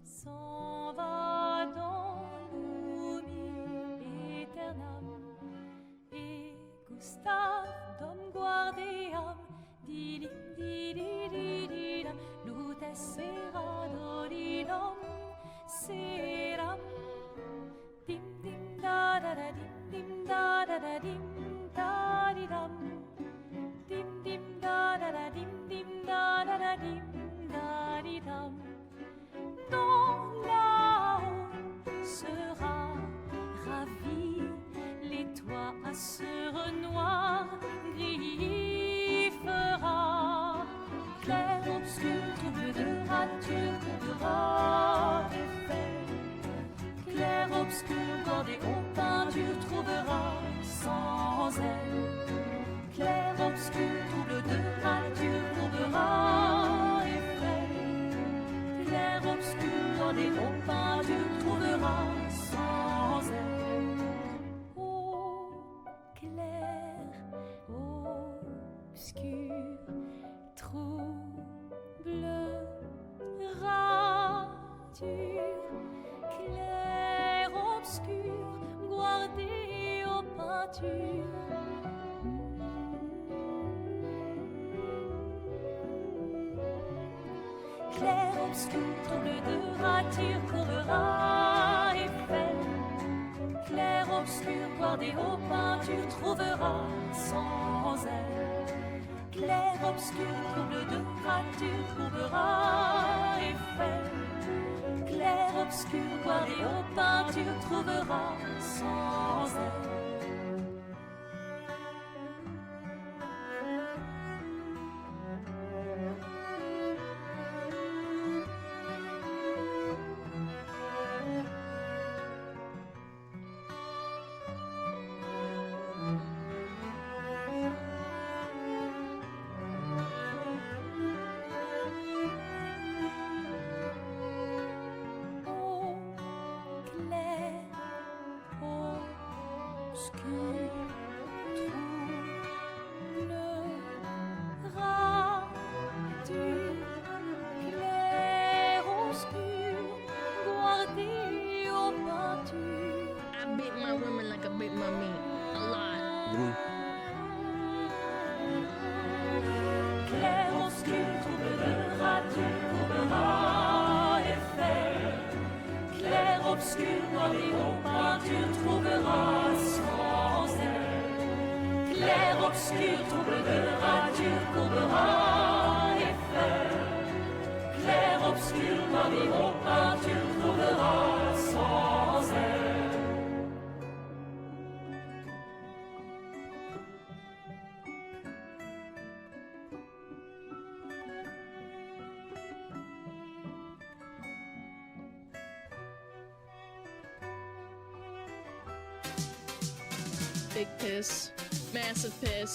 s'en va dans l'oubli éternam. Et Gustave, dom guardiam, dilim dididididam, lutes sera dodidom, seram. Dim dim da da da dim da da da dim da di dam. Dim dim da da da dim da da da dim da di dam. Dans là-haut sera ravi, les toits à sur noir gris fera. Clair, obscur, trouble de rature, trouvera effet. Clair, obscur, bordé aux peintures, trouvera sans elle. Clair, obscur, trouble de rature, trouvera effet. Clair, obscur, bordé aux peintures, trouvera sans elle. Ô clair, obscur, trouble, rature, clair, obscur, guardé aux peintures. Clair, obscur, trouble de rature, couvrera effet. Clair, obscur, guardé aux peintures, trouvera sans elle. Clair, obscur, trouble de rature, trouvera effet. Clair, obscur, guardé aux peintures, trouvera sans elle. Big piss. Massive piss.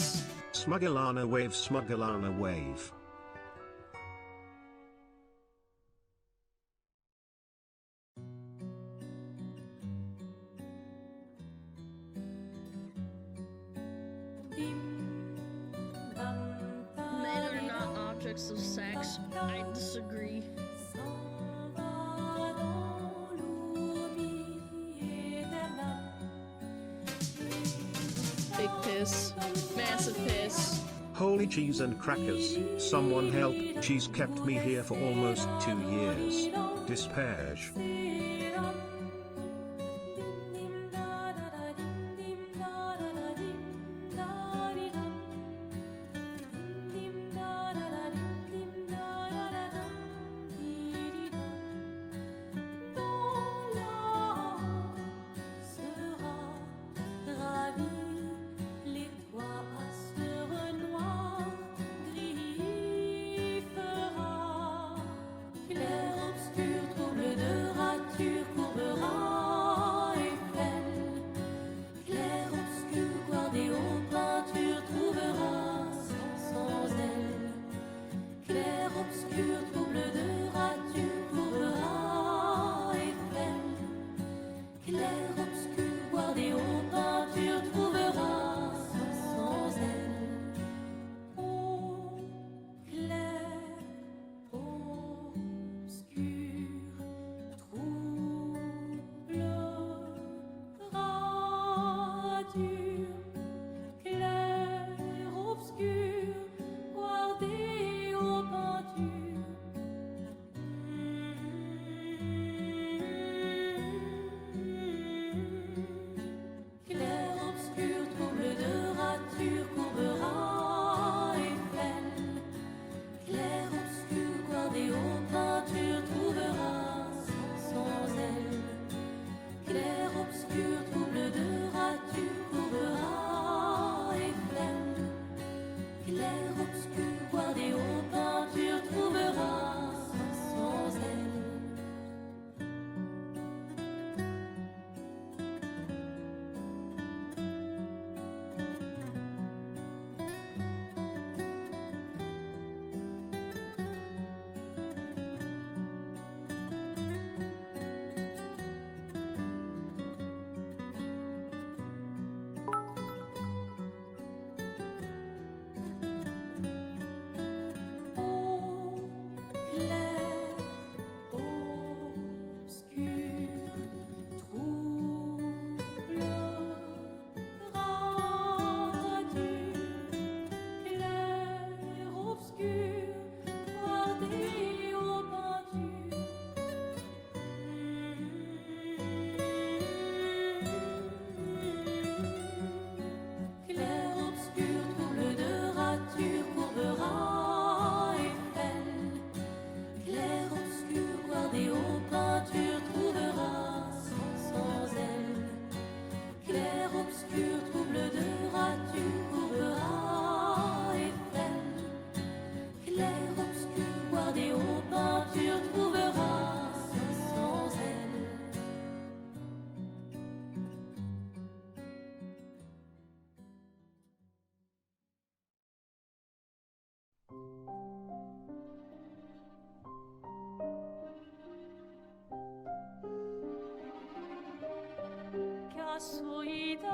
SmugAlana wave, SmugAlana wave. Men are not objects of sex. I disagree. Big piss. Massive piss. Holy cheese and crackers, someone help, she's kept me here for almost 2 years. Disparage. Clair, obscur, trouble de rature, courbera aux peintures trouveras sans elle. Casuidale,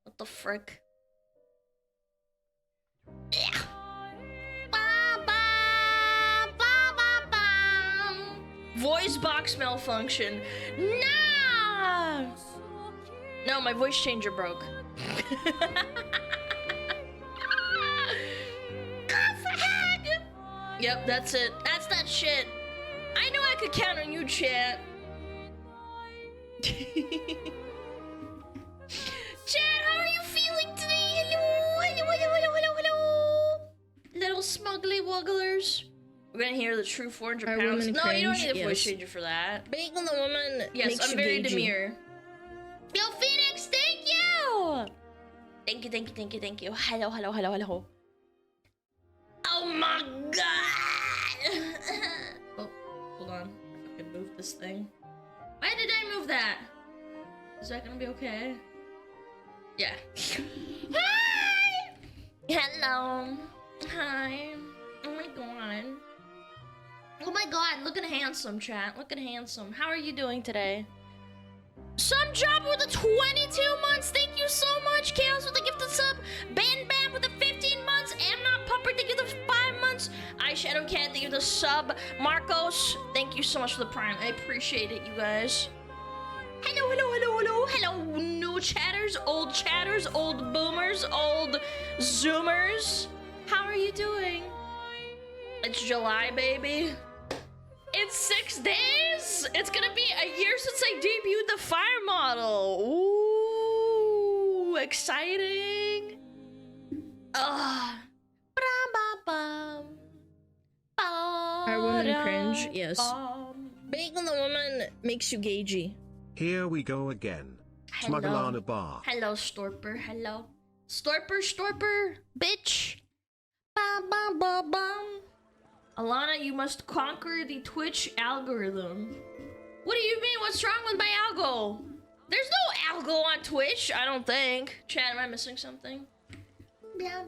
What the frick? Voice box malfunction. Nah! No, my voice changer broke. Yep, that's it. That's that shit. I knew I could count on you, chat. Chat, how are you feeling today? Hello. Little smugly wugglers. We're gonna hear the true 400 pounds. No, you don't need a voice changer for that. Being the woman Yes, makes I'm you very gaugy. demure. Yo, Phoenix, thank you! Thank you. Hello. Oh my god! Oh, hold on. I can move this thing. Why did I move that? Is that gonna be okay? Yeah. Hi! Hello. Hi. Oh my god. Oh my god, looking handsome, chat. Looking handsome. How are you doing today? Some job with the 22 months. Thank you so much. Chaos with the gifted sub. Bam with the 15 months. Am not Pupper, thank you for the 5 months. Eyeshadow Cat, thank you for the sub. Marcos, thank you so much for the prime. I appreciate it, you guys. Hello, new chatters, old boomers, old zoomers. How are you doing? It's July, baby. It's 6 days. It's gonna be a year since I debuted the fire model. Ooh, exciting. Our woman cringe, yes. Being the woman makes you gaugy. Here we go again. Hello. SmugAlana bar. Hello, Storper. Hello. Storper, bitch. Bum. Alana, you must conquer the Twitch algorithm. What do you mean? What's wrong with my algo? There's no algo on Twitch, I don't think. Chat, am I missing something? Blah.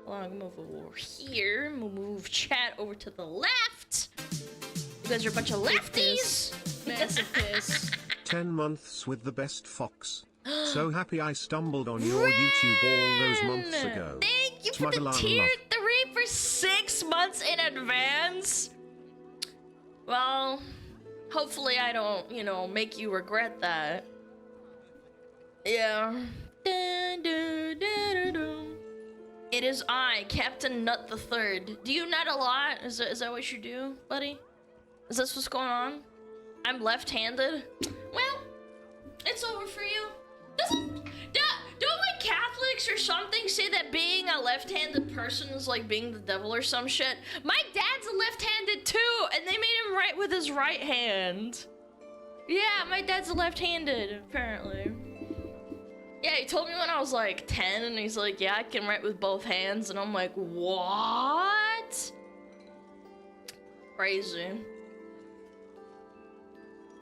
Well, I'm gonna move over here. Move chat over to the left. You guys are a bunch of lefties. Massive piss. 10 months with the best fox. So happy I stumbled on your YouTube all those months ago. Thank you for the SmugAlana tier love. 3 for 6 months in advance. Well, hopefully I don't, make you regret that. Yeah. It is I, Captain Nut the Third. Do you nut a lot? Is that what you do, buddy? Is this what's going on? I'm left-handed. Well, it's over for you. Don't like Catholics or something say that being a left-handed person is like being the devil or some shit? My dad's left-handed too, and they made him write with his right hand. Yeah, my dad's left-handed, apparently. Yeah, he told me when I was like 10, and he's like, yeah, I can write with both hands, and I'm like, what? Crazy.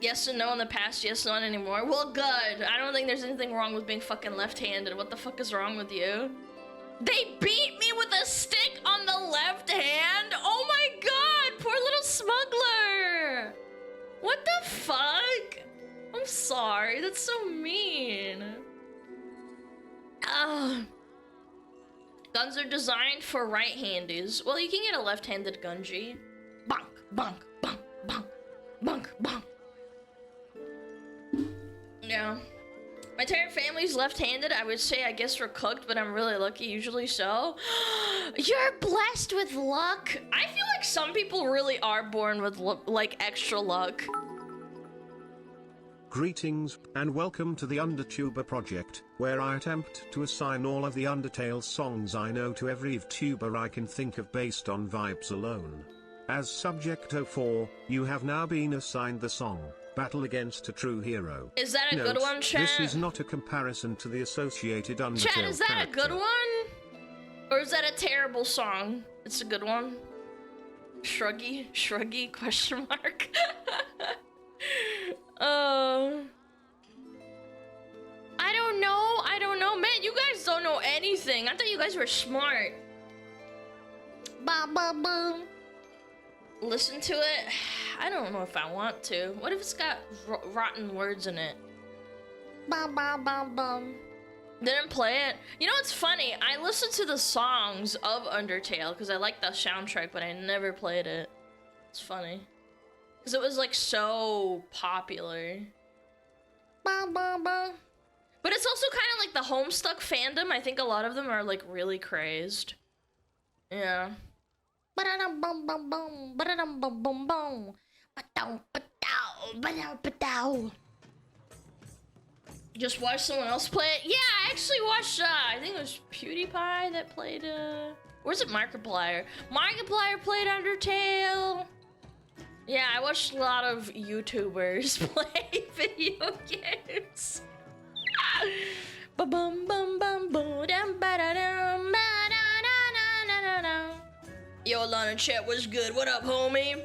Yes and no in the past, yes, not anymore. Well, good. I don't think there's anything wrong with being fucking left-handed. What the fuck is wrong with you? They beat me with a stick on the left hand? Oh my god, poor little smuggler. What the fuck? I'm sorry, that's so mean. Guns are designed for right-handies. Well, you can get a left-handed gunji. Bonk, bonk, bonk, bonk, bonk, bonk. Yeah. My entire family's left-handed. I would say I guess we're cooked, but I'm really lucky, usually so. You're blessed with luck. I feel like some people really are born with like extra luck. Greetings, and welcome to the Undertuber project, where I attempt to assign all of the Undertale songs I know to every VTuber I can think of based on vibes alone. As Subject 04, you have now been assigned the song, Battle Against a True Hero. Is that a good one, chat? This is not a comparison to the associated Undertale Chat, is that character. a good one? Or is that a terrible song? It's a good one. Shruggy, question mark. I don't know. Man, you guys don't know anything. I thought you guys were smart. Ba ba ba. Listen to it. I don't know if I want to. What if it's got rotten words in it? Ba ba ba ba. Didn't play it. You know what's funny? I listened to the songs of Undertale because I like the soundtrack, but I never played it. It's funny. Because it was like so popular. Ba ba ba. But it's also kind of like the Homestuck fandom. I think a lot of them are like really crazed. Yeah. Ba-da-dum bum bum bum. Ba-da-dum bum bum bum. Ba-dow ba-dow. Ba-dow ba-dow. Just watch someone else play it? Yeah, I actually watched, I think it was PewDiePie that played, where's it Markiplier? Markiplier played Undertale. Yeah, I watched a lot of YouTubers play video games. Ba-bum bum bum bum dum ba-da-dum ba-da-da-da-da-da-da. Yo, Alana chat was good. What up, homie?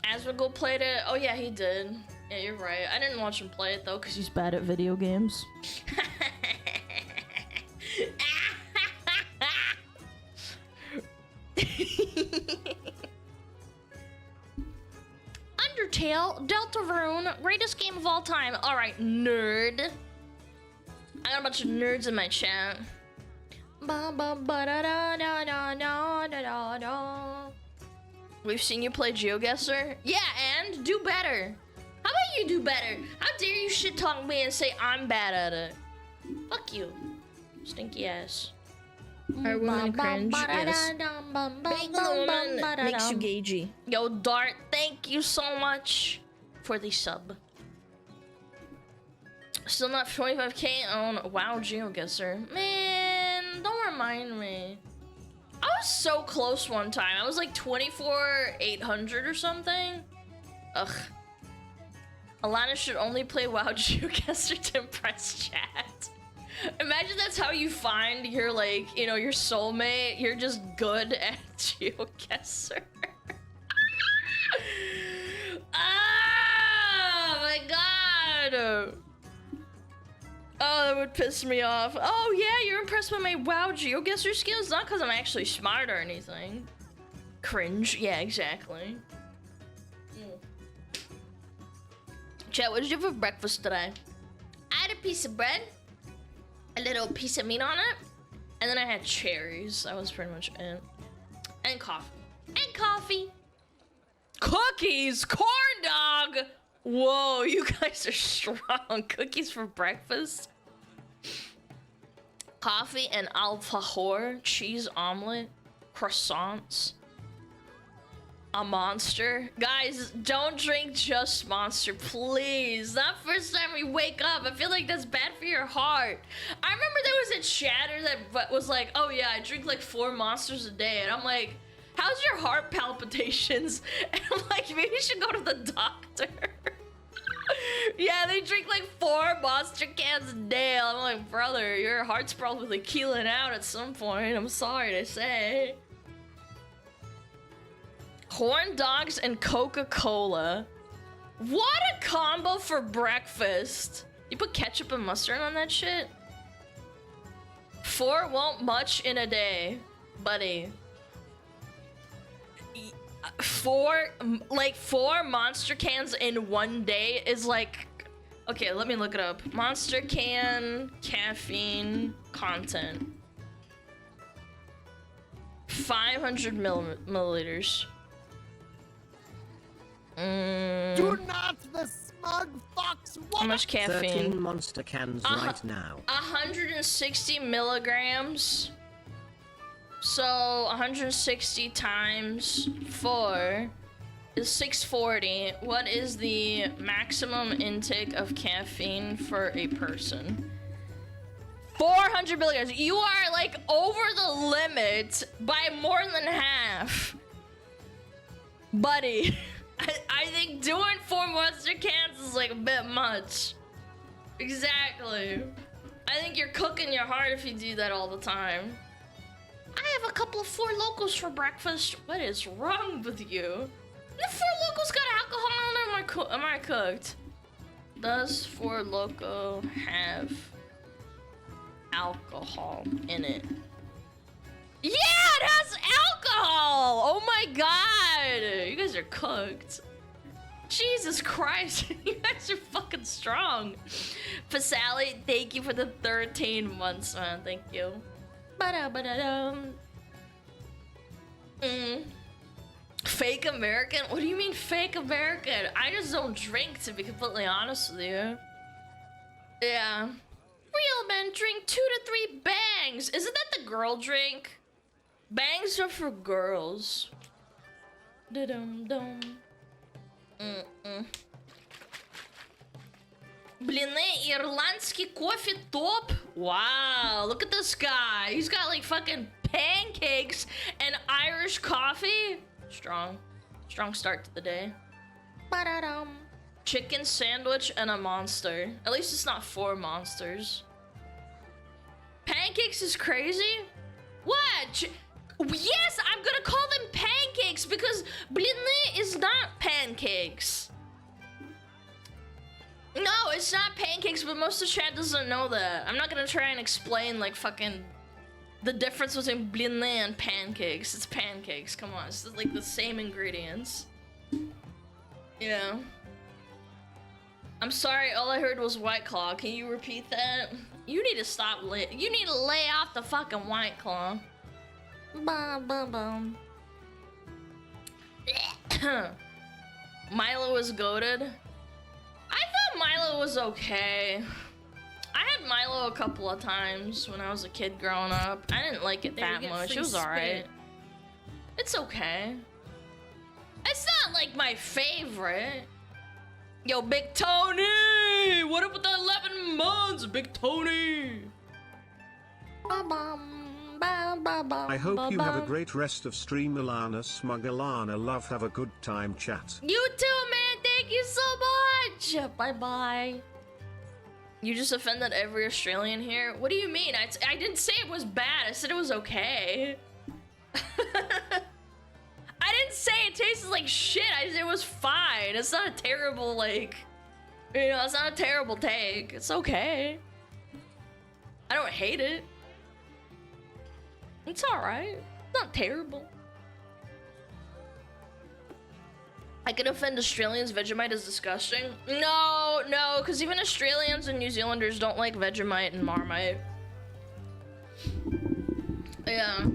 Asmongold played it. Oh yeah, he did. Yeah, you're right. I didn't watch him play it though, because he's bad at video games. Undertale, Deltarune, greatest game of all time. Alright, nerd. I got a bunch of nerds in my chat. We've seen you play GeoGuessr. Yeah, and do better. How about you do better? How dare you shit talk me and say I'm bad at it? Fuck you, stinky ass. Are women cringe? Yes. Being a woman makes you gagey. Yo, Dart, thank you so much for the sub. Still not 25k on WoW GeoGuessr. Man, don't remind me. I was so close one time. I was like 24,800 or something. Ugh. Alana should only play WoW GeoGuessr to impress chat. Imagine that's how you find your, like, you know, your soulmate. You're just good at GeoGuessr. Oh my god. Oh, that would piss me off. Oh yeah, you're impressed by my WoW GeoGuessr skills? Not because I'm actually smart or anything. Cringe. Yeah, exactly. Chat, what did you have for breakfast today? I had a piece of bread, a little piece of meat on it, and then I had cherries. That was pretty much it. And coffee. And coffee. Cookies! Corn dog! Whoa, you guys are strong. Cookies for breakfast? Coffee and alfajor, cheese omelet, croissants. A Monster. Guys, don't drink just Monster, please. Not first time we wake up. I feel like that's bad for your heart. I remember there was a chatter that was like, oh yeah, I drink like 4 Monsters a day. And I'm like, how's your heart palpitations? And I'm like, maybe you should go to the doctor. Yeah, they drink like 4 Monster cans a day. I'm like, brother, your heart's probably keeling out at some point. I'm sorry to say. Corn dogs and Coca-Cola. What a combo for breakfast. You put ketchup and mustard on that shit? 4 won't much in a day, buddy. 4 Monster cans in one day is like... Okay, let me look it up. Monster can caffeine content. 500 milliliters. Do not the Smug Fox. How much caffeine? 13 monster cans right now. 160 milligrams. So 160 times 4 is 640. What is the maximum intake of caffeine for a person? 400 milligrams. You are like over the limit by more than half. Buddy, I think doing 4 monster cans is like a bit much. Exactly. I think you're cooking your heart if you do that all the time. I have a couple of 4 Locos for breakfast. What is wrong with you? The 4 Locos got alcohol in them, or am I cooked? Does 4 Loco have alcohol in it? Yeah, it has alcohol! Oh my god! You guys are cooked. Jesus Christ, you guys are fucking strong. Pasali, thank you for the 13 months, man. Thank you. Ba-da-ba-da-dum. Fake American? What do you mean fake American? I just don't drink, to be completely honest with you. Yeah. Real men drink 2 to 3 bangs. Isn't that the girl drink? Bangs are for girls. Da-dum-dum. Блины, ирландский кофе топ. Wow, look at this guy. He's got like fucking pancakes and Irish coffee. Strong start to the day. Ba-da-dum. Chicken sandwich and a monster. At least it's not 4 monsters. Pancakes is crazy? What? Yes, I'm gonna call them pancakes because блины is not pancakes. No, it's not pancakes, but most of the chat doesn't know that. I'm not gonna try and explain like fucking the difference between блины and pancakes. It's pancakes, come on, it's like the same ingredients. Yeah. I'm sorry, all I heard was White Claw. Can you repeat that? You need to stop you need to lay off the fucking White Claw. Bum bum bum. Milo was goated. I thought Milo was okay. I had Milo a couple of times when I was a kid growing up. I didn't like it that much. It was alright. It's okay. It's not like my favorite. Yo, Big Tony! What up with the 11 months, Big Tony? I hope you have a great rest of stream, Alana. SmugAlana, love, have a good time, chat. You too, man. Thank you so much. Bye bye. You just offended every Australian here. What do you mean? I didn't say it was bad. I said it was okay. I didn't say it tasted like shit. I said it was fine. It's not a terrible, like, you know, it's not a terrible take. It's okay. I don't hate it. It's alright. Not terrible. I can offend Australians. Vegemite is disgusting. No, because even Australians and New Zealanders don't like Vegemite and Marmite. Yeah.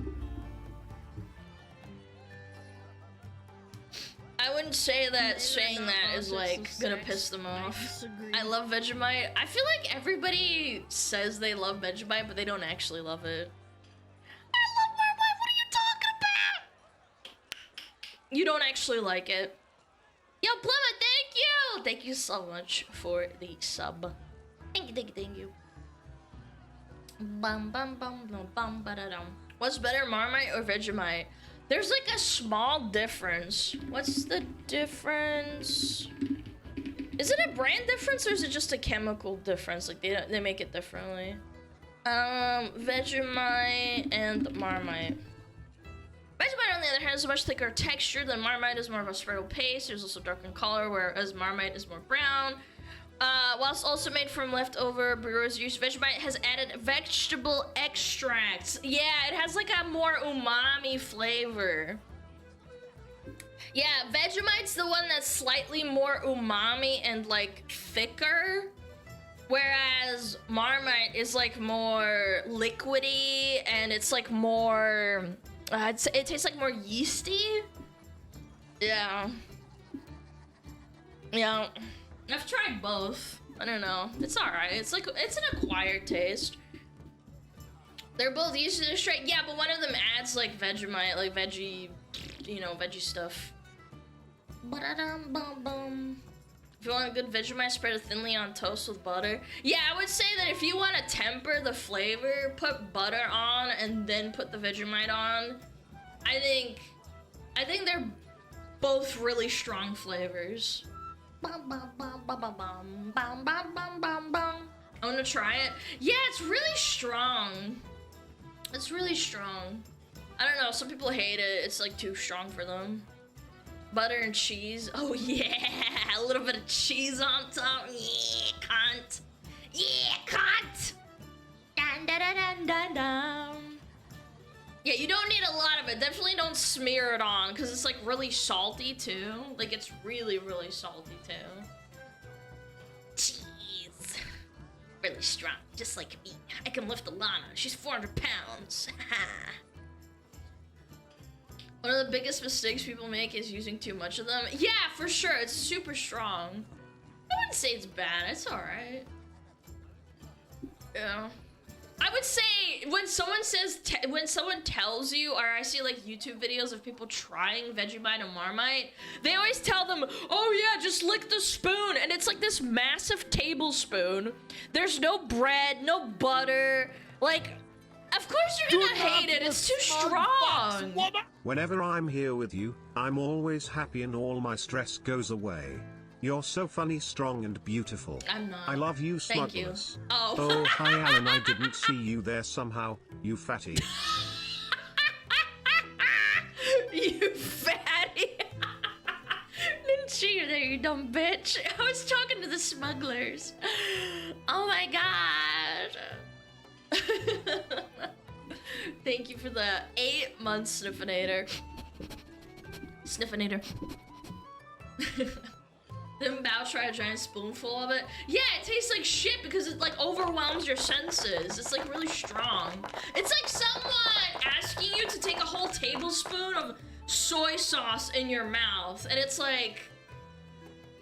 I wouldn't say that saying that is like gonna piss them off. I love Vegemite. I feel like everybody says they love Vegemite, but they don't actually love it. I love Marmite. What are you talking about? You don't actually like it. Yo, Plummet, thank you! Thank you so much for the sub. Thank you. Bum bum bum bum bum ba-da-dum. What's better, Marmite or Vegemite? There's like a small difference. What's the difference? Is it a brand difference or is it just a chemical difference? Like they make it differently. Vegemite and Marmite. Vegemite, on the other hand, is a much thicker texture than Marmite. Is more of a spreadable paste. There's also dark in color, whereas Marmite is more brown. Whilst also made from leftover brewers' use, Vegemite has added vegetable extracts. Yeah, it has like a more umami flavor. Yeah, Vegemite's the one that's slightly more umami and like thicker. Whereas Marmite is like more liquidy and it's like more... it tastes like more yeasty. Yeah. Yeah. I've tried both. I don't know. It's alright. It's like, it's an acquired taste. They're both easy to straight. Yeah, but one of them adds like Vegemite, like veggie, you know, veggie stuff. Ba-da-dum-bum-bum. If you want a good Vegemite, spread it thinly on toast with butter. Yeah, I would say that if you want to temper the flavor, put butter on and then put the Vegemite on. I think they're both really strong flavors. Bum, bum, bum, bum, bum, bum, bum, bum, bum, bum, bum. I want to try it. Yeah, it's really strong. It's really strong. I don't know, some people hate it. It's like too strong for them. Butter and cheese. Oh yeah, a little bit of cheese on top. Yeah, cunt. Yeah, cunt. Dun, dun, dun, dun, dun, dun. Yeah, you don't need a lot of it. Definitely don't smear it on because it's like really salty too. Like it's really, really salty too. Cheese. Really strong, just like me. I can lift Alana. She's 400 pounds. One of the biggest mistakes people make is using too much of them. Yeah, for sure. It's super strong. I wouldn't say it's bad. It's alright. Yeah. I would say when someone says, when someone tells you, or I see like YouTube videos of people trying Vegemite and Marmite, they always tell them, oh yeah, just lick the spoon. And it's like this massive tablespoon. There's no bread, no butter. Like, of course you're gonna hate it. It's too strong. Whenever I'm here with you, I'm always happy and all my stress goes away. You're so funny, strong, and beautiful. I'm not. I love you, Thank you. smugglers. Oh. Oh, hi, Alan. I didn't see you there somehow, you fatty. You fatty. Didn't see you there, you dumb bitch. I was talking to the smugglers. Oh my god. Thank you for the 8-month sniffinator. Sniffinator. Then Bao tried a giant spoonful of it. Yeah, it tastes like shit because it like overwhelms your senses. It's like really strong. It's like someone asking you to take a whole tablespoon of soy sauce in your mouth, and it's like,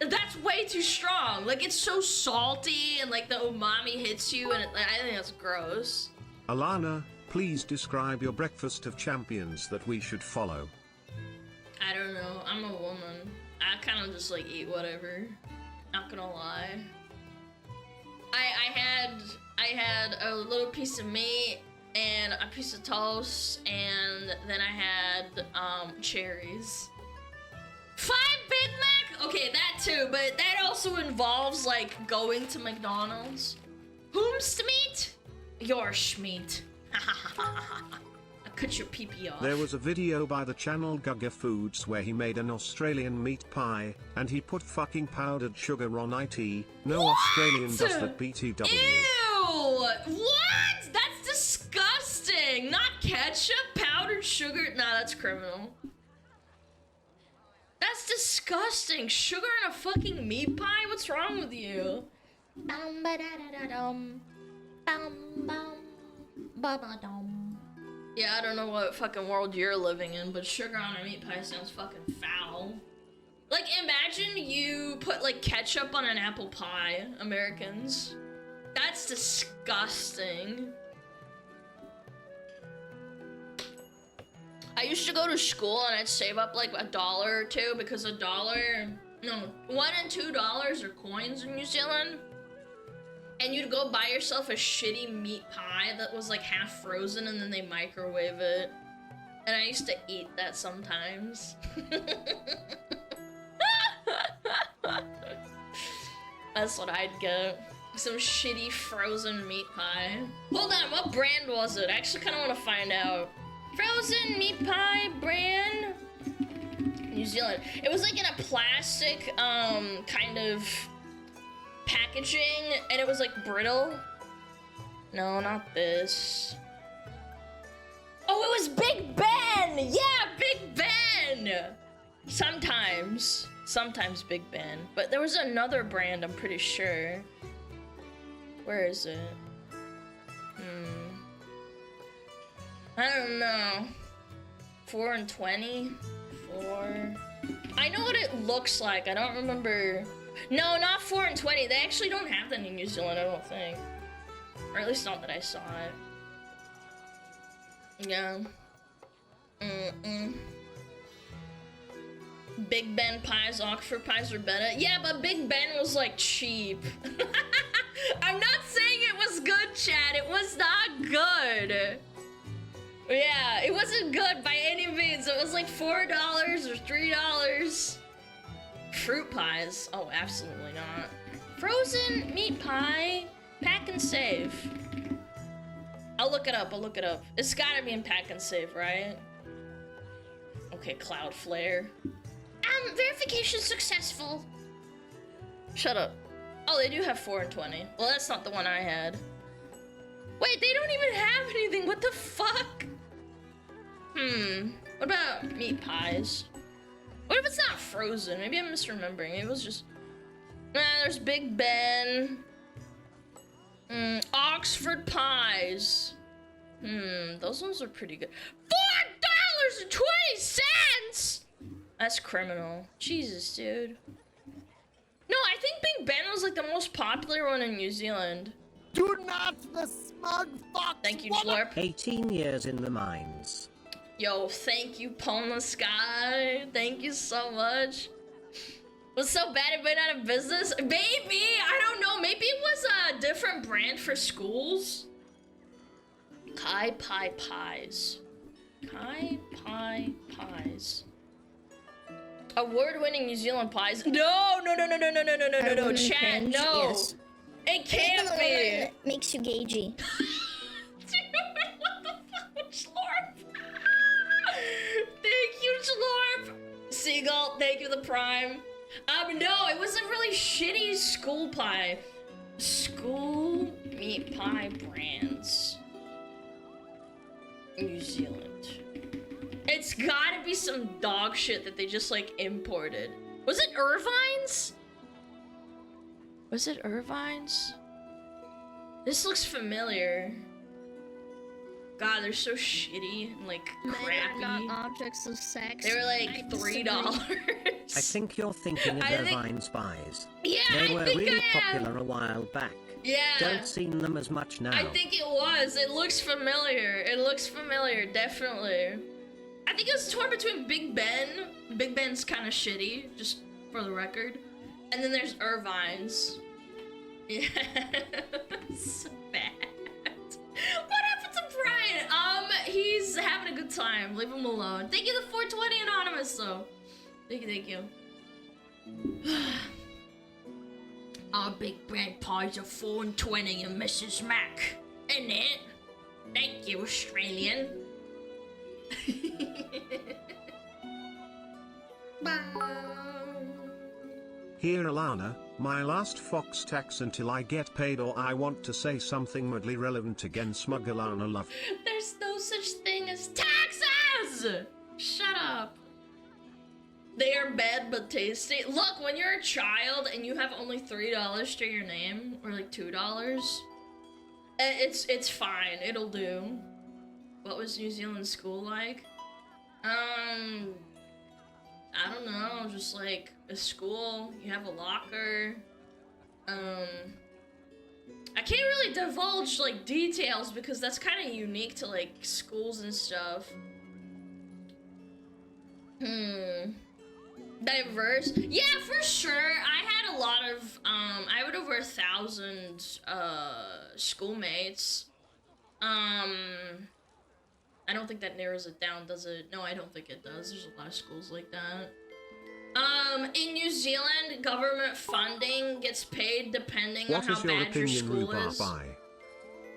that's way too strong. Like it's so salty and like the umami hits you, and I think that's gross. Alana, please describe your breakfast of champions that we should follow. I don't know. I'm a woman. I kind of just like eat whatever. Not gonna lie. I had a little piece of meat and a piece of toast, and then I had cherries. 5 Big Mac? Okay, that too, but that also involves like going to McDonald's. Whom's meat? Your schmeat. I cut your pee-pee off. There was a video by the channel Gugger Foods where he made an Australian meat pie, and he put fucking powdered sugar on it. No What? Australian does that, BTW. Ew! What? That's disgusting! Not ketchup, powdered sugar. Nah, that's criminal. That's disgusting. Sugar in a fucking meat pie? What's wrong with you? Bum ba da da da dum. Bum bum ba ba dum. Yeah, I don't know what fucking world you're living in, but sugar on a meat pie sounds fucking foul. Like, imagine you put like ketchup on an apple pie, Americans. That's disgusting. I used to go to school and I'd save up like $1 or $2 because $1, no, $1 and $2 are coins in New Zealand. And you'd go buy yourself a shitty meat pie that was like half frozen and then they microwave it. And I used to eat that sometimes. That's what I'd get. Some shitty frozen meat pie. Hold on, what brand was it? I actually kind of want to find out. Frozen meat pie brand? New Zealand. It was like in a plastic, kind of packaging, and it was like brittle. No, not this. Oh, it was Big Ben! Yeah, Big Ben! Sometimes Big Ben. But there was another brand, I'm pretty sure. Where is it? I don't know. 4 and 20? 4. I know what it looks like. I don't remember No, not 4 and 20. They actually don't have that in New Zealand, I don't think. Or at least not that I saw it. Yeah. Big Ben pies, Oxford pies are better. Yeah, but Big Ben was like cheap. I'm not saying it was good, Chad. It was not good. Yeah, it wasn't good by any means. It was like $4 or $3. Fruit pies. Oh, absolutely not. Frozen meat pie. Pack and save. I'll look it up. I'll look it up. It's gotta be in pack and save, right? Okay, Cloud Flare. Verification successful. Shut up. Oh, they do have 4 and 20. Well, that's not the one I had. Wait, they don't even have anything. What the fuck? What about meat pies? What if it's not frozen? Maybe I'm misremembering. It was just... Nah, there's Big Ben. Oxford pies. Those ones are pretty good. $4.20! That's criminal. Jesus, dude. No, I think Big Ben was like the most popular one in New Zealand. Do not the smug fox. Thank you, Slurp. 18 years in the mines. Yo, thank you, Pona Sky. Thank you so much. Was so bad it went out of business? Maybe, I don't know. Maybe it was a different brand for schools. Kai Pie Pies. Kai Pie Pies. Award-winning New Zealand pies. No, Chat, no. Yes. It can't be. Makes you gagey. Dude, what the fuck, Slurp? Thank you, Slurp. Seagull, thank you, the Prime. No, it was a really shitty school pie. School meat pie brands. New Zealand. It's gotta be some dog shit that they just like imported. Was it Irvine's? Was it Irvine's? This looks familiar. God, they're so shitty and like crappy. Men are not objects of sex. They were like $3. I think you're thinking of Irvine's pies. Yeah, They were I think really I am. popular a while back. Yeah. Don't see them as much now. I think it was. It looks familiar. It looks familiar, definitely. I think it was torn between Big Ben. Big Ben's kind of shitty, just for the record. And then there's Irvine's. Yeah. So bad. What happened to Brian? He's having a good time. Leave him alone. Thank you, the 420 Anonymous, though. Thank you. Our big bread pies are 4 and 20 and Mrs. Mac. Isn't it? Thank you, Australian. Here, Alana, my last fox tax until I get paid, or I want to say something mildly relevant again. SmugAlana love. There's no such thing as taxes! Shut up. They are bad but tasty. Look, when you're a child and you have only $3 to your name, or like $2, it's fine. It'll do. What was New Zealand school like? I don't know, just like a school, you have a locker. I can't really divulge like details because that's kind of unique to like schools and stuff. Diverse? Yeah, for sure. I had a lot of, I had over 1,000 schoolmates. I don't think that narrows it down, does it? No, I don't think it does. There's a lot of schools like that. In New Zealand, government funding gets paid depending on What how is your bad your opinion, school rhubarb is. pie?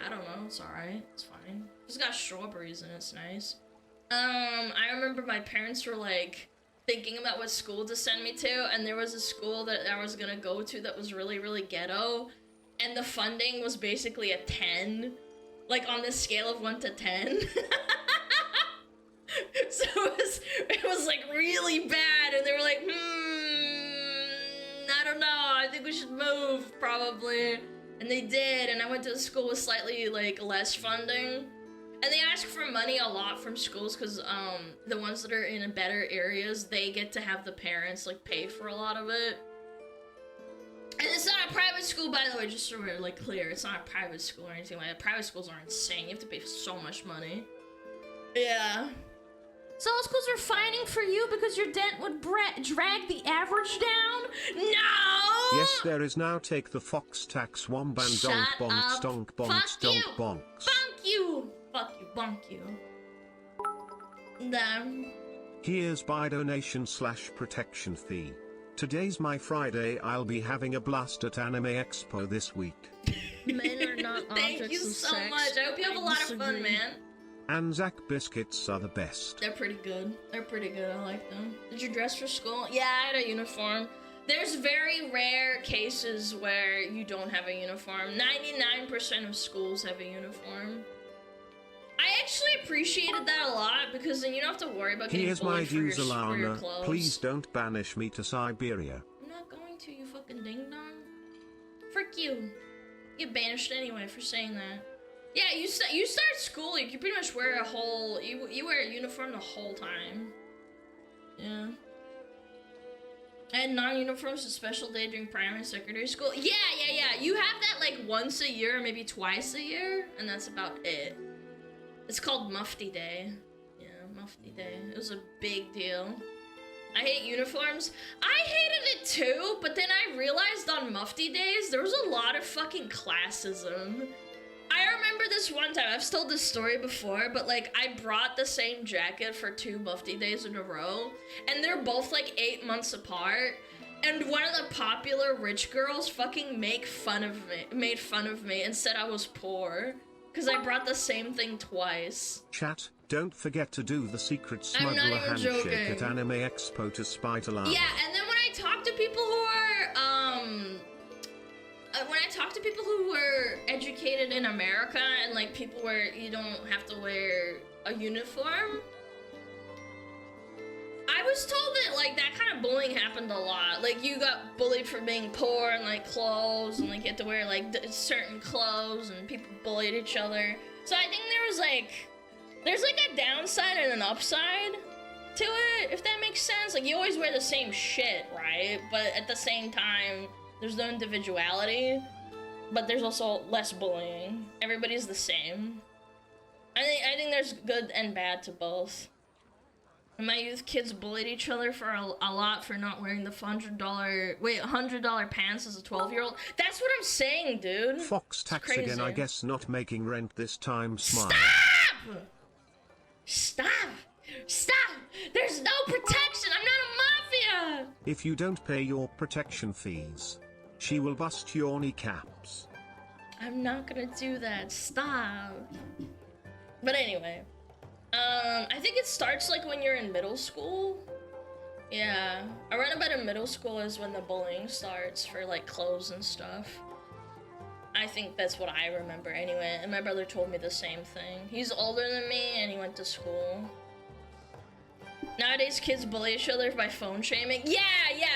I don't know, it's alright, it's fine. It's got strawberries in it, it's nice. I remember my parents were like thinking about what school to send me to, and there was a school that I was gonna go to that was really, really ghetto, and the funding was basically a 10, like on the scale of 1 to 10. So it was like really bad, and they were like, I don't know, I think we should move, probably. And they did, and I went to a school with slightly like less funding. And they ask for money a lot from schools because the ones that are in better areas, they get to have the parents like pay for a lot of it. school, by the way, just so we're like clear, it's not a private school or anything like that. Private schools are insane. You have to pay so much money. Yeah. So all schools are fighting for you because your debt would drag the average down? No! Yes, there is now take the fox tax womban donk Shut bonks up. donk bonks Fuck donk you. bonks. Bonk you! Fuck you, bonk you. Damn. Here's by donation / protection fee. Today's my Friday, I'll be having a blast at Anime Expo this week. Men are not Thank objects you of so sex. much. I hope you have a lot of fun, disagree. man. Anzac biscuits are the best. They're pretty good. They're pretty good. I like them. Did you dress for school? Yeah, I had a uniform. There's very rare cases where you don't have a uniform. 99% of schools have a uniform. I actually appreciated that a lot because then you don't have to worry about getting Here's my bullied for your GeoGuessr. clothes. Please don't banish me to Siberia. I'm not going to, you fucking ding dong. Frick you. You get banished anyway for saying that. Yeah, you start school, you can pretty much wear a whole, you wear a uniform the whole time. Yeah. I had non-uniforms a special day during primary and secondary school. Yeah. You have that like once a year, maybe twice a year, and that's about it. It's called Mufti Day. Yeah, Mufti Day. It was a big deal. I hate uniforms. I hated it too, but then I realized on Mufti Days, there was a lot of fucking classism. I remember this one time, I've told this story before, but like I brought the same jacket for 2 Mufti Days in a row, and they're both like 8 months apart, and one of the popular rich girls fucking made fun of me and said I was poor, because I brought the same thing twice. Chat, don't forget to do the secret I'm not smuggler even handshake joking. at Anime Expo to SmugAlana. Yeah, and then when I talk to people who are, educated in America and like people where you don't have to wear a uniform, I was told that like that kind of bullying happened a lot. Like you got bullied for being poor and like clothes, and like you had to wear like certain clothes, and people bullied each other. So I think there's like a downside and an upside to it, if that makes sense. Like you always wear the same shit, right? But at the same time, there's no individuality, but there's also less bullying. Everybody's the same. I think there's good and bad to both. In my youth, kids bullied each other for a lot for not wearing the $100 pants as a 12-year-old. That's what I'm saying, dude. Fox tax again, I guess not making rent this time, smile. Stop! There's no protection! I'm not a mafia! If you don't pay your protection fees, she will bust your kneecaps. I'm not gonna do that. Stop. But anyway. I think it starts like when you're in middle school. Yeah. Around about in middle school is when the bullying starts for like clothes and stuff. I think that's what I remember anyway, and my brother told me the same thing. He's older than me and he went to school. Nowadays kids bully each other by phone shaming. Yeah,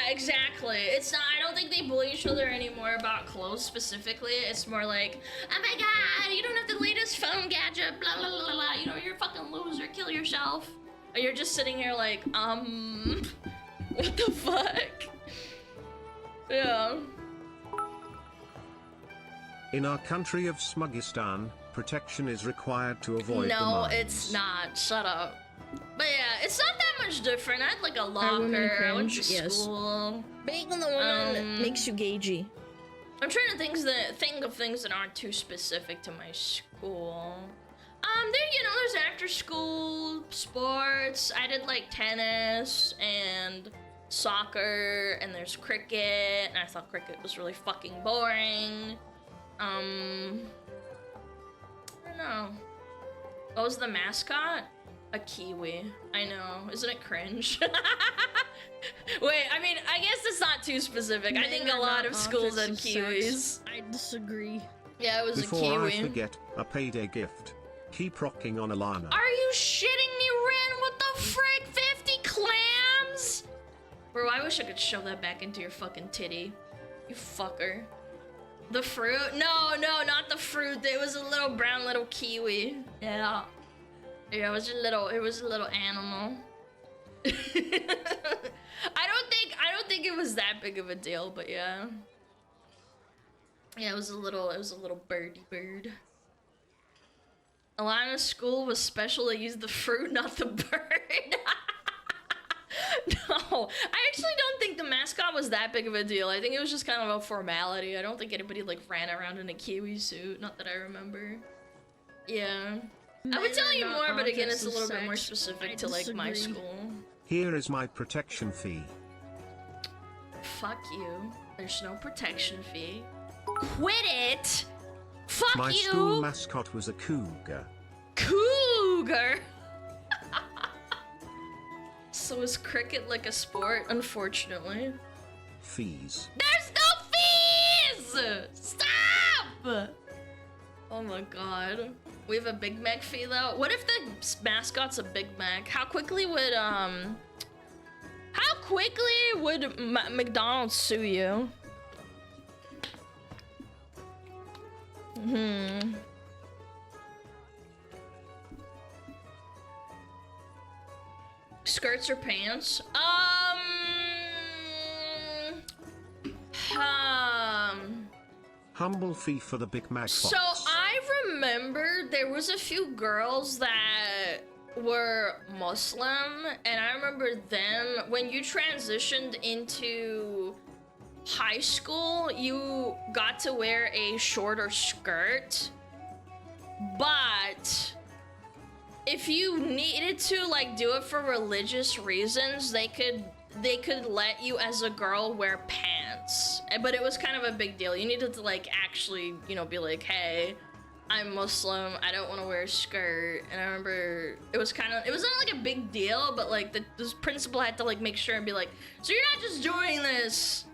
exactly. It's not, I don't think they bully each other anymore about clothes specifically. It's more like, oh my god, you don't have the latest phone gadget, blah blah blah blah, you know, you're a fucking loser, kill yourself. Or you're just sitting here like, what the fuck? Yeah. In our country of Smugistan, protection is required to avoid the No, mines. it's not. Shut up. But yeah, it's not that much different. I had like a Are women locker. I went to cringe? Yes. school. Being the woman makes you gagey. I'm trying to think of things that aren't too specific to my school. There's after school sports. I did like tennis and soccer, and there's cricket, and I thought cricket was really fucking boring. I don't know. What was the mascot? A kiwi. I know. Isn't it cringe? Wait, I mean, I guess it's not too specific. I think a lot of schools had kiwis. I disagree. Yeah, it was a Before kiwi. I forget, a payday gift. Keep rocking on Alana. Are you shitting me, Rin? What the frick? 50 clams? Bro, I wish I could shove that back into your fucking titty. You fucker. The fruit? No, not the fruit. It was a little brown little kiwi. Yeah. Yeah, it was a little animal. I don't think it was that big of a deal, but yeah. Yeah, it was a little birdie bird. Alana's school was special. They used the fruit, not the bird. No, I actually don't think the mascot was that big of a deal. I think it was just kind of a formality. I don't think anybody like ran around in a kiwi suit. Not that I remember. Yeah. I would tell you more, but again, it's a little bit more specific to like my school. Here is my protection fee. Fuck you. There's no protection fee. Quit it! Fuck My you! school mascot was a cougar. Cougar! So is cricket like a sport? Unfortunately. Fees. There's no fees! Stop! Oh my god. We have a Big Mac fee though? What if the mascot's a Big Mac? How quickly would McDonald's sue you? Skirts or pants? Humble fee for the Big Mac box. So I remember there was a few girls that were Muslim, and I remember them, when you transitioned into high school, you got to wear a shorter skirt, but if you needed to like do it for religious reasons, they could let you as a girl wear pants, but it was kind of a big deal. You needed to like actually, you know, be like, hey, I'm Muslim, I don't want to wear a skirt. And I remember it was not like a big deal, but like this principal had to like make sure and be like, so you're not just doing this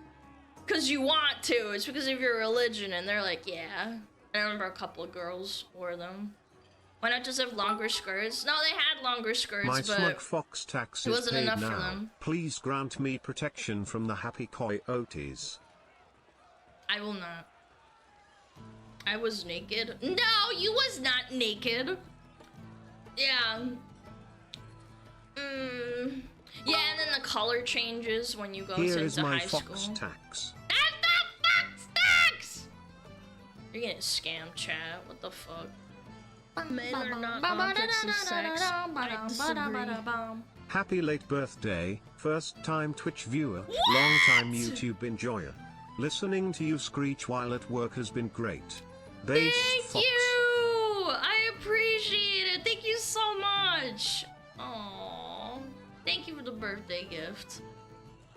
because you want to, it's because of your religion. And they're like, yeah. And I remember a couple of girls wore them. Why not just have longer skirts? No, they had longer skirts, My but smug fox tax it is wasn't paid enough now. for them. Please grant me protection from the happy coyotes. I will not. I was naked. No, you was not naked. Yeah. Yeah, and then the color changes when you go Here is into my high fox school. tax. That's not fox tax! You're getting scammed, chat. What the fuck? Men are not objects of sex. I disagree. Happy late birthday, first time Twitch viewer, long time YouTube enjoyer. Listening to you screech while at work has been great. Base Thank fox. you! I appreciate it. Thank you so much. Aww. Thank you for the birthday gift.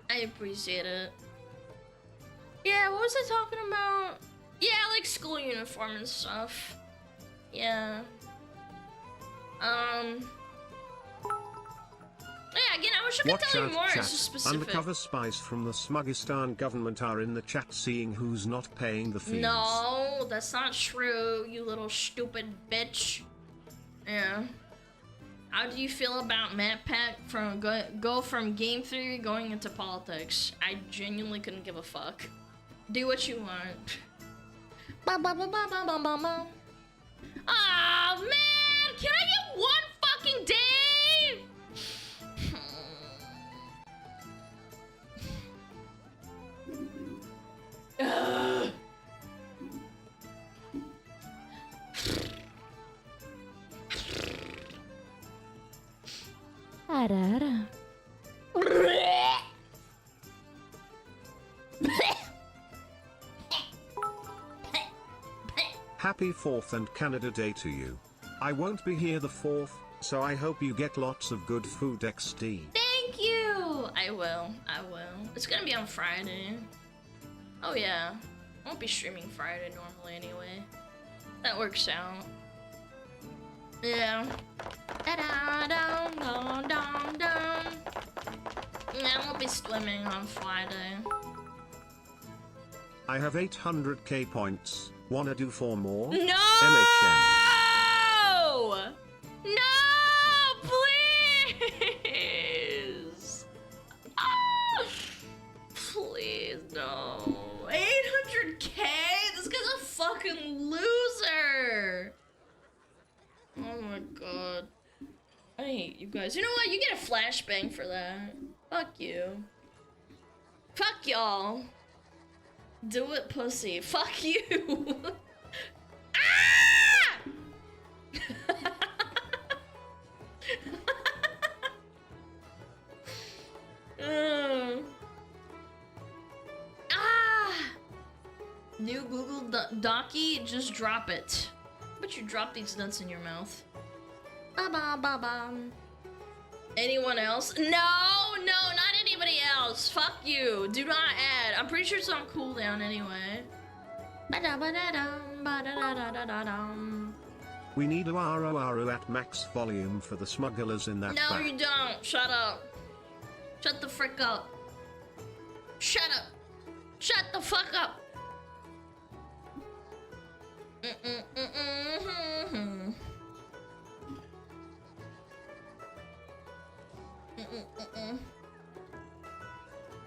I appreciate it. Yeah, what was I talking about? Yeah, like school uniform and stuff. Yeah. Yeah, again, I wish I could Watch tell you out, more. chat. It's just specific. Undercover spies from the Smugistan government are in the chat seeing who's not paying the fees. No, that's not true, you little stupid bitch. Yeah. How do you feel about Matt Pack from go from game theory going into politics? I genuinely couldn't give a fuck. Do what you want. Ah, man! Can I get one fucking day? Ugh. Happy 4th and Canada Day to you. I won't be here the 4th, so I hope you get lots of good food XD. Thank you! I will. It's gonna be on Friday. Oh yeah. I won't be streaming Friday normally anyway. That works out. Yeah. Yeah, I won't be swimming on Friday. I have 800k points. Wanna do 4 more? No! MHM. No, please! Ah! Please, no. 800k? This guy's a fucking loser! Oh my god. I hate you guys. You know what? You get a flashbang for that. Fuck you. Fuck y'all. Do it, pussy. Fuck you. Ah! New Google Docky, just drop it. But you drop these nuts in your mouth. Ba-ba-ba-ba. Anyone else? No, not anybody else. Fuck you. Do not add. I'm pretty sure it's on cooldown anyway. Ba-da-ba-da-dum, ba-da-da-da-da-dum. We need a RORO at max volume for the smugglers in that No, back. you don't. Shut up. Shut the frick up. Shut up. Shut the fuck up.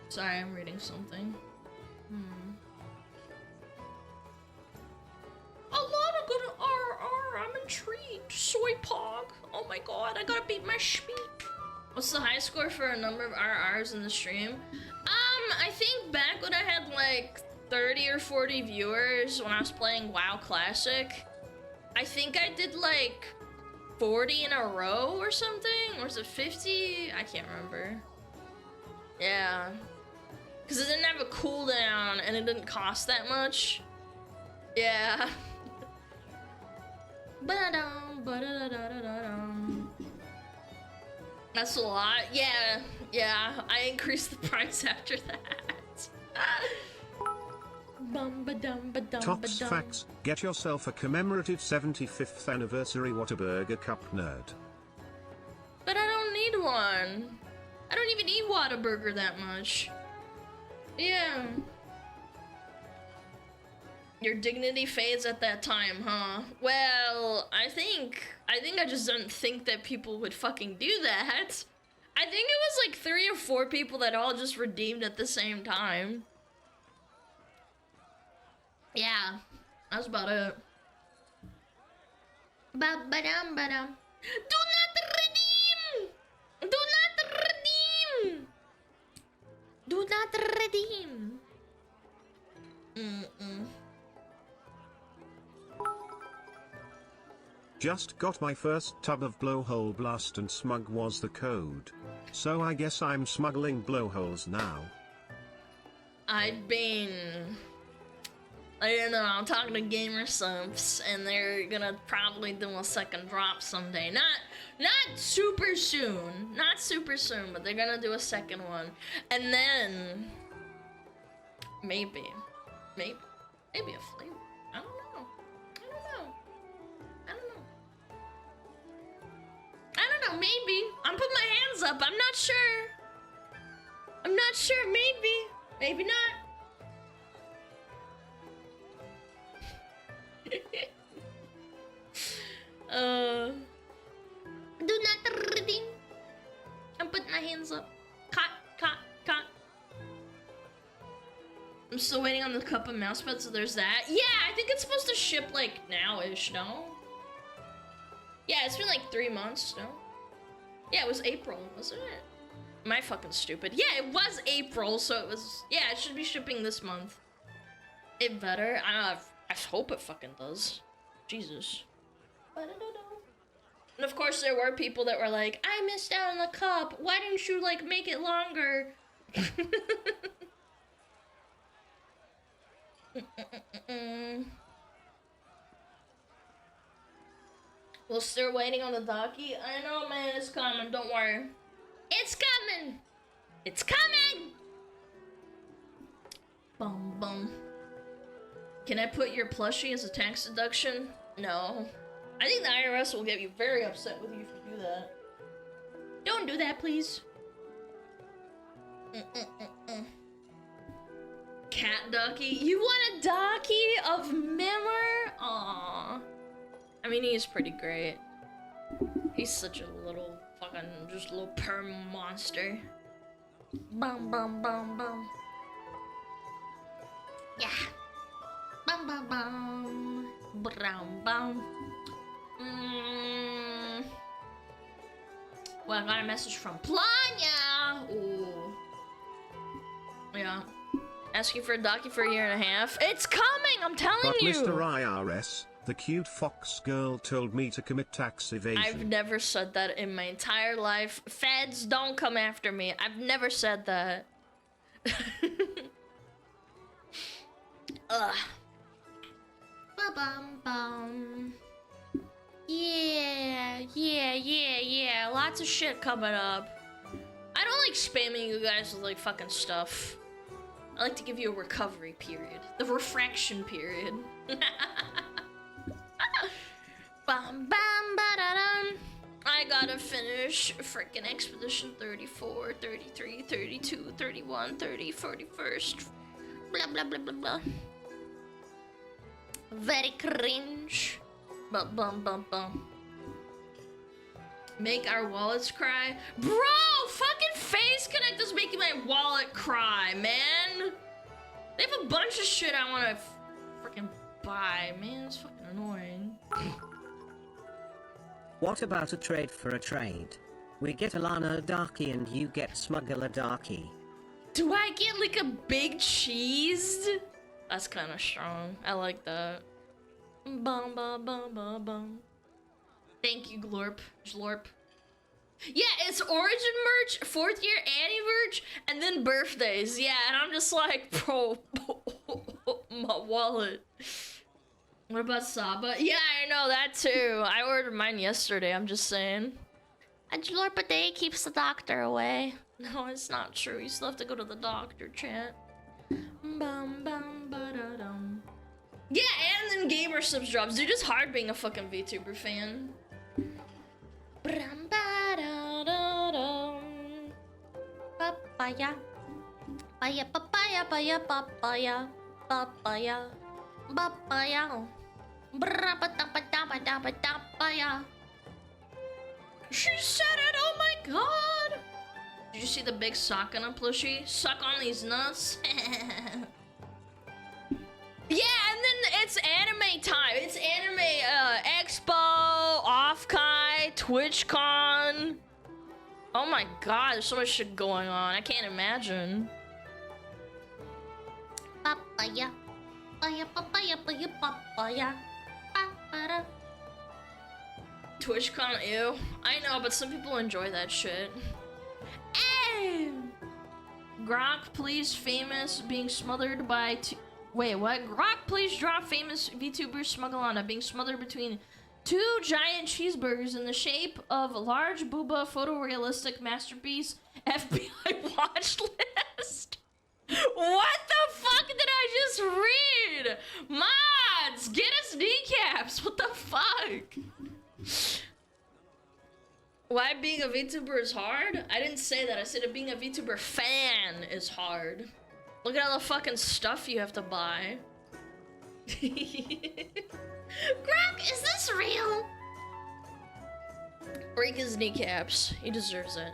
Sorry, I'm reading something. A lot of good RR. I'm intrigued. Soy pog. Oh my god, I gotta beat my speed. What's the high score for a number of RRs in the stream? I think back when I had like 30 or 40 viewers when I was playing WoW Classic, I think I did like 40 in a row or something? Or was it 50? I can't remember. Yeah. Because it didn't have a cooldown and it didn't cost that much. Yeah. Ba-da-dum, ba-da-da-da-da-dum. That's a lot. Yeah. I increased the price after that. Tops facts, get yourself a commemorative 75th anniversary Whataburger Cup nerd. But I don't need one. I don't even eat Whataburger that much. Yeah. Your dignity fades at that time, huh? Well, I think I just didn't think that people would fucking do that. I think it was like 3 or 4 people that all just redeemed at the same time. Yeah, that's about it. Ba-ba-dum, ba-dum. Do not redeem! Do not redeem! Do not redeem! Just got my first tub of blowhole blast and smug was the code. So I guess I'm smuggling blowholes now. I don't know, I'm talking to gamer subs and they're gonna probably do a second drop someday. Not super soon. Not super soon, but they're gonna do a second one. And then maybe a flavor. I don't know. Maybe. I'm putting my hands up. I'm not sure. Maybe not. Do not redeem. I'm putting my hands up. Cut. I'm still waiting on the cup of mousepad, so there's that. Yeah, I think it's supposed to ship like now-ish, no? Yeah, it's been like 3 months, no? Yeah, it was April, wasn't it? Am I fucking stupid? Yeah, it was April, so it was... Yeah, it should be shipping this month. It better. I don't know, I hope it fucking does. Jesus. But I don't know. And of course, there were people that were like, I missed out on the cup. Why didn't you, like, make it longer? We're still waiting on the docky. I know, man, it's coming. Don't worry. It's coming! It's coming! Bum bum. Can I put your plushie as a tax deduction? No. I think the IRS will get you very upset with you if you do that. Don't do that, please. Cat ducky? You want a ducky of Mimmer? Aww. I mean, he is pretty great. He's such a little fucking, just little perm monster. Bum bum bum bum. Yeah. Bum bum bum. Brown bum. Well, I got a message from Planya. Ooh. Yeah. Asking for a docu for a year and a half. It's coming, I'm telling But you. Mr. IRS, the cute fox girl told me to commit tax evasion. I've never said that in my entire life. Feds, don't come after me. I've never said that. Ugh. Ba-bum-bum. Yeah. Lots of shit coming up. I don't like spamming you guys with like fucking stuff. I like to give you a recovery period. The refraction period. Bum, bum, ba-da-dum. I gotta finish freaking Expedition 34, 33, 32, 31, 30, 41st. Blah, blah, blah, blah, blah. Very cringe. Bum, bum, bum, bum. Make our wallets cry. Bro, fucking Face Connect is making my wallet cry, man. They have a bunch of shit I wanna freaking buy, man. It's fucking annoying. What about a trade for a trade? We get Alana Darky and you get SmugAlana Darky. Do I get like a big cheese? That's kind of strong. I like that. Bum bum bum bum bum. Thank you, Glorp. Jlorp. Yeah, it's Origin merch, 4th year Annie merch, and then birthdays. Yeah, and I'm just like, bro, my wallet. What about Saba? Yeah, I know that too. I ordered mine yesterday, I'm just saying. A Jlorp a day keeps the doctor away. No, it's not true. You still have to go to the doctor, chat. Bum bum ba-da-dum. Yeah, and then gamer subs drops. Dude, it's hard being a fucking VTuber fan. Brum ba-da-da-dum. Papaya. Papaya, papaya, papaya, papaya. Papaya. Papaya. Brapatapatapatapatapaya. She said it, oh my god! Did you see the big sock on a plushie? Suck on these nuts. Yeah, and then it's anime time. It's anime expo, Offkai, TwitchCon. Oh my god, there's so much shit going on. I can't imagine. Papaya. Papaya, papaya, papaya, papaya. Papaya. TwitchCon, ew. I know, but some people enjoy that shit. Hey! Grok, please, famous, being smothered by wait, what? Grok, please drop famous VTuber SmugAlana being smothered between 2 giant cheeseburgers in the shape of a large booba photorealistic masterpiece FBI watch list. What the fuck did I just read? Mods, get us kneecaps. What the fuck? Why being a VTuber is hard? I didn't say that. I said that being a VTuber fan is hard. Look at all the fucking stuff you have to buy. Grok, is this real? Break his kneecaps. He deserves it.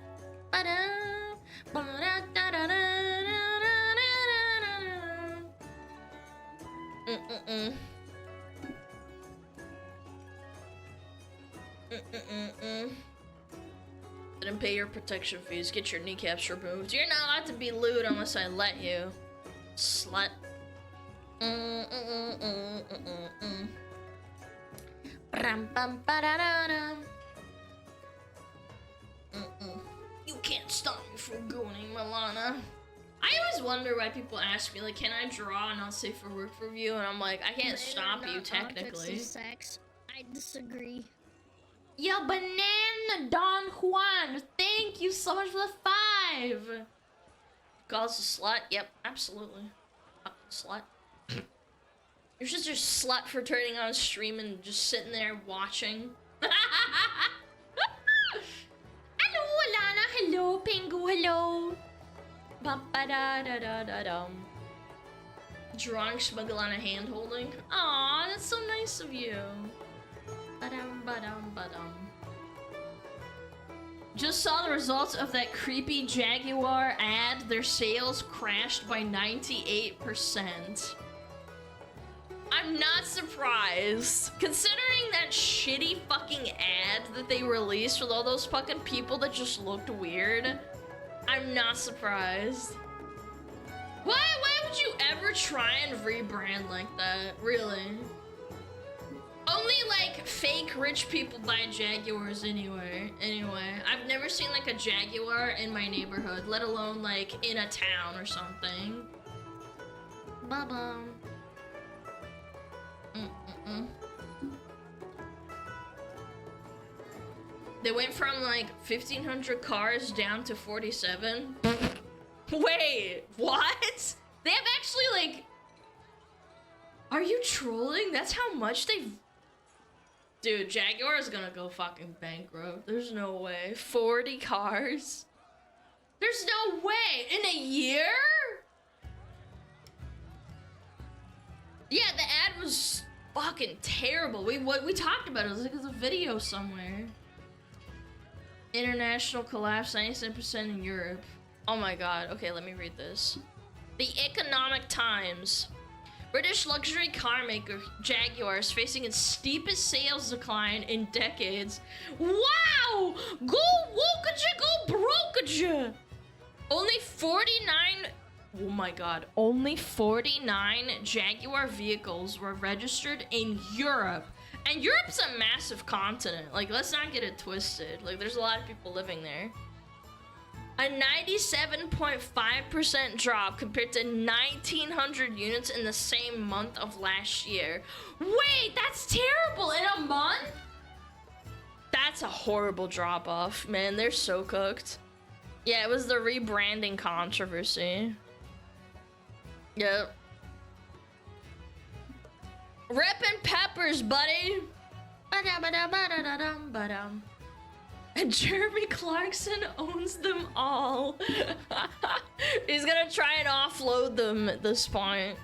Didn't pay your protection fees. Get your kneecaps removed. You're not allowed to be lewd unless I let you. Slut. You can't stop me from gooning, Milana. I always wonder why people ask me, like, can I draw not safe for work review? And I'm like, I can't stop you, technically. Sex. I disagree. Yo, Banana Don Juan, thank you so much for the 5. Calls a slut? Yep, absolutely. Slut. You're just a slut for turning on stream and just sitting there watching. Hello, Alana. Hello, Pingu. Hello. Ba-ba-da-da-da-da-dum. Drawing SmugAlana hand holding. Aw, that's so nice of you. Ba-dum, ba-dum, ba-dum. Just saw the results of that creepy Jaguar ad. Their sales crashed by 98%. I'm not surprised. Considering that shitty fucking ad that they released with all those fucking people that just looked weird, I'm not surprised. Why would you ever try and rebrand like that? Really? Only like fake rich people buy Jaguars anyway. I've never seen like a Jaguar in my neighborhood, let alone like in a town or something. Ba-bum. They went from like 1,500 cars down to 47. Wait, what? They have actually like... Are you trolling? That's how much they've... Dude, Jaguar is gonna go fucking bankrupt. There's no way. 40 cars? There's no way! In a year? Yeah, the ad was fucking terrible. We talked about it. It was like, it was a video somewhere. International collapse, 97% in Europe. Oh my god. Okay, let me read this. The Economic Times. British luxury car maker Jaguar is facing its steepest sales decline in decades. Wow! Go wokaja, go brokaja! Only 49... Oh my god. Only 49 Jaguar vehicles were registered in Europe. And Europe's a massive continent. Like, let's not get it twisted. Like, there's a lot of people living there. A 97.5% drop compared to 1,900 units in the same month of last year. Wait, that's terrible! In a month? That's a horrible drop-off, man. They're so cooked. Yeah, it was the rebranding controversy. Yep. Rippin' peppers, buddy. Ba-da-ba-da-ba-da-da-dum-ba-dum. And Jeremy Clarkson owns them all. He's gonna try and offload them at this point.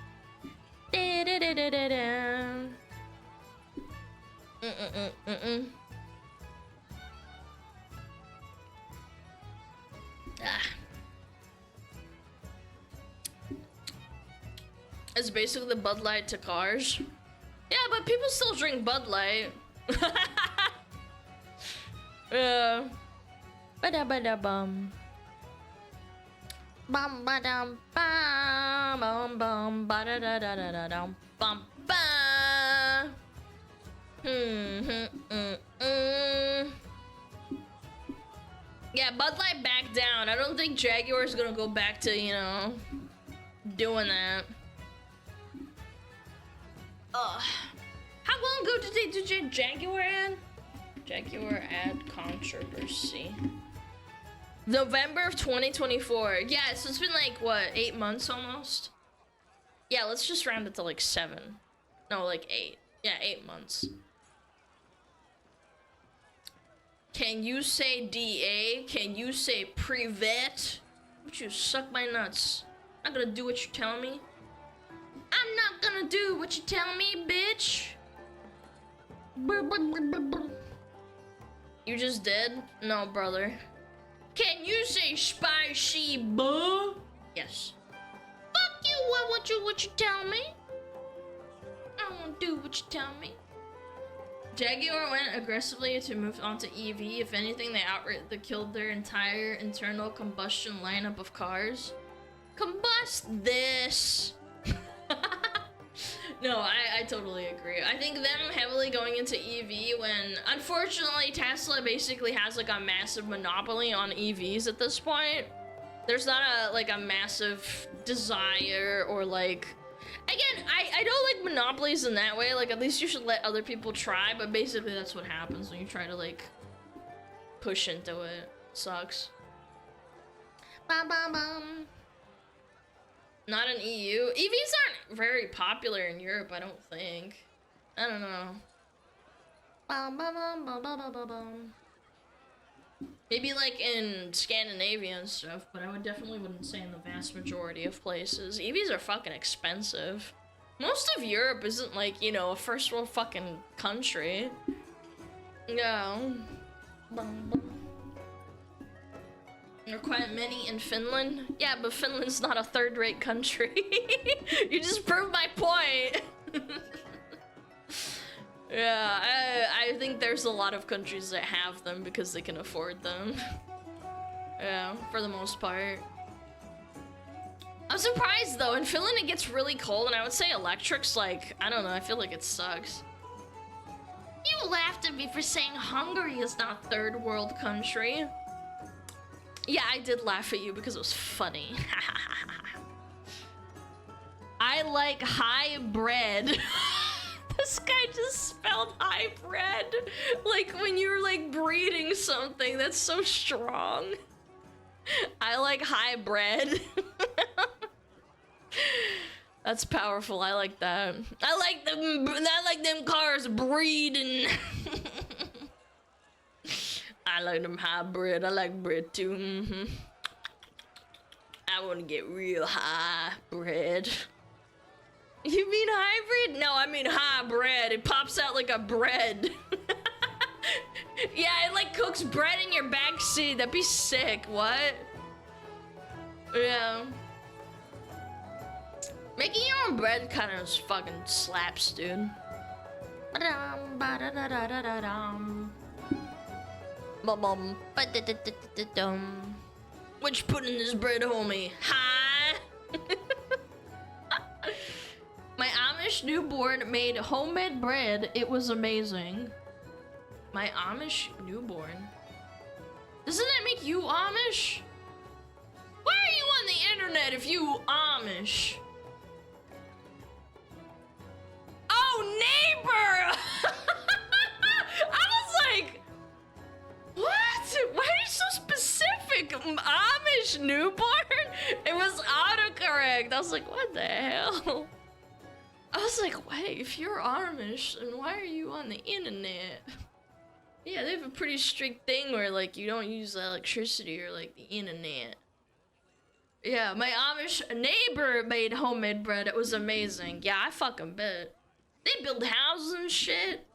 It's basically the Bud Light to cars. Yeah, but people still drink Bud Light. Yeah. Ba-da-ba-da-bum. Bum-ba-dum, bum-bum, ba-da-da-da-da-dum, bum-ba. Yeah, Bud Light back down. I don't think Jaguar's gonna go back to, you know, doing that. Ugh. How long ago did they do Jaguar ad? Jaguar ad controversy. November of 2024. Yeah, so it's been like, what, 8 months almost? Yeah, let's just round it to like 7. No, like 8. Yeah, 8 months. Can you say DA? Can you say privet? Would you suck my nuts? I'm not gonna do what you're telling me. I'm not gonna do what you tell me, bitch. You just did? No, brother. Can you say spicy, buh? Yes. Fuck you, what you tell me? I won't do what you tell me. Jaguar went aggressively to move on to EV. If anything, they outright killed their entire internal combustion lineup of cars. Combust this. No, I totally agree. I think them heavily going into EV when, unfortunately, Tesla basically has like a massive monopoly on EVs at this point. There's not a massive desire or like, again, I don't like monopolies in that way. Like, at least you should let other people try, but basically that's what happens when you try to like push into it. Sucks. Bum bum bum. Not in EU. EVs aren't very popular in Europe, I don't think. I don't know. Bum, bum, bum, bum, bum, bum, bum. Maybe like in Scandinavia and stuff, but I wouldn't say in the vast majority of places. EVs are fucking expensive. Most of Europe isn't like, you know, a first world fucking country. No. Bum, bum. There are quite many in Finland. Yeah, but Finland's not a third-rate country. You just proved my point. Yeah, I think there's a lot of countries that have them because they can afford them. Yeah, for the most part. I'm surprised though. In Finland it gets really cold, and I would say electric's like, I don't know, I feel like it sucks. You laughed at me for saying Hungary is not third world country. Yeah, I did laugh at you because it was funny. I like high bread. This guy just spelled high bread. Like when you're like breeding something that's so strong. I like high bread. That's powerful. I like that. I like them cars breeding. I like them high bread. I like bread too. I want to get real high bread. You mean hybrid? No, I mean high bread. It pops out like a bread. Yeah, it like cooks bread in your backseat. That'd be sick. What? Yeah. Making your own bread kind of fucking slaps, dude. What you put in this bread, homie? Hi. My Amish newborn made homemade bread. It was amazing. My Amish newborn. Doesn't that make you Amish? Why are you on the internet if you Amish? Oh, neighbor! I was like, what? Why are you so specific? Amish newborn? It was autocorrect. I was like, what the hell? I was like, wait, if you're Amish, then why are you on the internet? Yeah, they have a pretty strict thing where, like, you don't use electricity or, like, the internet. Yeah, my Amish neighbor made homemade bread. It was amazing. Yeah, I fucking bet. They build houses and shit.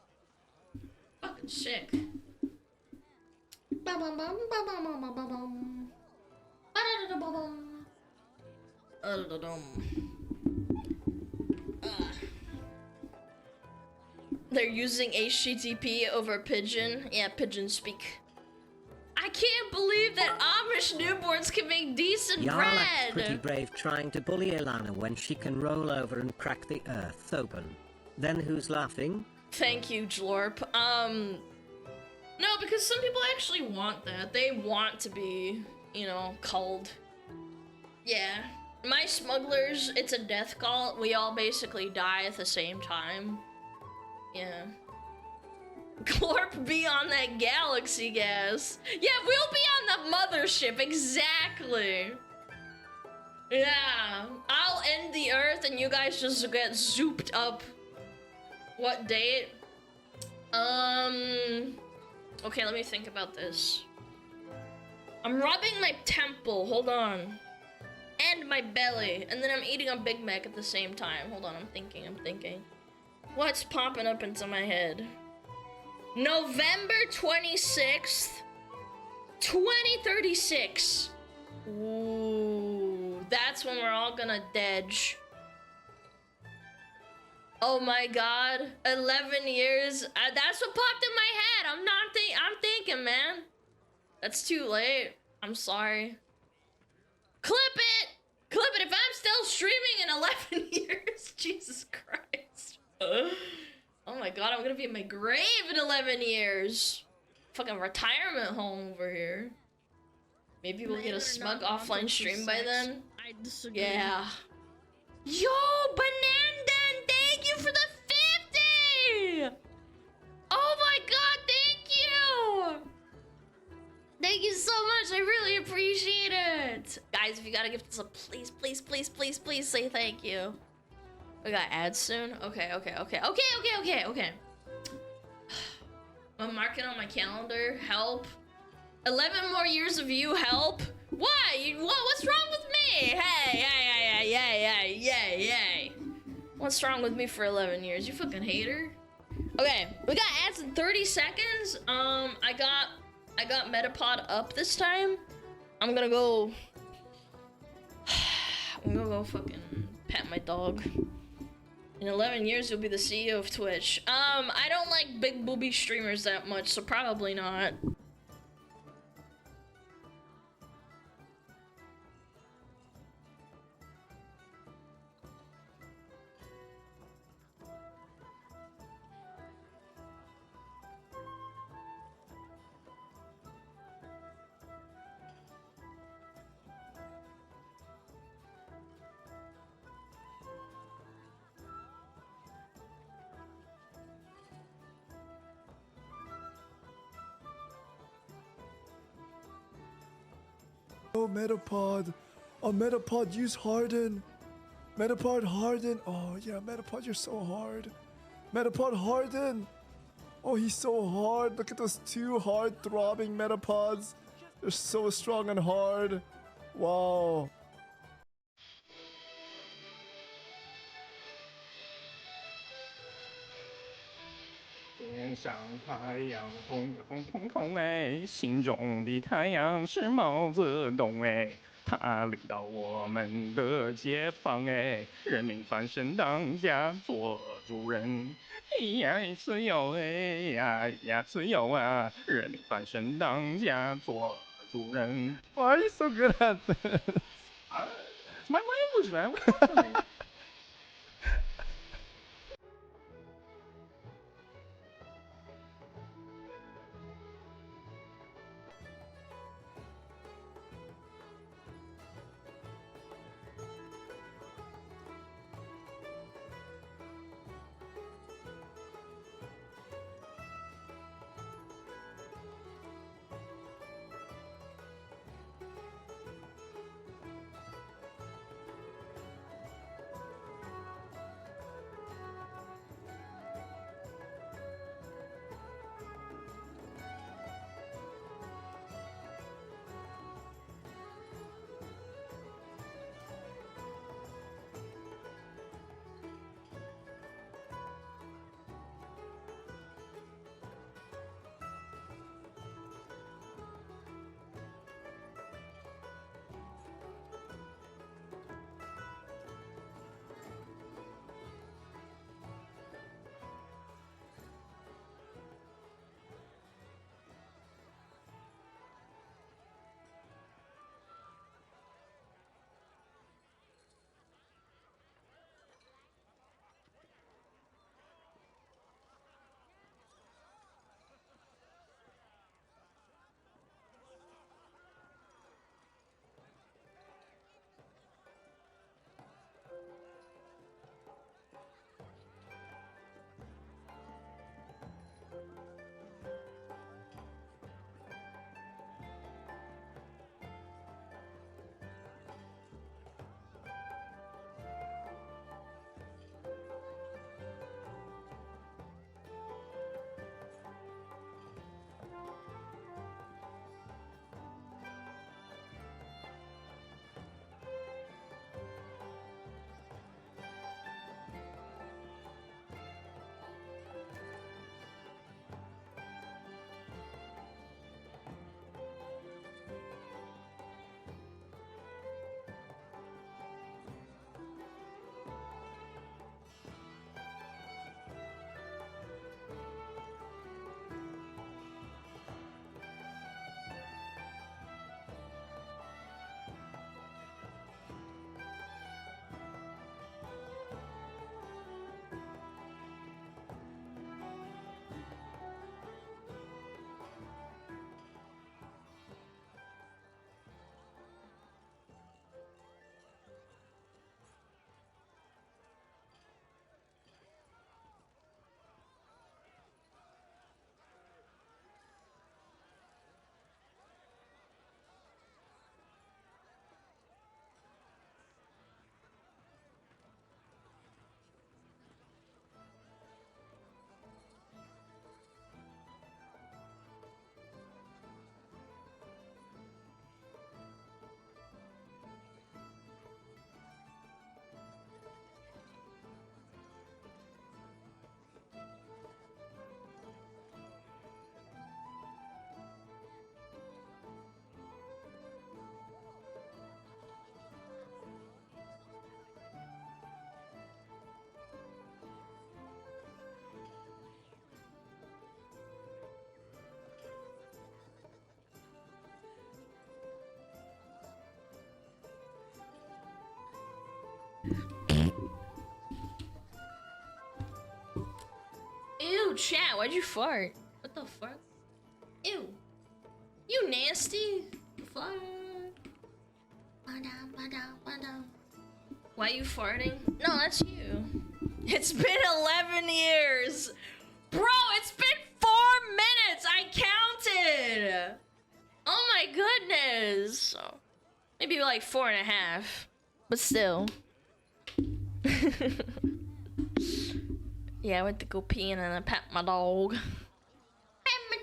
Fucking sick. They're using HTTP over Pigeon. Yeah, Pigeon speak. I can't believe that Amish newborns can make decent Y'all bread. act pretty brave trying to bully Alana when she can roll over and crack the earth open. Then who's laughing? Thank you, Jlorp. No, because some people actually want that. They want to be, you know, culled. Yeah. My smugglers, it's a death cult. We all basically die at the same time. Yeah. Glorp be on that galaxy gas. Yeah, we'll be on the mothership, exactly. Yeah. I'll end the earth and you guys just get zooped up. What date? Okay, let me think about this. I'm rubbing my temple, hold on. And my belly, and then I'm eating a Big Mac at the same time. Hold on, I'm thinking. What's popping up into my head? November 26th, 2036. Ooh, that's when we're all gonna dedge. Oh my god, 11 years. That's what popped in my head. I'm thinking, man. That's too late. I'm sorry. Clip it! Clip it if I'm still streaming in 11 years. Jesus Christ. Oh my god, I'm gonna be in my grave in 11 years. Fucking retirement home over here. Maybe we'll get a smug offline stream by then. I disagree. Yeah. Yo, Banandan, thank you for the 50! Oh my god, thank you! Thank you so much, I really appreciate it! Guys, if you gotta give this a please say thank you. We got ads soon? Okay. I'm marking on my calendar, help. 11 more years of you, help. Why? What's wrong with me? Hey. What's wrong with me for 11 years? You fucking hater. Okay, we got ads in 30 seconds. I got Metapod up this time. I'm gonna go fucking pet my dog. In 11 years, you'll be the CEO of Twitch. I don't like big booby streamers that much, so probably not. Oh, Metapod. Oh, Metapod, use Harden. Metapod, Harden. Oh, yeah, Metapod, you're so hard. Metapod, Harden. Oh, he's so hard. Look at those two hard throbbing Metapods. They're so strong and hard. Wow. 天上太阳红红红红哎，心中的太阳是毛泽东哎，他领导我们的解放哎，人民翻身当家做主人，哎呀自由哎呀呀自由啊，人民翻身当家做主人。Why are you so good at this? It's my language, man. What are you talking about? Ew, chat, why'd you fart? What the fuck? Ew. You nasty. Fuck. Why you farting? No, that's you. It's been 11 years. Bro, it's been 4 minutes. I counted. Oh my goodness. Maybe like 4.5. But still. Yeah, I went to go pee and then I pat my dog. Pat my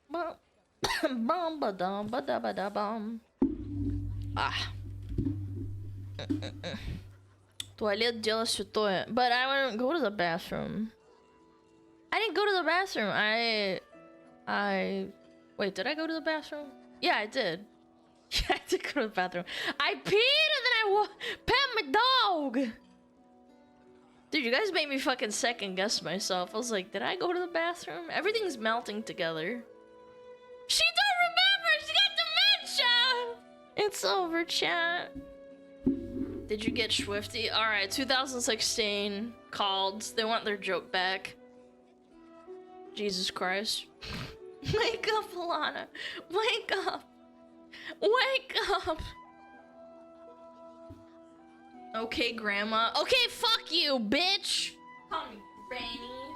dog. Bum ba dum ba da ba da bum. Ah. Toilette jealous toilet. But I wouldn't go to the bathroom. I didn't go to the bathroom. Wait, did I go to the bathroom? Yeah, I did. Yeah, I did go to the bathroom. I peed and then I pet my dog. Dude, you guys made me fucking second guess myself. I was like, did I go to the bathroom? Everything's melting together. She don't remember! She got dementia! It's over, chat. Did you get Swifty? Alright, 2016 called. They want their joke back. Jesus Christ. Wake up, Alana. Wake up. Wake up. Okay, Grandma. Okay, fuck you, bitch. Call me Granny.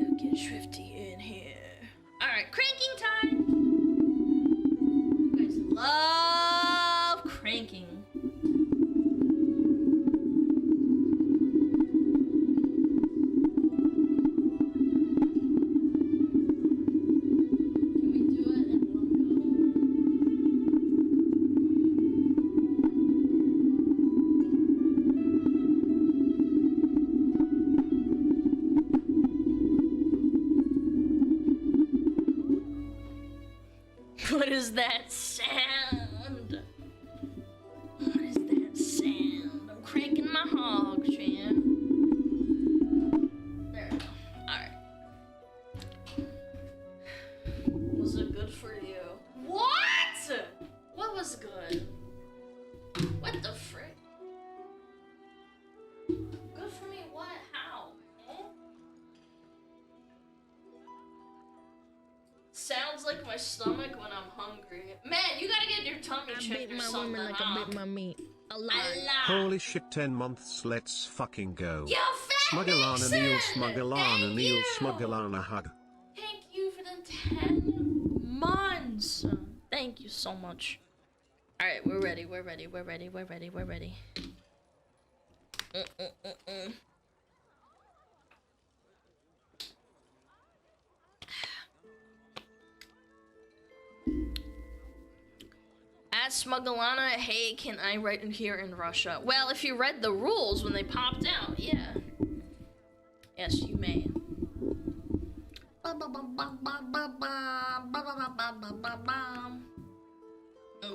I'll get Swifty in here. Alright, cranking time. You guys love cranking. What is that sound? What is that sound? I'm cranking my hog, Chan. There we go. Alright. Was it good for you? What? What was good? What the frick? Good for me? What? How? Eh? Sounds like my stomach when I'm hungry. Man, you gotta get your tummy checked or something. Woman like I bit my meat. A lot. Holy shit, 10 months, let's fucking go. Yo, SmugAlana, Neil, SmugAlana, Thank Neil, you. SmugAlana, hug. Thank you for the 10 months. Thank you so much. Alright, we're ready, we're ready, we're ready, we're ready, we're ready. Ask SmugAlana, hey, can I write in here in Russia? Well, if you read the rules when they popped out, yeah. Yes, you may. I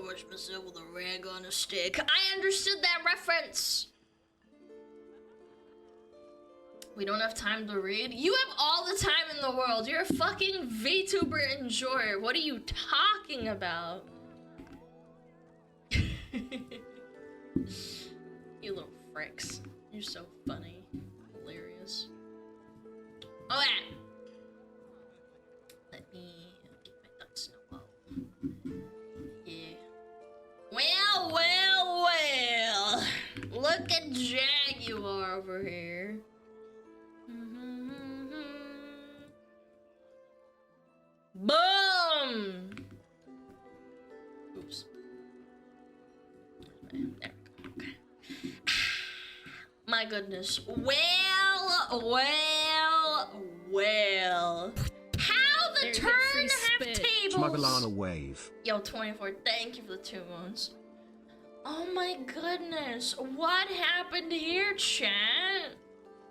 wash myself with a rag on a stick. I understood that reference. We don't have time to read. You have all the time in the world. You're a fucking VTuber enjoyer. What are you talking about? You little fricks. You're so funny. Hilarious. Oh yeah. Let me get my ducks in a row. Yeah. Well, well, well. Look at Jaguar over here. Boom! Oops. There we go. Okay. My goodness. Well, well, well. How the There's turn that free have spit. tables? SmugAlana wave. Yo, 24, thank you for the 2 months. Oh my goodness. What happened here, chat?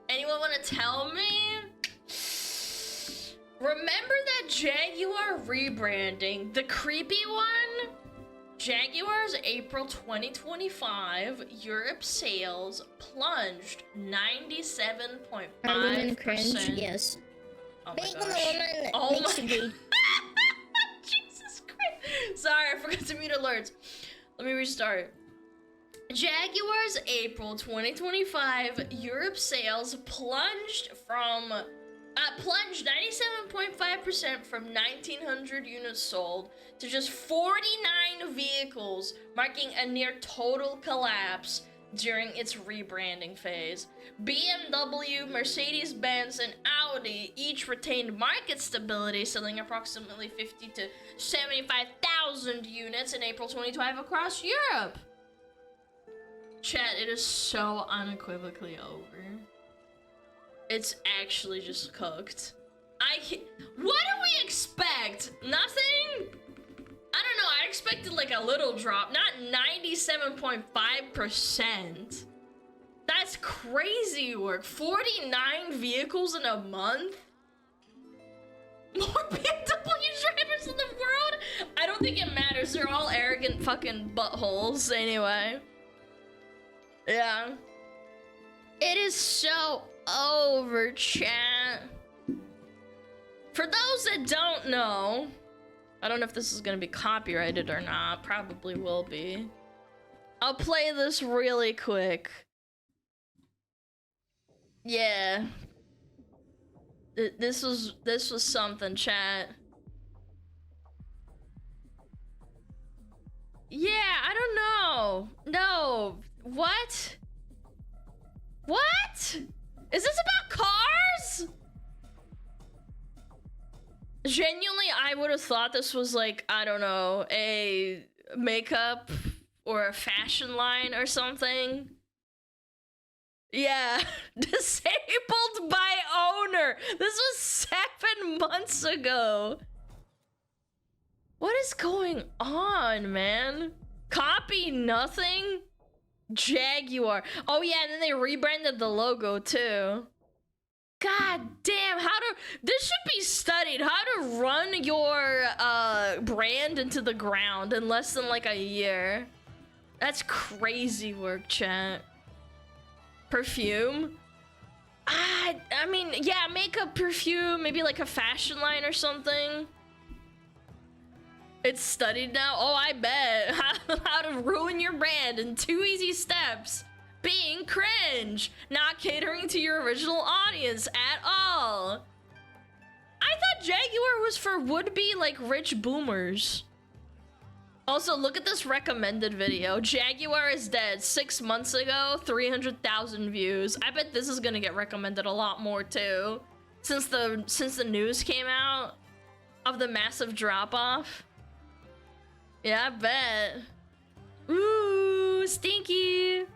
Anyone want to tell me? Remember that Jaguar rebranding? The creepy one? Jaguar's April 2025 Europe sales plunged 97.5%. Are women cringe? Yes. Oh my Being a gosh. woman Oh makes my you gay. Jesus Christ. Sorry, I forgot to mute alerts. Let me restart. Jaguar's April 2025 Europe sales plunged 97.5% from 1,900 units sold to just 49 vehicles, marking a near total collapse. during its rebranding phase. BMW, Mercedes-Benz, and Audi each retained market stability, selling approximately 50 to 75,000 units in April 2012 across Europe. Chat, it is so unequivocally over. It's actually just cooked. What do we expect? Nothing? I don't know, I expected like a little drop, not 97.5%. That's crazy work. 49 vehicles in a month? More BMW drivers in the world? I don't think it matters, they're all arrogant fucking buttholes anyway. Yeah. It is so over, chat. For those that don't know, I don't know if this is gonna be copyrighted or not. Probably will be. I'll play this really quick. Yeah. This was something, chat. Yeah, I don't know. No. What? What? Is this about cars? Genuinely, I would have thought this was like, I don't know, a makeup or a fashion line or something. Yeah, disabled by owner. This was 7 months ago. What is going on, man? Copy nothing? Jaguar. Oh yeah, and then they rebranded the logo too. God damn, this should be studied, how to run your brand into the ground in less than like a year. That's crazy work, chat. Perfume? I mean, yeah, makeup, perfume, maybe like a fashion line or something. It's studied now? Oh, I bet. How to ruin your brand in 2 easy steps. Being cringe, not catering to your original audience at all. I thought Jaguar was for would-be like rich boomers. Also, look at this recommended video. Jaguar is dead 6 months ago, 300,000 views. I bet this is gonna get recommended a lot more too, since the news came out of the massive drop-off. Yeah, I bet. Ooh, stinky.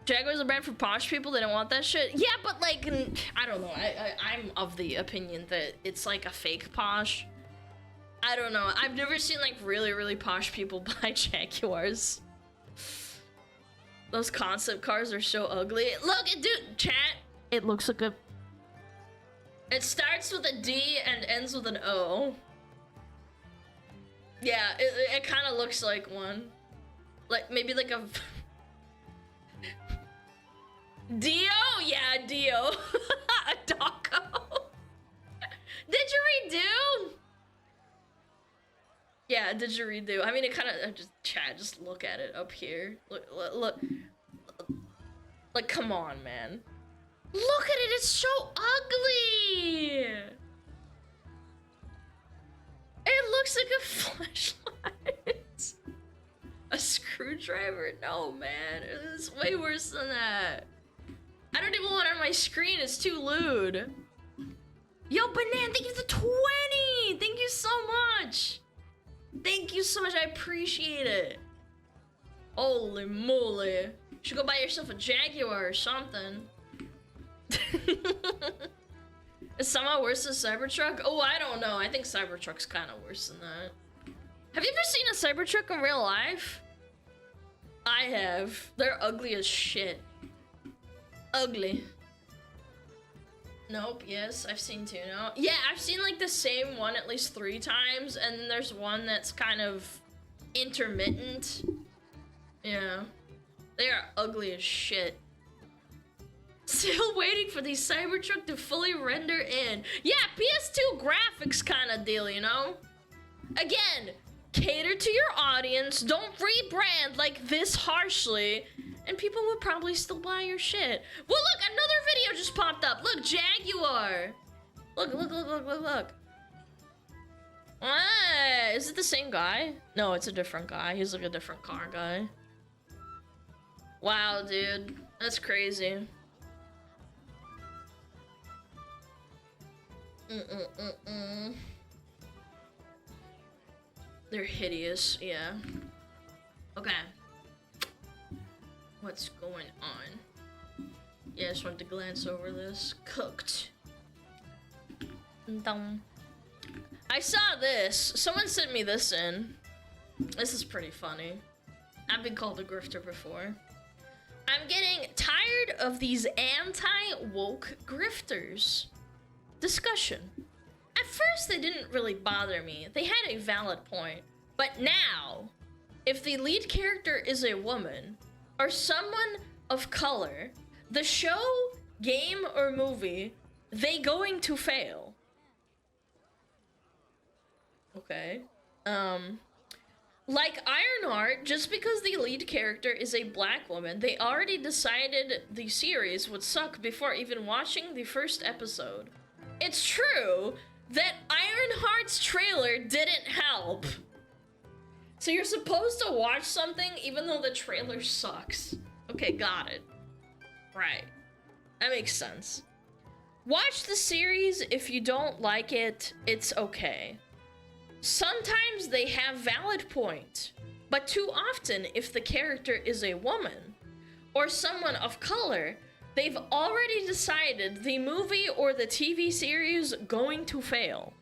Jaguar's a brand for posh people. They don't want that shit. Yeah, but like, I don't know. I'm of the opinion that it's like a fake posh. I don't know. I've never seen like really posh people buy Jaguars. Those concept cars are so ugly. Look, dude, chat. It looks like a. It starts with a D and ends with an O. Yeah, it kind of looks like one. Like maybe like a. Dio? Yeah, Dio. A Daco. Did you redo? Yeah, did you redo? I mean, it kind of just chat. Just look at it up here. Look. Like, come on, man. Look at it. It's so ugly. It looks like a flashlight. A screwdriver? No, man. It's way worse than that. I don't even want it on my screen. It's too lewd. Yo, Banan, thank you for the 20. Thank you so much. Thank you so much. I appreciate it. Holy moly. You should go buy yourself a Jaguar or something. Is somehow worse than Cybertruck? Oh, I don't know. I think Cybertruck's kind of worse than that. Have you ever seen a Cybertruck in real life? I have. They're ugly as shit. Ugly. Nope, yes, I've seen two now. Yeah, I've seen like the same one at least 3 times, and then there's one that's kind of intermittent. Yeah. They are ugly as shit. Still waiting for the Cybertruck to fully render in. Yeah, PS2 graphics kind of deal, you know? Again, cater to your audience, don't rebrand like this harshly, and people would probably still buy your shit. Well, look, another video just popped up. Look, Jaguar. Look. Ah, is it the same guy? No, it's a different guy. He's like a different car guy. Wow, dude. That's crazy. They're hideous, yeah. Okay. What's going on? Yeah, I just wanted to glance over this. Cooked. Dum. I saw this. Someone sent me this in. This is pretty funny. I've been called a grifter before. I'm getting tired of these anti-woke grifters. Discussion. At first, they didn't really bother me. They had a valid point. But now, if the lead character is a woman or someone of color, the show, game, or movie, they going to fail. Okay. Like Ironheart, just because the lead character is a black woman, they already decided the series would suck before even watching the first episode. It's true that Ironheart's trailer didn't help. So you're supposed to watch something even though the trailer sucks. Okay, got it. Right. That makes sense. Watch the series. If you don't like it, it's okay. Sometimes they have valid point, but too often if the character is a woman or someone of color, they've already decided the movie or the TV series going to fail.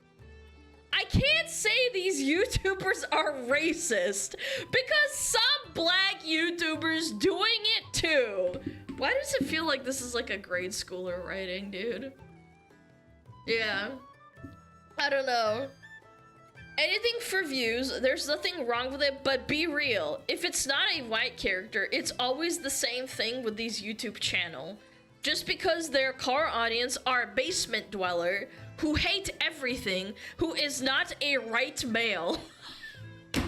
I can't say these YouTubers are racist because some black YouTubers doing it too. Why does it feel like this is like a grade schooler writing, dude? Yeah. I don't know. Anything for views, there's nothing wrong with it, but be real. If it's not a white character, it's always the same thing with these YouTube channel. Just because their core audience are basement dweller, who hate everything, who is not a right male. Bro,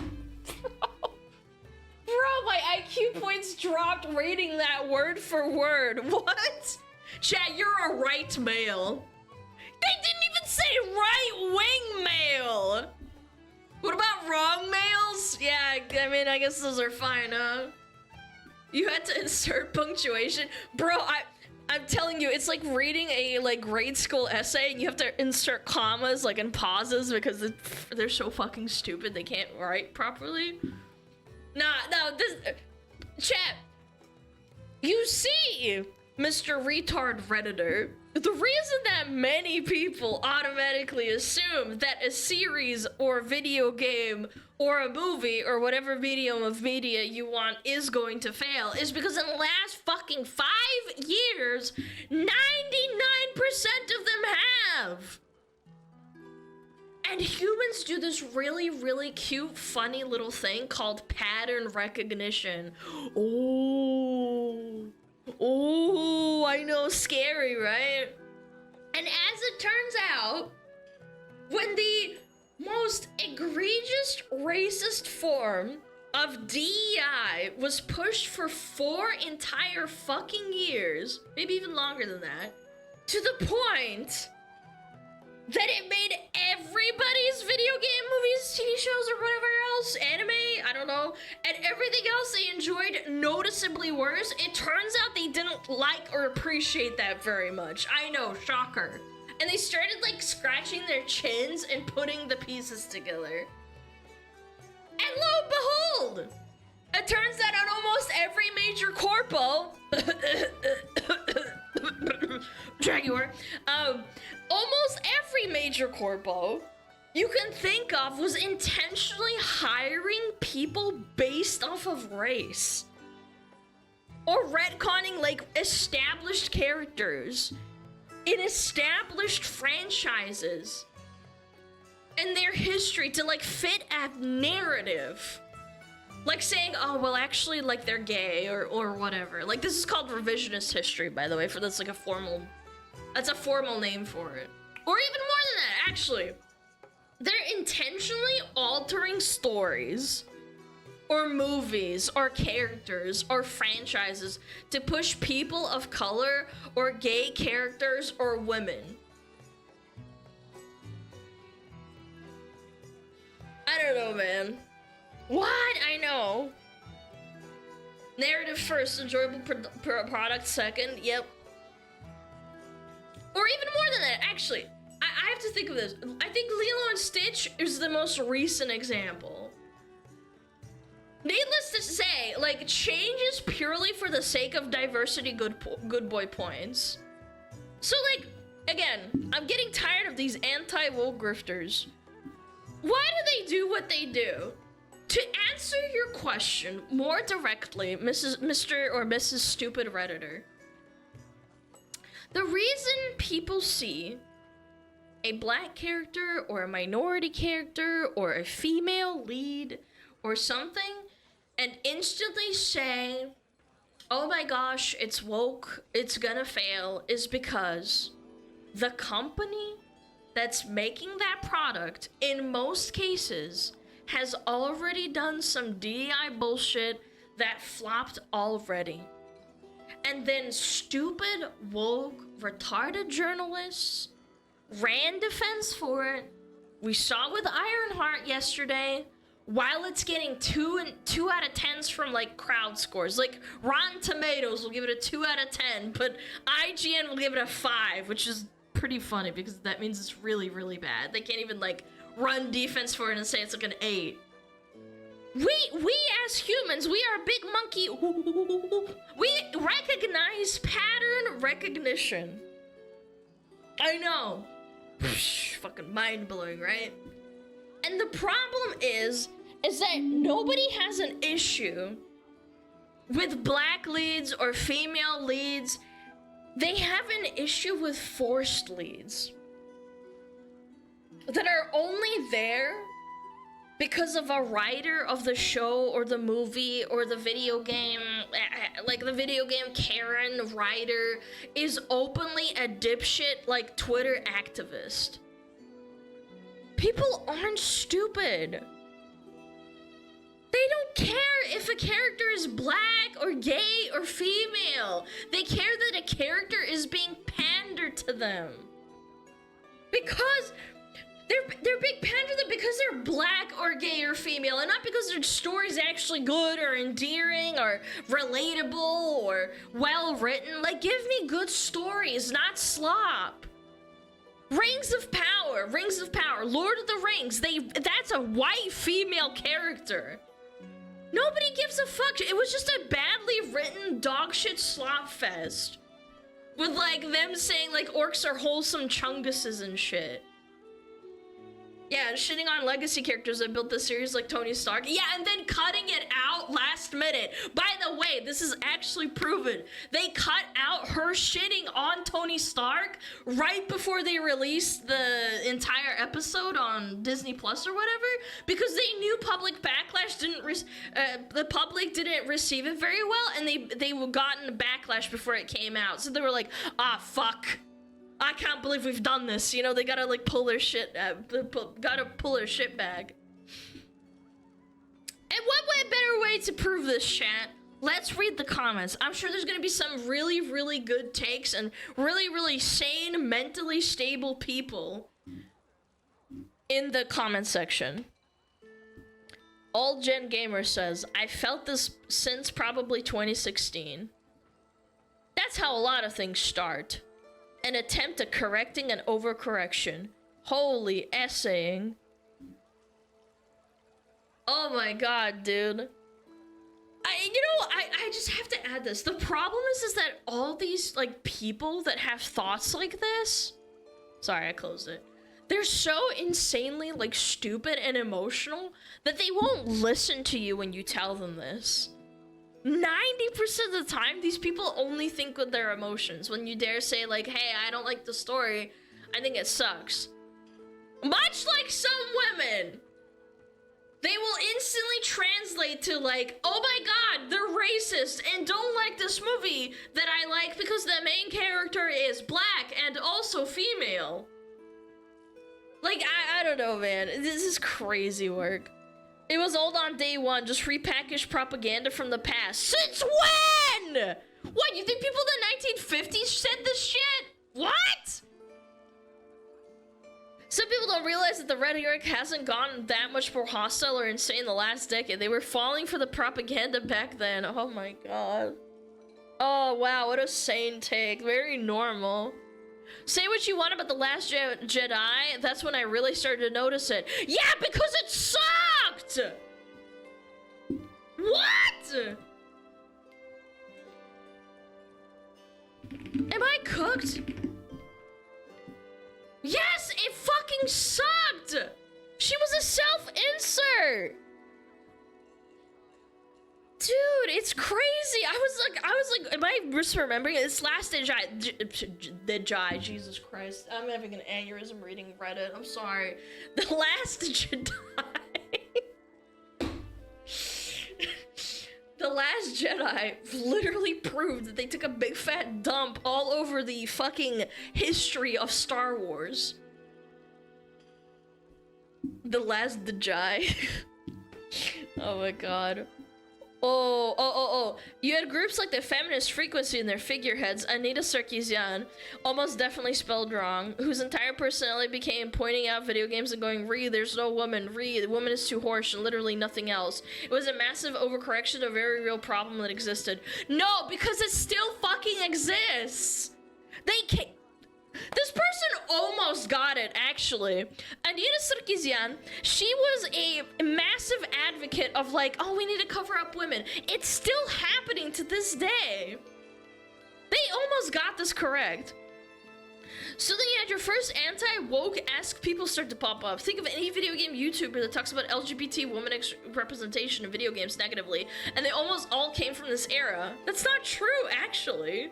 my IQ points dropped reading that word for word. What? Chat, you're a right male. They didn't even say right-wing male. What about wrong males? Yeah, I mean, I guess those are fine, huh? You had to insert punctuation. Bro, I'm telling you, it's like reading a like grade school essay and you have to insert commas like and pauses because they're so fucking stupid they can't write properly. No, this... Chat. You see, Mr. Retard Redditor, the reason that many people automatically assume that a series or video game or a movie or whatever medium of media you want is going to fail is because in the last fucking 5 years, 99% of them have. And humans do this really, really cute, funny little thing called pattern recognition. Oh, I know, scary, right? And as it turns out, when the most egregious racist form of DEI was pushed for 4 entire fucking years, maybe even longer than that, to the point that it made everybody's video game, movies, TV shows, or whatever else, anime, I don't know, and everything else they enjoyed noticeably worse, it turns out they didn't like or appreciate that very much. I know, shocker. And they started, like, scratching their chins and putting the pieces together. And lo and behold, it turns out on almost every major corpo, Jaguar, almost every major corpo you can think of was intentionally hiring people based off of race. Or retconning, like, established characters in established franchises and their history to, like, fit a narrative. Like saying, oh, well, actually, like, they're gay or whatever. Like, this is called revisionist history, by the way, for that's, like, that's a formal name for it. Or even more than that, actually. They're intentionally altering stories or movies or characters or franchises to push people of color or gay characters or women. I don't know, man. What? I know. Narrative first, enjoyable product second. Yep. Or even more than that, actually. I have to think of this. I think Lilo and Stitch is the most recent example. Needless to say, like, change is purely for the sake of diversity good boy points. So, like, again, I'm getting tired of these anti-woke grifters. Why do they do what they do? To answer your question more directly, Mr. or Mrs. Stupid Redditor, the reason people see a black character or a minority character or a female lead or something and instantly say, oh my gosh, it's woke, it's gonna fail, is because the company that's making that product, in most cases, has already done some DEI bullshit that flopped already. And then stupid, woke, retarded journalists ran defense for it. We saw with Ironheart yesterday, while it's getting 2 out of 10s from like crowd scores. Like Rotten Tomatoes will give it a 2 out of 10, but IGN will give it a 5, which is pretty funny because that means it's really, really bad. They can't even like run defense for it and say it's like an 8. We as humans, we are a big monkey. We recognize pattern recognition. I know. Fucking mind-blowing, right? And the problem is that nobody has an issue with black leads or female leads. They have an issue with forced leads that are only there because of a writer of the show or the movie or the video game, like the video game Karen writer is openly a dipshit like Twitter activist. People aren't stupid. They don't care if a character is black or gay or female. They care that a character is being pandered to them. Because they're being pandered to them because they're black or gay or female, and not because their story's actually good or endearing or relatable or well written. Like, give me good stories, not slop. Rings of Power, Lord of the Rings, that's a white female character. Nobody gives a fuck. It was just a badly written dogshit slop fest. With like them saying like orcs are wholesome chunguses and shit. Yeah, and shitting on legacy characters that built the series like Tony Stark. Yeah, and then cutting it out last minute. By the way, this is actually proven. They cut out her shitting on Tony Stark right before they released the entire episode on Disney Plus or whatever, because they knew public backlash the public didn't receive it very well, and they gotten backlash before it came out. So they were like, ah, fuck. I can't believe we've done this. You know, they gotta like pull their shit, gotta pull their shit bag. And what better way to prove this, chat? Let's read the comments. I'm sure there's gonna be some really, really good takes and really, really sane, mentally stable people in the comment section. All Gen Gamer says, I felt this since probably 2016. That's how a lot of things start. An attempt at correcting an overcorrection. Holy essaying. Oh my god, dude. I just have to add this. The problem is that all these, like, people that have thoughts like this... Sorry, I closed it. They're so insanely, like, stupid and emotional that they won't listen to you when you tell them this. 90% of the time, these people only think with their emotions. When you dare say, like, hey, I don't like the story, I think it sucks. Much like some women, they will instantly translate to, like, oh my god, they're racist and don't like this movie that I like because the main character is black and also female. Like, I don't know, man. This is crazy work. It was old on day one, just repackaged propaganda from the past. Since when? What, you think people in the 1950s said this shit? What? Some people don't realize that the rhetoric hasn't gotten that much more hostile or insane in the last decade. They were falling for the propaganda back then. Oh my god. Oh wow, what a sane take. Very normal. Say what you want about The Last Jedi, that's when I really started to notice it. Yeah, because it sucked! What? Am I cooked? Yes, it fucking sucked! She was a self-insert! Dude, it's crazy. I was like, am I misremembering it? This Last Jedi, Jesus Christ. I'm having an aneurysm reading Reddit. I'm sorry. The Last Jedi. The Last Jedi literally proved that they took a big fat dump all over the fucking history of Star Wars. The Last Jedi. Oh my god. Oh. You had groups like the Feminist Frequency and their figureheads, Anita Sarkeesian, almost definitely spelled wrong, whose entire personality became pointing out video games and going, "Ree, there's no woman. Ree, the woman is too harsh," and literally nothing else. It was a massive overcorrection of a very real problem that existed. No, because it still fucking exists. They can't. This person almost got it, actually. Anita Sarkeesian, she was a massive advocate of like, oh, we need to cover up women. It's still happening to this day. They almost got this correct. So then you had your first anti-woke-esque people start to pop up. Think of any video game YouTuber that talks about LGBT woman representation in video games negatively, and they almost all came from this era. That's not true, actually.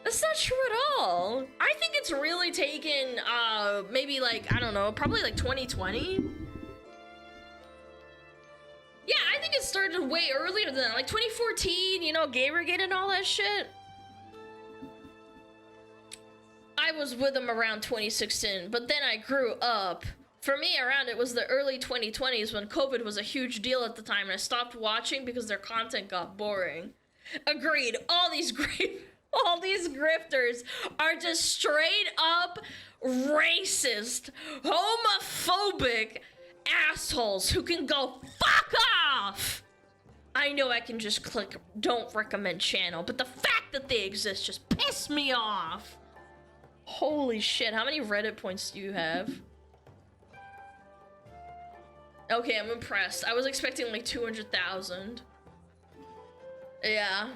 That's not true at all. I think it's really taken, maybe like, I don't know, probably like 2020. Yeah, I think it started way earlier than that, like 2014, you know, Gamergate and all that shit. I was with them around 2016, but then I grew up. For me, around it was the early 2020s when COVID was a huge deal at the time, and I stopped watching because their content got boring. Agreed, all these grifters are just straight up racist, homophobic assholes who can go fuck off. I know I can just click don't recommend channel, but the fact that they exist just piss me off. Holy shit, how many Reddit points do you have? Okay, I'm impressed. I was expecting like 200,000. Yeah.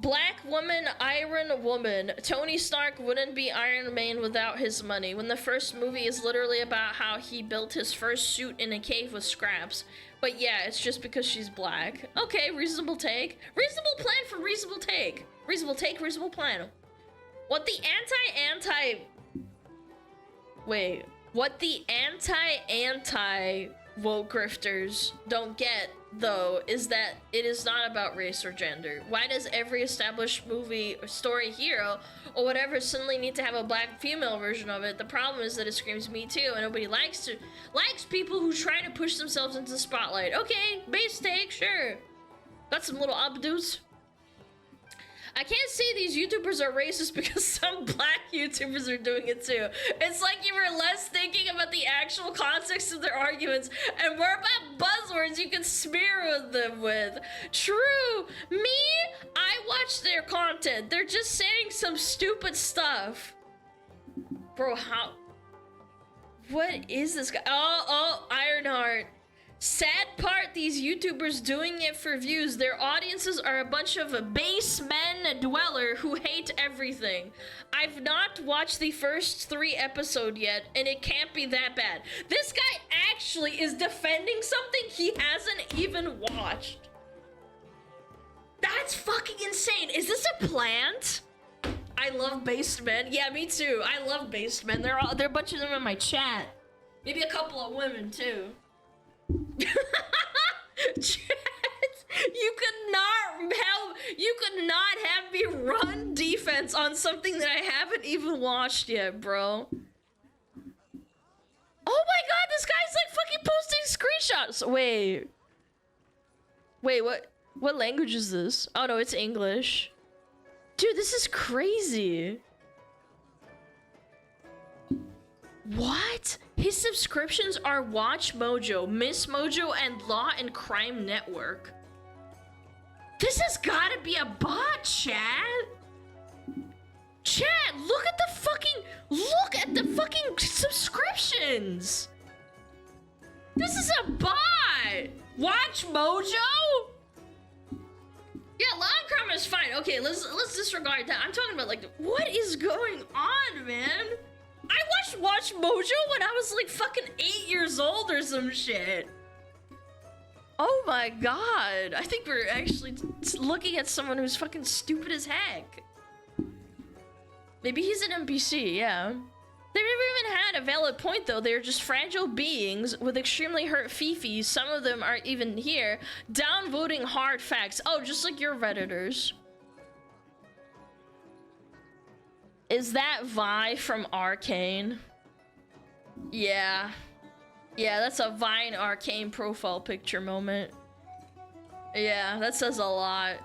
Black woman, Iron Woman. Tony Stark wouldn't be Iron Man without his money. When the first movie is literally about how he built his first suit in a cave with scraps. But yeah, it's just because she's black. Okay, reasonable take. Reasonable plan for reasonable take. Reasonable take, reasonable plan. What the anti-woke grifters don't get, though, is that it is not about race or gender. Why does every established movie or story hero or whatever suddenly need to have a black female version of it? The problem is that it screams Me Too, and nobody likes people who try to push themselves into the spotlight. Okay, base take, sure. Got some little updos. I can't say these YouTubers are racist because some black YouTubers are doing it too. It's like you were less thinking about the actual context of their arguments and more about buzzwords you can smear them with. True. Me, I watch their content. They're just saying some stupid stuff. Bro, how? What is this guy? Oh, Ironheart. Sad part, these YouTubers doing it for views. Their audiences are a bunch of basement dweller who hate everything. I've not watched the first 3 episodes yet, and it can't be that bad. This guy actually is defending something he hasn't even watched. That's fucking insane. Is this a plant? I love based men. Yeah, me too. I love based men. There are a bunch of them in my chat. Maybe a couple of women too. Chat, you could not have me run defense on something that I haven't even watched yet, bro. Oh my god, this guy's like fucking posting screenshots. Wait, what language is this? Oh no, it's English. Dude, this is crazy. What? His subscriptions are Watch Mojo, Miss Mojo, and Law and Crime Network. This has gotta be a bot, Chad. Chad, look at the fucking subscriptions. This is a bot. Watch Mojo? Yeah, Law and Crime is fine. Okay, let's disregard that. I'm talking about like, what is going on, man? I watched Mojo when I was like fucking 8 years old or some shit. Oh my god. I think we're actually looking at someone who's fucking stupid as heck. Maybe he's an NPC, yeah. They never even had a valid point though. They're just fragile beings with extremely hurt fifis. Some of them aren't even here. Downvoting hard facts. Oh, just like your Redditors. Is that Vi from Arcane? Yeah. Yeah, that's a Vine Arcane profile picture moment. Yeah, that says a lot.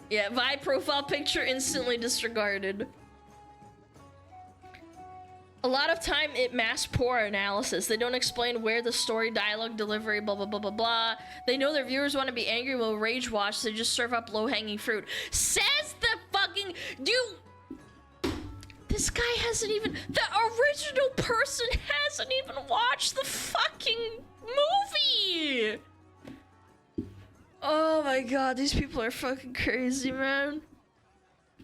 Yeah, Vi profile picture instantly disregarded. A lot of time it masks poor analysis. They don't explain where the story, dialogue, delivery, blah, blah, blah, blah, blah. They know their viewers want to be angry, will rage watch, so they just serve up low-hanging fruit. Says the fucking... This guy hasn't even... The original person hasn't even watched the fucking movie! Oh my god, these people are fucking crazy, man.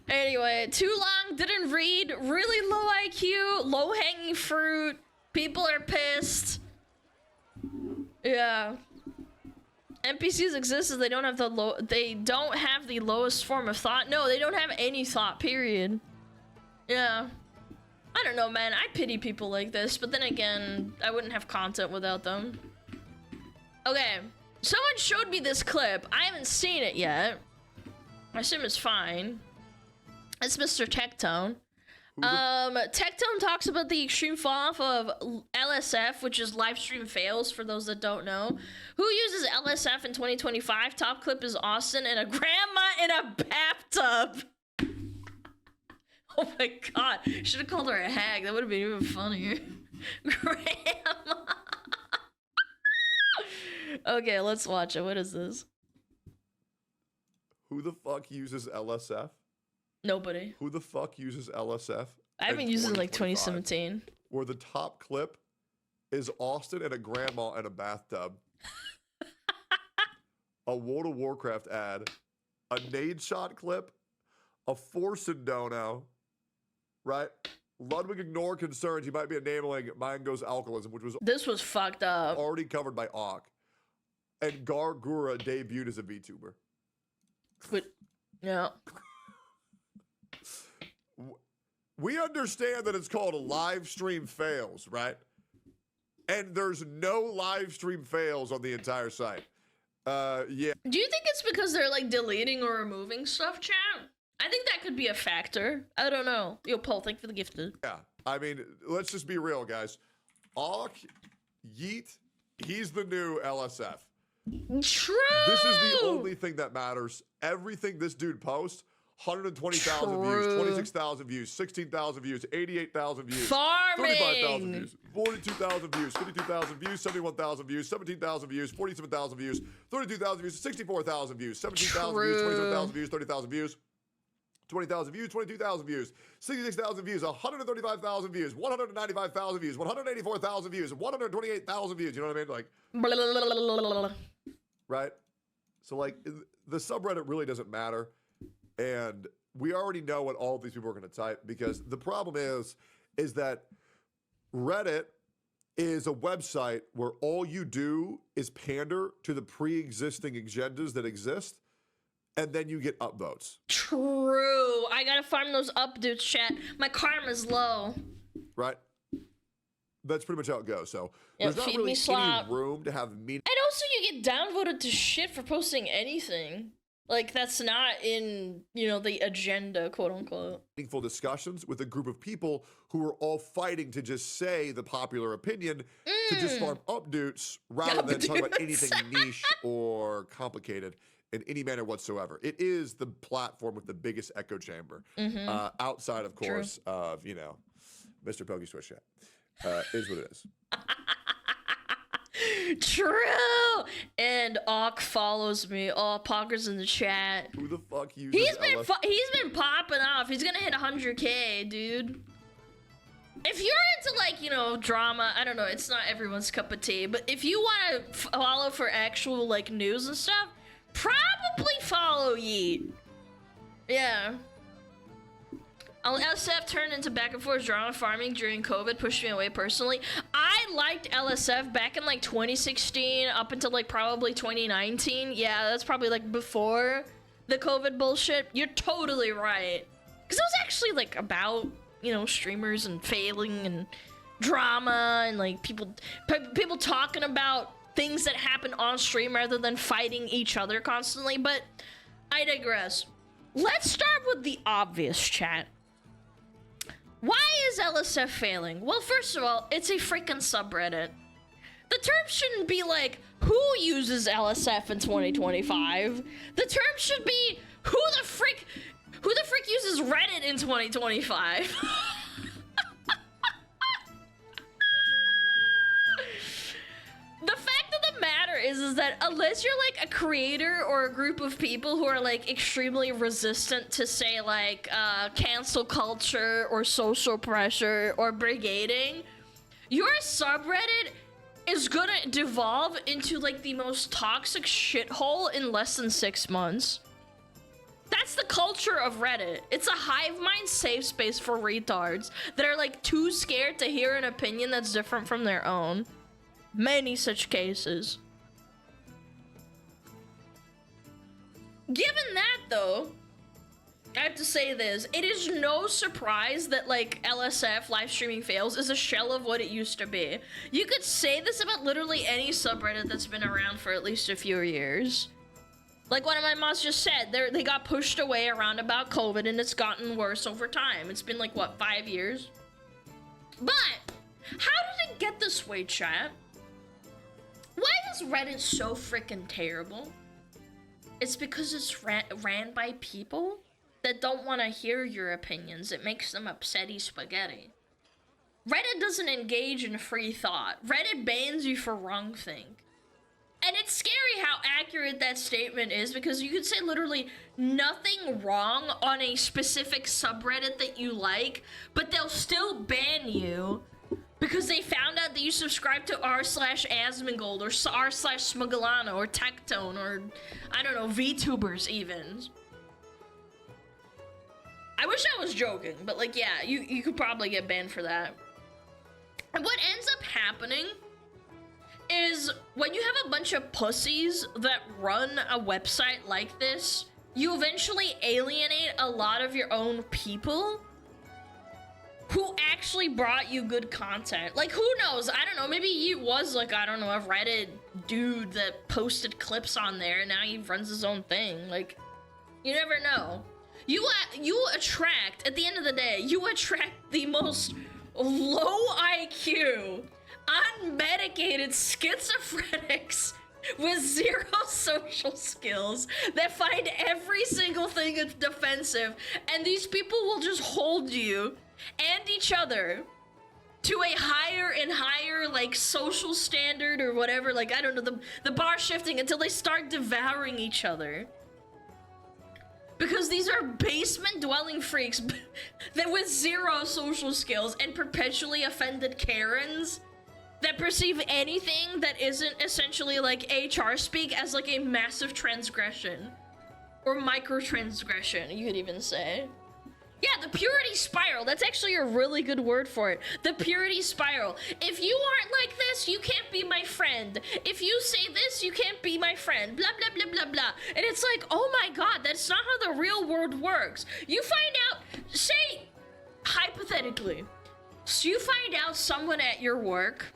Anyway, too long, didn't read, really low IQ, low-hanging fruit, people are pissed. Yeah. NPCs exist as they don't have the lowest form of thought. No, they don't have any thought, period. Yeah. I don't know, man. I pity people like this, but then again, I wouldn't have content without them. Okay. Someone showed me this clip. I haven't seen it yet. I assume it's fine. It's Mr. Tectone. Tectone talks about the extreme fall off of LSF, which is live stream fails for those that don't know. Who uses LSF in 2025? Top clip is Austin and a grandma in a bathtub. Oh my god, should have called her a hag. That would have been even funnier. Grandma. Okay, let's watch it. What is this? Who the fuck uses LSF? Nobody. Who the fuck uses LSF? I haven't used it in like 2017. Where the top clip is Austin and a grandma in a bathtub. A World of Warcraft ad. A nade shot clip. A Forsen dono. Right? Ludwig ignore concerns. He might be enabling Mango's alcoholism, which was... This was fucked up. Already covered by Auk. And Gargura debuted as a VTuber. But, yeah. We understand that it's called a live stream fails, right? And there's no live stream fails on the entire site. Yeah. Do you think it's because they're like deleting or removing stuff, chat? I think that could be a factor. I don't know. Yo, Paul, thank you for the gifted. Yeah. I mean, let's just be real, guys. Auk, Yeet, he's the new LSF. True! This is the only thing that matters. Everything this dude posts, 120,000 views, 26,000 views, 16,000 views, 88,000 views, Farming! 35,000 views, 42,000 views, 52,000 views, 71,000 views, 17,000 views, 47,000 views, 32,000 views, 64,000 views, 17,000 views, 27,000 views, 30,000 views, 20,000 views, 22,000 views, 66,000 views, 135,000 views, 195,000 views, 184,000 views, 128,000 views. You know what I mean? Like, blah, blah, blah, blah, blah. Right? So, like, the subreddit really doesn't matter. And we already know what all of these people are going to type, because the problem is that Reddit is a website where all you do is pander to the pre-existing agendas that exist, and then you get upvotes. True. I gotta farm those upvotes, chat. My karma's low. Right? That's pretty much how it goes. So Yeah, there's not feed really me slop. any room to have meaning. And also you get downvoted to shit for posting anything. Like, that's not in, you know, the agenda, quote unquote. Meaningful discussions with a group of people who are all fighting to just say the popular opinion, to just farm updates rather than talk about anything niche or complicated in any manner whatsoever. It is the platform with the biggest echo chamber, outside, of course, of, you know, Mr. Poke's Twitch chat. Is what it is. True. And Auk follows me. Oh, Pogger's in the chat. Who the fuck uses He's been popping off. He's gonna hit 100K, dude. If you're into, like, you know, drama, I don't know, it's not everyone's cup of tea, but if you want to follow for actual, like, news and stuff, probably follow Yeet. Yeah. LSF turned into back and forth drama farming during COVID, pushed me away personally. I liked LSF back in, like, 2016 up until, like, probably 2019. Yeah, that's probably, like, before the COVID bullshit. You're totally right. Because it was actually, like, about, you know, streamers and failing and drama and, like, people talking about things that happen on stream rather than fighting each other constantly. But I digress. Let's start with the obvious, chat. Why is LSF failing? Well, first of all, it's a freaking subreddit. The term shouldn't be like, who uses LSF in 2025? The term should be, who the frick uses Reddit in 2025? The fact of the matter is that unless you're like a creator or a group of people who are like extremely resistant to, say, like cancel culture or social pressure or brigading, your subreddit is gonna devolve into like the most toxic shithole in less than 6 months. That's the culture of Reddit. It's a hive mind safe space for retards that are like too scared to hear an opinion that's different from their own. Many such cases. Given that, though, I have to say this. It is no surprise that, like, LSF, live streaming fails, is a shell of what it used to be. You could say this about literally any subreddit that's been around for at least a few years. Like one of my mods just said, they got pushed away around about COVID, and it's gotten worse over time. It's been, like, what, 5 years? But, how did it get this way, chat? Why is Reddit so freaking terrible? It's because it's ran by people that don't want to hear your opinions. It makes them upsetty spaghetti. Reddit doesn't engage in free thought. Reddit bans you for wrongthink. And it's scary how accurate that statement is, because you could say literally nothing wrong on a specific subreddit that you like, but they'll still ban you because they found out that you subscribe to r/Asmongold or r/SmugAlana or Tectone or, I don't know, VTubers even. I wish I was joking, but like, yeah, you could probably get banned for that. And what ends up happening is when you have a bunch of pussies that run a website like this, you eventually alienate a lot of your own people who actually brought you good content. Like, who knows? I don't know. Maybe he was like, I don't know, a Reddit dude that posted clips on there and now he runs his own thing. Like, you never know. You attract, at the end of the day, you attract the most low IQ, unmedicated schizophrenics with zero social skills that find every single thing defensive, and these people will just hold you and each other to a higher and higher, like, social standard or whatever, like, I don't know, the bar shifting until they start devouring each other. Because these are basement dwelling freaks that with zero social skills and perpetually offended Karens that perceive anything that isn't essentially like HR speak as like a massive transgression or microtransgression, you could even say. Yeah, the purity spiral. That's actually a really good word for it. The purity spiral. If you aren't like this, you can't be my friend. If you say this, you can't be my friend. Blah, blah, blah, blah, blah. And it's like, oh my god, that's not how the real world works. You find out, say, hypothetically, so you find out someone at your work,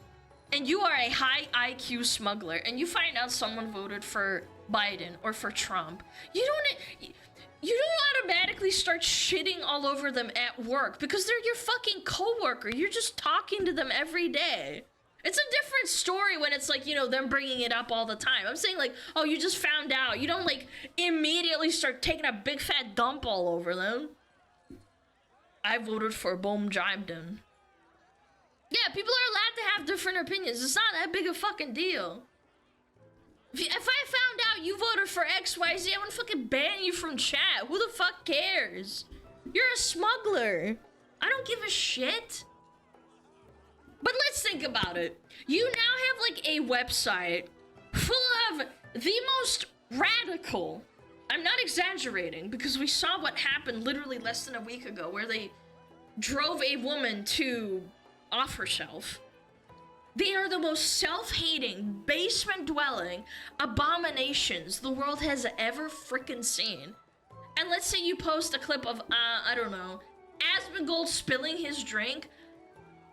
and you are a high IQ smuggler, and you find out someone voted for Biden or for Trump. You don't automatically start shitting all over them at work because they're your fucking coworker. You're just talking to them every day. It's a different story when it's like, you know, them bringing it up all the time. I'm saying like, oh, you just found out. You don't like immediately start taking a big fat dump all over them. I voted for Boom Jibden. Yeah, people are allowed to have different opinions. It's not that big a fucking deal. If I found out you voted for XYZ, I would fucking ban you from chat. Who the fuck cares? You're a smuggler. I don't give a shit. But let's think about it. You now have like a website full of the most radical, I'm not exaggerating because we saw what happened literally less than a week ago where they drove a woman to off herself. They are the most self-hating, basement-dwelling abominations the world has ever freaking seen. And let's say you post a clip of, I don't know, Asmongold spilling his drink,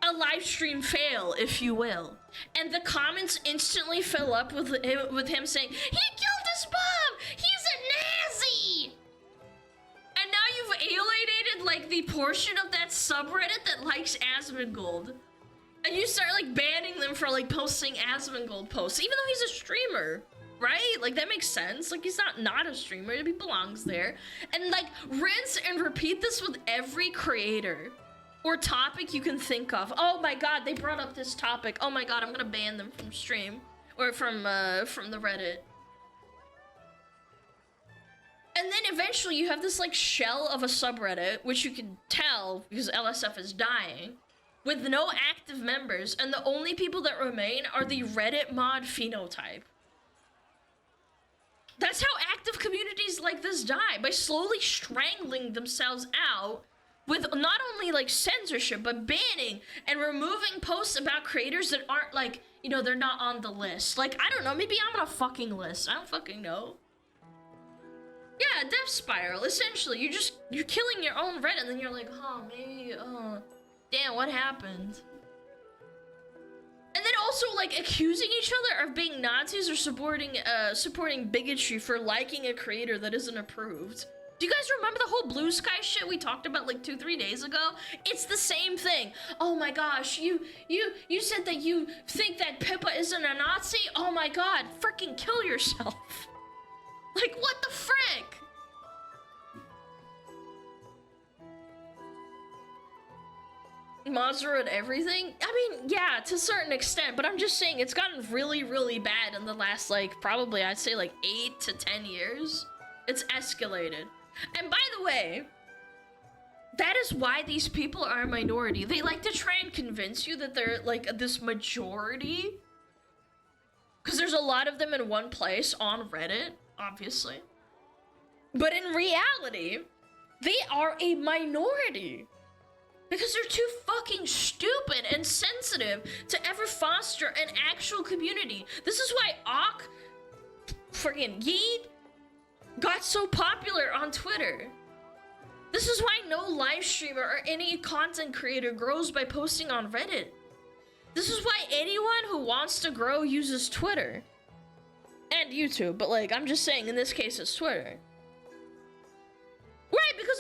a live stream fail, if you will. And the comments instantly fill up with him saying, he killed his mom! He's a Nazi! And now you've alienated, like, the portion of that subreddit that likes Asmongold. And you start, like, banning them for, like, posting Asmongold posts, even though he's a streamer. Right? Like, that makes sense. Like, he's not a streamer. He belongs there. And, like, rinse and repeat this with every creator or topic you can think of. Oh my god, they brought up this topic. Oh my god, I'm gonna ban them from stream. Or from the Reddit. And then eventually you have this, like, shell of a subreddit, which you can tell because LSF is dying, with no active members, and the only people that remain are the Reddit mod phenotype. That's how active communities like this die, by slowly strangling themselves out with not only, like, censorship, but banning and removing posts about creators that aren't, like, you know, they're not on the list. Like, I don't know, maybe I'm on a fucking list. I don't fucking know. Yeah, death spiral, essentially. You're killing your own Reddit, and then you're like, oh, maybe, damn, what happened? And then also, like, accusing each other of being Nazis or supporting bigotry for liking a creator that isn't approved. Do you guys remember the whole Blue Sky shit we talked about like 2-3 days ago? It's the same thing. Oh my gosh, you said that you think that Pippa isn't a Nazi? Oh my god, freaking kill yourself. Like, what the frick? Mazur and everything? I mean, yeah, to a certain extent, but I'm just saying it's gotten really, really bad in the last, like, probably, I'd say, like, 8 to 10 years. It's escalated. And by the way, that is why these people are a minority. They like to try and convince you that they're, like, this majority. Because there's a lot of them in one place on Reddit, obviously. But in reality, they are a minority. Because they're too fucking stupid and sensitive to ever foster an actual community. This is why friggin' Yeet got so popular on Twitter. This is why no live streamer or any content creator grows by posting on Reddit. This is why anyone who wants to grow uses Twitter. And YouTube, but, like, I'm just saying in this case it's Twitter. Right, because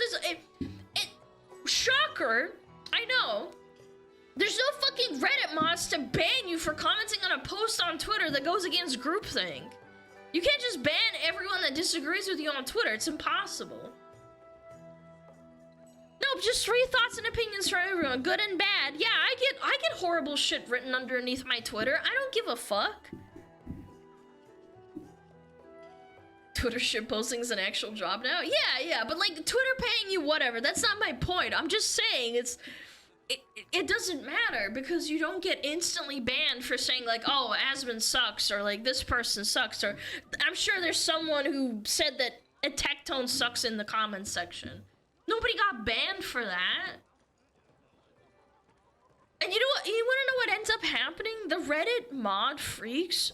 shocker, I know. There's no fucking Reddit mods to ban you for commenting on a post on Twitter that goes against groupthink. You can't just ban everyone that disagrees with you on Twitter. It's impossible. No, just 3 thoughts and opinions from everyone, good and bad. Yeah, I get horrible shit written underneath my Twitter. I don't give a fuck. Twitter shit posting is an actual job now? Yeah, but, like, Twitter paying you whatever, that's not my point. I'm just saying it doesn't matter because you don't get instantly banned for saying, like, oh, Asmon sucks, or, like, this person sucks, or I'm sure there's someone who said that a Tectone sucks in the comments section. Nobody got banned for that. And you know what? You wanna know what ends up happening? The Reddit mod freaks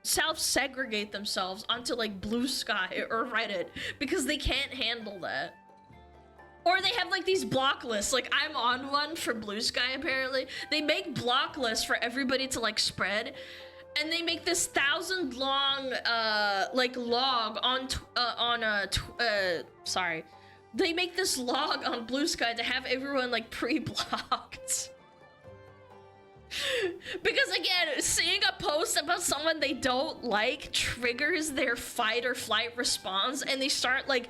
self-segregate themselves onto, like, Blue Sky or Reddit because they can't handle that. Or they have, like, these block lists. Like, I'm on one for Blue Sky, apparently. They make block lists for everybody to, like, spread. And they make this 1,000-long, like, log sorry. They make this log on Blue Sky to have everyone, like, pre-blocked. Because, again, seeing a post about someone they don't like triggers their fight or flight response, and they start, like,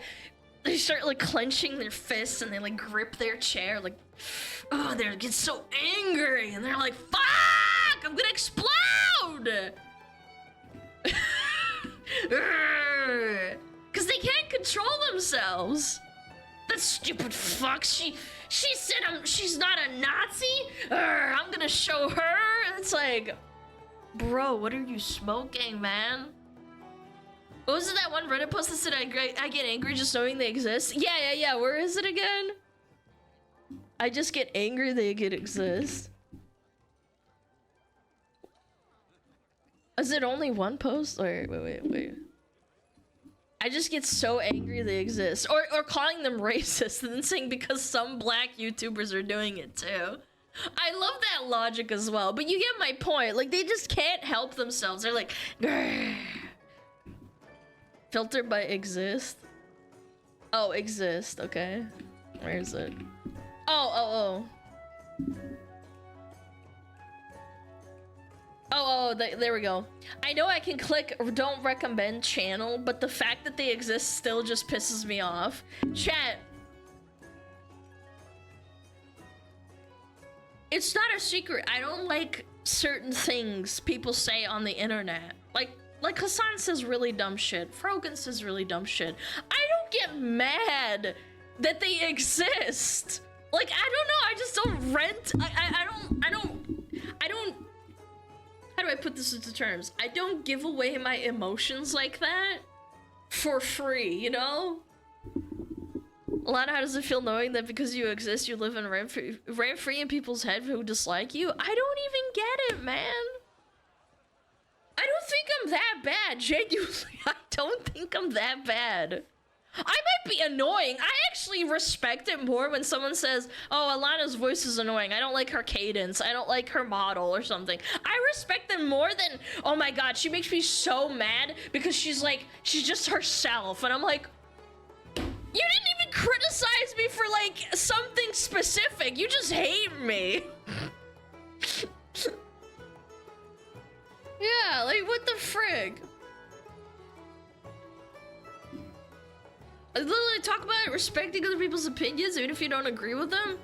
they start like clenching their fists and they like grip their chair like, oh, they get so angry and they're like, fuck, I'm gonna explode. Cause they can't control themselves. That stupid fuck. She said she's not a Nazi. I'm gonna show her. It's like, bro, what are you smoking, man? What was it, that one Reddit post that said I get angry just knowing they exist? Yeah. Where is it again? I just get angry they could exist. Is it only one post? Or wait. I just get so angry they exist. Or calling them racist and then saying because some black YouTubers are doing it too. I love that logic as well, but you get my point. Like, they just can't help themselves. They're like, grrr. Filter by exist? Oh, exist, okay. Where is it? Oh. There we go. I know I can click don't recommend channel, but the fact that they exist still just pisses me off. Chat. It's not a secret. I don't like certain things people say on the internet. Like Hassan says really dumb shit. Frogan says really dumb shit. I don't get mad that they exist. Like, I don't know. I just don't rent. I don't. How do I put this into terms? I don't give away my emotions like that for free, you know? Alana, how does it feel knowing that because you exist, you live in rent free in people's head who dislike you? I don't even get it, man. I don't think I'm that bad. Genuinely, I don't think I'm that bad. I might be annoying. I actually respect it more when someone says, oh, Alana's voice is annoying. I don't like her cadence. I don't like her model or something. I respect them more than, oh my god, she makes me so mad because she's just herself. And I'm like, you didn't even criticize me for like something specific. You just hate me. Yeah, like what the frig? I literally talk about it, respecting other people's opinions, even if you don't agree with them.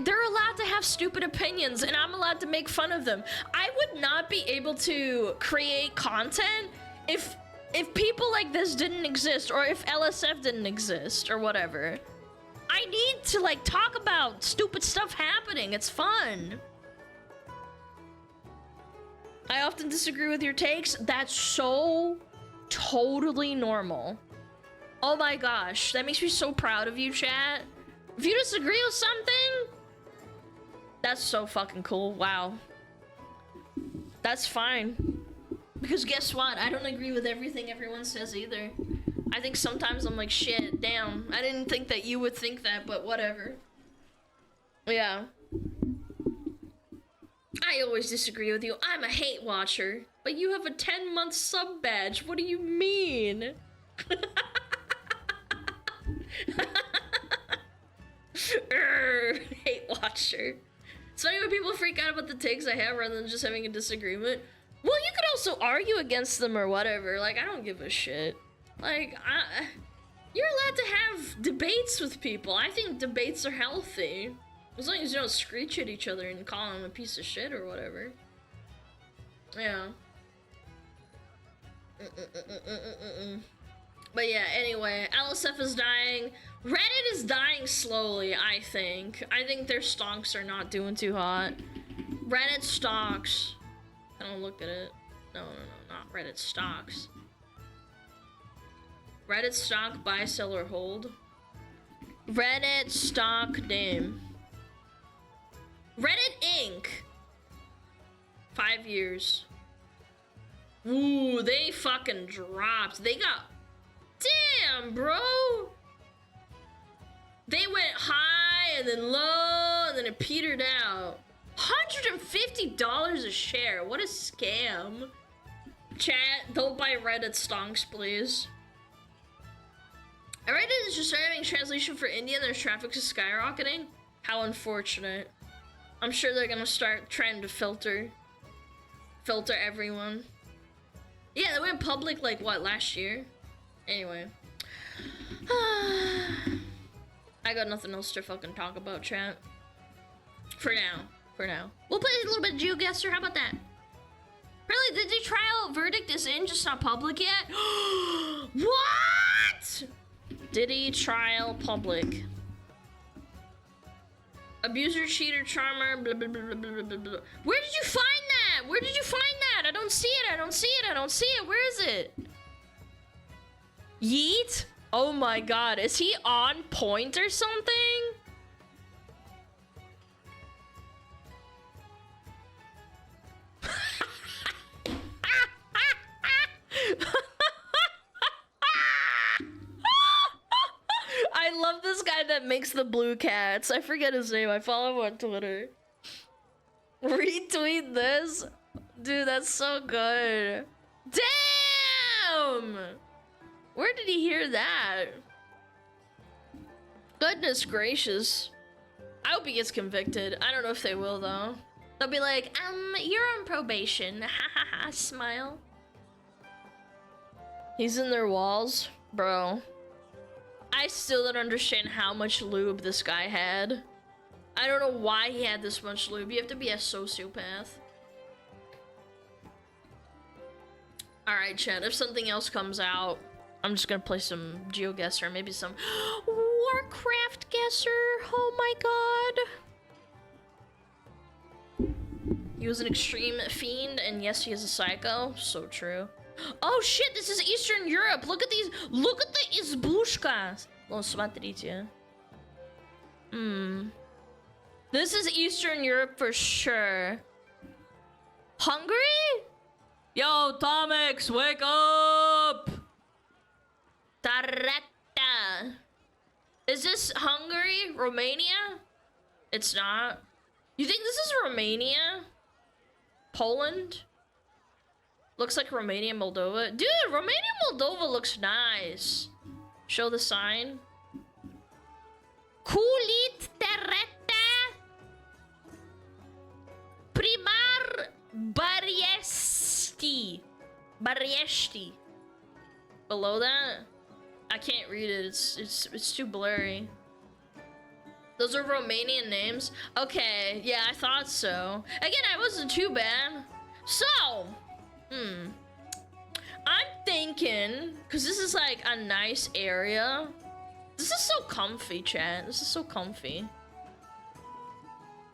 They're allowed to have stupid opinions, and I'm allowed to make fun of them. I would not be able to create content if people like this didn't exist, or if LSF didn't exist, or whatever. I need to like talk about stupid stuff happening. It's fun. I often disagree with your takes. That's so totally normal. Oh my gosh, that makes me so proud of you, chat. If you disagree with something, that's so fucking cool. Wow. That's fine. Because guess what? I don't agree with everything everyone says either. I think sometimes I'm like, shit, damn. I didn't think that you would think that, but whatever. Yeah. I always disagree with you. I'm a hate watcher. But you have a 10-month sub badge. What do you mean? Hate watcher. It's funny when people freak out about the takes I have rather than just having a disagreement. Well, you could also argue against them or whatever. Like, I don't give a shit. Like, you're allowed to have debates with people. I think debates are healthy. As long as you don't screech at each other and call them a piece of shit or whatever. Yeah. But yeah, anyway, LSF is dying. Reddit is dying slowly, I think. I think their stonks are not doing too hot. Reddit stocks. I don't look at it. No, not Reddit stocks. Reddit stock, buy, sell, or hold. Reddit stock name. Reddit Inc. 5 years. Ooh, they fucking dropped. They got... Damn, bro! They went high and then low and then it petered out. $150 a share. What a scam. Chat, don't buy Reddit stonks, please. Reddit is just having translation for India and their traffic is skyrocketing. How unfortunate. I'm sure they're gonna start trying to filter everyone. Yeah, they went public like what, last year? Anyway. I got nothing else to fucking talk about, chat. For now. For now. We'll play a little bit of GeoGuessr. How about that? Really? The trial verdict is in, just not public yet? What? Diddy trial public. Abuser, cheater, charmer, blah, blah, blah, blah, blah, blah, blah. Where did you find that? Where did you find that? I don't see it. I don't see it. I don't see it. Where is it? Yeet? Oh my god. Is he on point or something? I love this guy that makes the blue cats. I forget his name. I follow him on Twitter. Retweet this. Dude, that's so good. Damn! Where did he hear that? Goodness gracious. I hope he gets convicted. I don't know if they will, though. They'll be like, you're on probation. Ha ha ha, smile. He's in their walls? Bro. I still don't understand how much lube this guy had. I don't know why he had this much lube. You have to be a sociopath. Alright, chat. If something else comes out, I'm just gonna play some GeoGuessr, maybe some Warcraft guesser. Oh my god. He was an extreme fiend, and yes, he is a psycho. So true. Oh shit, this is Eastern Europe. Look at these. Look at the izbushkas. Oh, смотрите. This is Eastern Europe for sure. Hungary? Yo, Tomix, wake up! Tarata. Is this Hungary? Romania? It's not. You think this is Romania? Poland? Looks like Romania, Moldova. Dude, Romania, Moldova looks nice. Show the sign. Kulit tereta. Primar Bariesti. Bariesti. Below that? I can't read it. It's too blurry. Those are Romanian names? Okay, yeah, I thought so. Again, I wasn't too bad. So, I'm thinking, because this is like a nice area. This is so comfy, chat. This is so comfy.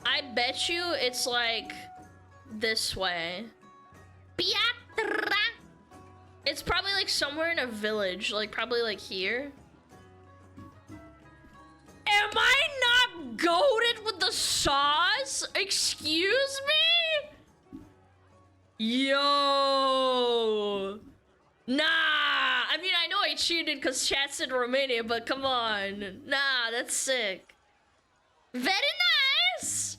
I bet you it's like this way. Piatra. It's probably like somewhere in a village, like probably like here. Am I not goated with the sauce? Excuse me? Yo. Nah. I mean, I know I cheated because chat said Romania, but come on. Nah, that's sick. Very nice.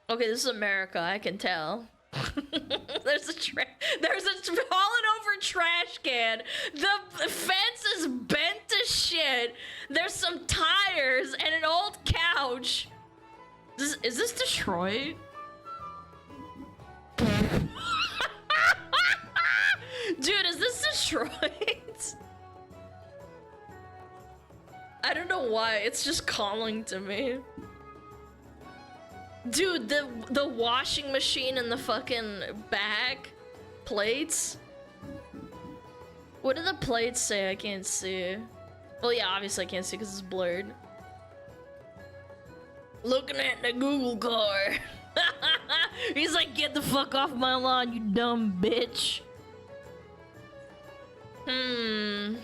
Okay, this is America, I can tell. There's a fallen over trash can. The fence is bent to shit. There's some tires and an old couch. Is this Detroit? Dude, is this Detroit? I don't know why. It's just calling to me. Dude, the washing machine and the fucking back plates. What do the plates say? I can't see. Well, yeah, obviously I can't see because it's blurred. Looking at the Google car. He's like, get the fuck off my lawn, you dumb bitch. I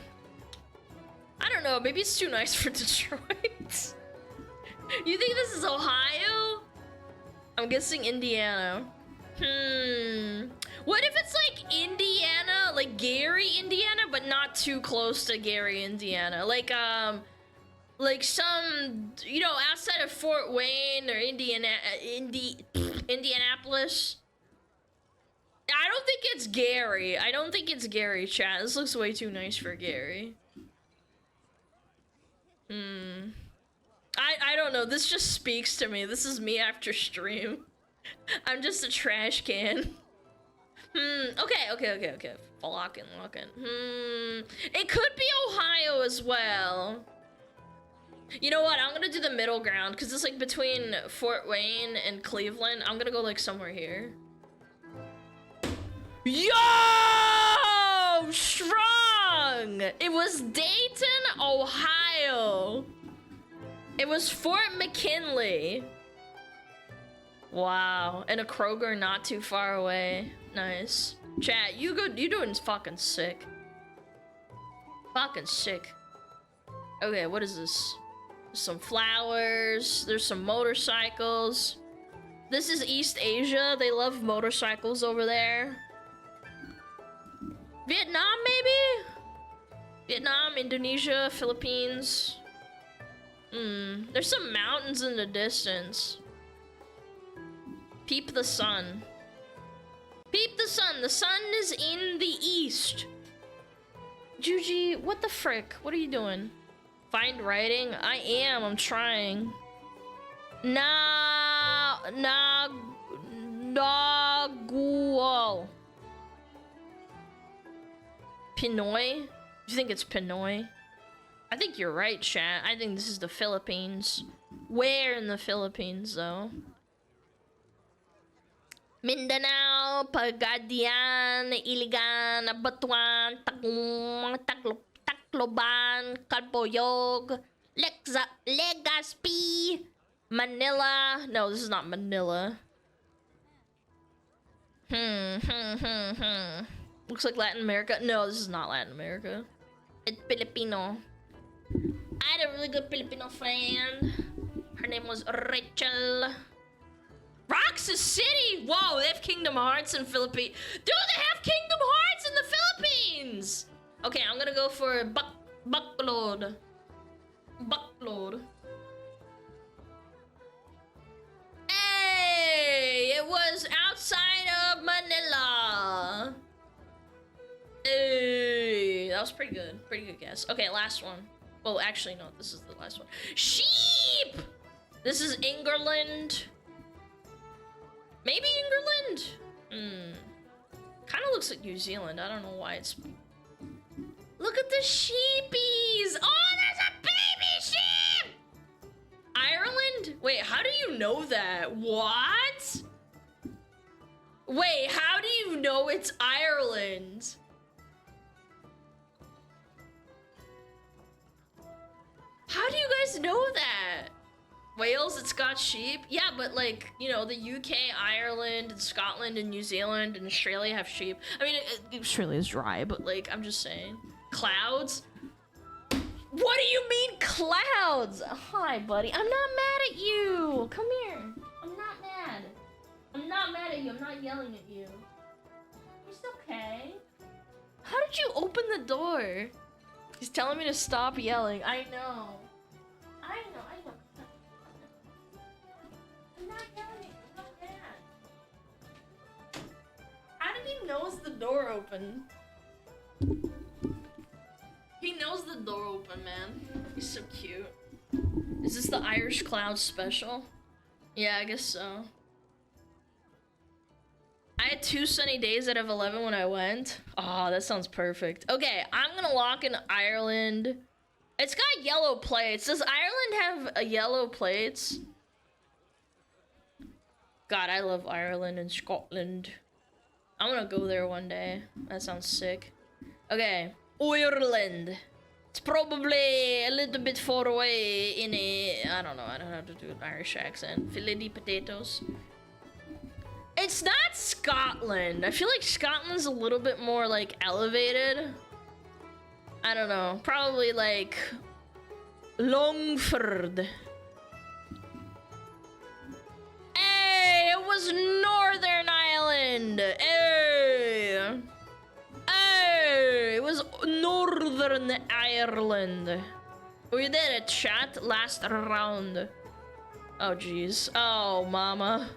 don't know. Maybe it's too nice for Detroit. You think this is Ohio? I'm guessing Indiana. What if it's like Indiana, like Gary, Indiana, but not too close to Gary, Indiana? Like some, you know, outside of Fort Wayne or Indianapolis. I don't think it's Gary. I don't think it's Gary, chat. This looks way too nice for Gary. I don't know. This just speaks to me. This is me after stream. I'm just a trash can. Okay. Lock in. It could be Ohio as well. You know what? I'm gonna do the middle ground because it's like between Fort Wayne and Cleveland. I'm gonna go like somewhere here. Yo! Strong! It was Dayton, Ohio. It was Fort McKinley. Wow. And a Kroger not too far away. Nice. Chat, you doing fucking sick. Fucking sick. Okay, what is this? Some flowers. There's some motorcycles. This is East Asia. They love motorcycles over there. Vietnam, maybe? Vietnam, Indonesia, Philippines. There's some mountains in the distance. Peep the sun. Peep the sun. The sun is in the east. Juji, what the frick? What are you doing? Find writing? I am. I'm trying. Nagual. Pinoy? You think it's Pinoy? I think you're right, chat. I think this is the Philippines. Where in the Philippines, though? Mindanao, Pagadian, Iligan, Batuan, Tacloban, Calpoyog, Legazpi, Manila. No, this is not Manila. Looks like Latin America. No, this is not Latin America. It's Filipino. I had a really good Filipino friend. Her name was Rachel. Roxas City! Whoa, they have Kingdom Hearts in Philippines. Dude, they have Kingdom Hearts in the Philippines! Okay, I'm gonna go for Bacolod. Bacolod. Hey! It was outside of Manila. Hey! That was pretty good. Pretty good guess. Okay, last one. Well, actually, no, this is the last one. Sheep! This is England. Maybe England? Kind of looks like New Zealand. I don't know why it's... Look at the sheepies! Oh, there's a baby sheep! Ireland? Wait, how do you know that? What? Wait, how do you know it's Ireland? How do you guys know that? Wales, it's got sheep? Yeah, but like, you know, the UK, Ireland, and Scotland, and New Zealand, and Australia have sheep. I mean, Australia's dry, but like, I'm just saying. Clouds? What do you mean clouds? Hi, buddy. I'm not mad at you. Come here. I'm not mad. I'm not mad at you. I'm not yelling at you. It's okay. How did you open the door? He's telling me to stop yelling. I know. I know. I'm not yelling at you. I'm not mad. How did he knows the door open? He knows the door open, man. He's so cute. Is this the Irish Cloud special? Yeah, I guess so. I had 2 sunny days out of 11 when I went. Oh, that sounds perfect. Okay, I'm gonna lock in Ireland. It's got yellow plates. Does Ireland have yellow plates? God, I love Ireland and Scotland. I'm gonna go there one day. That sounds sick. Okay, Ireland. It's probably a little bit far away in a... I don't know how to do an Irish accent. Filet potatoes. It's not Scotland. I feel like Scotland's a little bit more, like, elevated. I don't know. Probably, like, Longford. Hey, it was Northern Ireland. Hey. Hey, it was Northern Ireland. We did a chat last round. Oh, jeez. Oh, mama.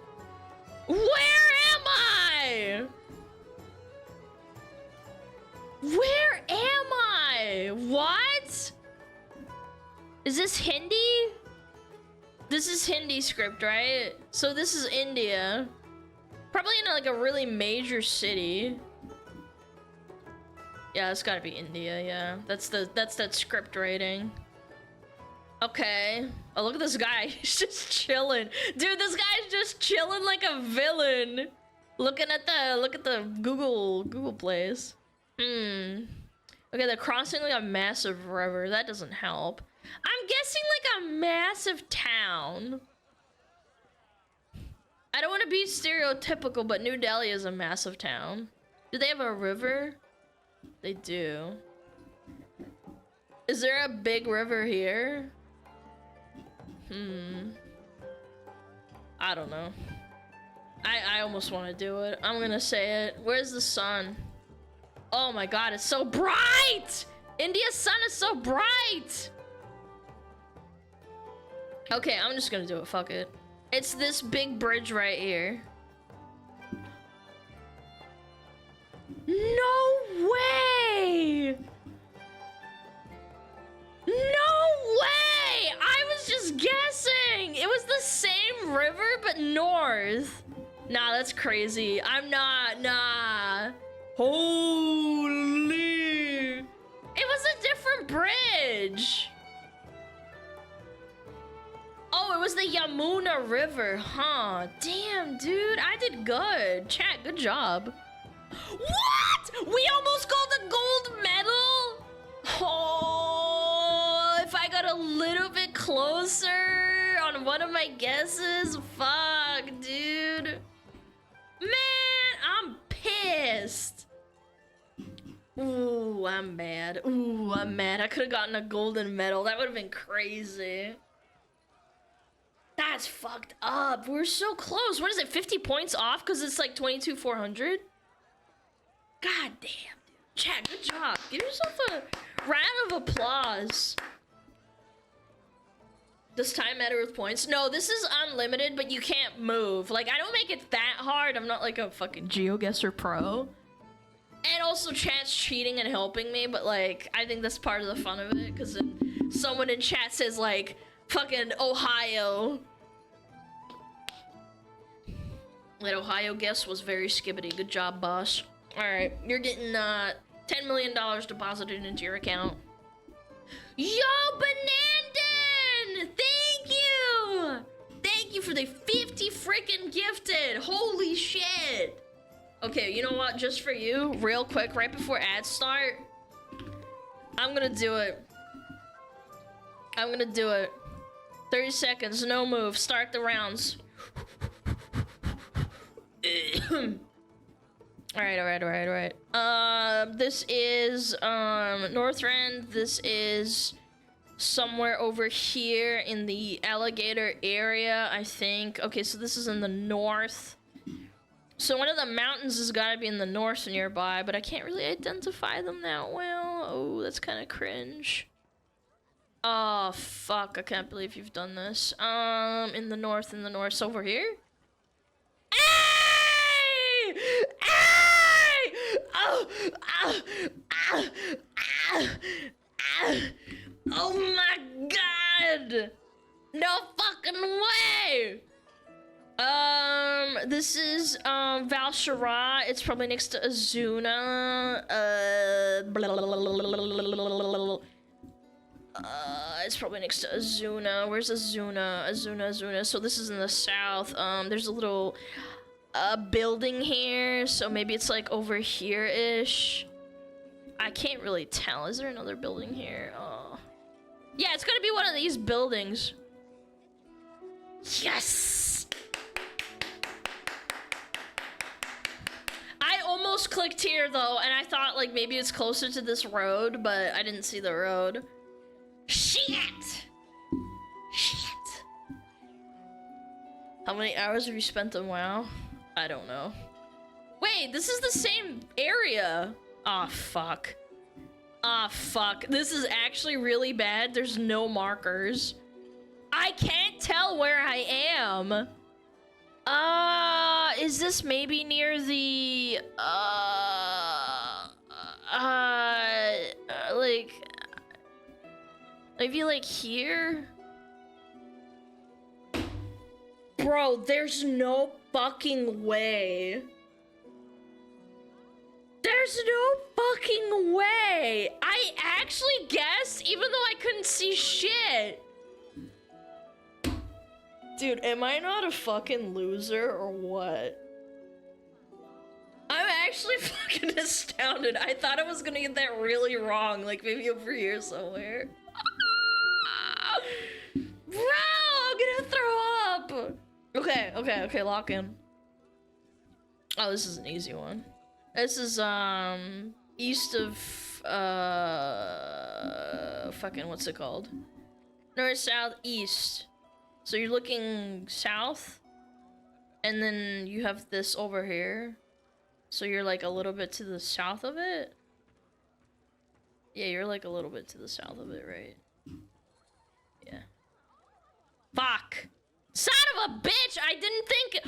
Where am I? Where am I? What? Is this Hindi? This is Hindi script, right? So this is India. Probably in like a really major city. Yeah, it's gotta be India, yeah. That's that script rating. Okay. Oh, look at this guy. He's just chilling. Dude, this guy's just chilling like a villain. Look at the Google Plays. Okay, they're crossing like a massive river. That doesn't help. I'm guessing like a massive town. I don't want to be stereotypical, but New Delhi is a massive town. Do they have a river? They do. Is there a big river here? I don't know. I almost want to do it. I'm gonna say it. Where's the sun? Oh my god, it's so bright! India's sun is so bright! Okay, I'm just gonna do it. Fuck it. It's this big bridge right here. No way! No way! I was just guessing! It was the same river, but north. Nah, that's crazy. I'm not, nah. Holy! It was a different bridge. Oh, it was the Yamuna River, huh? Damn, dude, I did good. Chat, good job. What? We almost got the gold medal? Oh, if I got a little bit closer on one of my guesses, fuck, dude. Man, I'm pissed. Ooh, I'm mad. Ooh, I'm mad. I could have gotten a golden medal. That would have been crazy. That's fucked up. We're so close. What is it, 50 points off? Because it's like 22,400? God damn, dude. Chat, good job. Give yourself a round of applause. Does time matter with points? No, this is unlimited, but you can't move. Like, I don't make it that hard. I'm not like a fucking GeoGuessr pro. And also, chat's cheating and helping me, but like, I think that's part of the fun of it, because someone in chat says like, fucking Ohio. That Ohio guess was very skibbity. Good job, boss. Alright, you're getting $10 million deposited into your account. Yo, Benandon! Thank you! Thank you for the 50 freaking gifted. Holy shit. Okay, you know what? Just for you, real quick, right before ads start, I'm gonna do it. I'm gonna do it. 30 seconds, no move. Start the rounds. Alright. This is Northrend. This is somewhere over here in the alligator area, I think. Okay, so this is in the north. So one of the mountains has got to be in the north nearby, but I can't really identify them that well. Oh, that's kind of cringe. Oh, fuck. I can't believe you've done this. In the north. So over here? Hey! Hey! Oh! Oh my god! No fucking way! This is, Valshara. It's probably next to Azuna. It's probably next to Azuna. Where's Azuna? Azuna. So this is in the south. There's a little, building here. So maybe it's like over here-ish. I can't really tell. Is there another building here? Oh. Yeah, it's gonna be one of these buildings. Yes! I almost clicked here though, and I thought like maybe it's closer to this road, but I didn't see the road. Shit! How many hours have you spent on WoW? I don't know. Wait, this is the same area. Ah, fuck. Ah, fuck. This is actually really bad. There's no markers. I can't tell where I am. Is this maybe near the, like, maybe like here? Bro, there's no fucking way. There's no fucking way. I actually guessed even though I couldn't see shit. Dude, am I not a fucking loser or what? I'm actually fucking astounded. I thought I was gonna get that really wrong, like maybe over here somewhere. Bro, I'm gonna throw up. Okay, lock in. Oh, this is an easy one. This is east of fucking what's it called? North, south, east. So you're looking south, and then you have this over here. So you're like a little bit to the south of it? Yeah, you're like a little bit to the south of it, right? Yeah. Fuck! Son of a bitch! I didn't think.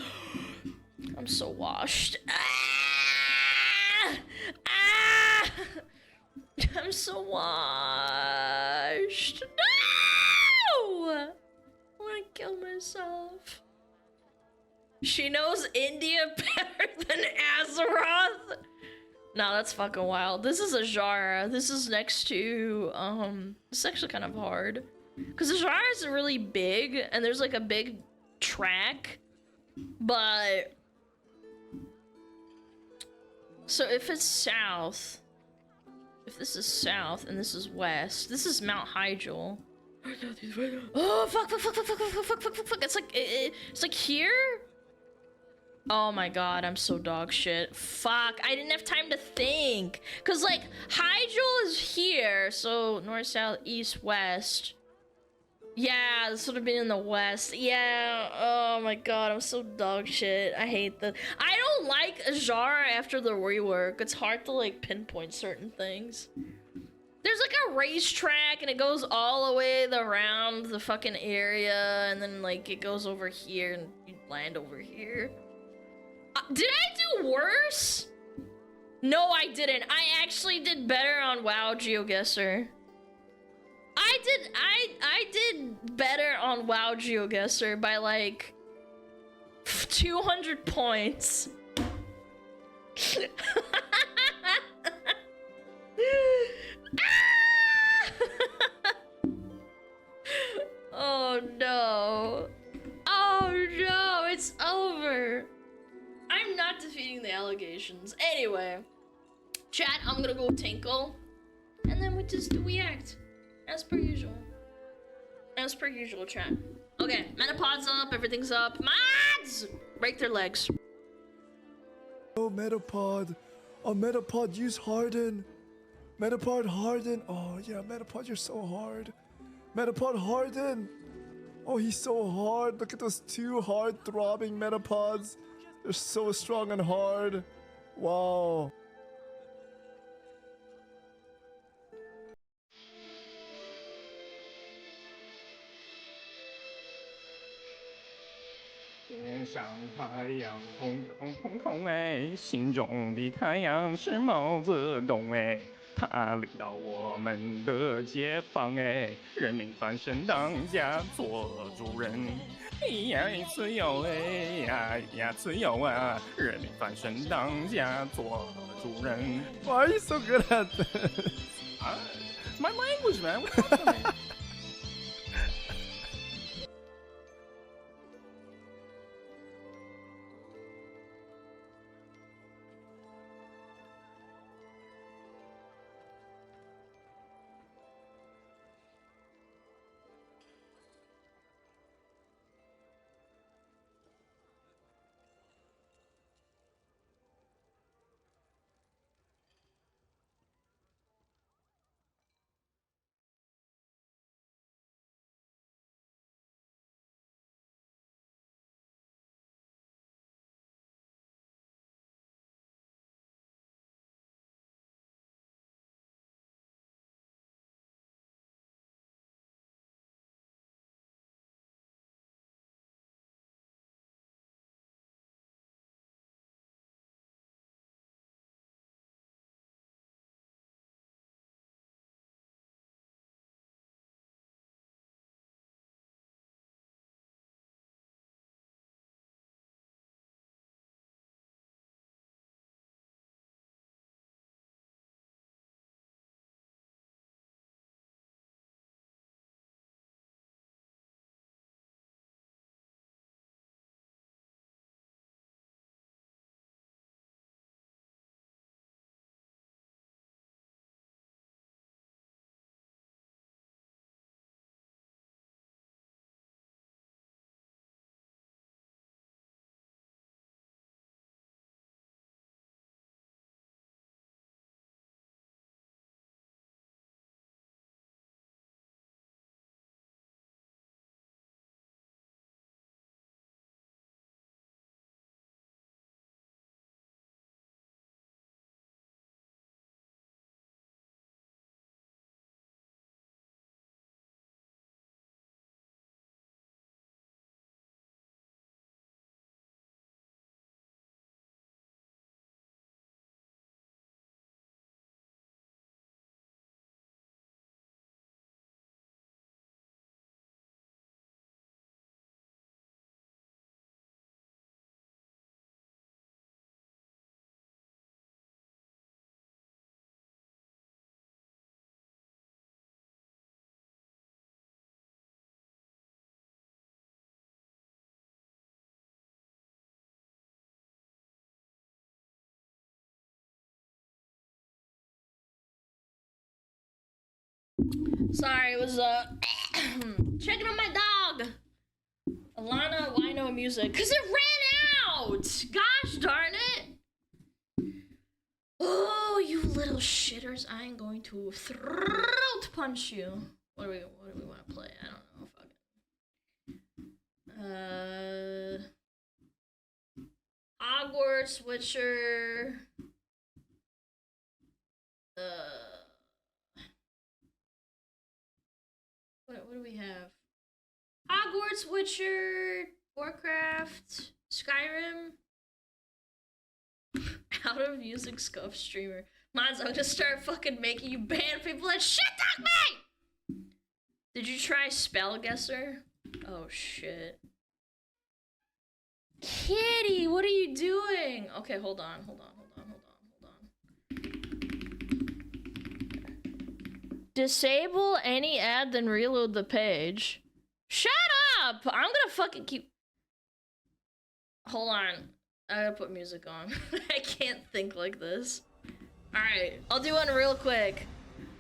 I'm so washed. Ah! Ah! I'm so washed. No! I wanna kill myself. She knows India better than Azeroth? No, that's fucking wild. This is a Zhara. This is next to, this is actually kind of hard. Because the Zhara is really big, and there's like a big track. But... So if it's south... If this is south, and this is west, this is Mount Hyjal. Oh, fuck. It's like here? Oh my god, I'm so dog shit. Fuck, I didn't have time to think. Cause like, Hyjal is here, so north, south, east, west. Yeah, this would have been in the west. Yeah, oh my god, I'm so dog shit. I hate the- I don't like Azara after the rework. It's hard to like pinpoint certain things. There's like a racetrack and it goes all the way around the fucking area, and then like it goes over here and you land over here. Did I do worse? No, I didn't. I actually did better on WoW GeoGuessr. I did better on WoW GeoGuessr by like 200 points. Oh no. Oh no, it's over. I'm not defeating the allegations. Anyway, chat, I'm gonna go tinkle, and then we act as per usual. As per usual, chat. Okay, Metapod's up, everything's up. Mods! Break their legs. Oh, Metapod. Oh, Metapod, use Harden. Metapod, Harden. Oh, yeah, Metapod, you're so hard. Metapod, Harden. Oh, he's so hard. Look at those two hard-throbbing Metapods. They're so strong and hard. Wow.他领导我们的解放哎，人民翻身当家做主人，呀自由哎呀自由啊，人民翻身当家做主人。Why are you so good at this? It's my language, man. What are you talking about? Sorry, it was checking on my dog. Alana, why no music? Cause it ran out. Gosh darn it. Oh, you little shitters! I'm going to throat punch you. What do we want to play? I don't know. Fuck it. Hogwarts, Witcher. What do we have? Hogwarts, Witcher, Warcraft, Skyrim. Out of music scuff streamer. Mons, I'm gonna start fucking making you ban people that shit talk me! Did you try SmugAlana? Oh shit. Kitty, what are you doing? Okay, hold on. Disable any ad, then reload the page. Shut up! I'm gonna fucking keep... Hold on. I gotta put music on. I can't think like this. Alright, I'll do one real quick.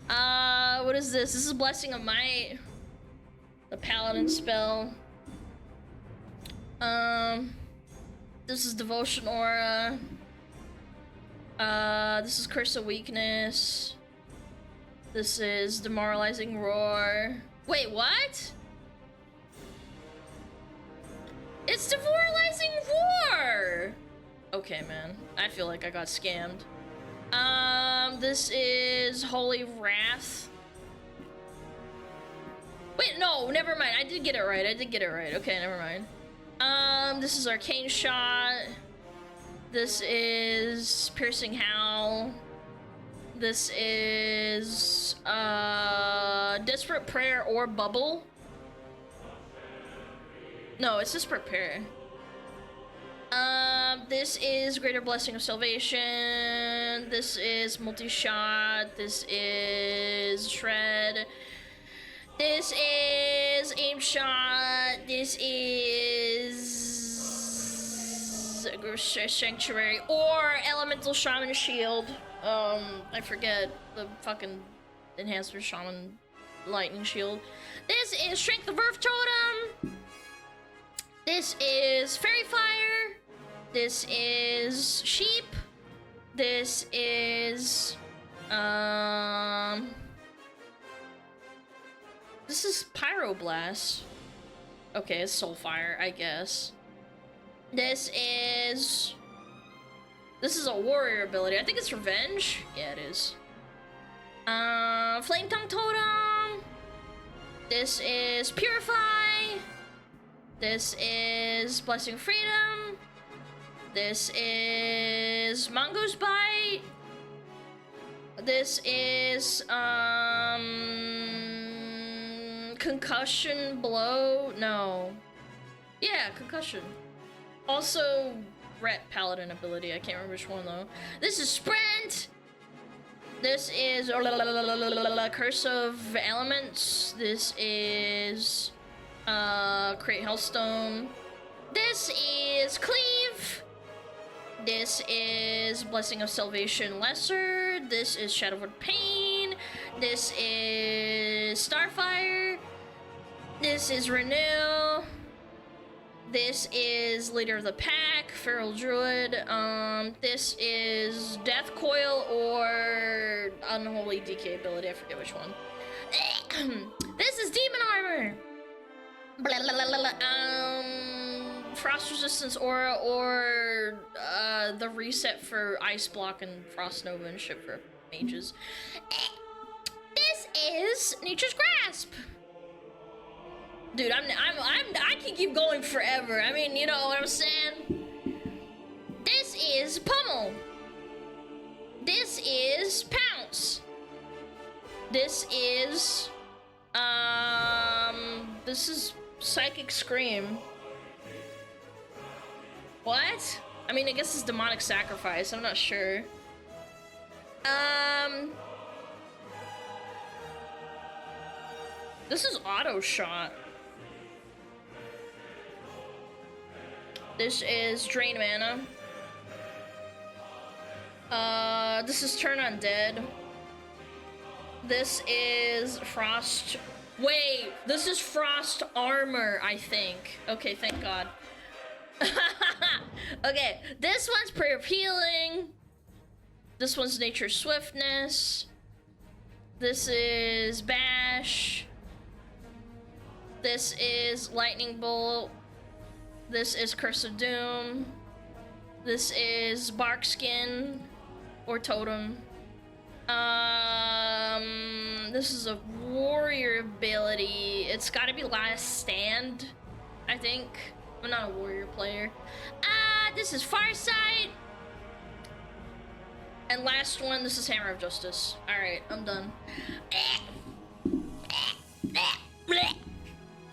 What is this? This is Blessing of Might. The Paladin spell. This is Devotion Aura. This is Curse of Weakness. This is Demoralizing Roar. Wait, what? It's Demoralizing Roar! Okay, man. I feel like I got scammed. This is Holy Wrath. Wait, no, never mind. I did get it right. Okay, never mind. This is Arcane Shot. This is Piercing Howl. This is, Desperate Prayer or Bubble. No, it's Desperate Prayer. This is Greater Blessing of Salvation. This is Multi-Shot. This is Shred. This is Aim Shot. This is Sanctuary or Elemental Shaman Shield. I forget the fucking enhanced Shaman Lightning Shield. This is Strength of Earth Totem. This is Fairy Fire. This is Sheep. This is this is Pyroblast. Okay, it's Soulfire, I guess. This is a warrior ability. I think it's Revenge. Yeah, it is. Flame Tongue Totem. This is Purify. This is Blessing of Freedom. This is Mongoose Bite. This is Concussion Blow. No. Yeah, Concussion. Also Ret Paladin ability. I can't remember which one though. This is Sprint. This is Curse of Elements. This is Create Hellstone. This is Cleave. This is Blessing of Salvation Lesser. This is Shadowwood Pain. This is Starfire. This is Renew. This is Leader of the Pack, Feral Druid. This is Death Coil or Unholy DK ability. I forget which one. This is Demon Armor. Blah, blah, blah, blah, blah. Frost Resistance Aura or the reset for Ice Block and Frost Nova and shit for mages. This is Nature's Grasp. Dude, I can keep going forever. I mean, you know what I'm saying? This is Pummel. This is Pounce. This is Psychic Scream. What? I mean, I guess it's Demonic Sacrifice. I'm not sure. This is Auto Shot. This is Drain Mana. This is Turn Undead. This is frost. Wait, this is frost armor, I think. Okay, thank God. Okay, this one's prayer of healing. This one's nature swiftness. This is bash. This is lightning bolt. This is curse of doom. This is bark skin or totem. This is a warrior ability. It's gotta be last stand, I think. I'm not a warrior player. This is Farsight. And last one, this is Hammer of Justice. Alright, I'm done.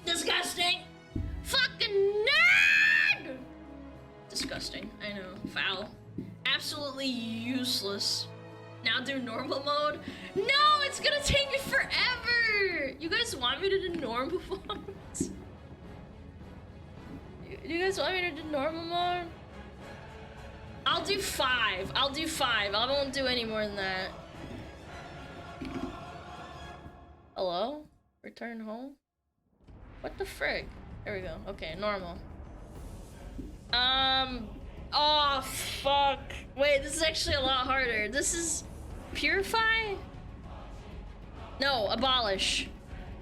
Disgusting. Fucking nerd! Disgusting, I know. Foul. Absolutely useless. Now do normal mode? No, it's gonna take me forever! You guys want me to do normal mode? You guys want me to do normal mode? I'll do 5. I'll do 5. I won't do any more than that. Hello? Return home? What the frick? There we go. Okay, normal. Oh, fuck. Wait, this is actually a lot harder. This is purify? No, abolish.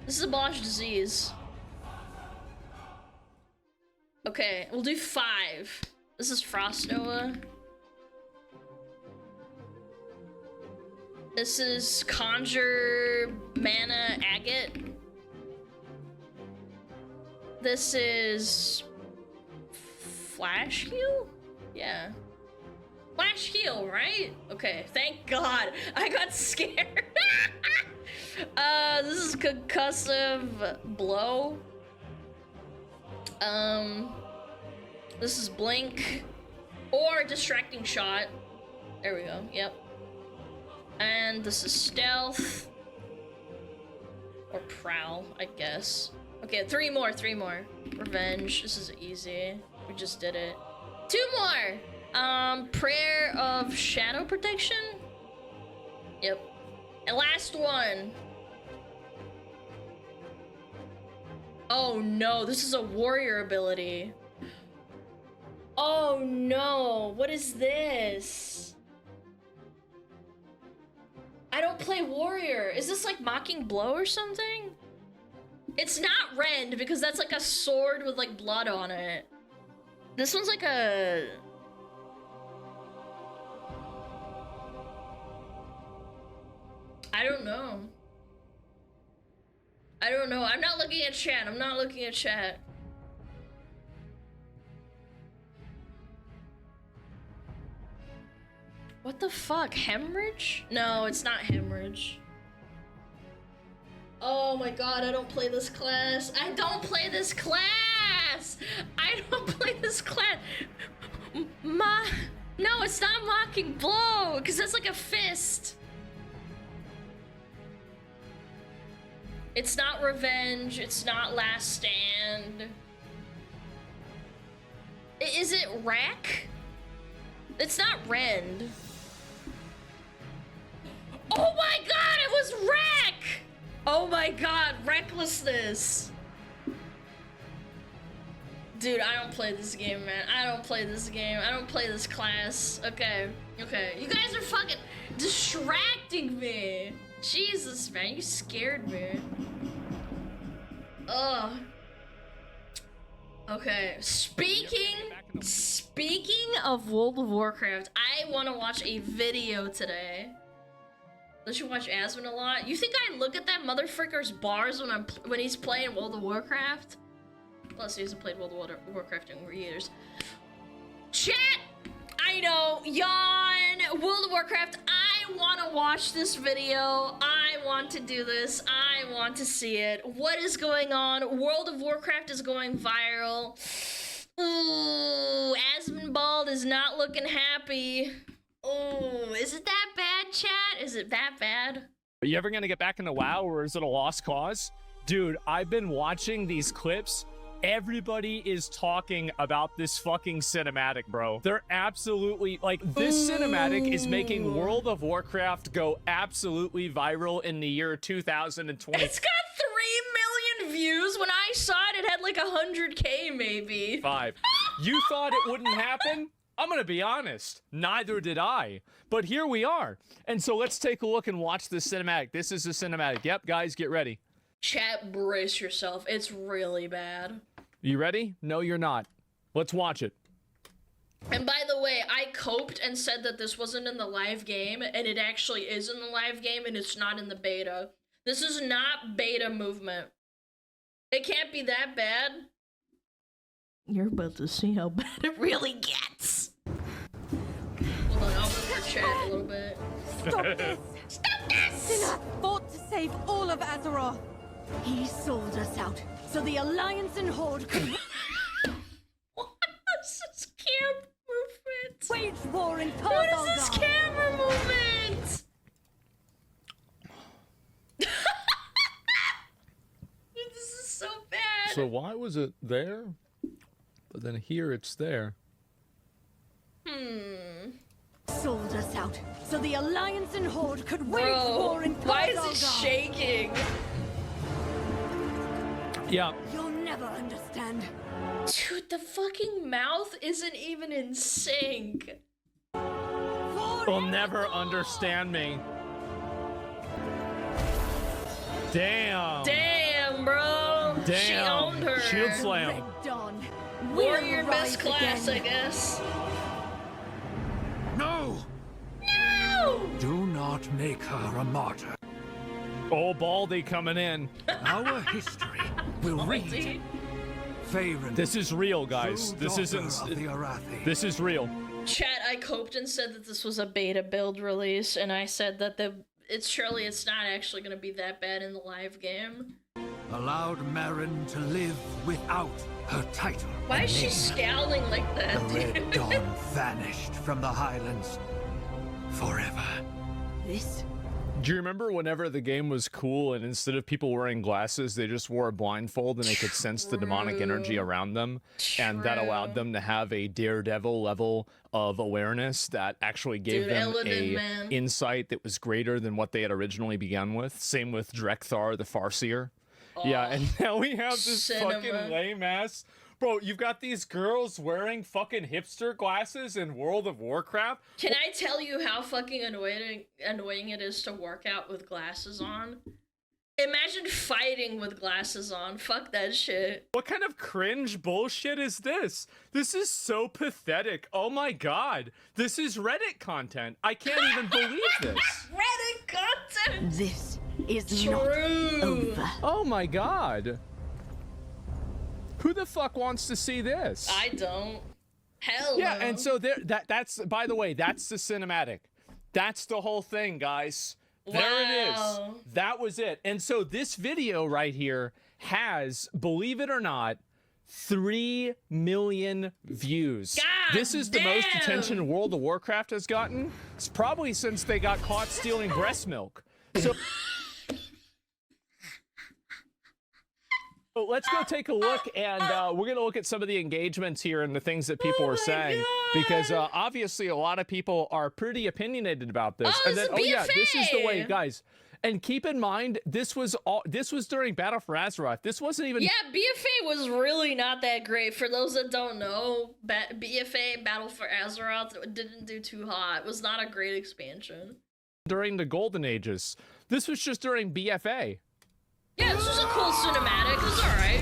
This is abolish disease. Okay, we'll do 5. This is Frost Nova. This is Conjure Mana Agate. This is Flash Heal? Yeah. Flash Heal, right? Okay, thank God. I got scared. This is Concussive Blow. This is Blink or Distracting Shot. There we go. Yep. And this is Stealth or Prowl, I guess. Okay, 3 more. Revenge. This is easy. We just did it. 2 more. Prayer of Shadow Protection. Yep. And last one. Oh no, this is a warrior ability. Oh no, what is this? I don't play warrior. Is this like Mocking Blow or something? It's not Rend because that's like a sword with like blood on it. This one's like a... I don't know. I'm not looking at chat. What the fuck? Hemorrhage? No, it's not hemorrhage. Oh my god, I don't play this class. No, it's not Mocking Blow, because that's like a fist. It's not Revenge, it's not Last Stand. Is it Rack? It's not Rend. Oh my god, it was Rack! Oh my god, recklessness. Dude, I don't play this game, man. I don't play this class. Okay. You guys are fucking distracting me. Jesus, man, you scared me. Ugh. Okay, speaking of World of Warcraft, I want to watch a video today. Don't you watch Asmund a lot? You think I look at that motherfucker's bars when he's playing World of Warcraft? Plus, he hasn't played World of Warcraft in years. Chat! I know, yawn! World of Warcraft, I want to watch this video. I want to do this. I want to see it. What is going on? World of Warcraft is going viral. Ooh, Asmonbald is not looking happy. Ooh, is it that bad, chat? Is it that bad? Are you ever gonna get back into WoW, or is it a lost cause? Dude, I've been watching these clips Everybody is talking about this fucking cinematic, bro. They're absolutely, like, this cinematic is making World of Warcraft go absolutely viral in the year 2020. It's got 3 million views. When I saw it, it had like 100K maybe. 5. You thought it wouldn't happen? I'm gonna be honest, neither did I. But here we are. And so let's take a look and watch the cinematic. This is the cinematic. Yep, guys, get ready. Chat, brace yourself. It's really bad. You ready? No, you're not. Let's watch it. And by the way, I coped and said that this wasn't in the live game, and it actually is in the live game, and it's not in the beta. This is not beta movement. It can't be that bad. You're about to see how bad it really gets. Hold on, I'll move your chat a little bit. Stop this! Stop this! Sinath fought to save all of Azeroth. He sold us out so the Alliance and Horde could What is this camera movement? wage war in Khazar. What is this camera movement? This is so bad. So why was it there? But then here it's there. Sold us out so the Alliance and Horde could wage war in Khazar. Why is it shaking? Yeah. You'll never understand. Dude, the fucking mouth isn't even in sync. You'll never understand me. Damn. Damn, bro. Damn. She owned her. Shield slam. Red Dawn. Warrior We'll best rise class, again. I guess. No! No! Do not make her a martyr. Oh, Baldy coming in. Our history will read. Baldy. Faerun, This is real, guys. true This daughter isn't. of the Arathi. This is real. Chat, I coped and said that this was a beta build release, and I said that it's not actually gonna be that bad in the live game. Allowed Meryn to live without her title. Why and is she name. scowling like that, The Red dude? Dawn vanished from the Highlands forever. This Do you remember whenever the game was cool and instead of people wearing glasses, they just wore a blindfold and they could sense the demonic energy around them? And that allowed them to have a daredevil level of awareness that actually gave Dude, them Illidan, a man. insight that was greater than what they had originally begun with. Same with Drekthar the Farseer. Yeah, and now we have this cinema. fucking lame ass. Bro, you've got these girls wearing fucking hipster glasses in World of Warcraft. Can I tell you how fucking annoying it is to work out with glasses on? Imagine fighting with glasses on. Fuck that shit. What kind of cringe bullshit is this? This is so pathetic. Oh my god. This is Reddit content. I can't even believe this. Reddit content! This is True. not over. Oh my god. Who the fuck wants to see this? I don't. Hell Yeah, no. and so that's by the way, that's the cinematic. That's the whole thing, guys. There it Wow. is. That was it. And so this video right here has, believe it or not, 3 million views. God This is the most damn. attention World of Warcraft has gotten. It's probably since they got caught stealing breast milk. So let's go take a look, and we're going to look at some of the engagements here and the things that people are saying, because obviously a lot of people are pretty opinionated about this. Oh, and then, this is yeah, this is the way, BFA. guys. And keep in mind, this was during Battle for Azeroth. This wasn't even Yeah, BFA was really not that great. For those that don't know, BFA, Battle for Azeroth, didn't do too hot. It was not a great expansion. during the Golden Ages. This was just during BFA. Yeah, this was a cool cinematic. It was alright.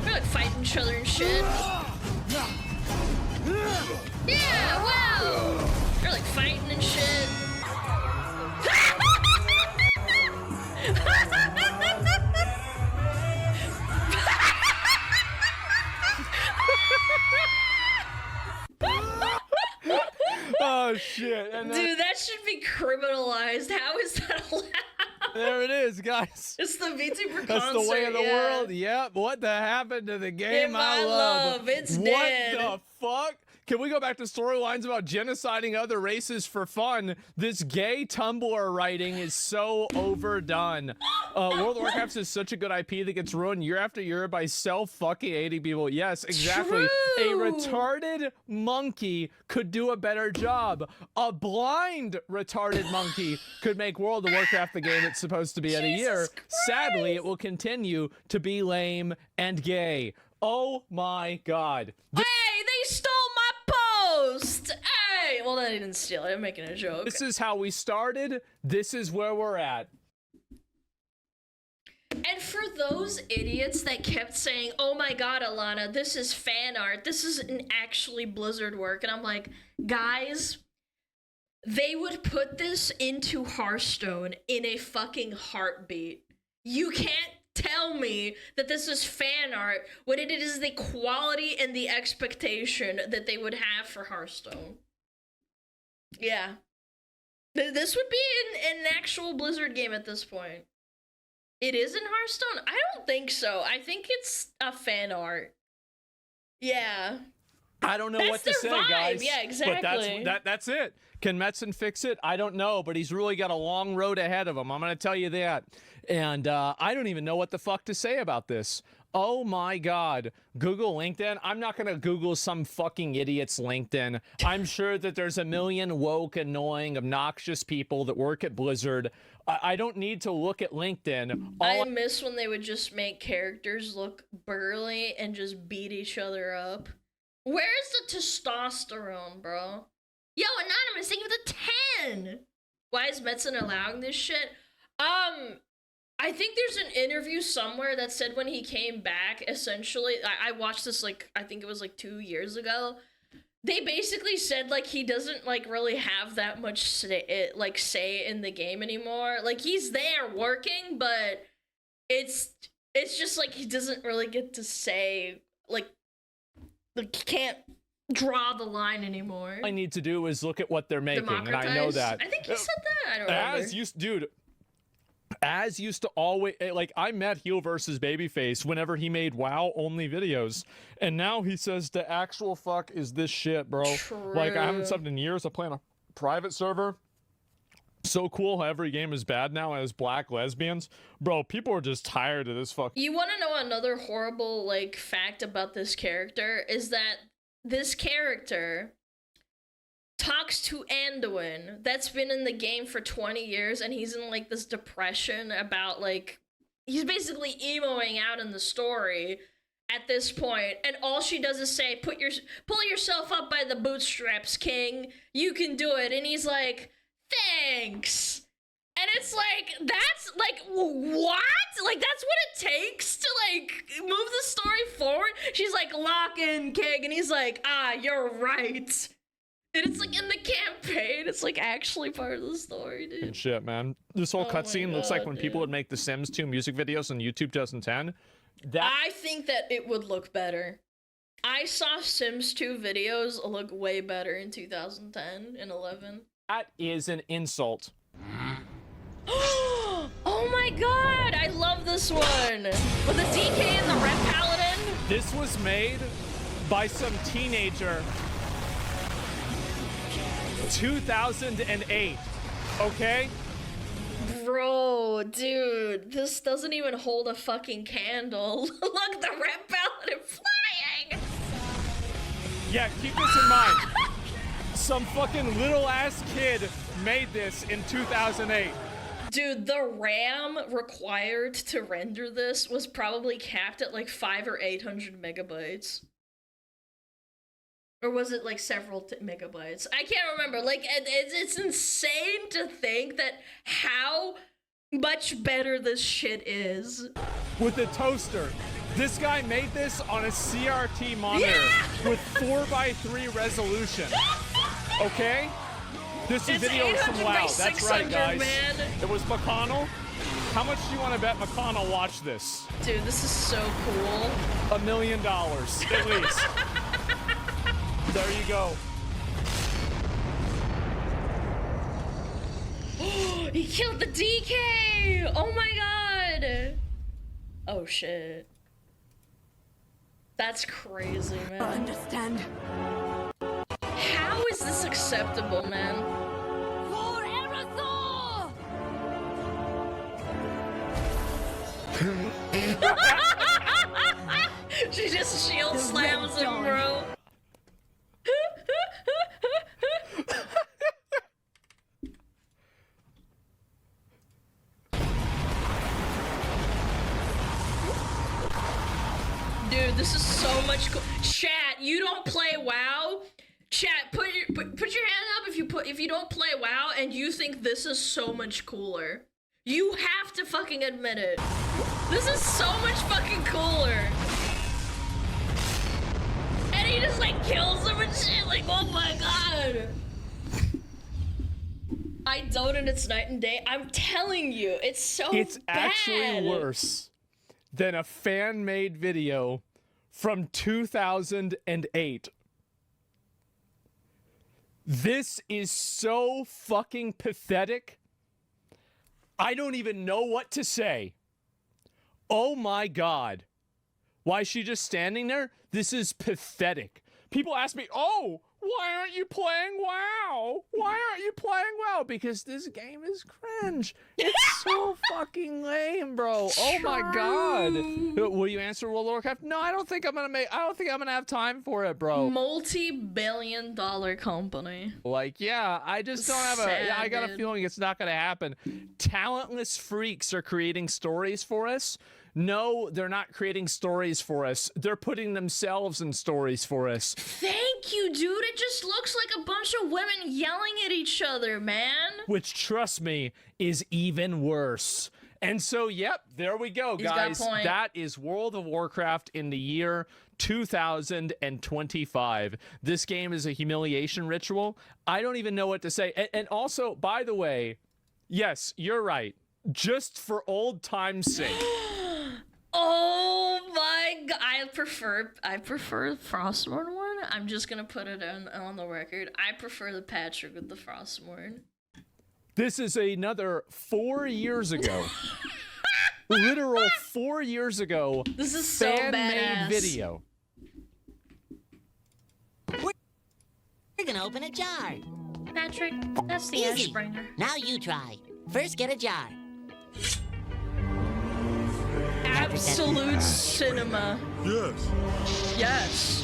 We're like fighting each other and shit. Yeah, wow! They're like fighting and shit. Oh shit! And then, Dude, that should be criminalized. How is that allowed? there it is, guys. It's the VTuber That's concert, the way of the yeah. world. Yep. What the happened to the game I love? It's what dead. the fuck? Can we go back to storylines about genociding other races for fun? This gay Tumblr writing is so overdone. World of Warcraft is such a good IP that gets ruined year after year by self-fucking 80 people. Yes, exactly. True. A retarded monkey could do a better job. A blind retarded monkey could make World of Warcraft the game it's supposed to be in a year. Sadly, it will continue to be lame and gay. Oh my god. Hey, they stole my post! Hey! Well, they didn't steal it. I'm making a joke. This is how we started. This is where we're at. And for those idiots that kept saying, oh my god, Alana, this is fan art. This isn't actually Blizzard work. And I'm like, guys, they would put this into Hearthstone in a fucking heartbeat. You can't tell me that this is fan art when it is the quality and the expectation that they would have for Hearthstone. Yeah. This would be an actual Blizzard game at this point. It is in Hearthstone? I don't think so. I think it's a fan art. Yeah. I don't know what to say, guys. Yeah, exactly. But that's it. Can Metzen fix it? I don't know, but he's really got a long road ahead of him. I'm going to tell you that. And I don't even know what the fuck to say about this. Oh my god. Google LinkedIn? I'm not going to Google some fucking idiot's LinkedIn. I'm sure that there's a million woke, annoying, obnoxious people that work at Blizzard. I don't need to look at LinkedIn. I miss when they would just make characters look burly and just beat each other up. Where's the testosterone, bro? Yo, Anonymous, thank you for the 10! Why is Metzen allowing this shit? I think there's an interview somewhere that said when he came back, essentially, I watched this, like, I think it was, like, 2 years ago. They basically said, like, he doesn't, like, really have that much say in the game anymore. Like, he's there working, but it's just, like, he doesn't really get to say, like he can't draw the line anymore. All I need to do is look at what they're making, and I know that. I think he said that. I don't remember. As used to always, like, I met Heel versus Babyface whenever he made WoW only videos, and now he says the actual fuck is this shit, bro. True. Like, I haven't subbed in years. I play on a private server. So cool how every game is bad now as black lesbians. Bro, people are just tired of this fuck. You want to know another horrible, like, fact about this character is that this character talks to Anduin that's been in the game for 20 years, and he's in, like, this depression about, like, he's basically emoing out in the story at this point, and all she does is say, pull yourself up by the bootstraps, king, you can do it, and he's like, thanks. And it's like, that's, like, what? Like, that's what it takes to, like, move the story forward? She's like, lock in, king, and he's like, ah, you're right. And it's, like, in the campaign. It's, like, actually part of the story, dude. And shit, man. This whole cutscene looks like when people would make the Sims 2 music videos on YouTube 2010. I think that it would look better. I saw Sims 2 videos look way better in 2010 and 11. That is an insult. Oh my god, I love this one. With the DK and the Red Paladin. This was made by some teenager 2008, okay? Bro, dude, this doesn't even hold a fucking candle. Look, the Red Paladin flying! Yeah, keep this in mind. Some fucking little ass kid made this in 2008. Dude, the RAM required to render this was probably capped at like 500 or 800 megabytes. Or was it like several megabytes? I can't remember. Like, it's insane to think that how much better this shit is. With a toaster. This guy made this on a CRT monitor with 4:3 resolution. Okay? This video is from WoW. That's right, guys. Man. It was McConnell. How much do you want to bet McConnell watched this? Dude, this is so cool. $1 million, at least. There you go. He killed the DK! Oh my god! Oh shit. That's crazy, man. Understand. That's acceptable, man. She just shield slams him, bro. Dude, this is so much cool. Chat, you don't play WoW? Chat, put your hand up if you don't play WoW and you think this is so much cooler. You have to fucking admit it. This is so much fucking cooler. And he just like kills him and shit, like, oh my god. I don't, and it's night and day. I'm telling you, it's so bad. It's actually worse than a fan-made video from 2008. This is so fucking pathetic. I don't even know what to say. Oh my god. Why is she just standing there? This is pathetic. People ask me, oh, why aren't you playing WoW? Why aren't you playing WoW? Because this game is cringe. It's so fucking lame, bro. Oh my god. Will you answer World of Warcraft? No, I don't think I'm gonna have time for it, bro. Multi-billion-dollar company. Like, yeah, I just don't have I got a feeling it's not gonna happen. Talentless freaks are creating stories for us. No, they're not creating stories for us. They're putting themselves in stories for us. Thank you, dude. It just looks like a bunch of women yelling at each other, man. Which, trust me, is even worse. And so, yep, there we go, guys. That is World of Warcraft in the year 2025. This game is a humiliation ritual. I don't even know what to say. And also, by the way, yes, you're right. Just for old time's sake. Oh my god, I prefer the Frostmourne one. I'm just gonna put it on the record. I prefer the Patrick with the Frostmourne. This is another 4 years ago. Literal 4 years ago. This is so badass. Fan-made video. We're gonna open a jar. Patrick, that's the Easy. Ashbringer. Now you try. First, get a jar. Absolute cinema. Yes. Yes.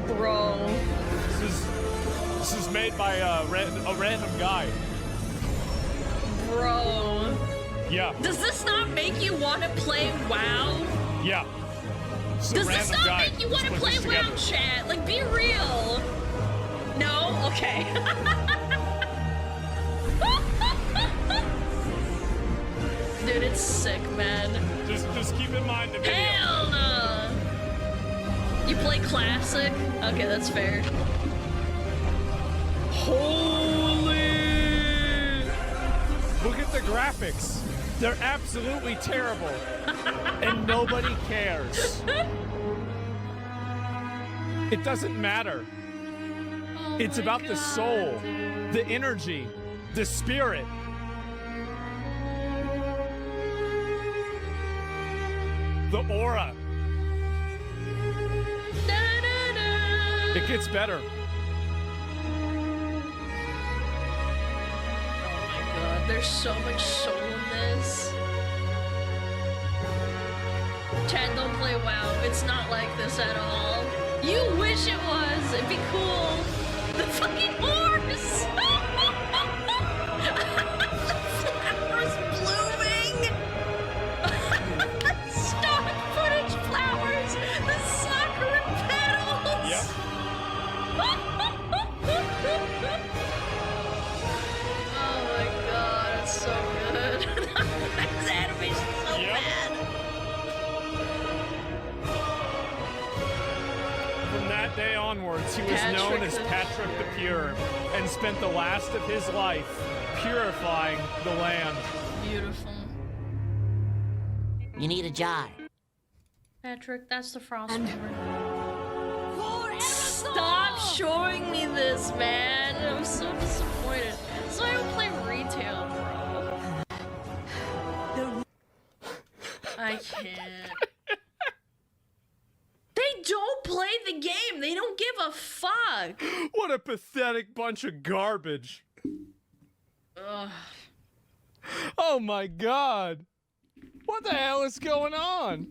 Bro. This is made by a random guy. Bro. Yeah. Does this not make you want to play WoW? Yeah. Does this not make you want to play WoW, chat? Like, be real. No? Okay. Dude, it's sick, man. Just keep in mind the video. Hell no! You play classic? Okay, that's fair. Holy! Look at the graphics. They're absolutely terrible. And nobody cares. It doesn't matter. It's about the soul, the energy, the spirit. The aura. It gets better. Oh my god, there's so much soul in this. Chad, don't play WoW. It's not like this at all. You wish it was. It'd be cool. The fucking horse! Flowers blooming! Stock footage flowers! The sakura petals! Yep. Oh my god, it's so good. This animation's so bad. From that day onwards, he was known as Patrick the Pure and spent the last of his life purifying the land. Beautiful. You need a jar. Patrick, that's the frost. Stop showing me this, man. I'm so disappointed. So I don't play retail, bro. I can't. the fuck? What a pathetic bunch of garbage. Ugh. Oh my god. What the hell is going on?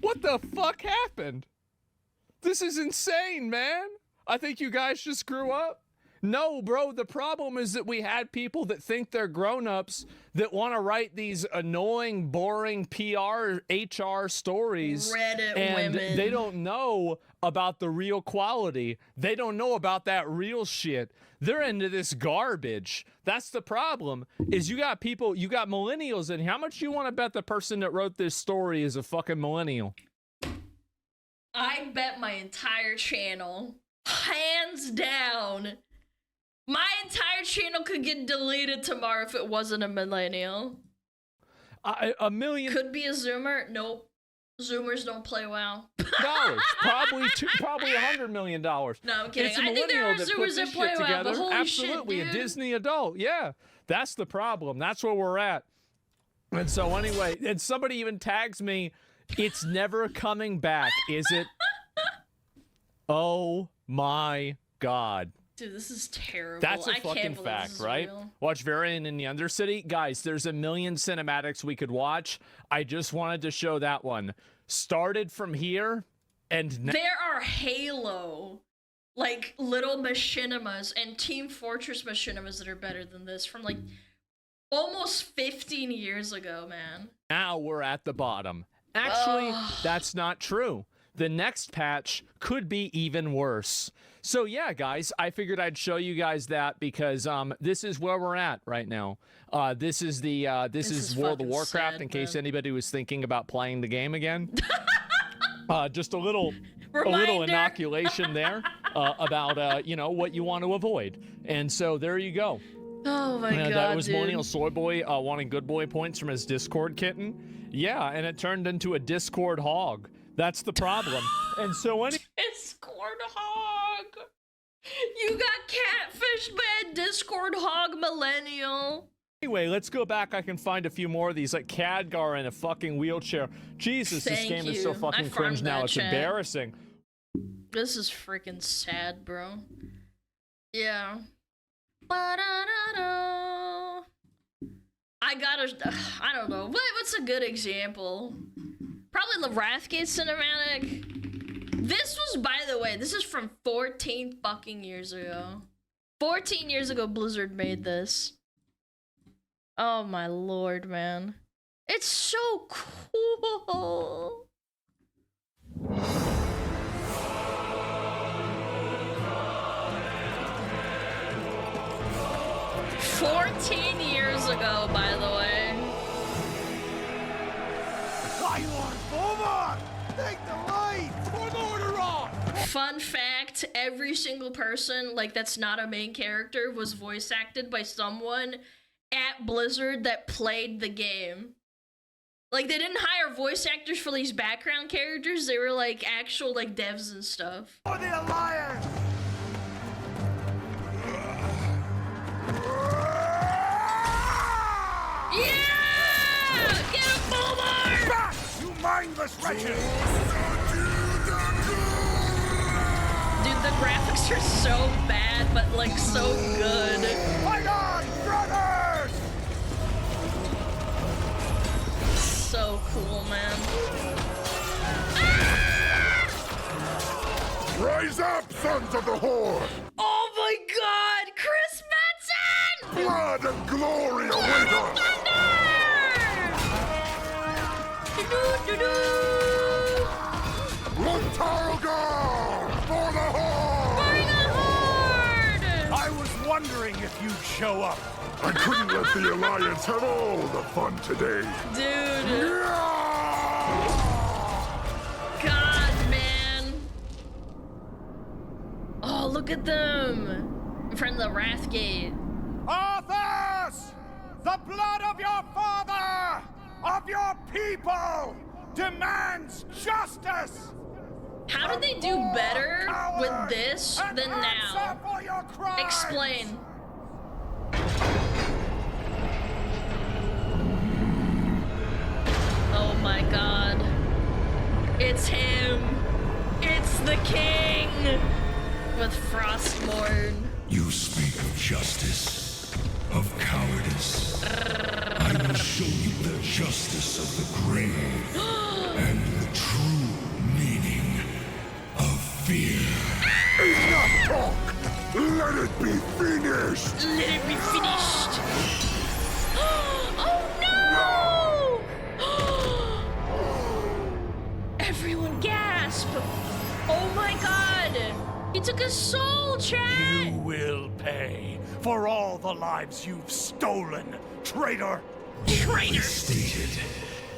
What the fuck happened? This is insane, man. I think you guys just grew up. No, bro, the problem is that we had people that think they're grown-ups that want to write these annoying, boring PR, HR stories. Reddit and women. they don't know about the real quality. They don't know about that real shit. They're into this garbage. That's the problem, is you got people, you got millennials in here. How much you want to bet the person that wrote this story is a fucking millennial? I bet my entire channel, hands down, my entire channel could get deleted tomorrow if it wasn't a millennial. A million. Could be a Zoomer. Nope. Zoomers don't play well. Dollars, probably $100 million. No, I'm kidding. It's a I think there millennial are that put Zoomers this that play shit well, together. but holy Absolutely, shit, a dude. Disney adult. Yeah, that's the problem. That's where we're at. And so anyway, and somebody even tags me. It's never coming back, is it? Oh my god. Dude, this is terrible. That's a I can't fucking believe fact, this is right? real. Watch Varian in the Undercity. Guys, there's a million cinematics we could watch. I just wanted to show that one. Started from here, and now There are Halo, like, little machinimas and Team Fortress machinimas that are better than this from, like, almost 15 years ago, man. now we're at the bottom. Actually, that's not true. The next patch could be even worse. So yeah, guys, I figured I'd show you guys that because this is where we're at right now. This is World of fucking Warcraft, sad, in case man. anybody was thinking about playing the game again. Just a little Reminder. inoculation there about you know, what you want to avoid. And so there you go. Oh my god, That was dude. Millennial Soy Boy wanting good boy points from his Discord kitten. Yeah, and it turned into a Discord hog. That's the problem. And so any Discord hog. You got catfished by a Discord hog millennial. Anyway, let's go back. I can find a few more of these, like Khadgar in a fucking wheelchair. Jesus, this Thank game is so you. fucking I cringe farmed now. that It's chat. embarrassing. This is freaking sad, bro. Yeah. Ba-da-da-da. I don't know. What's a good example? Probably the Wrathgate cinematic. This was, by the way, this is from 14 fucking years ago. 14 years ago, Blizzard made this. Oh my lord, man. It's so cool. "14 years ago, by the way." Forward! Take the light! Put order on! Fun fact, every single person, like, that's not a main character was voice acted by someone at Blizzard that played the game. Like, they didn't hire voice actors for these background characters, they were, like, actual, like, devs and stuff. For the Alliance! Yeah! Get him, Bulbar! Back, you mindless wretches! Dude, the graphics are so bad, but, like, so good. Fight on, brothers! So cool, man. Rise up, sons of the Horde! Oh my god! Chris Metzen! Blood and glory await us! Luntargar! For the Horde! I was wondering if you'd show up. I couldn't let the Alliance have all the fun today. Dude. God, man. Oh, look at them. In front of the Wrathgate. Arthas! The blood of your father, of your people, demands justice! How did they do better with this than now? Explain. Oh my god. It's him. It's the king. With Frostmourne. You speak of justice, of cowardice. I will show you the justice of the grave and the true meaning of fear. Enough talk! Let it be finished! Let it be finished! Oh no! Everyone gasp! Oh my god! He took his soul, chat! You will pay for all the lives you've stolen, traitor! Traitor! Stated,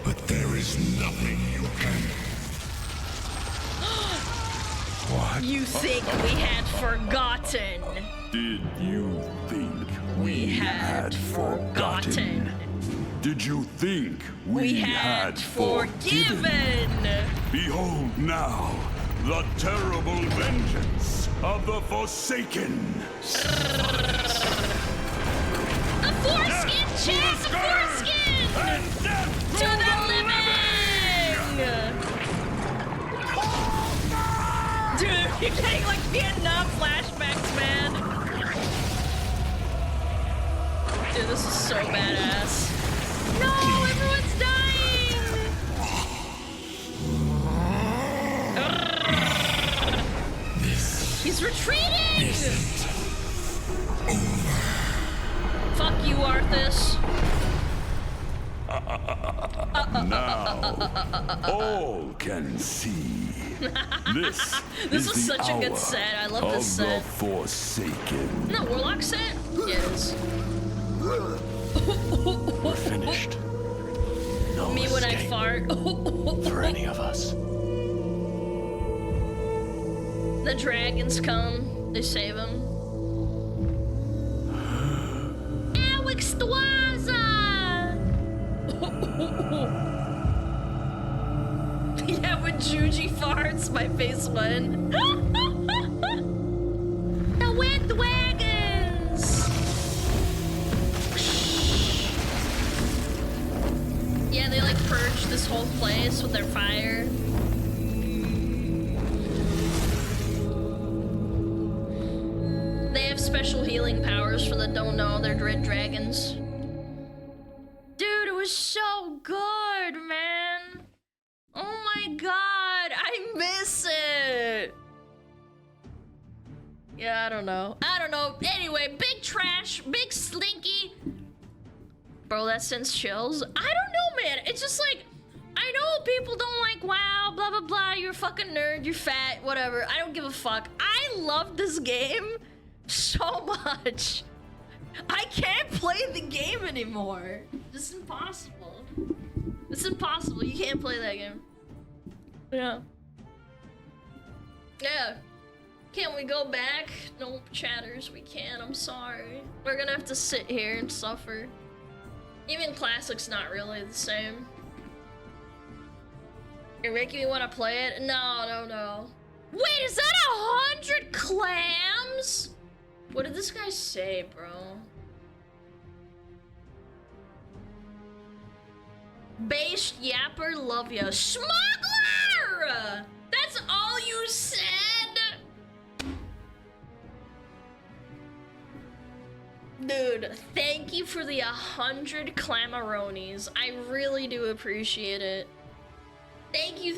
but there is nothing you can. What? You think we had forgotten? Did you think We had forgotten. Did you think We had forgiven. Behold now the terrible vengeance of the Forsaken. The foreskin, chat! The foreskin! To the living! Dude, you're getting like Vietnam flashbacks, man. Dude, this is so badass. No, everyone's dying! He's retreating! Fuck you, Arthas. Now, all can see. This This is was the such a good hour set. I love this of set. the Forsaken. No, Warlock set? Yes. We're finished. No Me when I escape fart. for any of us. The dragons come. They save him. Awixtwaza! Yeah, when Juji farts, my face went. The wind wagons! Yeah, they like purge this whole place with their fire. They have special healing powers for the don't know. They're dread dragons. Dude, it was so good, man. Oh my god, I miss it. Yeah, I don't know. Anyway, big trash, big slinky. Bro, that sends chills. I don't know, man. It's just like, I know people don't like WoW, blah, blah, blah. You're a fucking nerd, you're fat, whatever. I don't give a fuck. I love this game so much. I can't play the game anymore. It's impossible. It's impossible. You can't play that game. Yeah. Yeah. Can't we go back? No, chatters, we can't. I'm sorry. We're gonna have to sit here and suffer. Even Classic's not really the same. You're making me want to play it? No. Wait, is that 100 clams? What did this guy say, bro? Based yapper, love ya. Smuggler! That's all you said? Dude, thank you for the 100 clamaronis. I really do appreciate it. Thank you.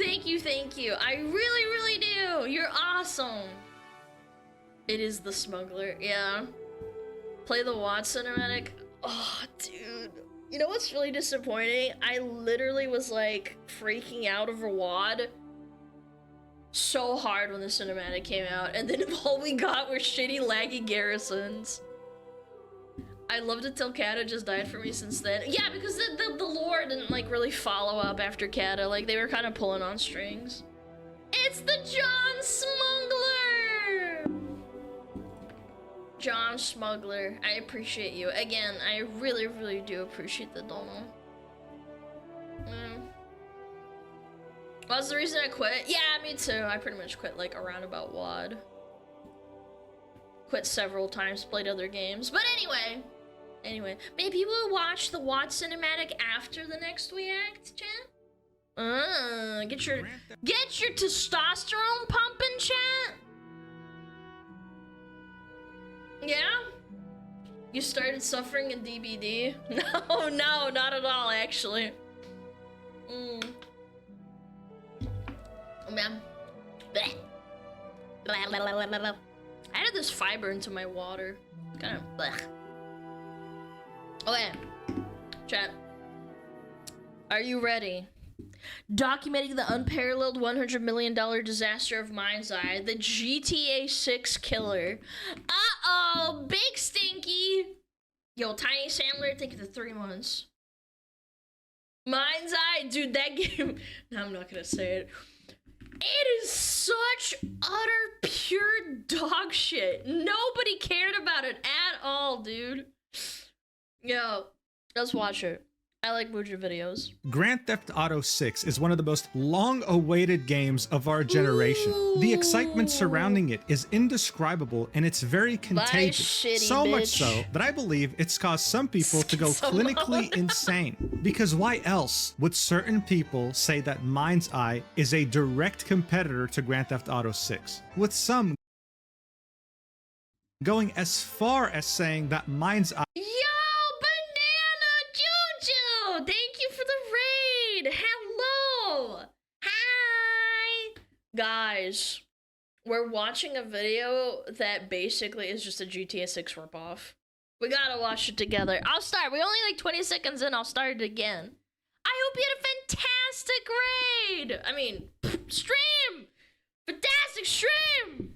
I really do. You're awesome. It is the smuggler, yeah. Play the Weacts cinematic. Oh, dude. You know what's really disappointing? I literally was like freaking out over WAD so hard when the cinematic came out, and then all we got were shitty laggy garrisons. I loved it till Kata just died for me since then. Yeah, because the lore didn't like really follow up after Kata. Like they were kind of pulling on strings. It's the John Smuggler! John Smuggler, I appreciate you. Again, I really do appreciate the dono. What's the reason I quit? Yeah, me too. I pretty much quit like around about WAD. Quit several times, played other games. But anyway, maybe we'll watch the WAD cinematic after the next Weacts, chat? Get your testosterone pumping, chat? Yeah? You started suffering in DBD? No, not at all, actually. Oh, man. Blech. Blah, blah, blah, blah, blah. I added this fiber into my water. It's kind of blech. Okay. Chat. Are you ready? Documenting the unparalleled $100 million disaster of Mind's Eye, the GTA 6 killer. Uh-oh, big stinky. Yo, Tiny Sandler, thank you for 3 months. Mind's Eye, dude, that game. No, I'm not gonna say it. It is such utter pure dog shit. Nobody cared about it at all, dude. Yo, let's watch it. I like Muja videos. Grand Theft Auto 6 is one of the most long-awaited games of our generation. The excitement surrounding it is indescribable and it's very contagious. So much so that I believe it's caused some people to go clinically insane. Because why else would certain people say that Mind's Eye is a direct competitor to Grand Theft Auto 6? With some going as far as saying that Mind's Eye— Thank you for the raid. Hello. Hi. Guys, we're watching a video that basically is just a GTA 6 ripoff. We gotta watch it together. I'll start. We only like 20 seconds in. I'll start it again. I hope you had a fantastic raid. I mean, stream. Fantastic stream.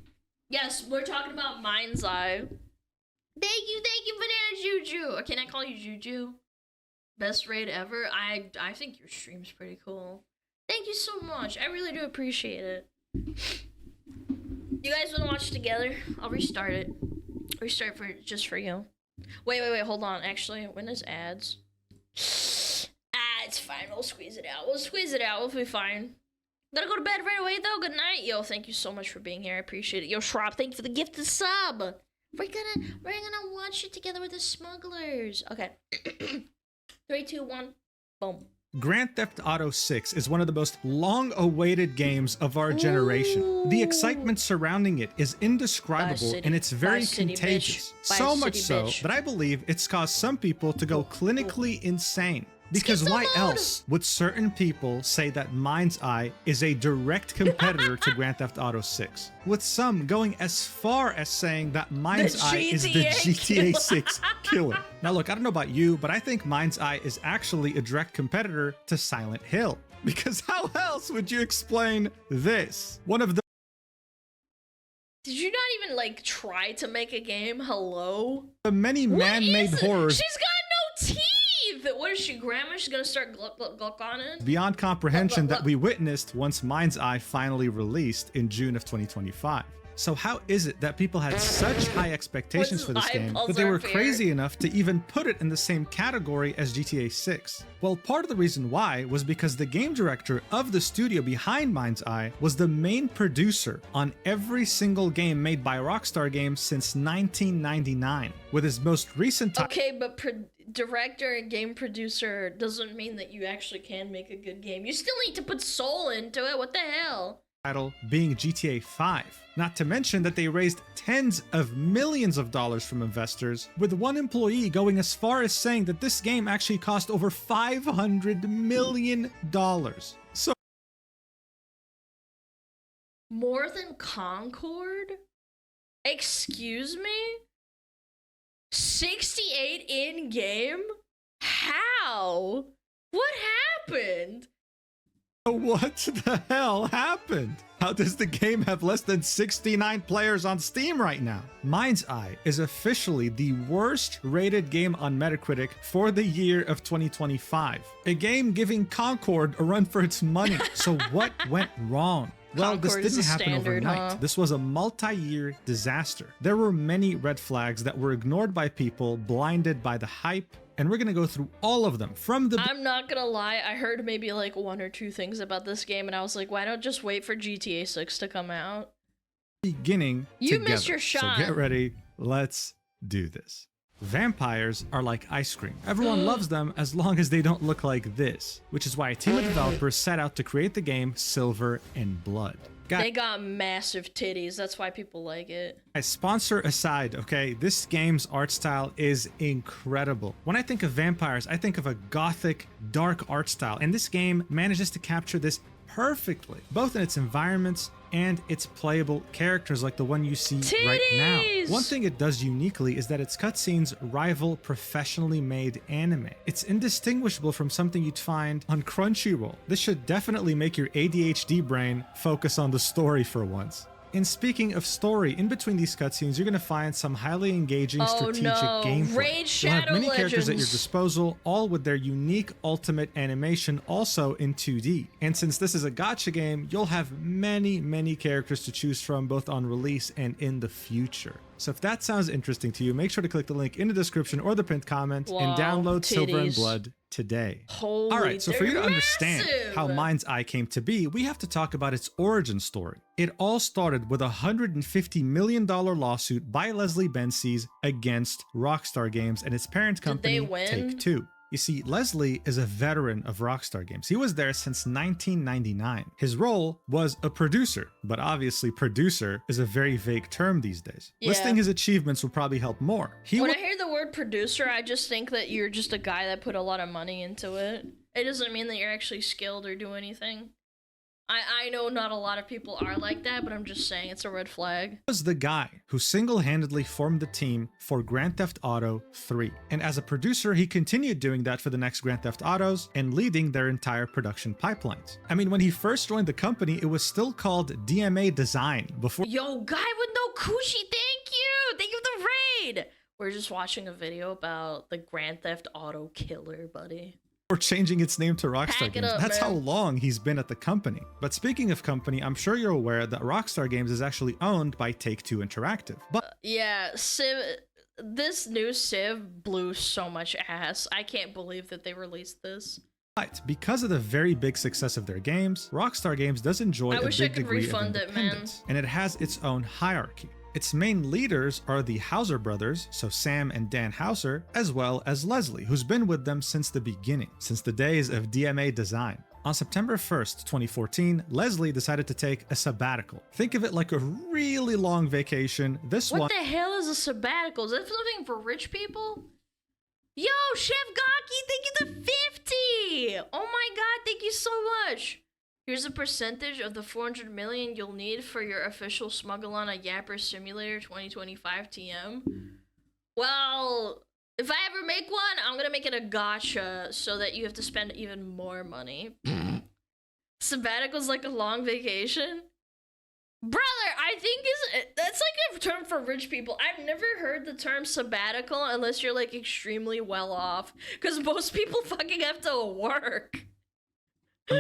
Yes, we're talking about Mind's Eye. Thank you, Banana Juju. Or can I call you Juju? Best raid ever. I think your stream's pretty cool. Thank you so much. I really do appreciate it. You guys want to watch it together? I'll restart it. Restart just for you. Wait. Hold on. Actually, when is ads? It's fine. We'll squeeze it out. We'll be fine. Gotta go to bed right away though. Good night. Yo, thank you so much for being here. I appreciate it. Yo, Schrob, thank you for the gifted sub. We're gonna watch it together with the smugglers. Okay. 3, 2, 1, boom. Grand Theft Auto 6 is one of the most long-awaited games of our generation. The excitement surrounding it is indescribable and it's very contagious. So much so that I believe it's caused some people to go clinically insane. Because why else would certain people say that Mind's Eye is a direct competitor to Grand Theft Auto 6? With some going as far as saying that Mind's Eye is the GTA 6 killer. Now look, I don't know about you, but I think Mind's Eye is actually a direct competitor to Silent Hill. Because how else would you explain this? One of the— Did you not even like try to make a game? Hello? The many man-made horrors— She's got no teeth! What is she, grandma? She's gonna start gluck on it? beyond comprehension that we witnessed once Mind's Eye finally released in June of 2025. So how is it that people had such high expectations for this game that they were crazy enough to even put it in the same category as GTA 6? Well, part of the reason why was because the game director of the studio behind Mind's Eye was the main producer on every single game made by Rockstar Games since 1999, with his most recent Okay, but director and game producer doesn't mean that you actually can make a good game. You still need to put soul into it. What the hell? Title being GTA 5. Not to mention that they raised tens of millions of dollars from investors, with one employee going as far as saying that this game actually cost over $500 million. So more than Concord? Excuse me? 68 in-game? How? What happened? what the hell happened? How does the game have less than 69 players on Steam right now? Mind's Eye is officially the worst rated game on Metacritic for the year of 2025. A game giving Concord a run for its money. So what went wrong? Well, this didn't happen overnight. This was a multi-year disaster. There were many red flags that were ignored by people, blinded by the hype, and we're gonna go through all of them from the— I'm not gonna lie, I heard maybe like 1 or 2 things about this game and I was like, why don't just wait for GTA 6 to come out? Beginning You together. missed your shot. So get ready, let's do this. Vampires are like ice cream. Everyone loves them as long as they don't look like this, which is why a team of developers set out to create the game Silver and Blood. They got massive titties. That's why people like it. Sponsor aside, okay, this game's art style is incredible. When I think of vampires, I think of a gothic, dark art style, and this game manages to capture this perfectly, both in its environments and its playable characters like the one you see right now. One thing it does uniquely is that its cutscenes rival professionally made anime. It's indistinguishable from something you'd find on Crunchyroll. This should definitely make your ADHD brain focus on the story for once. And speaking of story, in between these cutscenes, you're going to find some highly engaging strategic gameplay. Raid You'll have many Shadow characters at your Legends. disposal, all with their unique ultimate animation, also in 2D. And since this is a gacha game, you'll have many characters to choose from, both on release and in the future. So if that sounds interesting to you, make sure to click the link in the description or the pinned comment and download Silver and titties. Blood today. Holy, All right, so for you to they're understand massive. how Mind's Eye came to be, we have to talk about its origin story. It all started with a $150 million lawsuit by Leslie Benzies against Rockstar Games and its parent company, they win? Take-Two. You see, Leslie is a veteran of Rockstar Games. He was there since 1999. His role was a producer, but obviously producer is a very vague term these days. Yeah. Listing his achievements will probably help more. When I hear the word producer, I just think that you're just a guy that put a lot of money into it. It doesn't mean that you're actually skilled or do anything. I know not a lot of people are like that, but I'm just saying it's a red flag. Was the guy who single-handedly formed the team for Grand Theft Auto 3. And as a producer, he continued doing that for the next Grand Theft Autos and leading their entire production pipelines. I mean, when he first joined the company, it was still called DMA Design before— Yo, guy with no coochie, thank you! Thank you for the raid! We're just watching a video about the Grand Theft Auto killer, buddy. or changing its name to Rockstar Pack it Games. up, That's how man. long he's been at the company. But speaking of company, I'm sure you're aware that Rockstar Games is actually owned by Take-Two Interactive. But Yeah, this new Civ blew so much ass. I can't believe that they released this. But because of the very big success of their games, Rockstar Games does enjoy I a wish I big could degree of refund it, man. independence, and it has its own hierarchy. Its main leaders are the Hauser brothers, so Sam and Dan Hauser, as well as Leslie, who's been with them since the beginning, since the days of DMA Design. On September 1st, 2014, Leslie decided to take a sabbatical. Think of it like a really long vacation. What the hell is a sabbatical? Is that something for rich people? Yo, Chef Gaki, thank you to 50! Oh my god, thank you so much! Here's a percentage of the 400 million you'll need for your official SmugAlana Yapper Simulator 2025 TM. Well, if I ever make one, I'm gonna make it a gacha so that you have to spend even more money. Sabbatical's like a long vacation? Brother, I think that's like a term for rich people. I've never heard the term sabbatical unless you're like extremely well off, because most people fucking have to work.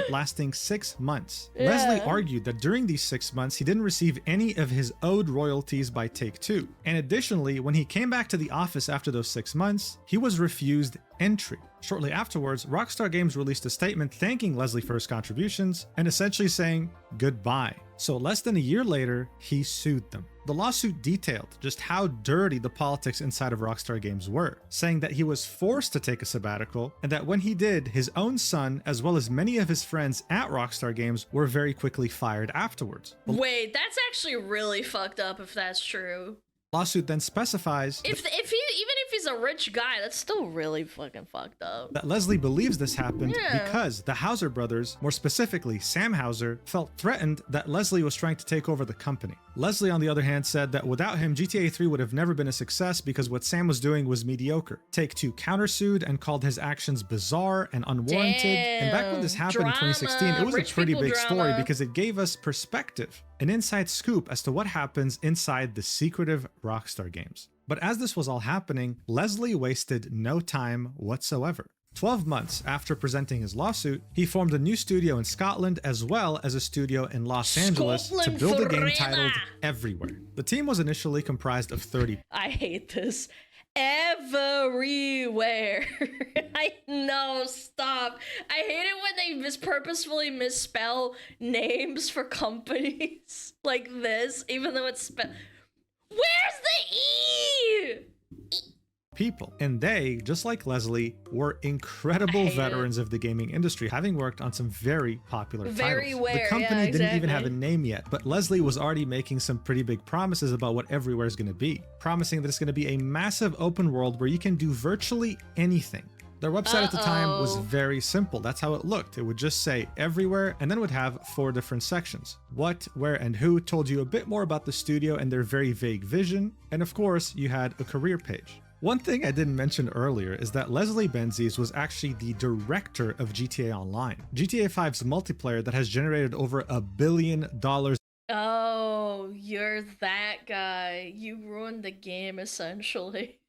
lasting 6 months. Yeah. Leslie argued that during these 6 months, he didn't receive any of his owed royalties by Take-Two. And additionally, when he came back to the office after those 6 months, he was refused entry. Shortly afterwards, Rockstar Games released a statement thanking Leslie for his contributions and essentially saying goodbye. So less than a year later, he sued them. The lawsuit detailed just how dirty the politics inside of Rockstar Games were, saying that he was forced to take a sabbatical and that when he did, his own son, as well as many of his friends at Rockstar Games, were very quickly fired afterwards. The Wait, that's actually really fucked up if that's true. lawsuit then specifies Even if he's a rich guy, that's still really fucking fucked up. that Leslie believes this happened Yeah. because the Hauser brothers, more specifically Sam Hauser, felt threatened that Leslie was trying to take over the company. Leslie, on the other hand, said that without him, GTA 3 would have never been a success because what Sam was doing was mediocre. Take-Two countersued and called his actions bizarre and unwarranted. And back when this happened in 2016, it was a Rich pretty people big story drama. because it gave us perspective, an inside scoop as to what happens inside the secretive Rockstar Games. But as this was all happening, Leslie wasted no time whatsoever. 12 months after presenting his lawsuit, he formed a new studio in Scotland as well as a studio in Los Angeles to Scotland build a game forever. titled Everywhere. The team was initially comprised of 30 I hate this. Everywhere. I know, stop. I hate it when they purposefully misspell names for companies like this, even though it's Where's the E? people. And they, just like Leslie, were incredible veterans of the gaming industry, having worked on some very popular titles. The company didn't even have a name yet, but Leslie was already making some pretty big promises about what Everywhere is going to be, promising that it's going to be a massive open world where you can do virtually anything. Their website at the time was very simple. That's how it looked. It would just say Everywhere and then would have 4 different sections. What, where, and who told you a bit more about the studio and their very vague vision. And of course, you had a career page. One thing I didn't mention earlier is that Leslie Benzies was actually the director of GTA Online, GTA 5's multiplayer that has generated over $1 billion. Oh, you're that guy. You ruined the game, essentially.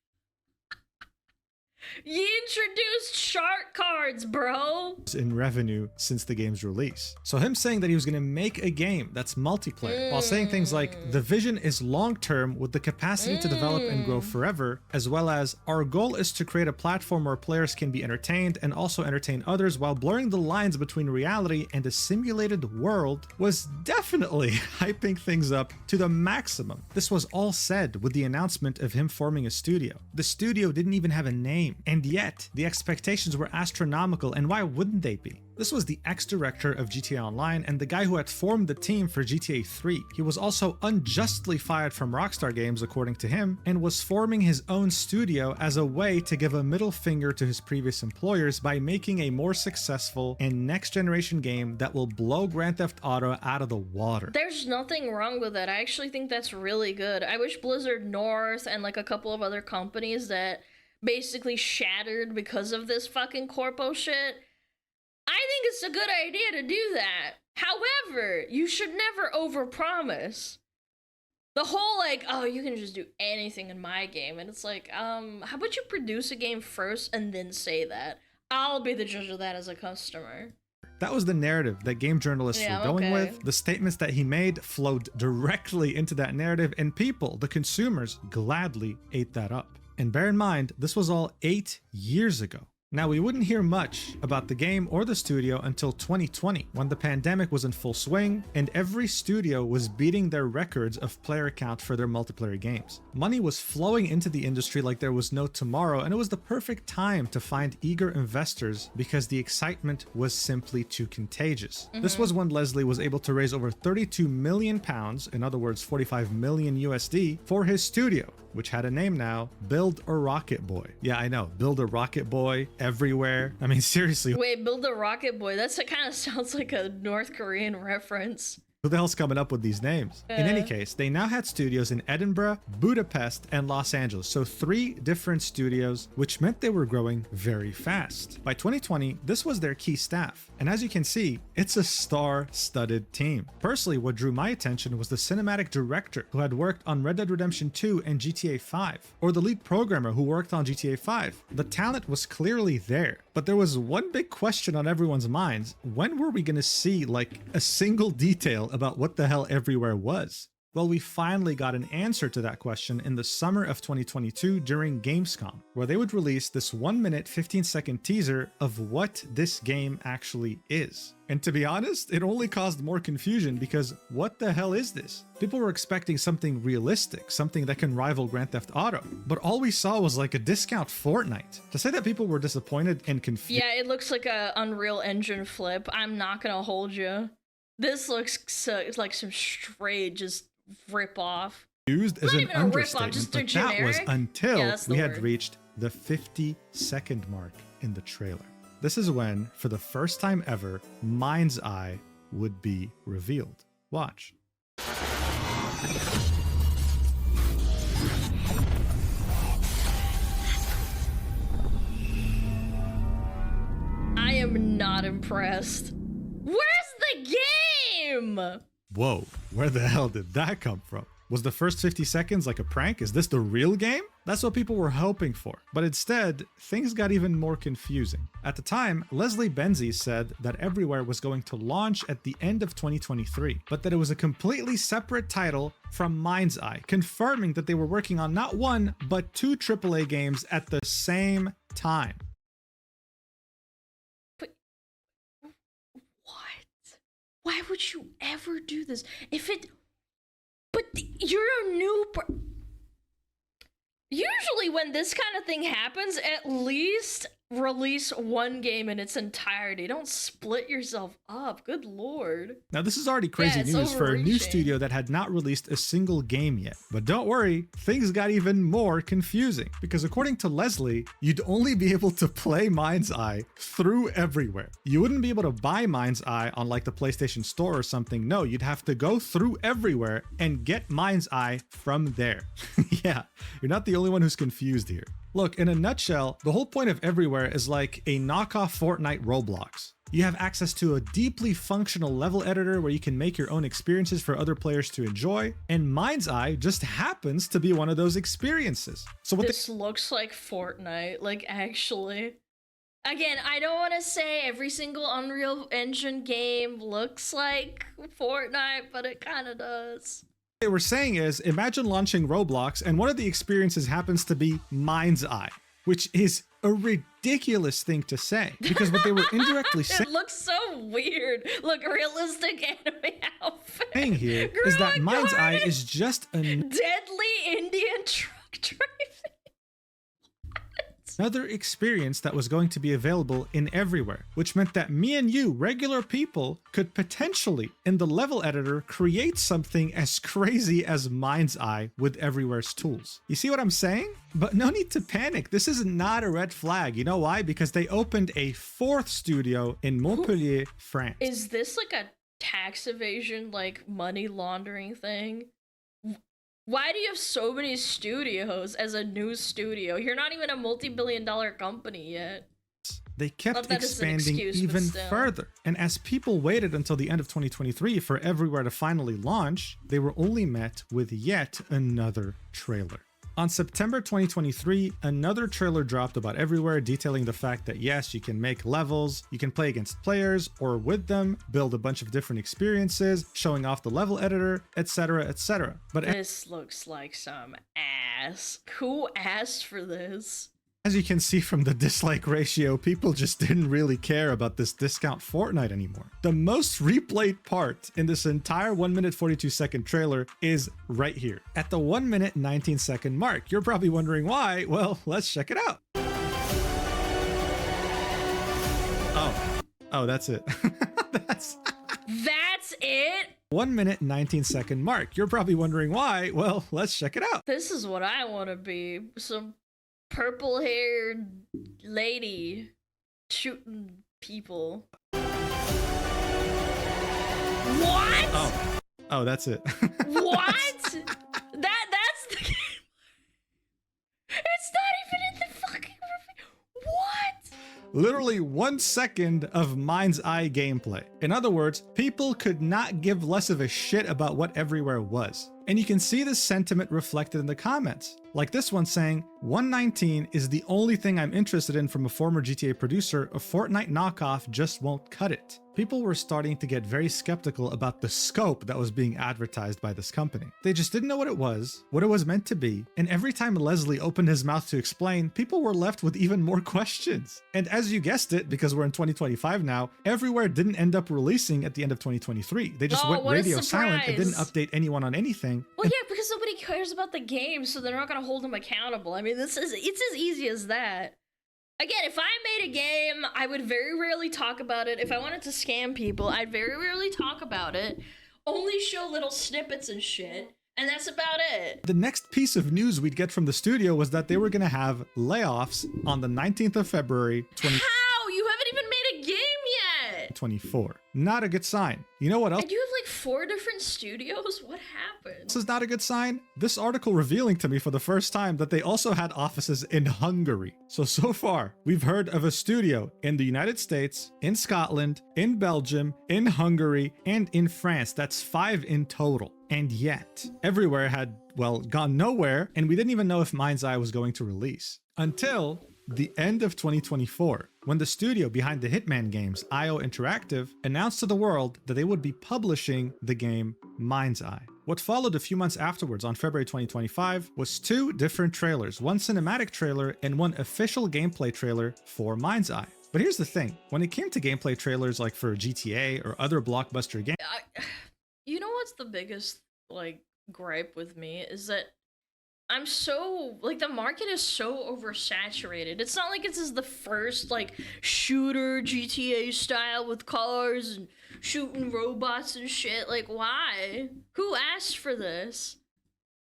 You introduced shark cards, bro! In revenue since the game's release. So him saying that he was going to make a game that's multiplayer, while saying things like, the vision is long-term with the capacity to develop and grow forever, as well as, our goal is to create a platform where players can be entertained and also entertain others while blurring the lines between reality and a simulated world, was definitely hyping things up to the maximum. This was all said with the announcement of him forming a studio. The studio didn't even have a name. And yet, the expectations were astronomical, and why wouldn't they be? This was the ex-director of GTA Online and the guy who had formed the team for GTA 3. He was also unjustly fired from Rockstar Games, according to him, and was forming his own studio as a way to give a middle finger to his previous employers by making a more successful and next-generation game that will blow Grand Theft Auto out of the water. There's nothing wrong with that. I actually think that's really good. I wish Blizzard North and like a couple of other companies that basically shattered because of this fucking corpo shit. I think it's a good idea to do that. However, you should never overpromise. The whole like, oh, you can just do anything in my game, and it's like, how about you produce a game first and then say that? I'll be the judge of that as a customer. That was the narrative that game journalists were going with. The statements that he made flowed directly into that narrative, and people, the consumers, gladly ate that up. And bear in mind, this was all 8 years ago. Now, we wouldn't hear much about the game or the studio until 2020, when the pandemic was in full swing and every studio was beating their records of player count for their multiplayer games. Money was flowing into the industry like there was no tomorrow, and it was the perfect time to find eager investors because the excitement was simply too contagious. This was when Leslie was able to raise over 32 million pounds, in other words 45 million USD, for his studio, which had a name now, Build a Rocket Boy. Yeah, I know, Build a Rocket Boy, Everywhere. I mean, seriously. Wait, Build a Rocket Boy? That kind of sounds like a North Korean reference. Who the hell's coming up with these names? In any case, they now had studios in Edinburgh, Budapest, and Los Angeles. So 3 different studios, which meant they were growing very fast. By 2020, this was their key staff. And as you can see, it's a star-studded team. Personally, what drew my attention was the cinematic director who had worked on Red Dead Redemption 2 and GTA 5, or the lead programmer who worked on GTA 5. The talent was clearly there, but there was one big question on everyone's minds. When were we going to see like a single detail about what the hell Everywhere was? Well, we finally got an answer to that question in the summer of 2022 during Gamescom, where they would release this 1-minute, 15-second teaser of what this game actually is. And to be honest, it only caused more confusion because what the hell is this? People were expecting something realistic, something that can rival Grand Theft Auto, but all we saw was like a discount Fortnite. To say that people were disappointed and confused. Yeah, it looks like a Unreal Engine flip. I'm not gonna hold you. This looks like some straight just rip off. Used as an understatement, just but that was until we had reached the 50-second mark in the trailer. This is when, for the first time ever, Mind's Eye would be revealed. Watch. I am not impressed. Where's the game? Whoa, where the hell did that come from? Was the first 50 seconds like a prank? Is this the real game? That's what people were hoping for. But instead, things got even more confusing. At the time, Leslie Benzies said that Everywhere was going to launch at the end of 2023, but that it was a completely separate title from Mind's Eye, confirming that they were working on not 1, but 2 AAA games at the same time. Why would you ever do this? But you're a new... Usually honestly, when this kind of thing happens, at least release one game in its entirety. Don't split yourself up. Good lord. Now, this is already crazy news for a new studio that had not released a single game yet. But don't worry, things got even more confusing. Because according to Leslie, you'd only be able to play Mind's Eye through everywhere. You wouldn't be able to buy Mind's Eye on like the PlayStation Store or something. No, you'd have to go through everywhere and get Mind's Eye from there. Yeah, you're not the only one who's confused here. Look, in a nutshell, the whole point of Everywhere is like a knockoff Fortnite Roblox. You have access to a deeply functional level editor where you can make your own experiences for other players to enjoy, and Mind's Eye just happens to be one of those experiences. So what this looks like Fortnite, like actually. Again, I don't want to say every single Unreal Engine game looks like Fortnite, but it kind of does. What they were saying is, imagine launching Roblox and one of the experiences happens to be Mind's Eye, which is a ridiculous thing to say, because what they were indirectly It looks so weird. Look, realistic anime outfit. saying here is that Mind's Eye is just deadly Indian truck driving. Another experience that was going to be available in Everywhere, which meant that me and you, regular people, could potentially, in the level editor, create something as crazy as Mind's Eye with Everywhere's tools. You see what I'm saying? But no need to panic. This is not a red flag. You know why? Because they opened a fourth studio in Montpellier, France. Is this like a tax evasion, like money laundering thing? Why do you have so many studios as a new studio? You're not even a multi-billion-dollar company yet. They kept expanding even further. And as people waited until the end of 2023 for Everywhere to finally launch, they were only met with yet another trailer. On September 2023, another trailer dropped about Everywhere, detailing the fact that yes, you can make levels, you can play against players or with them, build a bunch of different experiences, showing off the level editor, etc, etc. But this looks like some ass. Who asked for this? As you can see from the dislike ratio, people just didn't really care about this discount Fortnite anymore. The most replayed part in this entire 1 minute 42 second trailer is right here, at the 1 minute 19 second mark. You're probably wondering why. Well, let's check it out. Oh, that's it. That's it? 1 minute 19 second mark. You're probably wondering why. Well, let's check it out. This is what I want to be. Some purple-haired lady shooting people. What? Oh, that's it. What? That's the game. It's not even in the fucking review. What? Literally 1 second of Mind's Eye gameplay. In other words, people could not give less of a shit about what Everywhere was. And you can see this sentiment reflected in the comments. Like this one saying, 119 is the only thing I'm interested in from a former GTA producer. A Fortnite knockoff just won't cut it. People were starting to get very skeptical about the scope that was being advertised by this company. They just didn't know what it was meant to be, and every time Leslie opened his mouth to explain, people were left with even more questions. And as you guessed it, because we're in 2025 now, Everywhere didn't end up releasing at the end of 2023. They just went radio silent and didn't update anyone on anything. Well, yeah, because nobody cares about the game, so they're not gonna hold them accountable. I mean, it's as easy as that. Again, if I made a game, I would very rarely talk about it. If I wanted to scam people, I'd very rarely talk about it. Only show little snippets and shit, and that's about it. The next piece of news we'd get from the studio was that they were gonna have layoffs on the 19th of February, How? You haven't even made a game yet! 2024. Not a good sign. You know what else? And you have like 4 different studios? What happened? This is not a good sign. This article revealing to me for the first time that they also had offices in Hungary. So far, we've heard of a studio in the United States, in Scotland, in Belgium, in Hungary, and in France. That's 5 in total. And yet, Everywhere had, well, gone nowhere, and we didn't even know if Mind's Eye was going to release. Until the end of 2024, when the studio behind the Hitman games, IO Interactive, announced to the world that they would be publishing the game Mind's Eye. What followed a few months afterwards on February 2025 was 2 different trailers, one cinematic trailer and one official gameplay trailer for Mind's Eye. But here's the thing, when it came to gameplay trailers like for GTA or other blockbuster games, you know what's the biggest like gripe with me is that I'm so, like, the market is so oversaturated. It's not like this is the first, like, shooter GTA style with cars and shooting robots and shit. Like, why? Who asked for this?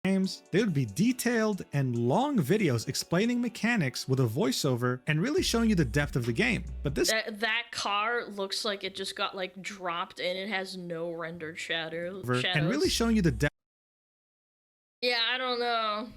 Games, they would be detailed and long videos explaining mechanics with a voiceover and really showing you the depth of the game. But this that car looks like it just got like dropped in. It has no rendered shadows. And really showing you the depth. Yeah, I don't know.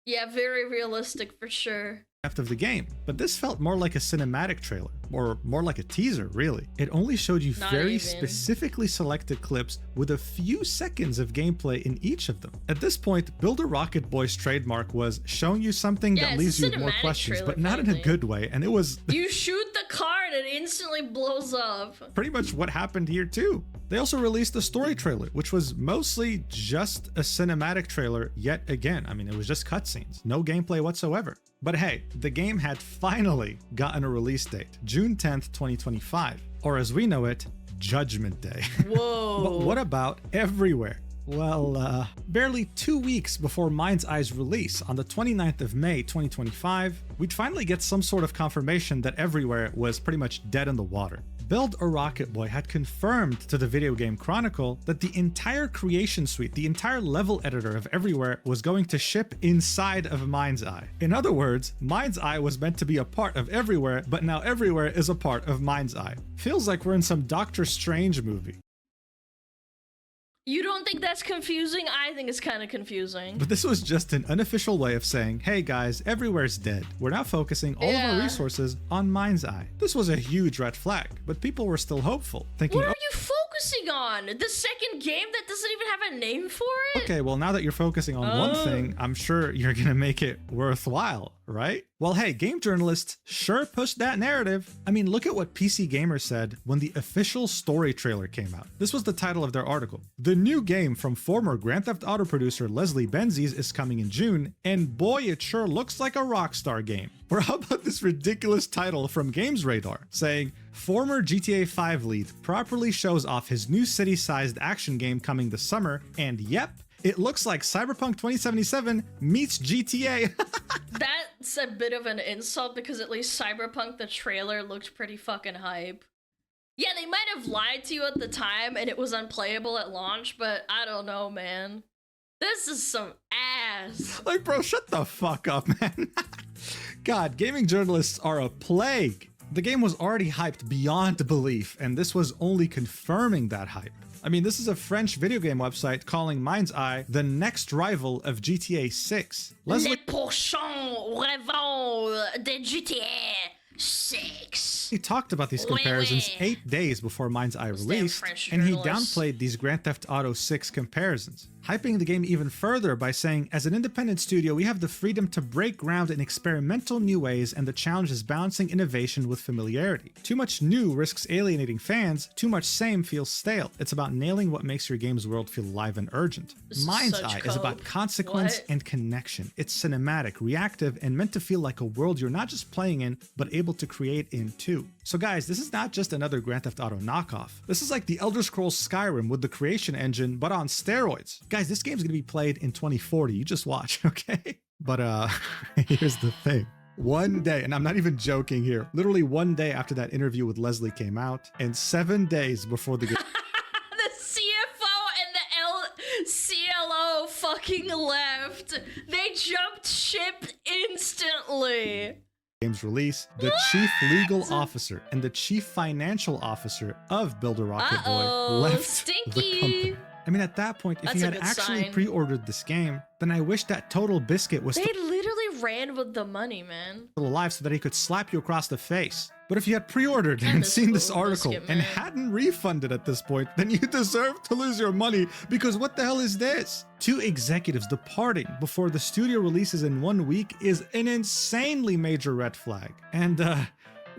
Yeah, very realistic for sure. Depth of the game, but this felt more like a cinematic trailer, or more like a teaser, really. It only showed you very specifically selected clips with a few seconds of gameplay in each of them. At this point, Build a Rocket Boy's trademark was showing you something that leaves you with more questions, but not in a good way, and it was you shoot the car and it instantly blows up. Pretty much what happened here too. They also released a story trailer, which was mostly just a cinematic trailer yet again. I mean, it was just cutscenes, no gameplay whatsoever. But hey, the game had finally gotten a release date, June 10th, 2025, or as we know it, Judgment Day. Whoa. But what about Everywhere? Well, barely 2 weeks before Mind's Eye's release on the 29th of May, 2025, we'd finally get some sort of confirmation that Everywhere was pretty much dead in the water. Build a Rocket Boy had confirmed to the Video Game Chronicle that the entire creation suite, the entire level editor of Everywhere, was going to ship inside of Mind's Eye. In other words, Mind's Eye was meant to be a part of Everywhere, but now Everywhere is a part of Mind's Eye. Feels like we're in some Doctor Strange movie. You don't think that's confusing? I think it's kind of confusing. But this was just an unofficial way of saying, hey guys, Everywhere's dead. We're now focusing all of our resources on Mind's Eye. This was a huge red flag, but people were still hopeful, thinking, what are you focusing on? The second game that doesn't even have a name for it? Okay, well, now that you're focusing on one thing, I'm sure you're gonna make it worthwhile, right? Well, hey, game journalists sure pushed that narrative. I mean, look at what PC Gamer said when the official story trailer came out. This was the title of their article. The new game from former Grand Theft Auto producer Leslie Benzies is coming in June, and boy, it sure looks like a Rockstar game. Or how about this ridiculous title from Games Radar saying, former GTA 5 lead properly shows off his new city-sized action game coming this summer, and yep, it looks like Cyberpunk 2077 meets GTA. That's a bit of an insult because at least Cyberpunk, the trailer, looked pretty fucking hype. Yeah, they might have lied to you at the time and it was unplayable at launch, but I don't know, man. This is some ass. Like, bro, shut the fuck up, man. God, gaming journalists are a plague. The game was already hyped beyond belief, and this was only confirming that hype. I mean, this is a French video game website calling Mind's Eye the next rival of GTA 6. Le prochain rival de GTA 6. He talked about these comparisons 8 days before Mind's Eye released, and he downplayed these Grand Theft Auto 6 comparisons, hyping the game even further by saying, as an independent studio, we have the freedom to break ground in experimental new ways, and the challenge is balancing innovation with familiarity. Too much new risks alienating fans, too much same feels stale. It's about nailing what makes your game's world feel alive and urgent. Mind's Eye is about consequence and connection. It's cinematic, reactive, and meant to feel like a world you're not just playing in, but able to create in too. So guys, this is not just another Grand Theft Auto knockoff. This is like the Elder Scrolls Skyrim with the creation engine, but on steroids. Guys, this game's gonna be played in 2040. You just watch, okay? But here's the thing. One day, and I'm not even joking here, literally one day after that interview with Leslie came out, and 7 days before the The CFO and the CLO fucking left. They jumped ship instantly. game's release, the chief legal officer and the chief financial officer of Build a Rocket Boy left the company. I mean, at that point, if you had actually pre-ordered this game, then I wish that Total Biscuit was They literally ran with the money, man. still alive so that he could slap you across the face. But if you had pre-ordered and seen this article and hadn't refunded at this point, then you deserve to lose your money, because what the hell is this? 2 executives departing before the studio releases in 1 week is an insanely major red flag. And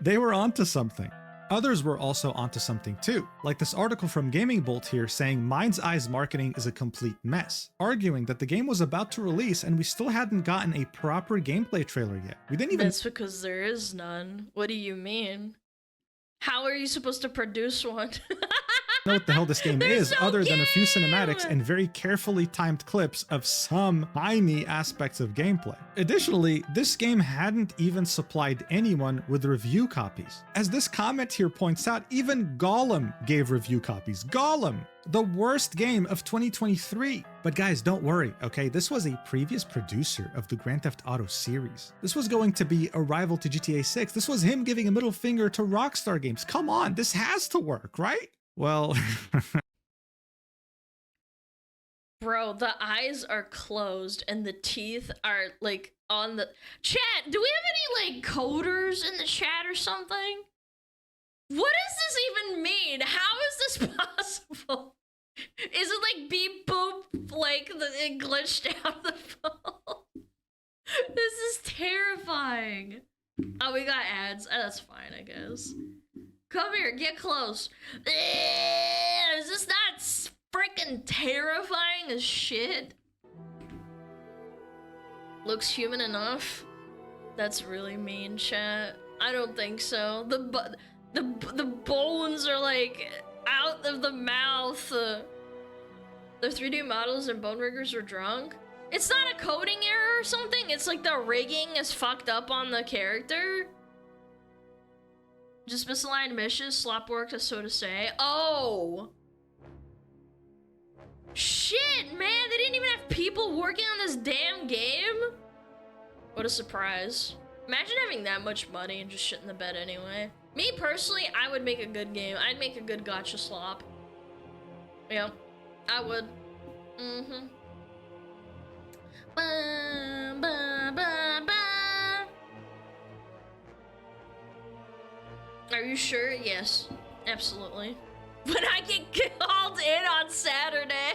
they were onto something. Others were also onto something too, like this article from Gaming Bolt here saying Mind's Eye's marketing is a complete mess, arguing that the game was about to release and we still hadn't gotten a proper gameplay trailer yet. We didn't even— That's because there is none. What do you mean? How are you supposed to produce one? know what the hell this game is, so other than a few cute! cinematics and very carefully timed clips of some tiny aspects of gameplay. Additionally, this game hadn't even supplied anyone with review copies. As this comment here points out, even Gollum gave review copies. Gollum! The worst game of 2023. But guys, don't worry, okay? This was a previous producer of the Grand Theft Auto series. This was going to be a rival to GTA 6. This was him giving a middle finger to Rockstar Games. Come on, this has to work, right? Well... Bro, the eyes are closed and the teeth are like on the... Chat, do we have any like coders in the chat or something? What does this even mean? How is this possible? Is it like beep boop, like it glitched out the phone? This is terrifying. Oh, we got ads. Oh, that's fine, I guess. Come here, get close. Is this not freaking terrifying as shit? Looks human enough? That's really mean, chat. I don't think so. The bones are like out of the mouth. The 3D models and bone riggers are drunk. It's not a coding error or something. It's like the rigging is fucked up on the character. Just misaligned missions, slop work, so to say. Oh. Shit, man. They didn't even have people working on this damn game. What a surprise. Imagine having that much money and just shit in the bed anyway. Me personally, I would make a good game. I'd make a good gotcha slop. Yep, I would. Mm-hmm. Ba, ba, ba, ba. Are you sure? Yes, absolutely. When I get called in on Saturday.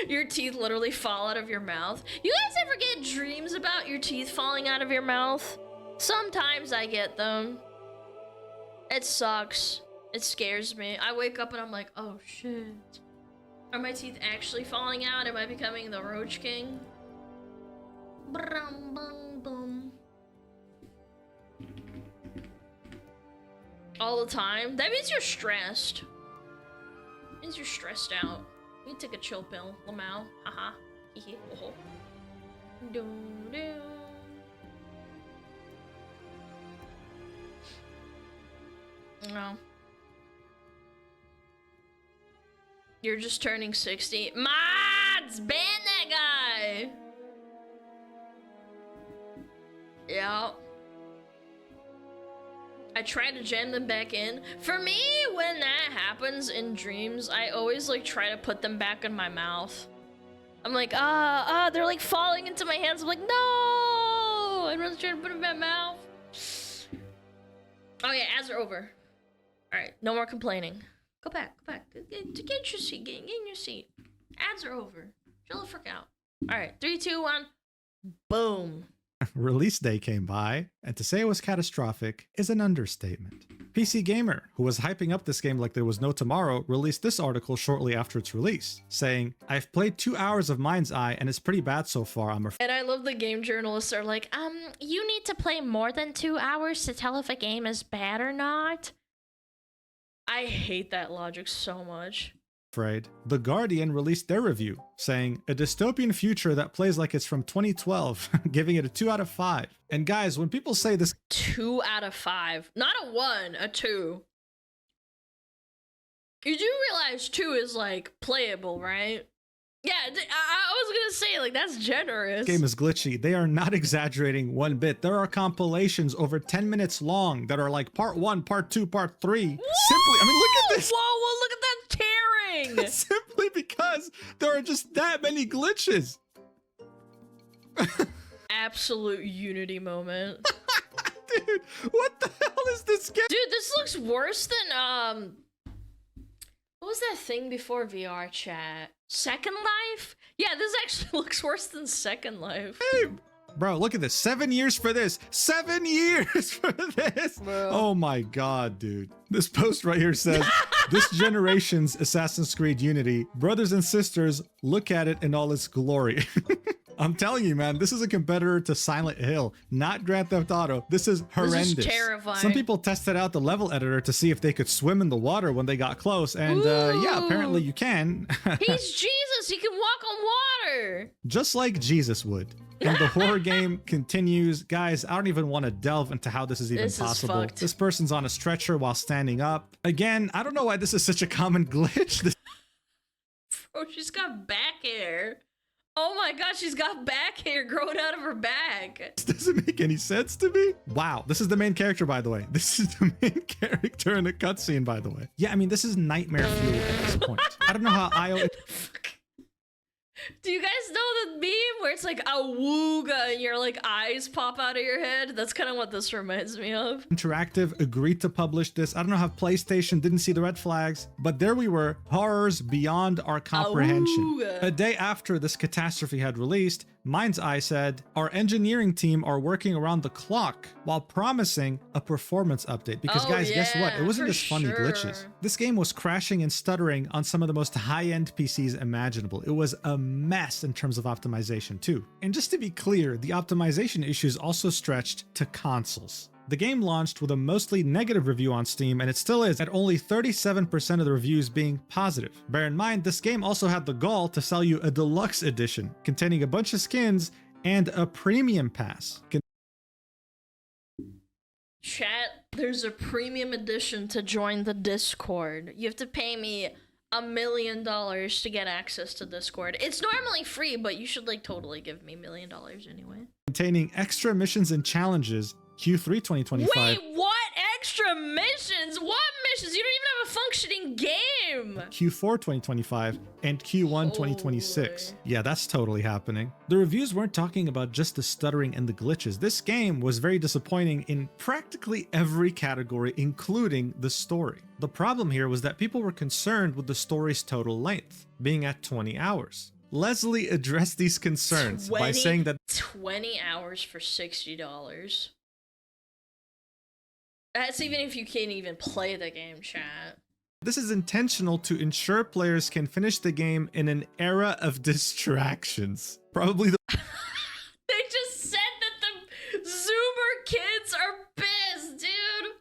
Your teeth literally fall out of your mouth. You guys ever get dreams about your teeth falling out of your mouth? Sometimes I get them. It sucks. It scares me. I wake up and I'm like, oh shit. Are my teeth actually falling out? Am I becoming the Roach King? Brum, bum, bum. All the time? That means you're stressed. It means you're stressed out. You take a chill pill, Lamau. Haha. Hehe. Oh. Do do. No. You're just turning 60. Mods! Ban that guy! Yeah. I try to jam them back in. For me, when that happens in dreams, I always like try to put them back in my mouth. I'm like, they're like falling into my hands. I'm like, no! I'm really trying to put them in my mouth. Oh yeah, ads are over. All right, no more complaining. Go back, go back. Get your seat, get in your seat. Ads are over. Chill the frick out. All right, 3, 2, 1. Boom. Release day came by, and to say it was catastrophic is an understatement. PC Gamer, who was hyping up this game like there was no tomorrow, released this article shortly after its release, saying, I've played 2 hours of Mind's Eye and it's pretty bad so far, I'm afraid. And I love the game journalists are like, you need to play more than 2 hours to tell if a game is bad or not. I hate that logic so much. The Guardian released their review, saying, a dystopian future that plays like it's from 2012, giving it a 2 out of 5. And guys, when people say this... 2 out of 5. Not a 1, a 2. You do realize 2 is, like, playable, right? Yeah, I was gonna say, like, that's generous. Game is glitchy. They are not exaggerating one bit. There are compilations over 10 minutes long that are like part 1, part 2, part 3. Simply, I mean, look at this. Whoa, look at that tearing. Simply because there are just that many glitches. Absolute Unity moment. Dude, what the hell is this game? Dude, this looks worse than, what was that thing before VR, chat? Second Life? Yeah, this actually looks worse than Second Life. Hey, bro, look at this. 7 years for this. 7 years for this. Bro. Oh my god, dude. This post right here says, this generation's Assassin's Creed Unity, brothers and sisters, look at it in all its glory. I'm telling you, man, this is a competitor to Silent Hill, not Grand Theft Auto. This is horrendous. This is terrifying. Some people tested out the level editor to see if they could swim in the water when they got close, and yeah, apparently you can. He's Jesus. He can walk on water. Just like Jesus would. And the horror game continues. Guys, I don't even want to delve into how this is even possible. This person's on a stretcher while standing up. Again, I don't know why this is such a common glitch. Bro, she's got back hair. Oh my god, she's got back hair growing out of her back. This doesn't make any sense to me. Wow, this is the main character, by the way. This is the main character in the cutscene, by the way. Yeah, I mean, this is nightmare fuel at this point. I don't know how IO... Do you guys know the meme where it's like awooga and your like eyes pop out of your head? That's kind of what this reminds me of. Interactive agreed to publish this. I don't know how PlayStation didn't see the red flags, but there we were. Horrors beyond our comprehension. Awooga. A day after this catastrophe had released, Mind's Eye said, our engineering team are working around the clock while promising a performance update. Because guys, guess what? It wasn't just funny glitches. This game was crashing and stuttering on some of the most high-end PCs imaginable. It was a mess in terms of optimization too. And just to be clear, the optimization issues also stretched to consoles. The game launched with a mostly negative review on Steam, and it still is, at only 37% of the reviews being positive. Bear in mind, this game also had the gall to sell you a deluxe edition, containing a bunch of skins and a premium pass. Chat, there's a premium edition to join the Discord. You have to pay me $1 million to get access to Discord. It's normally free, but you should like totally give me $1 million anyway. Containing extra missions and challenges. Q3 2025. Wait, what? Extra missions? What missions? You don't even have a functioning game! Q4 2025 and Q1 2026. Yeah, that's totally happening. The reviews weren't talking about just the stuttering and the glitches. This game was very disappointing in practically every category, including the story. The problem here was that people were concerned with the story's total length, being at 20 hours. Leslie addressed these concerns by saying that 20 hours for $60. That's even if you can't even play the game, chat. this is intentional to ensure players can finish the game in an era of distractions. Probably the They just said that the Zoomer kids are pissed, dude.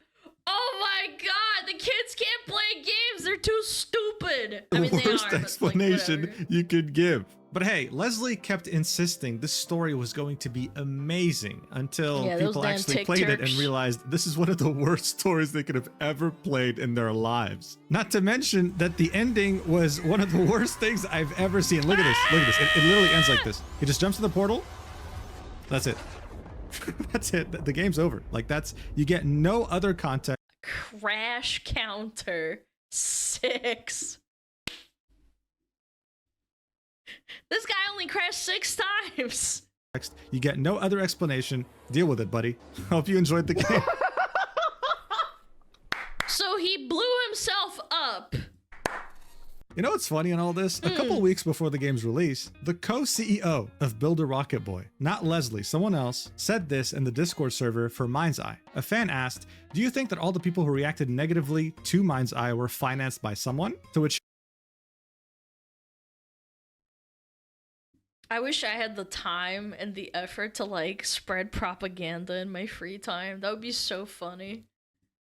Oh my god, the kids can't play games. They're too stupid. I mean, worst they are, explanation but, like, you could give. But hey, Leslie kept insisting this story was going to be amazing until people actually played it and realized this is one of the worst stories they could have ever played in their lives. Not to mention that the ending was one of the worst things I've ever seen. Look at this. Look at this. It literally ends like this. He just jumps to the portal. That's it. That's it. The game's over. Like, that's, you get no other context. Crash counter 6. This guy only crashed 6 times. You get no other explanation. Deal with it, buddy. Hope you enjoyed the game. So he blew himself up. You know what's funny in all this? A couple weeks before the game's release, the co-CEO of Builder Rocket Boy, not Leslie, someone else, said this in the Discord server for Mind's Eye. A fan asked, "Do you think that all the people who reacted negatively to Mind's Eye were financed by someone?" To which I wish I had the time and the effort to like spread propaganda in my free time. That would be so funny.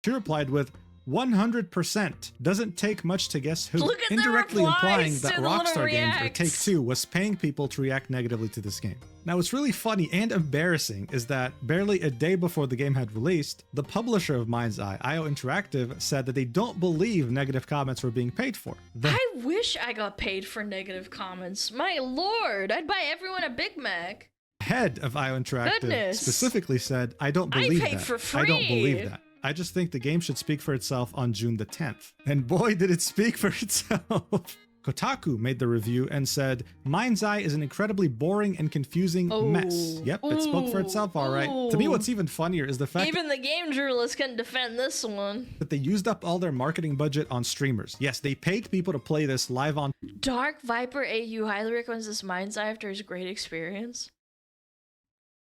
she replied with, 100%. Doesn't take much to guess who. Look at the Indirectly implying replies that to the little Rockstar Games or reacts. Take-Two was paying people to react negatively to this game. Now, what's really funny and embarrassing is that barely a day before the game had released, the publisher of Mind's Eye, IO Interactive, said that they don't believe negative comments were being paid for. I wish I got paid for negative comments. My lord, I'd buy everyone a Big Mac. Head of IO Interactive Goodness. specifically said, I don't believe paid that. for I don't free." believe that. I just think the game should speak for itself on June the 10th. And boy, did it speak for itself. Kotaku made the review and said, Mind's Eye is an incredibly boring and confusing mess. Yep, it spoke for itself, all right. To me, what's even funnier is the fact Even the game journalists can defend this one. that they used up all their marketing budget on streamers. Yes, they paid people to play this live on Dark Viper AU highly recommends this Mind's Eye after his great experience.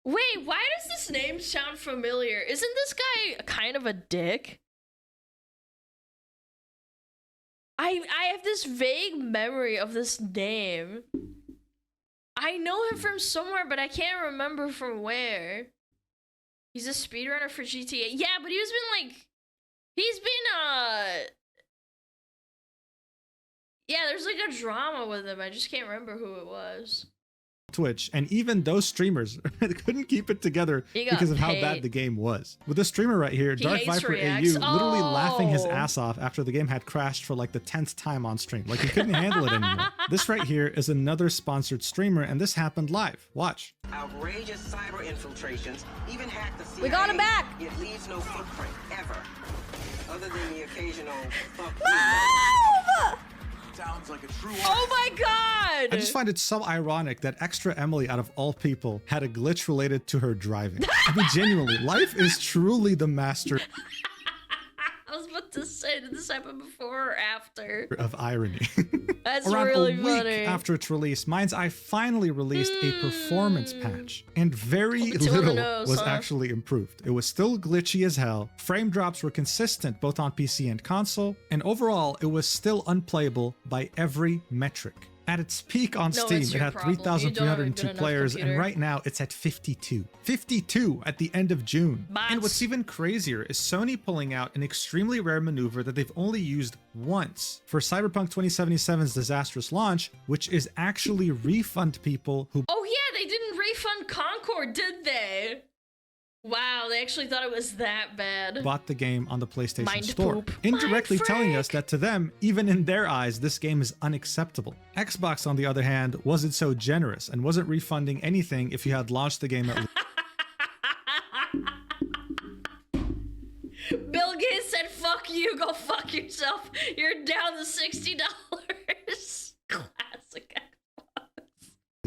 Wait, why does this name sound familiar? Isn't this guy kind of a dick? I have this vague memory of this name. I know him from somewhere, but I can't remember from where. He's a speedrunner for GTA. Yeah, but he's been yeah, there's like a drama with him. I just can't remember who it was. Twitch, and even those streamers couldn't keep it together because of how bad the game was. With this streamer right here, Dark Viper AU, literally laughing his ass off after the game had crashed for like the 10th time on stream. Like he couldn't handle it anymore. This right here is another sponsored streamer, and this happened live. Watch. Outrageous cyber infiltrations, even hacked the CIA. We got him back! It leaves no footprint, ever. Other than the occasional fuck. Sounds like a true. Oh my god! I just find it so ironic that Extra Emily, out of all people, had a glitch related to her driving. I mean, genuinely, life is truly the master I was about to say, did this happen before or after? of irony. That's Around really a week funny. after its release, Mind's Eye finally released a performance patch, and very Two on the little nose, was huh? actually improved. It was still glitchy as hell, frame drops were consistent both on PC and console, and overall, it was still unplayable by every metric. At its peak on Steam, it had 3,302 players, and right now it's at 52. 52 at the end of June. And what's even crazier is Sony pulling out an extremely rare maneuver that they've only used once for Cyberpunk 2077's disastrous launch, which is actually refund people who Oh yeah, they didn't refund Concord, did they? Wow, they actually thought it was that bad. bought the game on the PlayStation Mind Store, poop. indirectly telling us that to them, even in their eyes, this game is unacceptable. Xbox, on the other hand, wasn't so generous and wasn't refunding anything if you had launched the game at Bill Gates said, fuck you, go fuck yourself. You're down to $60. Classic.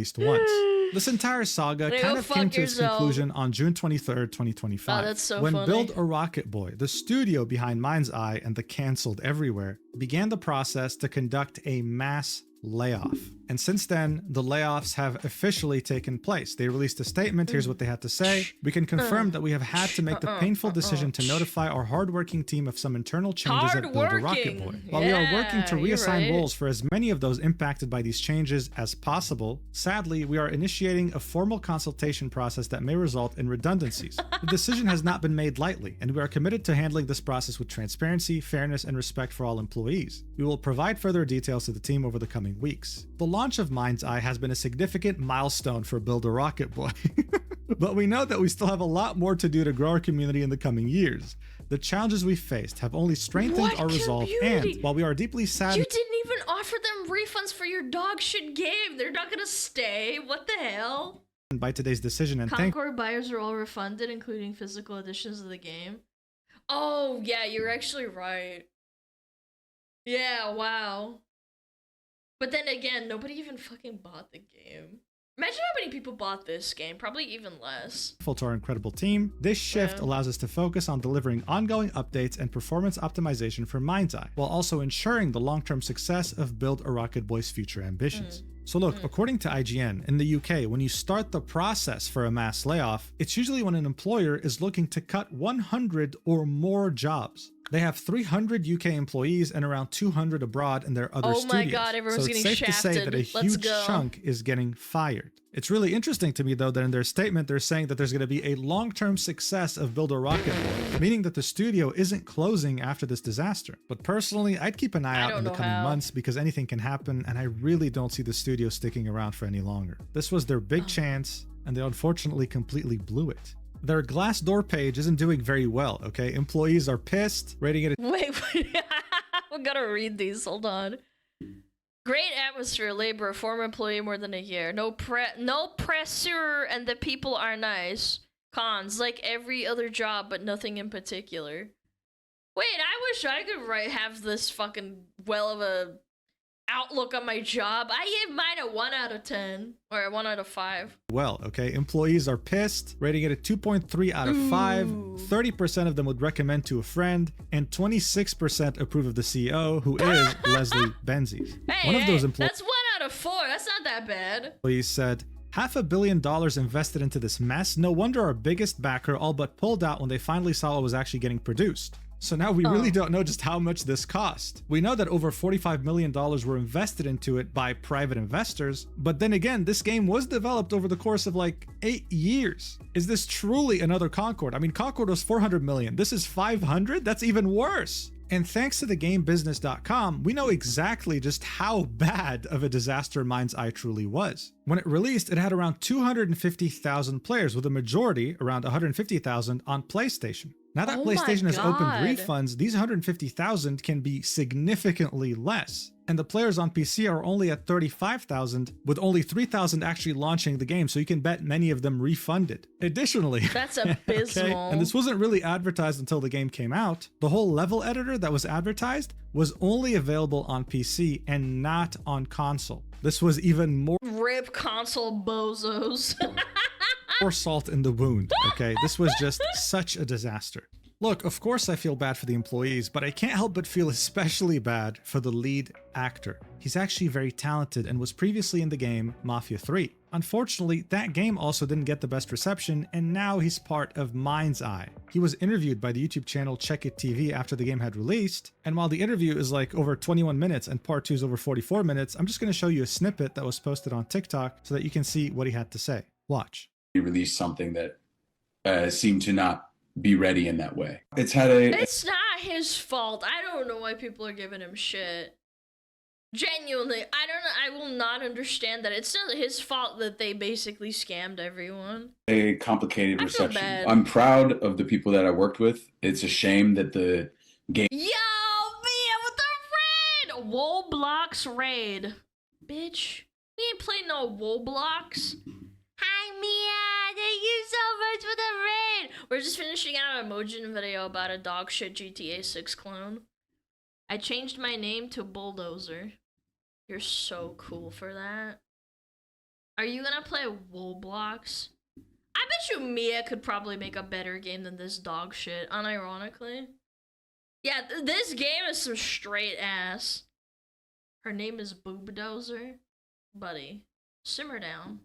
least once. This entire saga Go kind of came fuck to its yourself. conclusion on June 23rd, 2025. Oh, that's so when funny. Build a Rocket Boy, the studio behind Mind's Eye and the Cancelled Everywhere, began the process to conduct a mass layoff. And since then, the layoffs have officially taken place. They released a statement. Here's what they had to say. We can confirm that we have had to make the painful decision to notify our hardworking team of some internal changes at Build a Rocket Boy. While we are working to you're reassign right. roles for as many of those impacted by these changes as possible, sadly, we are initiating a formal consultation process that may result in redundancies. The decision has not been made lightly, and we are committed to handling this process with transparency, fairness, and respect for all employees. We will provide further details to the team over the coming weeks. The launch of Mind's Eye has been a significant milestone for Build a Rocket Boy. But we know that we still have a lot more to do to grow our community in the coming years. The challenges we faced have only strengthened our resolve, and while we are deeply You saddened didn't even offer them refunds for your dog shit game. They're not gonna stay. What the hell? by today's decision, and thank Concord buyers are all refunded, including physical editions of the game. Oh, yeah, you're actually right. Yeah, wow. But then again, nobody even fucking bought the game. Imagine how many people bought this game. Probably even less. to our incredible team. This shift allows us to focus on delivering ongoing updates and performance optimization for Mind's Eye, while also ensuring the long-term success of Build a Rocket Boy's future ambitions. So look, according to IGN, in the UK, when you start the process for a mass layoff, it's usually when an employer is looking to cut 100 or more jobs. They have 300 UK employees and around 200 abroad in their other studios. Oh my god, everyone's so it's getting safe to say that a shafted. Let's huge go. chunk is getting fired. It's really interesting to me, though, that in their statement, they're saying that there's going to be a long-term success of Build a Rocket Boy, meaning that the studio isn't closing after this disaster. But personally, I'd keep an eye out in the coming months because anything can happen, and I really don't see the studio sticking around for any longer. This was their big chance, and they unfortunately completely blew it. Their Glassdoor page isn't doing very well, okay? Employees are pissed, rating it Wait. We gotta read these. Hold on. Great atmosphere, labor, former employee more than a year. No pressure, and the people are nice. Cons, like every other job, but nothing in particular. Wait, I wish I could have this fucking well of a outlook on my job. I gave mine a 1 out of 10, or a 1 out of 5. well, okay? Employees are pissed, rating it a 2.3 out of 5. 30% of them would recommend to a friend, and 26% approve of the CEO, who is Leslie Benzies. One of those That's 1 out of 4. That's not that bad. employees said, $500 million invested into this mess. No wonder our biggest backer all but pulled out when they finally saw what was actually getting produced. So now we really don't know just how much this cost. We know that over $45 million were invested into it by private investors, but then again, this game was developed over the course of like 8 years. Is this truly another Concord? I mean, Concord was 400 million. This is 500? That's even worse. And thanks to thegamebusiness.com, we know exactly just how bad of a disaster Mind's Eye truly was. When it released, it had around 250,000 players, with a majority, around 150,000, on PlayStation. Now that PlayStation has opened refunds, these 150,000 can be significantly less. And the players on PC are only at 35,000, with only 3,000 actually launching the game, so you can bet many of them refunded. Additionally, that's abysmal. And this wasn't really advertised until the game came out. The whole level editor that was advertised was only available on PC and not on console. This was even more rip console bozos. More salt in the wound, okay? This was just such a disaster. Look, of course I feel bad for the employees, but I can't help but feel especially bad for the lead actor. He's actually very talented and was previously in the game Mafia 3. Unfortunately, that game also didn't get the best reception, and now he's part of Mind's Eye. He was interviewed by the YouTube channel Check It TV after the game had released, and while the interview is like over 21 minutes and part 2 is over 44 minutes, I'm just going to show you a snippet that was posted on TikTok so that you can see what he had to say. Watch. He released something that seemed to not be ready in that way. It's not his fault. I don't know why people are giving him shit. Genuinely, I don't know. I will not understand that. It's not his fault that they basically scammed everyone. a complicated reception. I'm proud of the people that I worked with. It's a shame that the game. Yo, Mia with the raid! Woblocks raid. Bitch, we ain't playing no Woblocks. Hi, Mia. Thank you so much for the raid. We're just finishing out a Mojin video about a dog shit GTA 6 clone. I changed my name to Bulldozer. You're so cool for that. Are you gonna play Woblocks? I bet you Mia could probably make a better game than this dog shit, unironically. Yeah, this game is some straight ass. Her name is Boobdozer. Buddy, simmer down.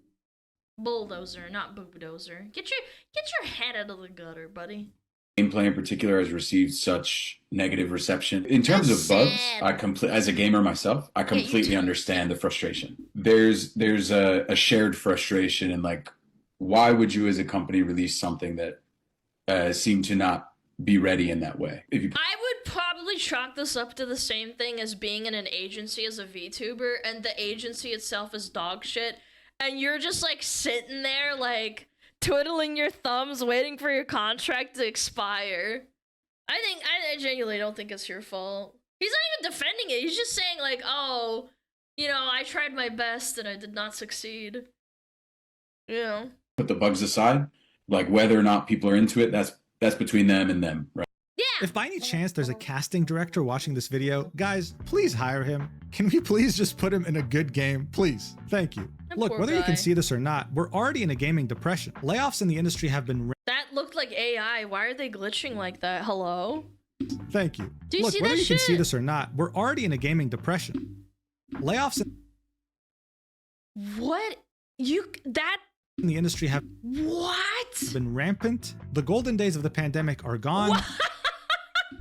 Bulldozer, not Boobdozer. Get your head out of the gutter, buddy. Gameplay in particular has received such negative reception. In terms of bugs, as a gamer myself, I completely understand the frustration. There's a shared frustration in like, why would you as a company release something that seemed to not be ready in that way? I would probably chalk this up to the same thing as being in an agency as a VTuber, and the agency itself is dog shit, and you're just like sitting there like twiddling your thumbs waiting for your contract to expire. I genuinely don't think it's your fault. He's not even defending it. He's just saying like, oh, you know, I tried my best and I did not succeed. You know. Put the bugs aside, like whether or not people are into it, that's between them and them, right? Yeah. If by any chance there's a casting director watching this video, guys, please hire him. Can we please just put him in a good game? Please. Thank you. Look, whether you can see this or not, we're already in a gaming depression. Layoffs in the industry have been... That looked like AI. Why are they glitching like that? Hello? Thank you. Do you Look, see whether that you can shit? see this or not, we're already in a gaming depression. Layoffs What? in the industry have been rampant. The golden days of the pandemic are gone.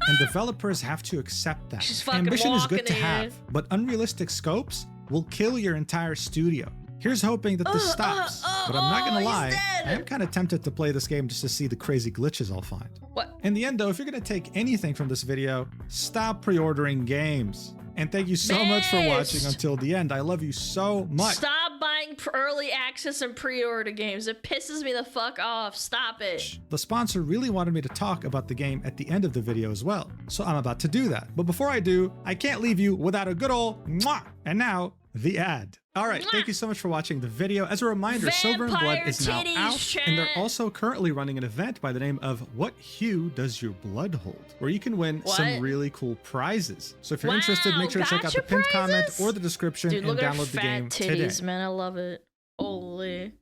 And developers have to accept that. Ambition is good to have, but unrealistic scopes will kill your entire studio. Here's hoping that this stops. But I'm not gonna lie, I am kind of tempted to play this game just to see the crazy glitches I'll find. What? In the end though, if you're gonna take anything from this video, stop pre-ordering games. And thank you so much for watching until the end. I love you so much. Stop buying early access and pre-order games. It pisses me the fuck off. Stop it. The sponsor really wanted me to talk about the game at the end of the video as well. So I'm about to do that. But before I do, I can't leave you without a good old mwah. And now, the ad. All right, thank you so much for watching the video. As a reminder, Silver and Blood is now out, and they're also currently running an event by the name of What Hue Does Your Blood Hold, where you can win some really cool prizes. So if you're interested, make sure to check out the pinned comment or the description and download the game today. Man, I love it. Holy.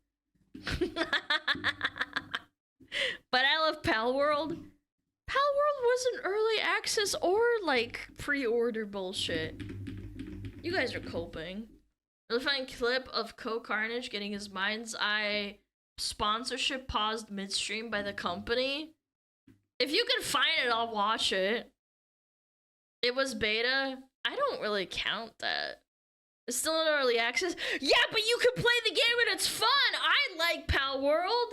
But I love Pal World. Pal World wasn't early access or like pre-order bullshit. You guys are coping. Really fun clip of Carnage getting his Mind's Eye sponsorship paused midstream by the company. If you can find it, I'll watch it. It was beta. I don't really count that. It's still in early access. Yeah, but you can play the game and it's fun. I like Pal World.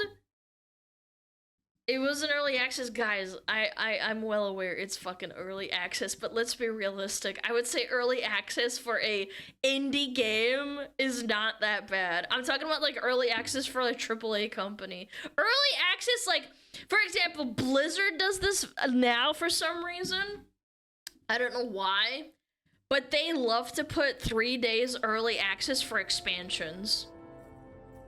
It was an early access, guys. I'm well aware it's fucking early access, but let's be realistic. I would say early access for a indie game is not that bad. I'm talking about like early access for a AAA company. Early access, like, for example, Blizzard does this now for some reason. I don't know why, but they love to put 3 days early access for expansions.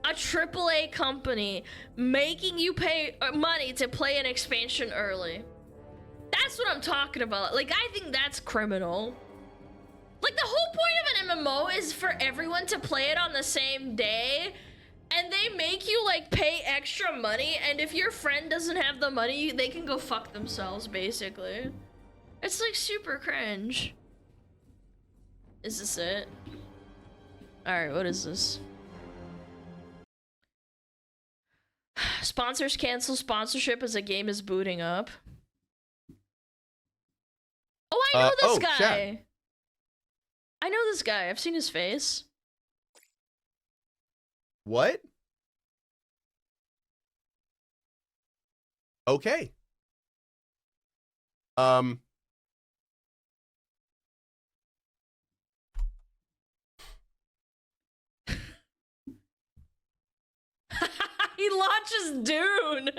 A AAA company making you pay money to play an expansion early. That's what I'm talking about. Like, I think that's criminal. Like, the whole point of an MMO is for everyone to play it on the same day, and they make you, like, pay extra money, and if your friend doesn't have the money, they can go fuck themselves, basically. It's, like, super cringe. Is this it? Alright, what is this? Sponsors cancel sponsorship as a game is booting up. Oh, I know this guy! Chat. I know this guy. I've seen his face. What? Okay. He launches Dune!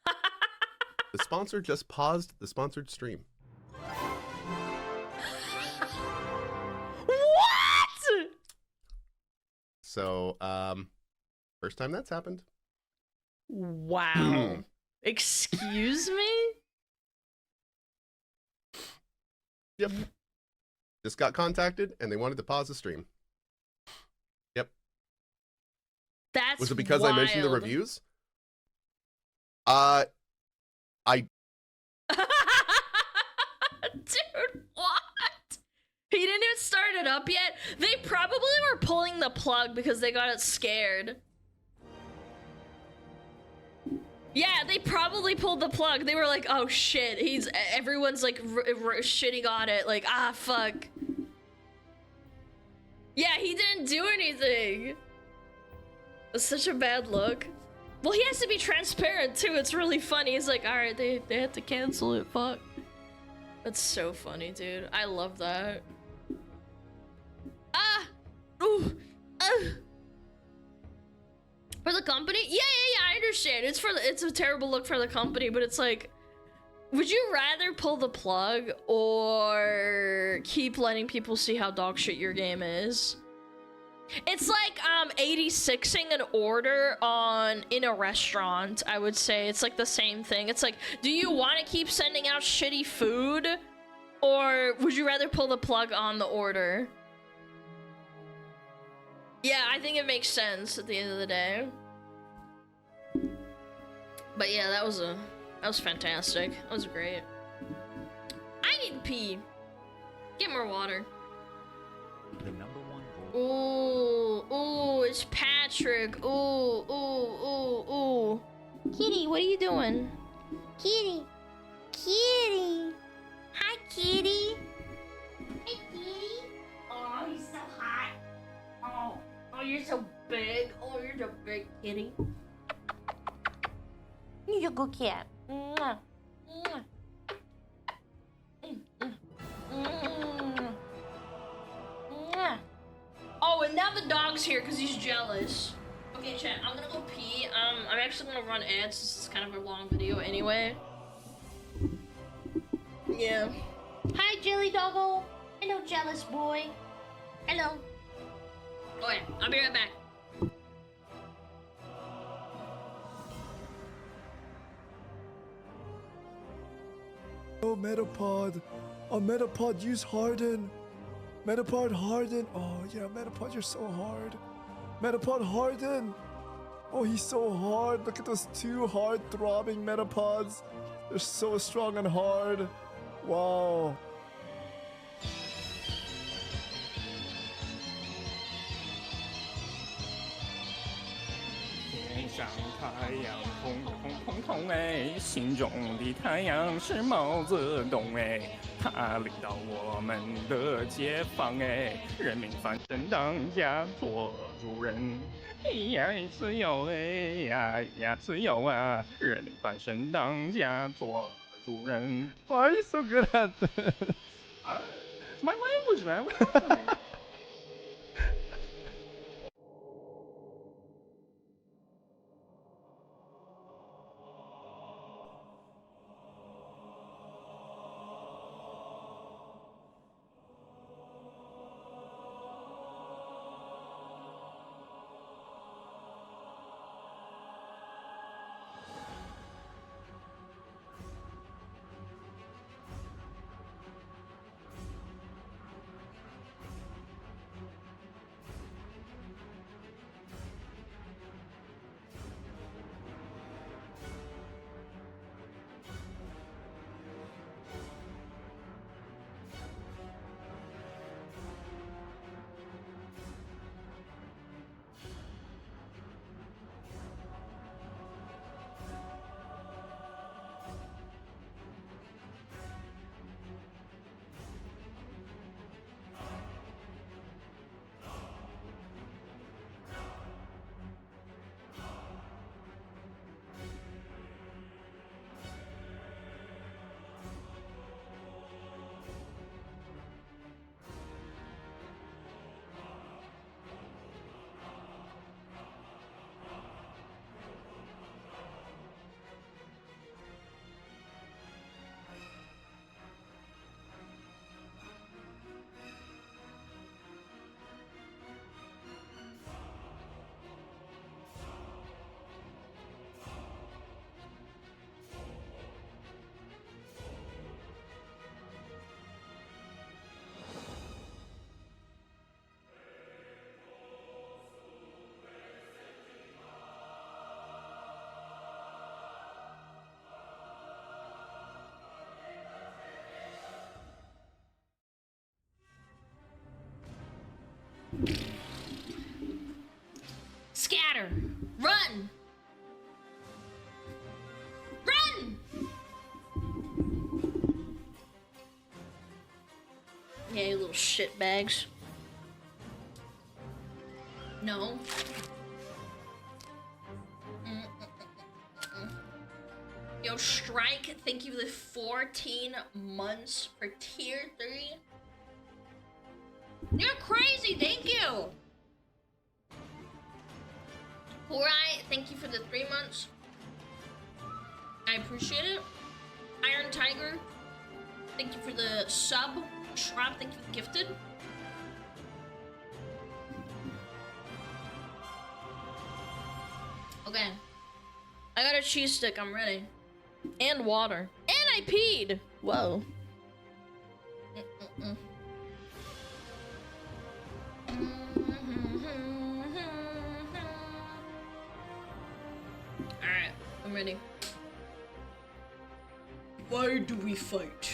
The sponsor just paused the sponsored stream. What? So, first time that's happened. Wow. Excuse me? Yep. Just got contacted and they wanted to pause the stream. Yep. That's Was it because I mentioned the wild. reviews? Dude, what? He didn't even start it up yet? They probably were pulling the plug because they got scared. Yeah, they probably pulled the plug. They were like, oh shit, everyone's like shitting on it. Like, ah, fuck. Yeah, he didn't do anything. It's such a bad look. Well, he has to be transparent too. It's really funny. He's like, all right, they have to cancel it. Fuck. That's so funny, dude. I love that. Ah! Ooh! For the company? Yeah, I understand. It's a terrible look for the company, but it's like, would you rather pull the plug or keep letting people see how dog shit your game is? It's like 86ing an order in a restaurant, I would say. It's like the same thing. It's like, do you want to keep sending out shitty food? Or would you rather pull the plug on the order? Yeah, I think it makes sense at the end of the day. But yeah, that was fantastic. That was great. I need to pee. Get more water. The number one Ooh, it's Patrick. Ooh. Kitty, what are you doing? Kitty. Hi, Kitty. Hey, Kitty. Oh, you're so hot. Oh, you're so big. Oh, you're so big, kitty. You're a good cat. Mwah. Mwah. Mwah. Oh, and now the dog's here because he's jealous. Okay, chat, I'm gonna go pee. I'm actually gonna run ads. This is kind of a long video anyway. Yeah. Hi, Jelly Doggo. Hello, jealous boy. Hello. Oh yeah, I'll be right back. Oh, Metapod. Oh, Metapod, use Harden. Metapod, Harden. Oh, yeah, Metapod, you're so hard. Metapod, Harden. Oh, he's so hard. Look at those two hard-throbbing Metapods. They're so strong and hard. Wow. 上太阳，砰哎，心中的太阳是毛泽东哎，他领导我们的解放哎，人民翻身当家做主人，哎呀自由哎呀自由啊，人民翻身当家做主人。Why are you so good at this? My language, man. What the fuck? Scatter! Run! Run! Yeah, you little shitbags. No. Yo, Strike, thank you for the 14 months for tier 3. You're crazy, thank you! Alright, thank you for the 3 months. I appreciate it. Iron Tiger, thank you for the sub. Shrub, thank you for the gifted. Okay. I got a cheese stick, I'm ready. And water. And I peed! Whoa. Alright, I'm ready. Why do we fight?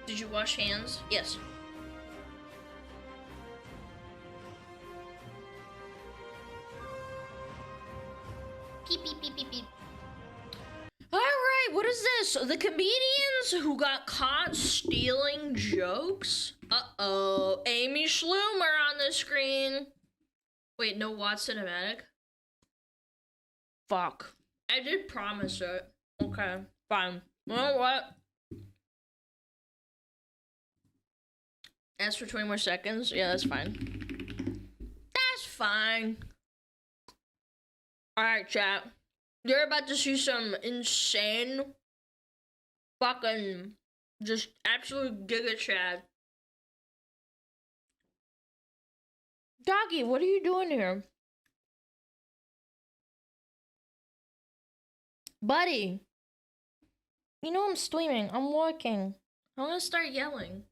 Did you wash hands? Yes. Beep, beep, beep, beep, beep. Alright, what is this? The comedians who got caught stealing jokes? Uh-oh. Amy Schlumer on the screen. Wait, no Watts cinematic? Fuck. I did promise it. Okay, fine. You know what? That's for 20 more seconds? Yeah, that's fine. That's fine. Alright, chat. You're about to see some insane fucking just absolute giga chat. Doggy, what are you doing here? Buddy. You know I'm streaming. I'm working. I'm gonna start yelling.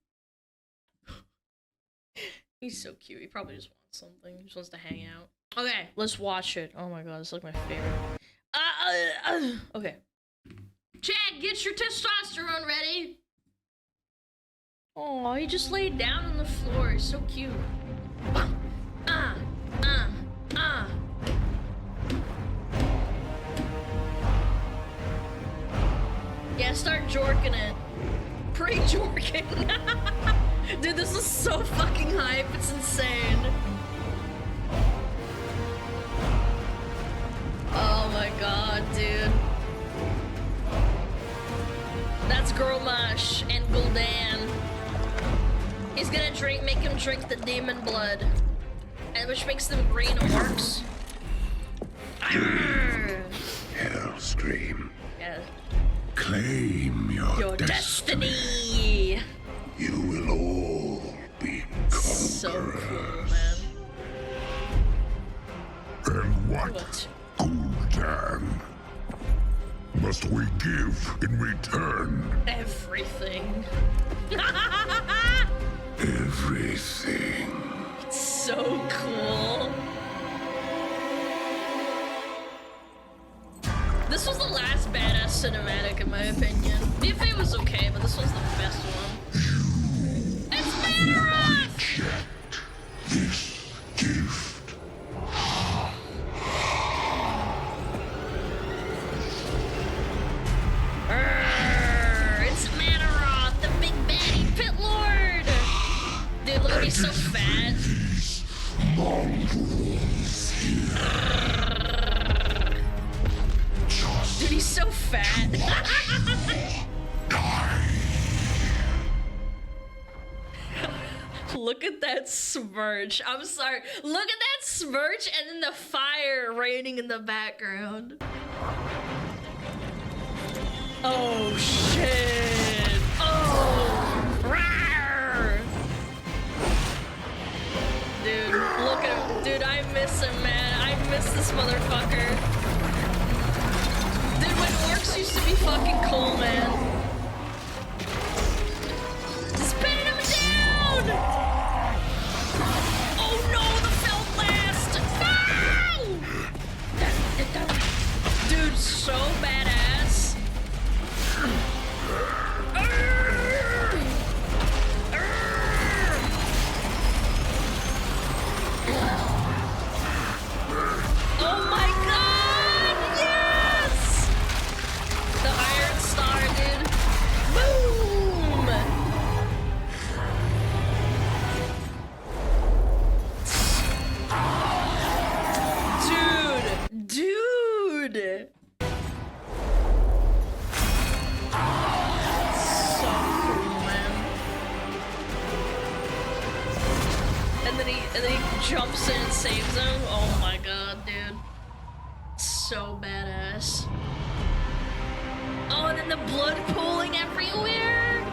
He's so cute. He probably just wants something. He just wants to hang out. Okay, let's watch it. Oh my god, it's like my favorite. Okay. Chad, get your testosterone ready. Oh, he just laid down on the floor. He's so cute. Yeah, start jorking it. Pre-jorking. Dude, this is so fucking hype. It's insane. Oh my god, dude. That's Grommash and Gul'dan. He's gonna make him drink the demon blood, and which makes them green orcs. Hellscream. Yeah. Claim your destiny. You will all be conquerors. So cool, man. And what, Gul'dan, must we give in return? Everything. Everything. It's so cool. This was the last badass cinematic in my opinion. BFA was okay, but this was the best one. It's Manoroth! This gift. It's Manoroth, the big baddie pit lord! Dude, look at me so fat. Dude, he's so fat. Look at that smirch. I'm sorry. Look at that smirch and then the fire raining in the background. Oh, shit. Oh. Rawr. Dude, look at him. Dude, I miss him, man. I miss this motherfucker. Dude, when orcs used to be fucking cool, man. Just pinning him down! Oh no, the fell blast! No! Dude, so badass. Oh my god! Yes! The Iron Star, dude. Boom! Dude! So cool, man. And then he jumps in and saves him. Oh my god, dude. So badass. Oh, and then the blood pooling everywhere.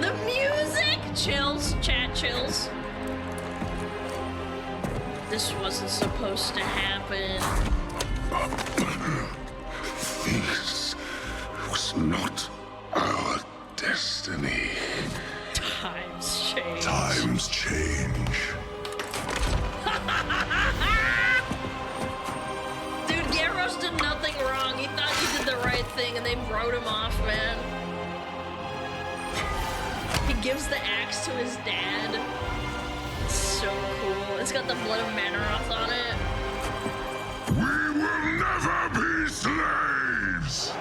The music! Chills, chat chills. This wasn't supposed to happen. This was not our destiny. Times change. Times change. Dude, Garros did nothing wrong. He thought he did the right thing and they wrote him off, man. He gives the axe to his dad. It's so cool. It's got the blood of Manoroth on it. We will never be slaves!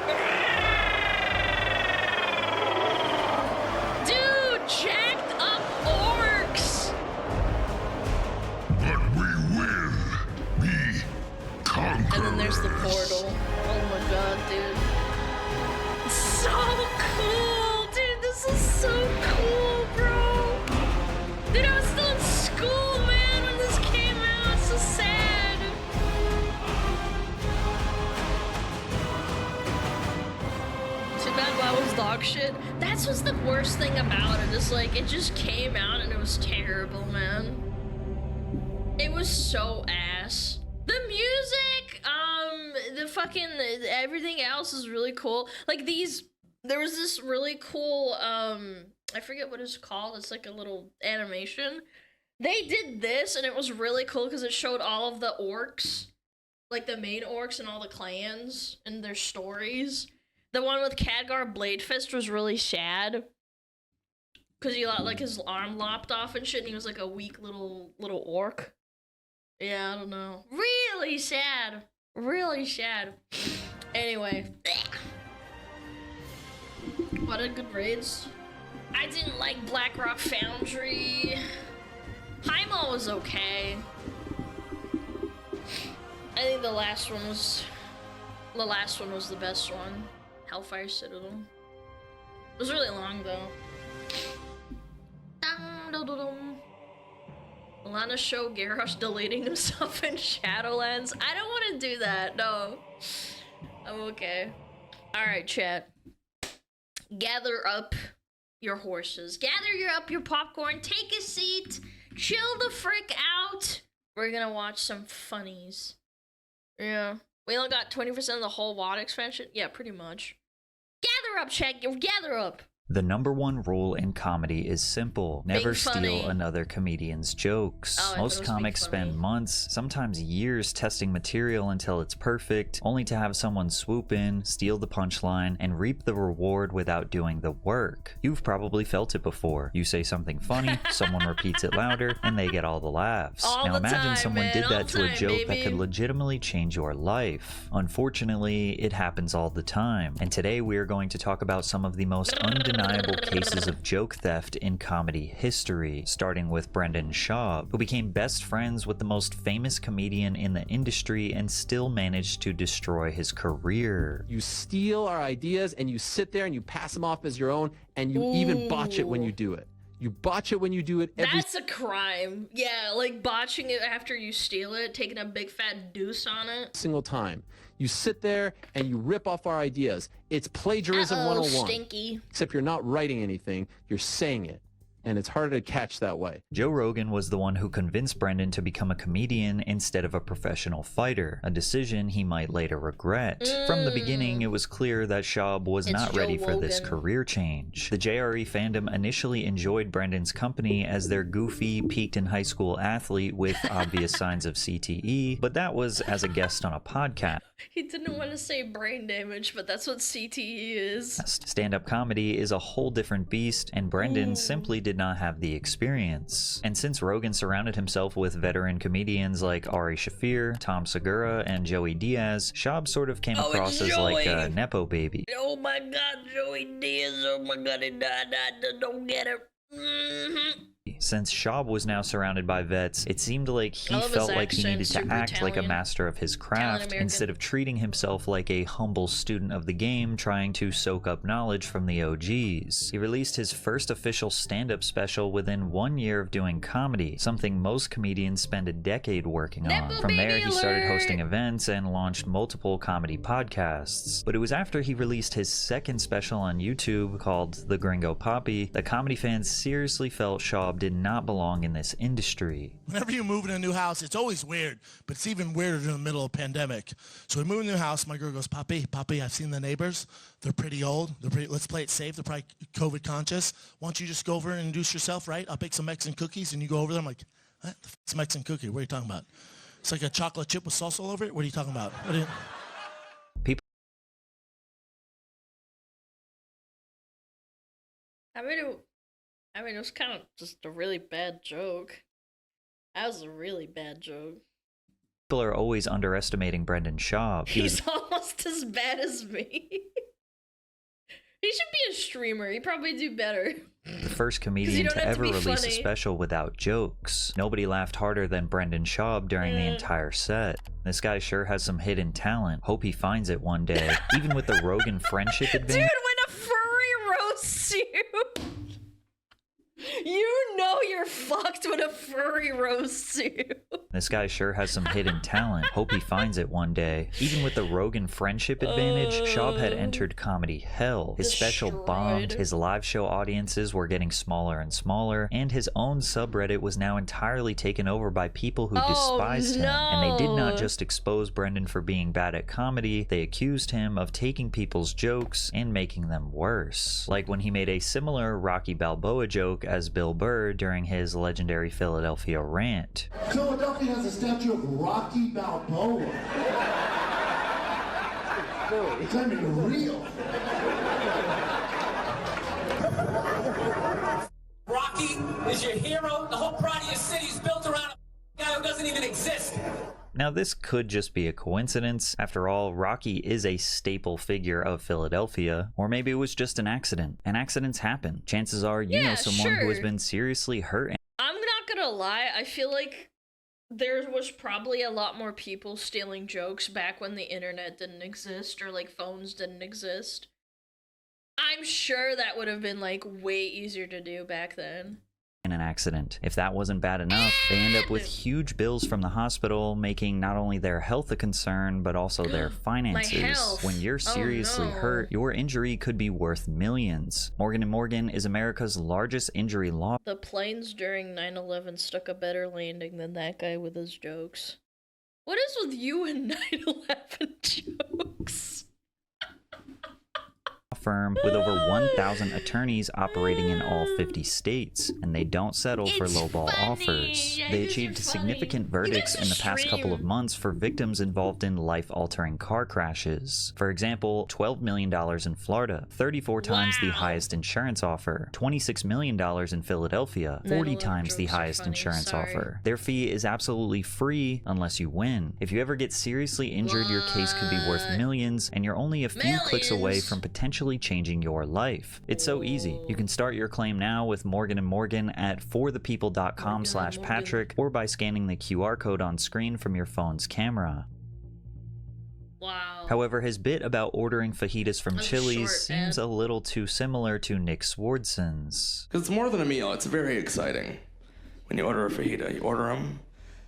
Dude, jacked up orcs! But we will be conquerors. And then there's the portal. Oh my god, dude. So cool! Dude, this is so cool, bro! Dude, I was still in school, man, when this came out. It's so sad. Too bad WoW was dog shit. That's what's the worst thing about it. Is like, it just came out and it was terrible, man. It was so ass. The music, the fucking, everything else is really cool. Like there was this really cool, I forget what it's called. It's like a little animation. They did this and it was really cool because it showed all of the orcs, like the main orcs and all the clans and their stories. The one with Khadgar Bladefist was really sad because he got like his arm lopped off and shit, and he was like a weak little orc. Yeah, I don't know. Really sad. Really sad. Anyway. What a good raids. I didn't like Black Rock Foundry. Paimon was okay. I think the last one was the best one. Hellfire Citadel. It was really long though. Alana show Garrosh deleting himself in Shadowlands. I don't want to do that. No, I'm okay. All right, chat. Gather up your horses. Gather up your popcorn. Take a seat. Chill the frick out. We're gonna watch some funnies. Yeah. We only got 20% of the whole WAD expansion? Yeah, pretty much. Gather up, chat. Gather up. The #1 rule in comedy is simple. Never steal another comedian's jokes. Most comics spend months, sometimes years, testing material until it's perfect, only to have someone swoop in, steal the punchline, and reap the reward without doing the work. You've probably felt it before. You say something funny, someone repeats it louder, and they get all the laughs. Now imagine someone did that to a joke that could legitimately change your life. Unfortunately, it happens all the time. And today we are going to talk about some of the most undeniable cases of joke theft in comedy history, starting with Brendan Schaub, who became best friends with the most famous comedian in the industry and still managed to destroy his career. You steal our ideas and you sit there and you pass them off as your own, and you even botch it when you do it. You botch it when you do it every That's a crime. Yeah, like botching it after you steal it, taking a big fat deuce on it. single time. You sit there and you rip off our ideas. It's plagiarism 101. Stinky. Except you're not writing anything, you're saying it. And it's harder to catch that way. Joe Rogan was the one who convinced Brendan to become a comedian instead of a professional fighter, a decision he might later regret. From the beginning, it was clear that Schaub was not ready for this career change. The JRE fandom initially enjoyed Brendan's company as their goofy, peaked-in-high-school athlete with obvious signs of CTE, but that was as a guest on a podcast. He didn't want to say brain damage, but that's what CTE is. Stand-up comedy is a whole different beast, and Brendan simply did not have the experience. And since Rogan surrounded himself with veteran comedians like Ari Shaffir, Tom Segura, and Joey Diaz, Schaub sort of came across as like a Nepo baby. Oh my god, Joey Diaz, oh my god, I don't get it. Since Schaub was now surrounded by vets, it seemed like he felt like he needed to act like a master of his craft instead of treating himself like a humble student of the game trying to soak up knowledge from the OGs. He released his first official stand-up special within 1 year of doing comedy, something most comedians spend a decade working on. From there, he started hosting events and launched multiple comedy podcasts. But it was after he released his second special on YouTube called The Gringo Papi that comedy fans seriously felt Schaub did not belong in this industry. Whenever you move in a new house, it's always weird, but it's even weirder in the middle of a pandemic. So we move in a new house, my girl goes, Papi, I've seen the neighbors. They're pretty old. Let's play it safe. They're probably COVID conscious. Why don't you just go over and introduce yourself, right? I'll bake some Mexican cookies, and you go over there. I'm like, what the f***'s Mexican cookie? What are you talking about? It's like a chocolate chip with salsa all over it? What are you talking about? I mean, it was kind of just a really bad joke. That was a really bad joke. People are always underestimating Brendan Schaub. He's almost as bad as me. He should be a streamer. He'd probably do better. The first comedian to ever release a special without jokes. Nobody laughed harder than Brendan Schaub during the entire set. This guy sure has some hidden talent. Hope he finds it one day. Even with the Rogan friendship advantage. Dude, when a furry roasts you, you know you're fucked when a furry roasts you. This guy sure has some hidden talent. Hope he finds it one day. Even with the Rogan friendship advantage, Schaub had entered comedy hell. His special bombed, his live show audiences were getting smaller and smaller, and his own subreddit was now entirely taken over by people who despised him. And they did not just expose Brendan for being bad at comedy, they accused him of taking people's jokes and making them worse. Like when he made a similar Rocky Balboa joke as Bill Burr during his legendary Philadelphia rant. Philadelphia has a statue of Rocky Balboa. It's not even real. Rocky is your hero. The whole pride of your city is built around a guy who doesn't even exist. Now, this could just be a coincidence. After all, Rocky is a staple figure of Philadelphia. Or maybe it was just an accident. And accidents happen. Chances are you know someone who has been seriously hurt. I'm not gonna lie, I feel like there was probably a lot more people stealing jokes back when the internet didn't exist or like phones didn't exist. I'm sure that would have been like way easier to do back then. In an accident. If that wasn't bad enough, they end up with huge bills from the hospital, making not only their health a concern, but also their finances. When you're seriously hurt, your injury could be worth millions. Morgan & Morgan is America's largest injury law. The planes during 9/11 stuck a better landing than that guy with his jokes. What is with you and 9/11 jokes? Firm with over 1,000 attorneys operating in all 50 states, and they don't settle for lowball offers. They achieved significant verdicts in the past couple of months for victims involved in life-altering car crashes. For example, $12 million in Florida, 34 times the highest insurance offer, $26 million in Philadelphia, 40 times the highest insurance offer. Their fee is absolutely free unless you win. If you ever get seriously injured, your case could be worth millions, and you're only a few clicks away from potentially changing your life. It's so easy. You can start your claim now with Morgan & Morgan at forthepeople.com/Patrick or by scanning the QR code on screen from your phone's camera. Wow. However, his bit about ordering fajitas from Chili's seems a little too similar to Nick Swardson's. Because it's more than a meal, it's very exciting. When you order a fajita, you order them,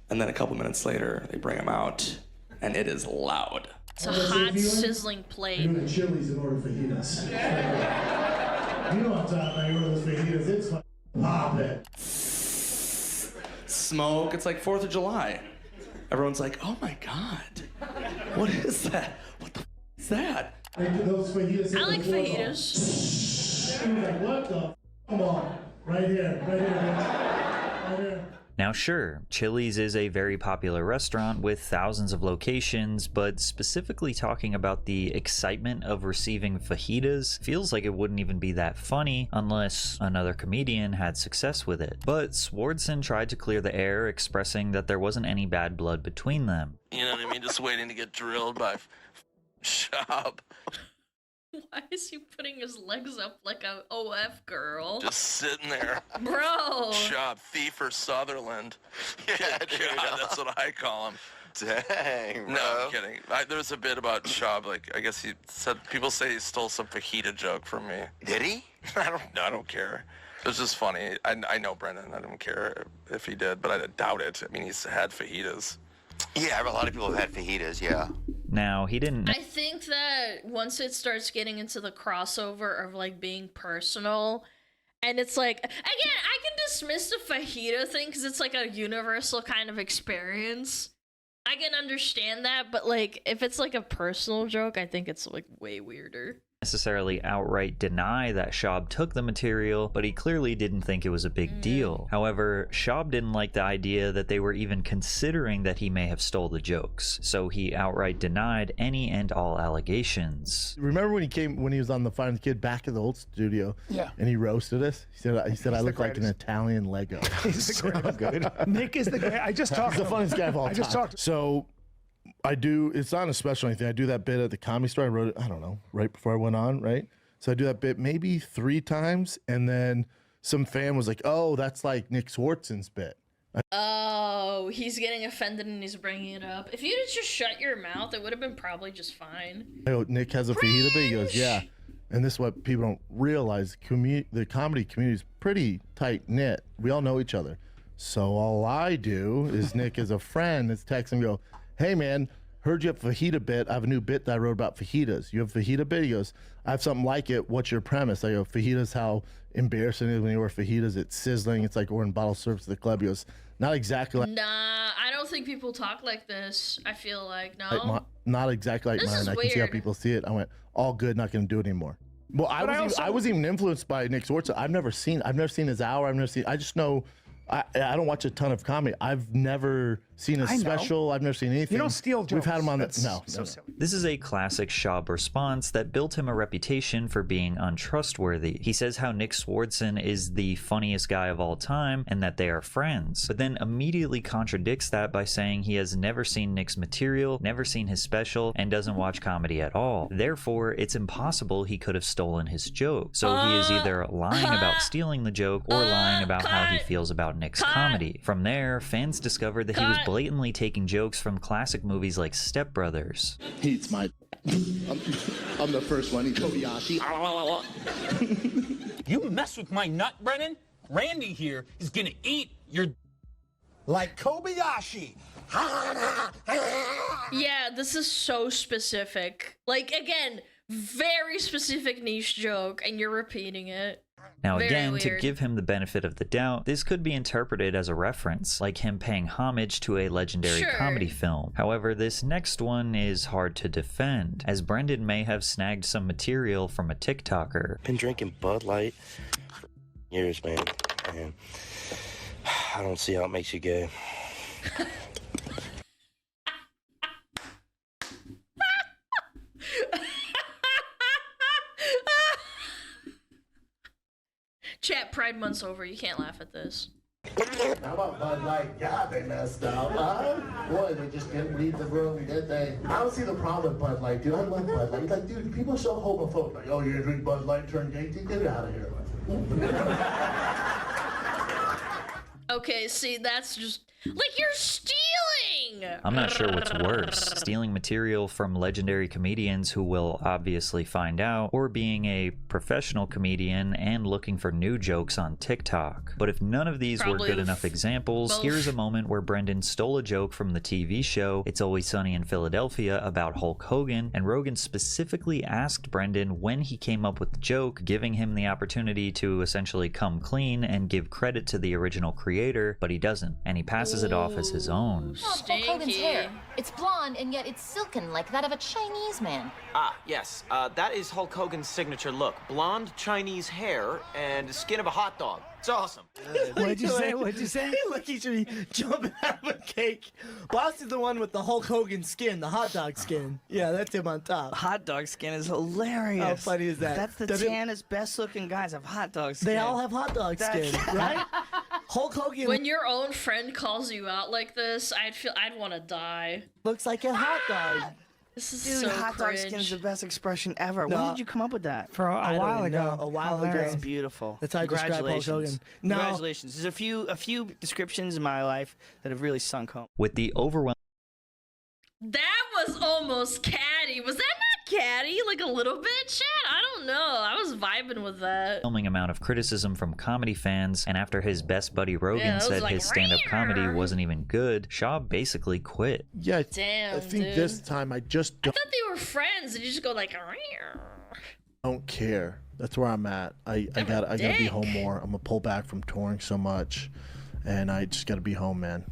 and then a couple minutes later, they bring them out, and it is loud. It's a hot, sizzling plate. You go to Chili's and order fajitas. You know what I'm talking about. You order those fajitas, it's poppin'. Smoke, it's like 4th of July. Everyone's like, oh my God, what is that? What the is that? Those fajitas. I like fajitas. Like, what the? Come on, right here, bitch. Right here. Now sure, Chili's is a very popular restaurant with thousands of locations, but specifically talking about the excitement of receiving fajitas feels like it wouldn't even be that funny unless another comedian had success with it. But Swardson tried to clear the air, expressing that there wasn't any bad blood between them. You know what I mean? Just waiting to get drilled by Shop. Why is he putting his legs up like a OF girl? Just sitting there. Bro. Shop, Thief or Sutherland. Yeah, dude, that's what I call him. Dang, bro. No, I'm kidding. There was a bit about Shab, like, I guess he said, people say he stole some fajita joke from me. Did he? I don't care. It was just funny. I know Brennan. I don't care if he did, but I doubt it. I mean, he's had fajitas. Yeah, a lot of people have had fajitas, yeah. Now, he didn't... I think that once it starts getting into the crossover of, like, being personal, and it's like, again, I can dismiss the fajita thing because it's, like, a universal kind of experience. I can understand that, but, like, if it's, like, a personal joke, I think it's, like, way weirder. Necessarily outright deny that Shab took the material, but he clearly didn't think it was a big deal. However, Shab didn't like the idea that they were even considering that he may have stole the jokes, so he outright denied any and all allegations. Remember when he was on the Find the Kid back at the old studio? Yeah. And he roasted us? He said I look like an Italian Lego. He's the greatest. Good. Nick is the great. I just talked He's to the him. funniest guy of all time. I just talked. So I do, it's not a special or anything. I do that bit at the Comedy Store. I wrote it, I don't know, right before I went on, right? So I do that bit maybe 3 times, and then some fan was like, oh, that's like Nick Swardson's bit. Oh, he's getting offended and he's bringing it up. If you'd just shut your mouth, it would have been probably just fine. I go, Nick has a fajita bit? He goes, yeah. And this is what people don't realize. The comedy community is pretty tight-knit. We all know each other. So all I do is Nick is a friend is text him and go, hey, man, heard you have a fajita bit. I have a new bit that I wrote about fajitas. You have a fajita bit? He goes, I have something like it. What's your premise? I go, fajitas, how embarrassing it is when you order fajitas. It's sizzling. It's like ordering bottle service at the club. He goes, not exactly like... Nah, I don't think people talk like this. I feel like, no. Not exactly like This mine. is I can see how weird. people see it. I went, all good, not going to do it anymore. Well, I was even influenced by Nick Swartzen. I've never seen his hour. I just know... I don't watch a ton of comedy. I've never seen his I know. special. I've never seen anything. You don't steal jokes. We've had him on the That's no. so silly. This is a classic Schaub response that built him a reputation for being untrustworthy. He says how Nick Swardson is the funniest guy of all time and that they are friends, but then immediately contradicts that by saying he has never seen Nick's material, never seen his special, and doesn't watch comedy at all. Therefore, it's impossible he could have stolen his joke. So he is either lying about stealing the joke or lying about how he feels about Nick's comedy. From there, fans discovered that he was blatantly taking jokes from classic movies like Step Brothers. He's my... I'm the first one. Kobayashi. You mess with my nut, Brennan? Randy here is gonna eat your... Like Kobayashi. Yeah, this is so specific. Like, again, very specific niche joke, and you're repeating it. Now Very again, weird. to give him the benefit of the doubt, this could be interpreted as a reference, like him paying homage to a legendary Sure. comedy film. However, this next one is hard to defend, as Brendan may have snagged some material from a TikToker. Been drinking Bud Light for years, man. And I don't see how it makes you gay. Chat, Pride Month's over. You can't laugh at this. How about Bud Light? Yeah, they messed up, huh? Boy, they just didn't read the room, did they? I don't see the problem with Bud Light, dude. I love Bud Light. Like, dude, people are so homophobic. Like, oh, you're gonna drink Bud Light, turn gay? Get it out of here. Okay, see, that's just... Like, you're stealing! I'm not sure what's worse, stealing material from legendary comedians who will obviously find out, or being a professional comedian and looking for new jokes on TikTok. But if none of these were good enough examples, here's a moment where Brendan stole a joke from the TV show It's Always Sunny in Philadelphia about Hulk Hogan, and Rogan specifically asked Brendan when he came up with the joke, giving him the opportunity to essentially come clean and give credit to the original creator, but he doesn't, and he passes it off as his own. Hulk Hogan's hair. It's blonde and yet it's silken like that of a Chinese man. Ah, yes. That is Hulk Hogan's signature look. Blonde Chinese hair and the skin of a hot dog. It's awesome. What'd you say? What'd you say? Look, he should be jumping out of a cake. Boss is the one with the Hulk Hogan skin, the hot dog skin. Yeah, that's him on top. Hot dog skin is hilarious. How funny is that? That's the tannest, best-looking guys have hot dog skin. They all have hot dog skin, right? Hulk Hogan. When your own friend calls you out like this, I'd want to die. Looks like a hot dog. This is Dude, so hot dog skin is the best expression ever. When did you come up with that? For a while ago. A while ago. That's beautiful. That's how I describe Hulk Hogan. No. Congratulations. There's a few descriptions in my life that have really sunk home. With the overwhelming That was almost catty. Was that not catty? Like a little bit, chat? I don't know. I was vibing with that. amount of criticism from comedy fans, and after his best buddy Rogan Yeah, it was said like, his stand-up comedy wasn't even good, Schaub basically quit. Yeah, Damn, I think dude. this time I just I thought they were friends, and you just go like, don't care. That's where I'm at. I gotta be home more. I'm gonna pull back from touring so much, and I just gotta be home, man.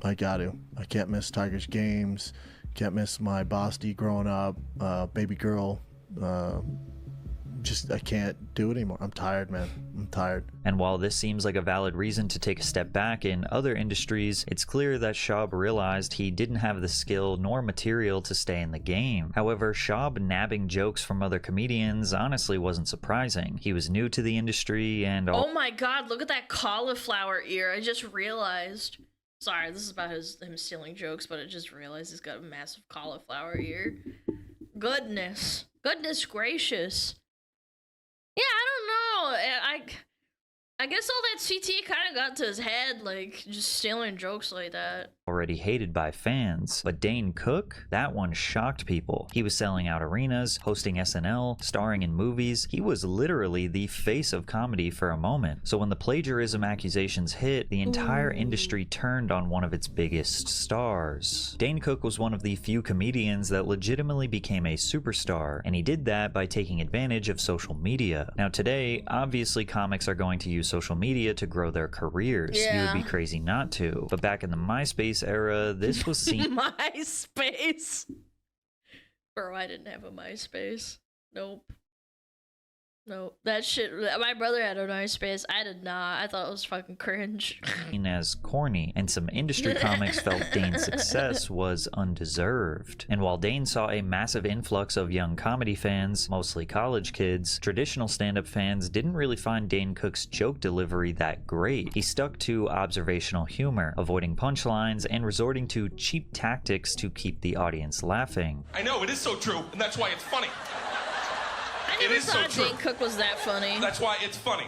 I can't miss Tiger's games. Can't miss my Basti growing up, baby girl. I can't do it anymore. I'm tired, man. I'm tired. And while this seems like a valid reason to take a step back in other industries, it's clear that Schaub realized he didn't have the skill nor material to stay in the game. However, Schaub nabbing jokes from other comedians honestly wasn't surprising. He was new to the industry and oh my god, look at that cauliflower ear. I just realized. Sorry, this is about him stealing jokes, but I just realized he's got a massive cauliflower ear. Goodness gracious. Yeah, I don't know. I guess all that CT kind of got to his head, like, just stealing jokes like that. already hated by fans. But Dane Cook, that one shocked people. He was selling out arenas, hosting SNL, starring in movies. He was literally the face of comedy for a moment. So when the plagiarism accusations hit, the entire industry turned on one of its biggest stars. Dane Cook was one of the few comedians that legitimately became a superstar, and he did that by taking advantage of social media. Now today, obviously comics are going to use social media to grow their careers. You would be crazy not to. But back in the MySpace era, this was seen... MySpace? Bro, I didn't have a MySpace. Nope. No, that shit. My brother had a MySpace. I did not. I thought it was fucking cringe. As corny, and some industry comics felt Dane's success was undeserved. And while Dane saw a massive influx of young comedy fans, mostly college kids, traditional stand-up fans didn't really find Dane Cook's joke delivery that great. He stuck to observational humor, avoiding punchlines and resorting to cheap tactics to keep the audience laughing. I know, it is so true, and that's why it's funny. I never thought Dane Cook was that funny. That's why it's funny.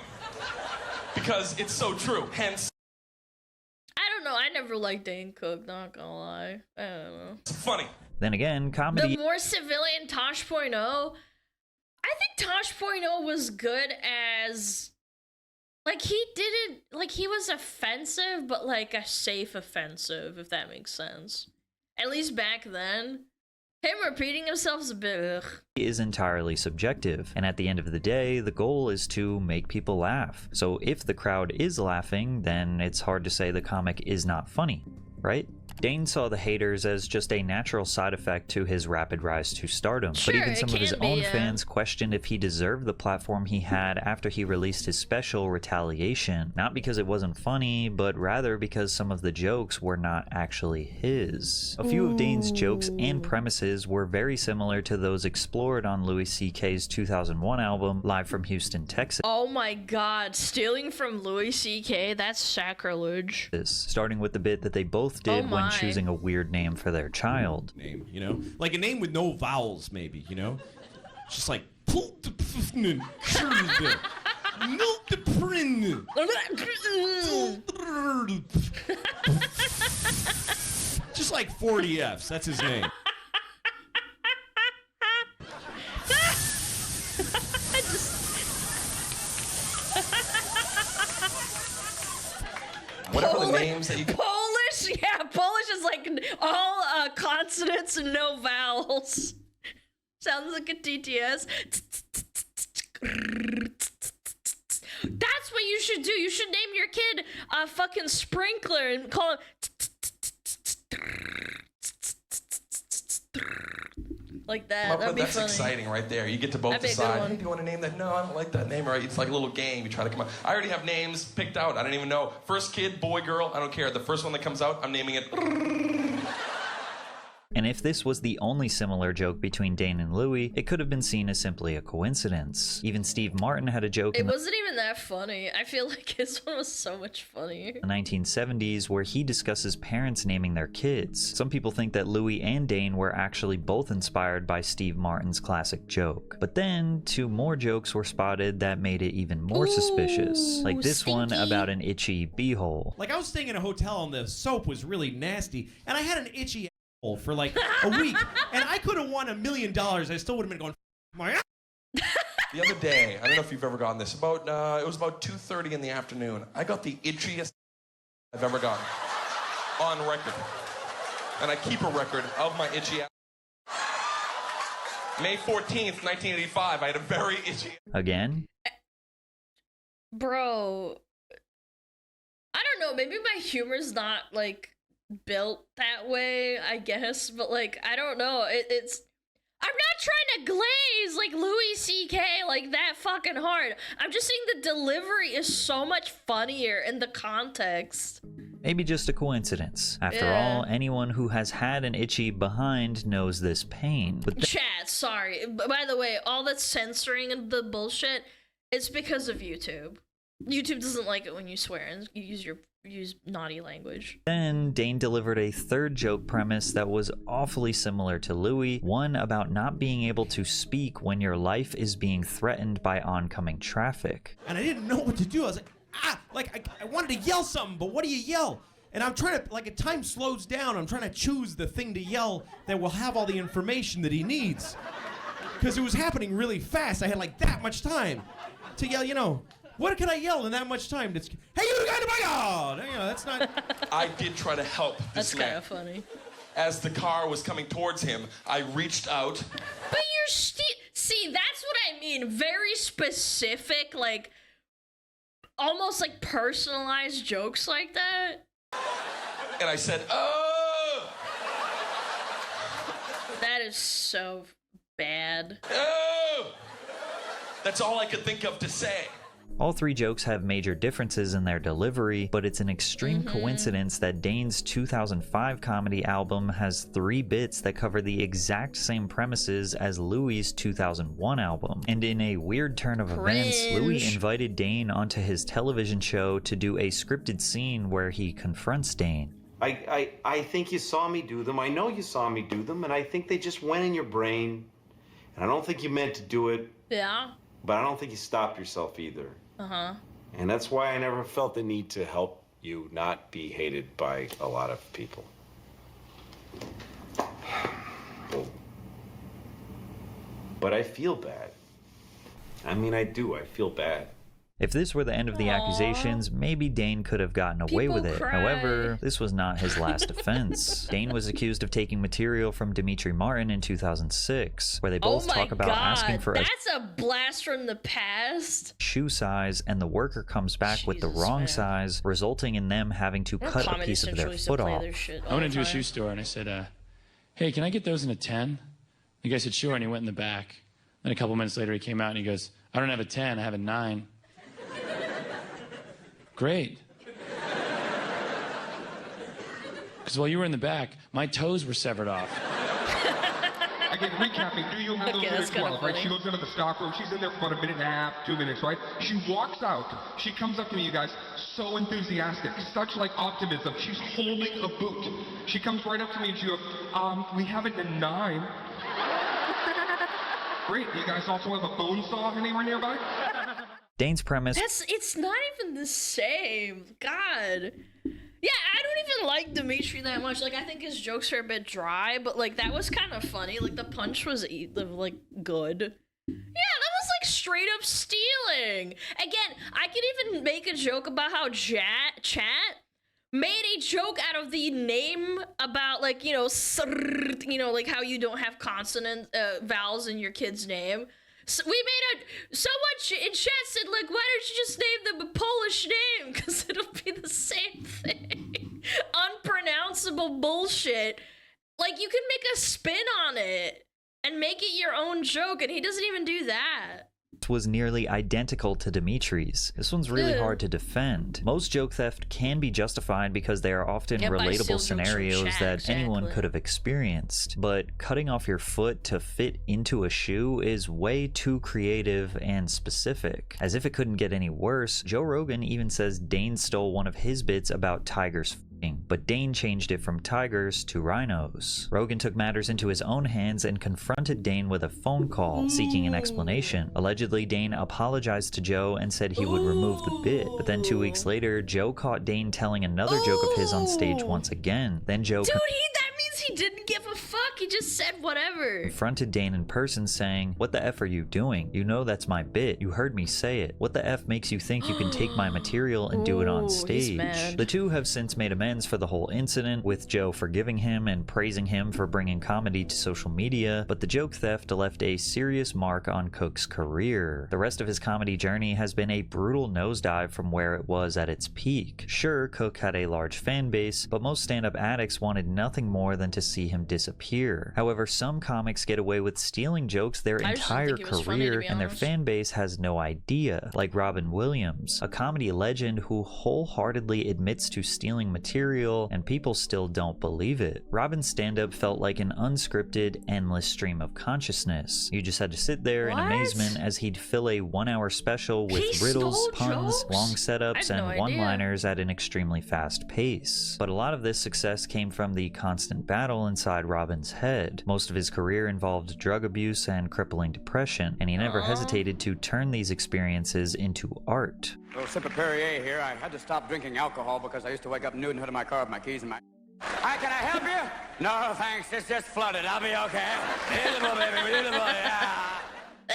Because it's so true, hence... I don't know, I never liked Dane Cook, not gonna lie. I don't know. It's funny. Then again, comedy... The more civilian Tosh.0, I think Tosh.0 was good as... Like, he didn't... Like, he was offensive, but, like, a safe offensive, if that makes sense. At least back then. Him repeating himself is a bit ugh. Is entirely subjective, and at the end of the day, the goal is to make people laugh. So if the crowd is laughing, then it's hard to say the comic is not funny, right? Dane saw the haters as just a natural side effect to his rapid rise to stardom, Sure, but even it some of his can be, own yeah. fans questioned if he deserved the platform he had after he released his special Retaliation, not because it wasn't funny, but rather because some of the jokes were not actually his. A few of Dane's jokes and premises were very similar to those explored on Louis C.K.'s 2001 album, Live from Houston, Texas. Oh my god, stealing from Louis C.K., that's sacrilege. Starting with the bit that they both did when choosing a weird name for their child. Name, you know? Like a name with no vowels, maybe, you know? Just like... Just like 40 Fs, that's his name. What are the names that you... Polish? Yeah, Polish is like all consonants and no vowels. Sounds like a TTS. That's what you should do. You should name your kid a fucking sprinkler and call it like that. That'd be That's funny. exciting right there. You get to both That'd be a good decide, one. hey, do you want to name that? No, I don't like that name. Right? It's like a little game. You try to come up. I already have names picked out. I don't even know. First kid, boy, girl, I don't care. The first one that comes out, I'm naming it. And if this was the only similar joke between Dane and Louis, it could have been seen as simply a coincidence. Even Steve Martin had a joke It in the wasn't even that funny. I feel like his one was so much funnier. 1970s where he discusses parents naming their kids. Some people think that Louis and Dane were actually both inspired by Steve Martin's classic joke. But then, two more jokes were spotted that made it even more suspicious. Like this one about an itchy beehole. Like I was staying in a hotel and the soap was really nasty, and I had an itchy asshole for like a week, and I could have won $1 million. I still would have been going, my ass. The other day, I don't know if you've ever gotten this. It was about 2:30 in the afternoon. I got the itchiest I've ever gotten on record, and I keep a record of my itchy ass. May 14th, 1985. I had a very itchy. Again? Bro, I don't know, maybe my humor's not like built that way, I guess, but like I don't know, it's I'm not trying to glaze like Louis C.K. like that fucking hard. I'm just saying the delivery is so much funnier in the context. Maybe just a coincidence. After all, anyone who has had an itchy behind knows this pain. But Chat, sorry. By the way, all that censoring and the bullshit, it's because of YouTube. YouTube doesn't like it when you swear and you use naughty language. then Dane delivered a third joke premise that was awfully similar to Louis, one about not being able to speak when your life is being threatened by oncoming traffic. And I didn't know what to do. I was like, I wanted to yell something, but what do you yell? And I'm trying to, like, at time slows down, I'm trying to choose the thing to yell that will have all the information that he needs. Because it was happening really fast. I had, like, that much time to yell, you know. What can I yell in that much time? Hey, you got my God! You know, that's not... I did try to help this man. That's kind of funny. As the car was coming towards him, I reached out. But you're see, that's what I mean. Very specific, like, almost like personalized jokes like that. And I said, oh! That is so bad. Oh! That's all I could think of to say. All three jokes have major differences in their delivery, but it's an extreme coincidence that Dane's 2005 comedy album has 3 bits that cover the exact same premises as Louis' 2001 album. And in a weird turn of events, Louis invited Dane onto his television show to do a scripted scene where he confronts Dane. I think you saw me do them. I know you saw me do them, and I think they just went in your brain. And I don't think you meant to do it. Yeah. But I don't think you stopped yourself either. Uh-huh. And that's why I never felt the need to help you not be hated by a lot of people. But I feel bad. I mean, I do. I feel bad. If this were the end of the accusations, maybe Dane could have gotten away with it. However, this was not his last offense. Dane was accused of taking material from Demetri Martin in 2006, where they both talk about asking for that's a blast from the past. shoe size, and the worker comes back with the wrong size, resulting in them having to cut a piece of their foot off. I went into a shoe store and I said, hey, can I get those in a 10? The guy said, sure, and he went in the back. Then a couple minutes later he came out and he goes, I don't have a 10, I have a 9. Great. Because while you were in the back, my toes were severed off. Again, recapping, do you have those in at 12, right? She goes into the stock room. She's in there for about a minute and a half, 2 minutes, right? She walks out. She comes up to me, you guys, so enthusiastic, such like optimism. She's holding a boot. She comes right up to me and she goes, we have it in 9. Great, you guys also have a bone saw anywhere nearby? Dane's premise... It's not even the same. God. Yeah, I don't even like Demetri that much. Like, I think his jokes are a bit dry, but, like, that was kind of funny. Like, the punch was, like, good. Yeah, that was, like, straight up stealing. Again, I could even make a joke about how Chat made a joke out of the name about, like, you know, like how you don't have consonant vowels in your kid's name. So we made someone in chat said, like, why don't you just name them a Polish name? Because it'll be the same thing. Unpronounceable bullshit. Like, you can make a spin on it and make it your own joke, and he doesn't even do that. Was nearly identical to Demetri's. This one's really hard to defend. Most joke theft can be justified because they are often relatable scenarios that anyone could have experienced, but cutting off your foot to fit into a shoe is way too creative and specific. As if it couldn't get any worse, Joe Rogan even says Dane stole one of his bits about tigers, but Dane changed it from tigers to rhinos. Rogan took matters into his own hands and confronted Dane with a phone call, seeking an explanation. Allegedly, Dane apologized to Joe and said he would remove the bit, but then 2 weeks later, Joe caught Dane telling another joke of his on stage once again. Then Joe... Dude, that means he didn't give a fuck. He just said whatever. Confronted Dane in person saying, "What the F are you doing? You know that's my bit. You heard me say it. What the F makes you think you can take my material and do it on stage?" The two have since made amends for the whole incident, with Joe forgiving him and praising him for bringing comedy to social media, but the joke theft left a serious mark on Cook's career. The rest of his comedy journey has been a brutal nosedive from where it was at its peak. Sure, Cook had a large fan base, but most stand-up addicts wanted nothing more than to see him disappear. However, some comics get away with stealing jokes their entire career, and their fan base has no idea, like Robin Williams, a comedy legend who wholeheartedly admits to stealing material, and people still don't believe it. Robin's stand-up felt like an unscripted, endless stream of consciousness. You just had to sit there in amazement as he'd fill a 1-hour special with riddles, puns, long setups, and one-liners at an extremely fast pace. But a lot of this success came from the constant battle inside Robin's head. Most of his career involved drug abuse and crippling depression, and he never hesitated to turn these experiences into art. Little sip of Perrier here. I had to stop drinking alcohol because I used to wake up nude in the hood of my car with my keys in my... Hi, can I help you? No, thanks. It's just flooded. I'll be okay. Beautiful, baby. Beautiful. Yeah.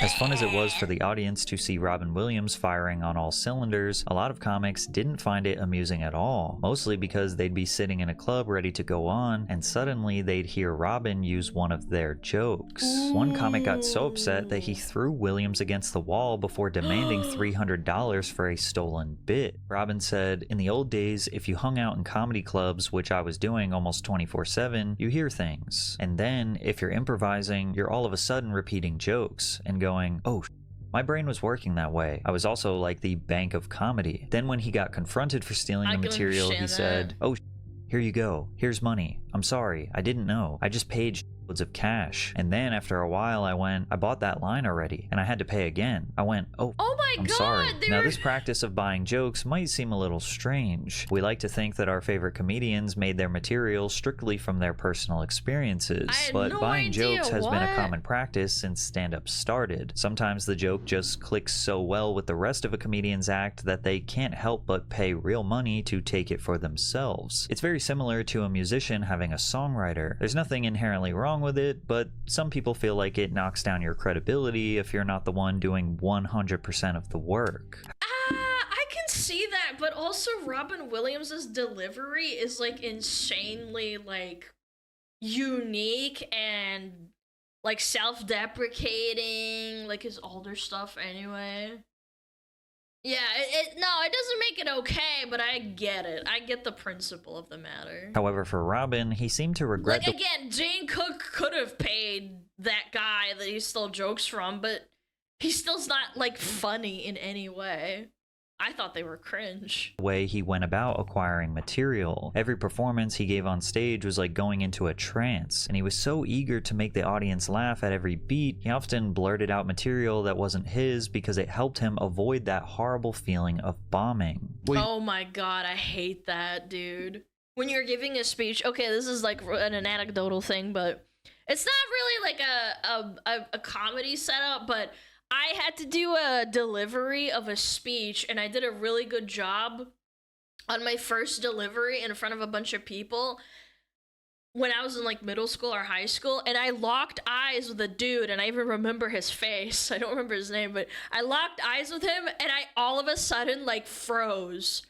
As fun as it was for the audience to see Robin Williams firing on all cylinders, a lot of comics didn't find it amusing at all, mostly because they'd be sitting in a club ready to go on, and suddenly they'd hear Robin use one of their jokes. One comic got so upset that he threw Williams against the wall before demanding $300 for a stolen bit. Robin said, "In the old days, if you hung out in comedy clubs, which I was doing almost 24/7, you hear things. And then, if you're improvising, you're all of a sudden repeating jokes and going, oh, My brain was working that way. I was also like the bank of comedy. Then when he got confronted for stealing the material, he said, "Oh, here you go. Here's money. I'm sorry. I didn't know. I just paid loads of cash." And then after a while I bought that line already and I had to pay again. I went, oh my I'm God, sorry. Now this practice of buying jokes might seem a little strange. We like to think that our favorite comedians made their material strictly from their personal experiences, but buying jokes has been a common practice since stand-up started. Sometimes the joke just clicks so well with the rest of a comedian's act that they can't help but pay real money to take it for themselves. It's very similar to a musician having a songwriter. There's nothing inherently wrong with it, but some people feel like it knocks down your credibility if you're not the one doing 100% of the work. I can see that, but also Robin Williams' delivery is like insanely like unique and like self-deprecating, like his older stuff anyway. Yeah, it doesn't make it okay, but I get it. I get the principle of the matter. However, for Robin, he seemed to regret like, again, Jane Cook could have paid that guy that he stole jokes from, but he still's not, like, funny in any way. I thought they were cringe. The way he went about acquiring material. Every performance he gave on stage was like going into a trance, and he was so eager to make the audience laugh at every beat, he often blurted out material that wasn't his because it helped him avoid that horrible feeling of bombing. Oh my God, I hate that, dude. When you're giving a speech, okay, this is like an anecdotal thing, but it's not really like a comedy setup, but I had to do a delivery of a speech, and I did a really good job on my first delivery in front of a bunch of people when I was in like middle school or high school, and I locked eyes with a dude, and I even remember his face. I don't remember his name, but I locked eyes with him, and I all of a sudden like froze.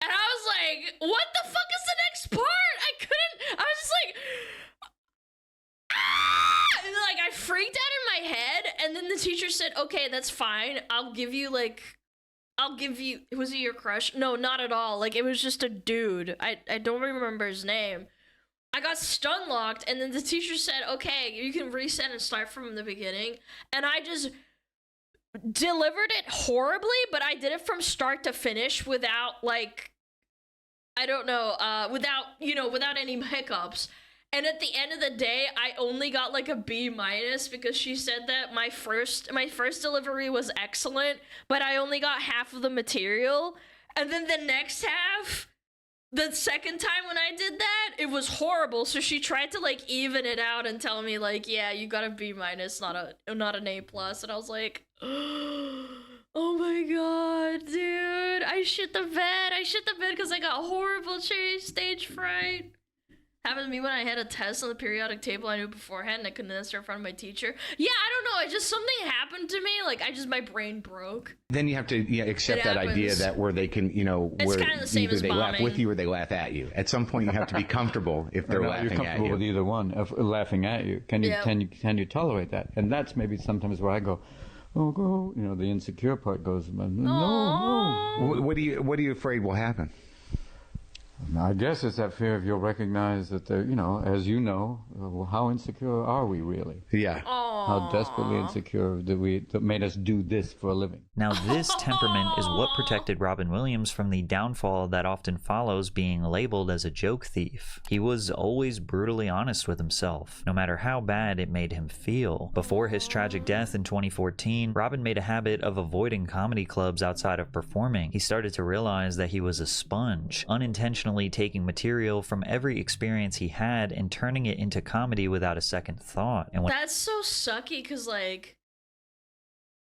And I was like, what the fuck is the next part? I was just like, ah! And like I freaked out in my head, and then the teacher said, okay, that's fine. Was he your crush? No, not at all. Like, it was just a dude. I don't remember his name. I got stun locked, and then the teacher said, okay, you can reset and start from the beginning. And I just delivered it horribly, but I did it from start to finish without, like, I don't know, without any hiccups. And at the end of the day, I only got like a B- because she said that my first delivery was excellent, but I only got half of the material. And then the next half, the second time when I did that, it was horrible. So she tried to like even it out and tell me like, yeah, you got a B-, not an A+. And I was like, oh my God, dude, I shit the bed because I got horrible stage fright. Happened to me when I had a test on the periodic table I knew beforehand and I couldn't answer in front of my teacher. Yeah, I don't know. Something happened to me. Like, my brain broke. Then you have to accept that idea that where they can, where kind of the same either as they laugh bombing. with you or they laugh at you. At some point, you have to be comfortable if they're laughing You're comfortable at you. with either one, of laughing at you. Can you tolerate that? And that's maybe sometimes where I go, oh, go. The insecure part goes, no. What are you afraid will happen? I guess it's that fear of you'll recognize that, as you know, how insecure are we really? Yeah. How desperately insecure that made us do this for a living. Now this temperament is what protected Robin Williams from the downfall that often follows being labeled as a joke thief. He was always brutally honest with himself, no matter how bad it made him feel. Before his tragic death in 2014, Robin made a habit of avoiding comedy clubs outside of performing. He started to realize that he was a sponge, unintentionally taking material from every experience he had and turning it into comedy without a second thought. And that's so sucky because like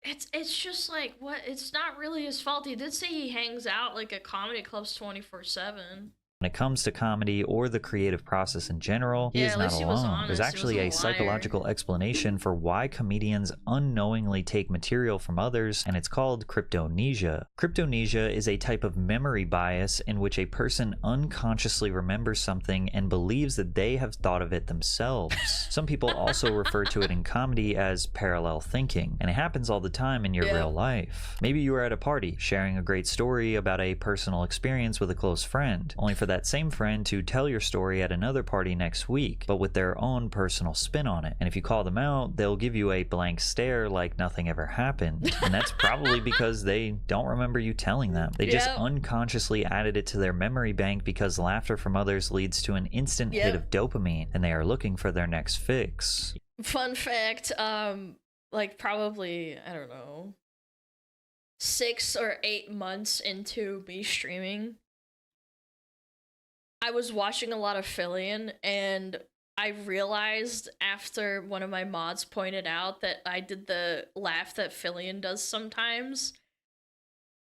it's just like, what, it's not really his fault. He did say he hangs out like at comedy clubs 24/7. When it comes to comedy or the creative process in general, he is not alone. There's actually a psychological explanation for why comedians unknowingly take material from others, and it's called cryptomnesia. Cryptomnesia is a type of memory bias in which a person unconsciously remembers something and believes that they have thought of it themselves. Some people also refer to it in comedy as parallel thinking, and it happens all the time in your real life. Maybe you were at a party, sharing a great story about a personal experience with a close friend, only for that same friend to tell your story at another party next week, but with their own personal spin on it. And if you call them out, they'll give you a blank stare like nothing ever happened. And that's probably because they don't remember you telling them. They just unconsciously added it to their memory bank because laughter from others leads to an instant hit of dopamine, and they are looking for their next fix. Fun fact, like probably, I don't know, 6 or 8 months into me streaming, I was watching a lot of Fillion, and I realized after one of my mods pointed out that I did the laugh that Fillion does sometimes.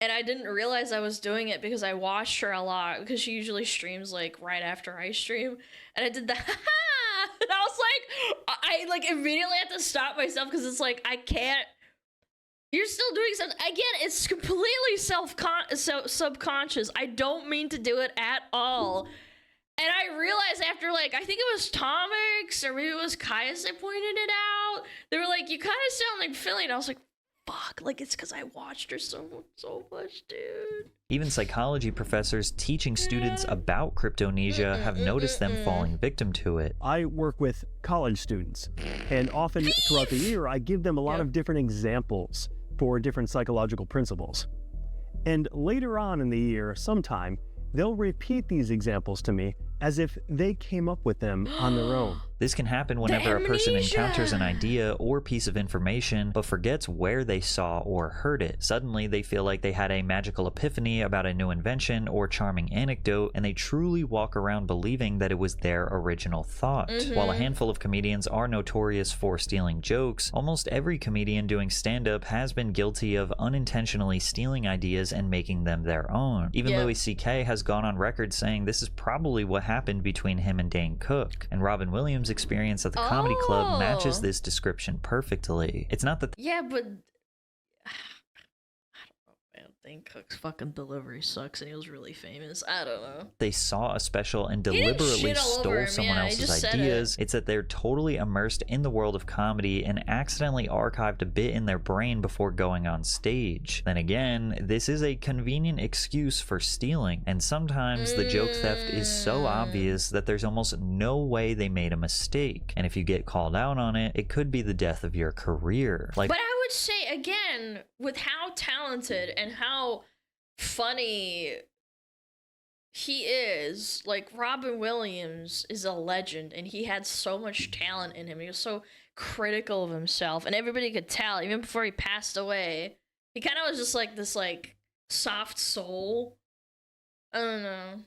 And I didn't realize I was doing it because I watched her a lot, because she usually streams like right after I stream. And I did the and I was like, I like immediately had to stop myself because it's like, I can't. You're still doing something. Again, it's completely subconscious. I don't mean to do it at all. And I realized after, like, I think it was Tomix or maybe it was Caius that pointed it out. They were like, you kind of sound like Philly. And I was like, fuck, like, it's because I watched her so much, dude. Even psychology professors teaching students about cryptomnesia have noticed them falling victim to it. I work with college students, and often throughout the year, I give them a lot of different examples for different psychological principles. And later on in the year, sometime, they'll repeat these examples to me as if they came up with them on their own. This can happen whenever a person encounters an idea or piece of information but forgets where they saw or heard it. Suddenly, they feel like they had a magical epiphany about a new invention or charming anecdote, and they truly walk around believing that it was their original thought. While a handful of comedians are notorious for stealing jokes, almost every comedian doing stand-up has been guilty of unintentionally stealing ideas and making them their own. Even Louis C.K. has gone on record saying this is probably what happened between him and Dane Cook, and Robin Williams' experience at the comedy club matches this description perfectly. It's not that yeah, but I don't know, man. Dane Cook's fucking delivery sucks, and he was really famous. I don't know. they saw a special and deliberately stole someone else's ideas. It's that they're totally immersed in the world of comedy and accidentally archived a bit in their brain before going on stage. Then again, this is a convenient excuse for stealing, and sometimes the joke theft is so obvious that there's almost no way they made a mistake. And if you get called out on it, it could be the death of your career. Like, but I would say, again, with how talented and how funny he is, like, Robin Williams is a legend, and he had so much talent in him. He was so critical of himself, and everybody could tell, even before he passed away. He kind of was just like this, like, soft soul. I don't know.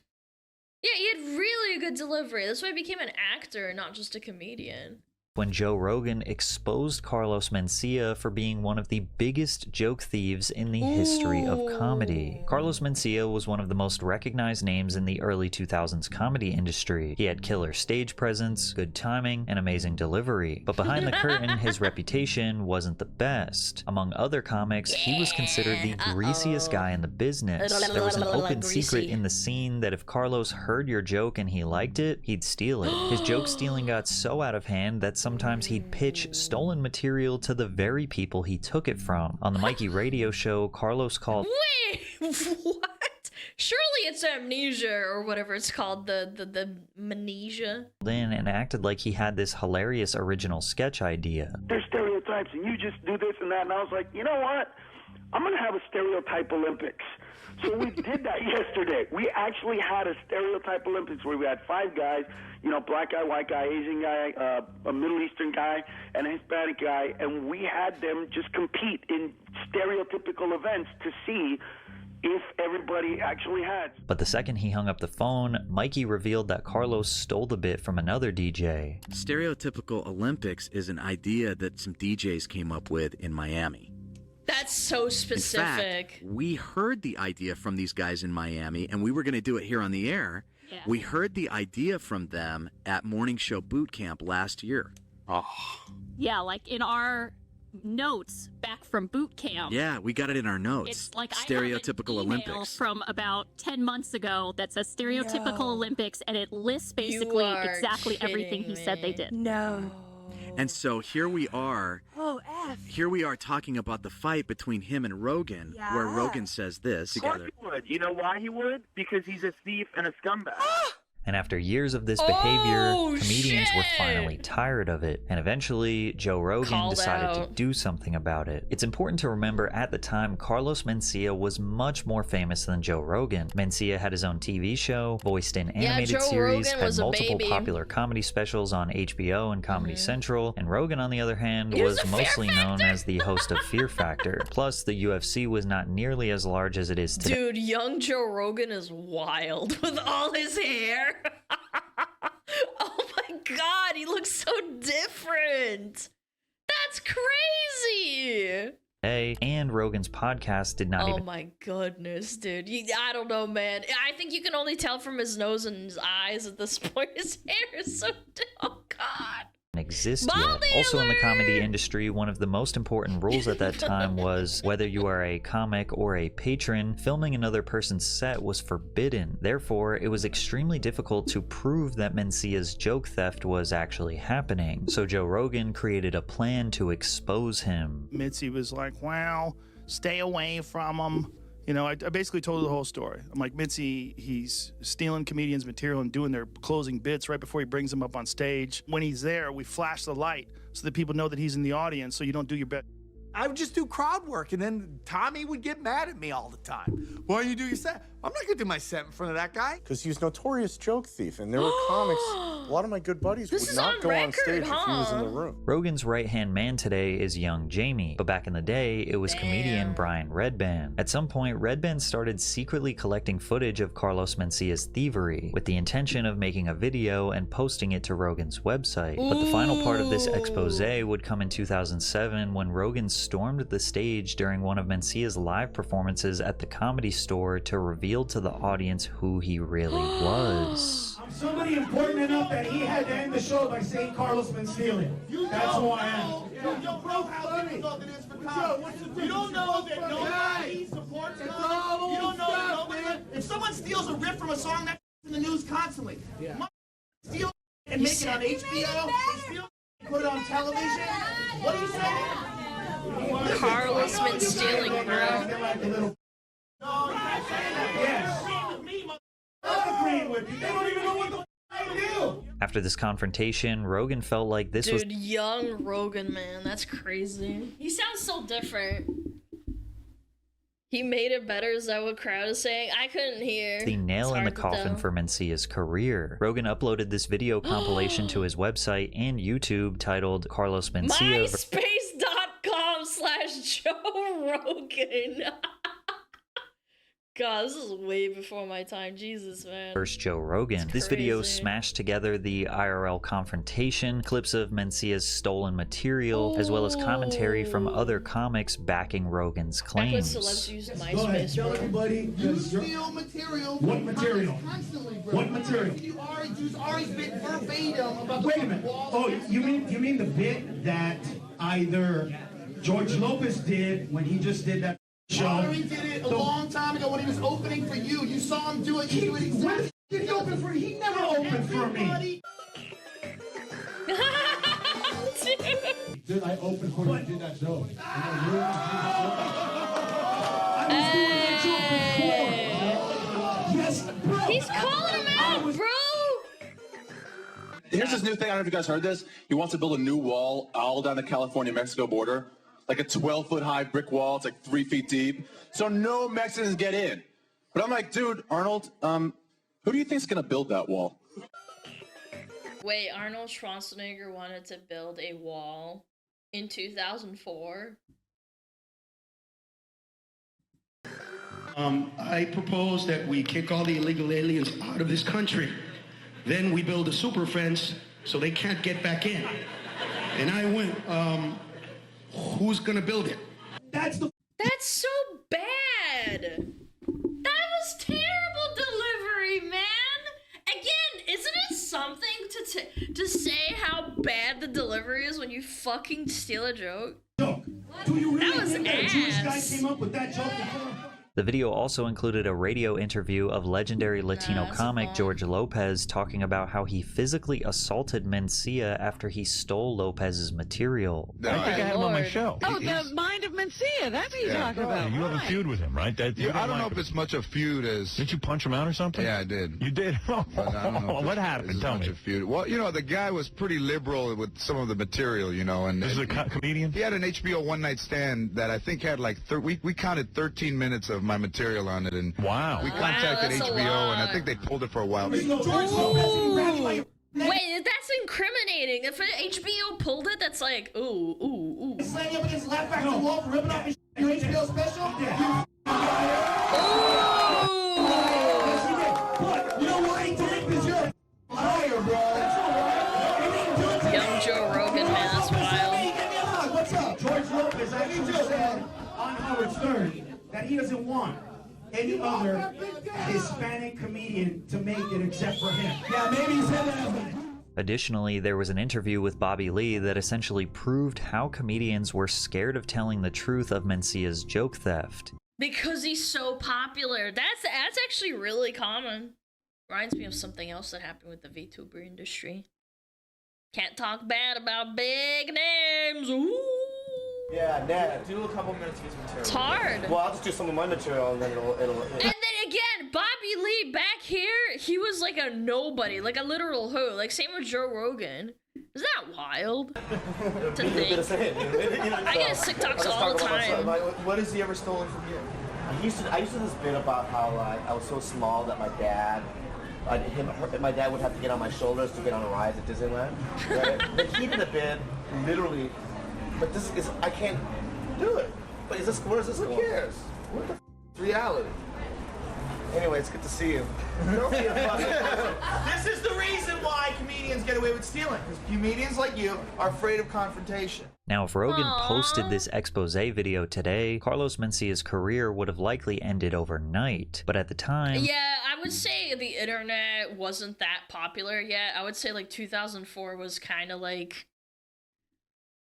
Yeah, he had really good delivery. That's why he became an actor, not just a comedian. When Joe Rogan exposed Carlos Mencia for being one of the biggest joke thieves in the history of comedy. Carlos Mencia was one of the most recognized names in the early 2000s comedy industry. He had killer stage presence, good timing, and amazing delivery. But behind the curtain, his reputation wasn't the best. Among other comics, he was considered the greasiest guy in the business. There was an open secret in the scene that if Carlos heard your joke and he liked it, he'd steal it. His joke stealing got so out of hand that sometimes he'd pitch stolen material to the very people he took it from. On the Mikey radio show, Carlos called— Wait, what? Surely it's amnesia or whatever it's called, the amnesia. In and acted like he had this hilarious original sketch idea. There's stereotypes and you just do this and that, and I was like, you know what? I'm gonna have a stereotype Olympics. So we did that yesterday. We actually had a stereotype Olympics where we had 5 guys, you know, black guy, white guy, Asian guy, a Middle Eastern guy, and a Hispanic guy, and we had them just compete in stereotypical events to see if everybody actually had. But the second he hung up the phone, Mikey revealed that Carlos stole the bit from another DJ. Stereotypical Olympics is an idea that some DJs came up with in Miami. That's so specific. In fact, we heard the idea from these guys in Miami, and we were going to do it here on the air. Yeah. We heard the idea from them at Morning Show Boot Camp last year. Oh. Yeah, like in our notes back from boot camp. Yeah, we got it in our notes. It's like stereotypical I have an email Olympics from about 10 months ago that says stereotypical Olympics, and it lists basically exactly everything he said they did. And so here we are, Here we are talking about the fight between him and Rogan, where Rogan says this Of course together. he would. You know why he would? Because he's a thief and a scumbag. And after years of this behavior, Oh, comedians were shit. finally tired of it. And eventually, Joe Rogan Called decided to out. do something about it. It's important to remember at the time, Carlos Mencia was much more famous than Joe Rogan. Mencia had his own TV show, voiced in animated Joe series, Rogan had was a multiple baby. popular comedy specials on HBO and Comedy Central. And Rogan, on the other hand, He was was a Fear mostly known as the host of Fear Factor. Plus, the UFC was not nearly as large as it is today. Dude, young Joe Rogan is wild with all his hair. Oh my god, he looks so different. That's crazy. And Rogan's podcast did not Oh even my goodness, dude. I don't know, man. I think you can only tell from his nose and his eyes at this point. His hair is so... Oh god. exist yet. Also in the comedy industry, one of the most important rules at that time was whether you are a comic or a patron, filming another person's set was forbidden. Therefore, it was extremely difficult to prove that Mencia's joke theft was actually happening. So Joe Rogan created a plan to expose him. Mitzi was like, wow, stay away from him. You know, I basically told her the whole story. I'm like, Mitzi, he's stealing comedians' material and doing their closing bits right before he brings them up on stage. When he's there, we flash the light so that people know that he's in the audience so you don't do your bit. I would just do crowd work, and then Tommy would get mad at me all the time. Why don't you do your set? I'm not gonna do my set in front of that guy. Because he was notorious joke thief, and there were comics. A lot of my good buddies This would is not on go on record, stage if he was in huh? the room. Rogan's right-hand man today is young Jamie, but back in the day, it was comedian Brian Redband. At some point, Redband started secretly collecting footage of Carlos Mencia's thievery, with the intention of making a video and posting it to Rogan's website. But the final part of this expose would come in 2007 when Rogan stormed the stage during one of Mencia's live performances at the Comedy Store to reveal to the audience who he really was. I'm somebody important enough that he had to end the show by saying Carlos been stealing. That's who I am. Yo, bro, how difficult it is for comics. You don't know that nobody supports comics. You don't know that nobody... If someone steals a riff from a song, that's in the news constantly. Steal and make it on HBO, steal, put it on television. What are you saying? Carlos been stealing, bro. After this confrontation, Rogan felt like this was Dude, young Rogan, man, that's crazy. He sounds so different. He made it better, is that what crowd is saying? I couldn't hear. the nail It's in the hard to coffin tell. for Mencia's career. Rogan uploaded this video compilation to his website and YouTube titled Carlos Mencia MySpace.com/Joe Rogan. God, this is way before my time. Jesus, man. vs. Joe Rogan. This video smashed together the IRL confrontation, clips of Mencia's stolen material, as well as commentary from other comics backing Rogan's Back when claims. celebs used Go ahead, MySpace, tell bro. everybody. You steal material. What material? Constantly, bro. What material? You already use Ari's bit verbatim about Wait a minute. Oh, you mean the bit that either George Lopez did when he just did that show? Ari did it a long time ago when he was opening for you. You saw him do it. You do it exactly. When did he open for? He never opened for me. Did I open for you? Did that show? He's calling him out, bro! Here's this new thing. I don't know if you guys heard this. He wants to build a new wall all down the California-Mexico border. Like a 12-foot high brick wall. It's like 3 feet deep. So no Mexicans get in. But I'm like, dude, Arnold, who do you think's going to build that wall? Wait, Arnold Schwarzenegger wanted to build a wall in 2004? I propose that we kick all the illegal aliens out of this country. Then we build a super fence so they can't get back in. And I went, who's gonna build it? That's so bad! That was terrible delivery, man! Again, isn't it something to say how bad the delivery is when you fucking steal a joke? Do you really That was think that a Jewish guy ass. came up with that joke before? The video also included a radio interview of legendary Latino comic George Lopez talking about how he physically assaulted Mencia after he stole Lopez's material. I think I had him on my show. Oh, the mind of Mencia. That's what you're talking about. You have a feud with him, right? I don't know if it's much a feud as... Didn't you punch him out or something? Yeah, I did. You did? I don't know what happened? Tell me. Well, you know, the guy was pretty liberal with some of the material, you know. And this is a comedian? He had an HBO one-night stand that I think had like... we counted 13 minutes of my material on it. And wow. We contacted HBO, and I think they pulled it for a while. Wait, that's incriminating. If HBO pulled it, that's like, ooh. Slam you up against the left back of the wall for ripping off your HBO special? Yeah. Yes, he did. But you know why he did it? Because you're a liar, bro. That's all right. Young Joe Rogan, man, that's wild. Give me a hug. What's up? George Lopez actually said on Howard Stern that he doesn't want any other Hispanic comedian to make it except for him. Yeah, maybe he said that. Additionally, there was an interview with Bobby Lee that essentially proved how comedians were scared of telling the truth of Mencia's joke theft. Because he's so popular. That's actually really common. Reminds me of something else that happened with the VTuber industry. Can't talk bad about big names. Ooh. Yeah, Ned, do a couple minutes of his material. It's hard. Well, I'll just do some of my material and then it'll... And then again, Bobby Lee back here, he was like a nobody, like a literal who. Like same with Joe Rogan. Isn't that wild? To think. I get sick talks all the time. What has he ever stolen from you? I used to do this bit about how I was so small that my dad... my dad would have to get on my shoulders to get on a ride at Disneyland. Right? But he did a bit, literally... But this is, I can't do it. But is this, where is this going? Who cares? What the f reality? Anyway, it's good to see you. This is the reason why comedians get away with stealing. Because comedians like you are afraid of confrontation. Now, if Rogan posted this expose video today, Carlos Mencia's career would have likely ended overnight. But at the time... Yeah, I would say the internet wasn't that popular yet. I would say like 2004 was kind of like...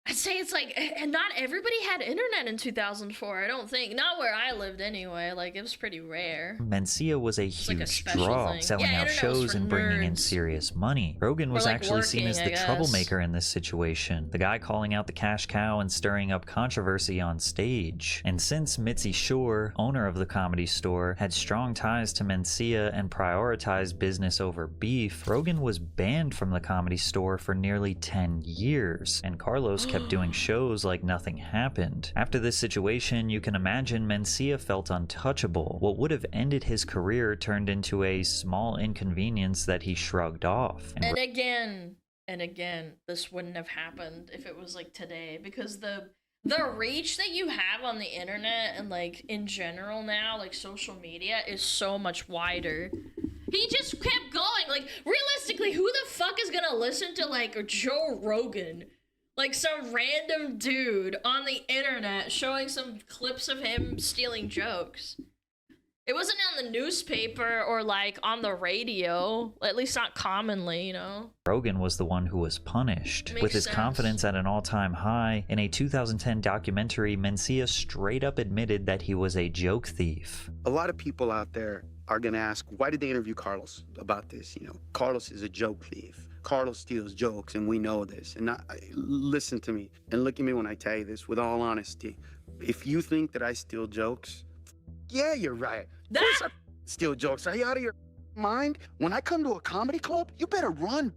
I'd say it's like, and not everybody had internet in 2004, I don't think. Not where I lived anyway, like it was pretty rare. Mencia was a huge draw, selling out shows and bringing in serious money. Rogan was actually seen as the troublemaker in this situation, the guy calling out the cash cow and stirring up controversy on stage. And since Mitzi Shore, owner of the Comedy Store, had strong ties to Mencia and prioritized business over beef, Rogan was banned from the Comedy Store for nearly 10 years, and Carlos kept doing shows like nothing happened. After this situation, you can imagine Mencia felt untouchable. What would have ended his career turned into a small inconvenience that he shrugged off. And again, this wouldn't have happened if it was like today, because the reach that you have on the internet and like in general now, like social media, is so much wider. He just kept going. Like realistically, who the fuck is gonna listen to like Joe Rogan? Like some random dude on the internet showing some clips of him stealing jokes. It wasn't on the newspaper or like on the radio, at least not commonly, you know? Rogan was the one who was punished. With his confidence at an all-time high, in a 2010 documentary, Mencia straight up admitted that he was a joke thief. A lot of people out there are gonna ask, why did they interview Carlos about this? You know, Carlos is a joke thief. Carlos steals jokes, and we know this. And listen to me, and look at me when I tell you this with all honesty. If you think that I steal jokes, yeah, you're right. Of course I steal jokes. Are you out of your mind? When I come to a comedy club, you better run.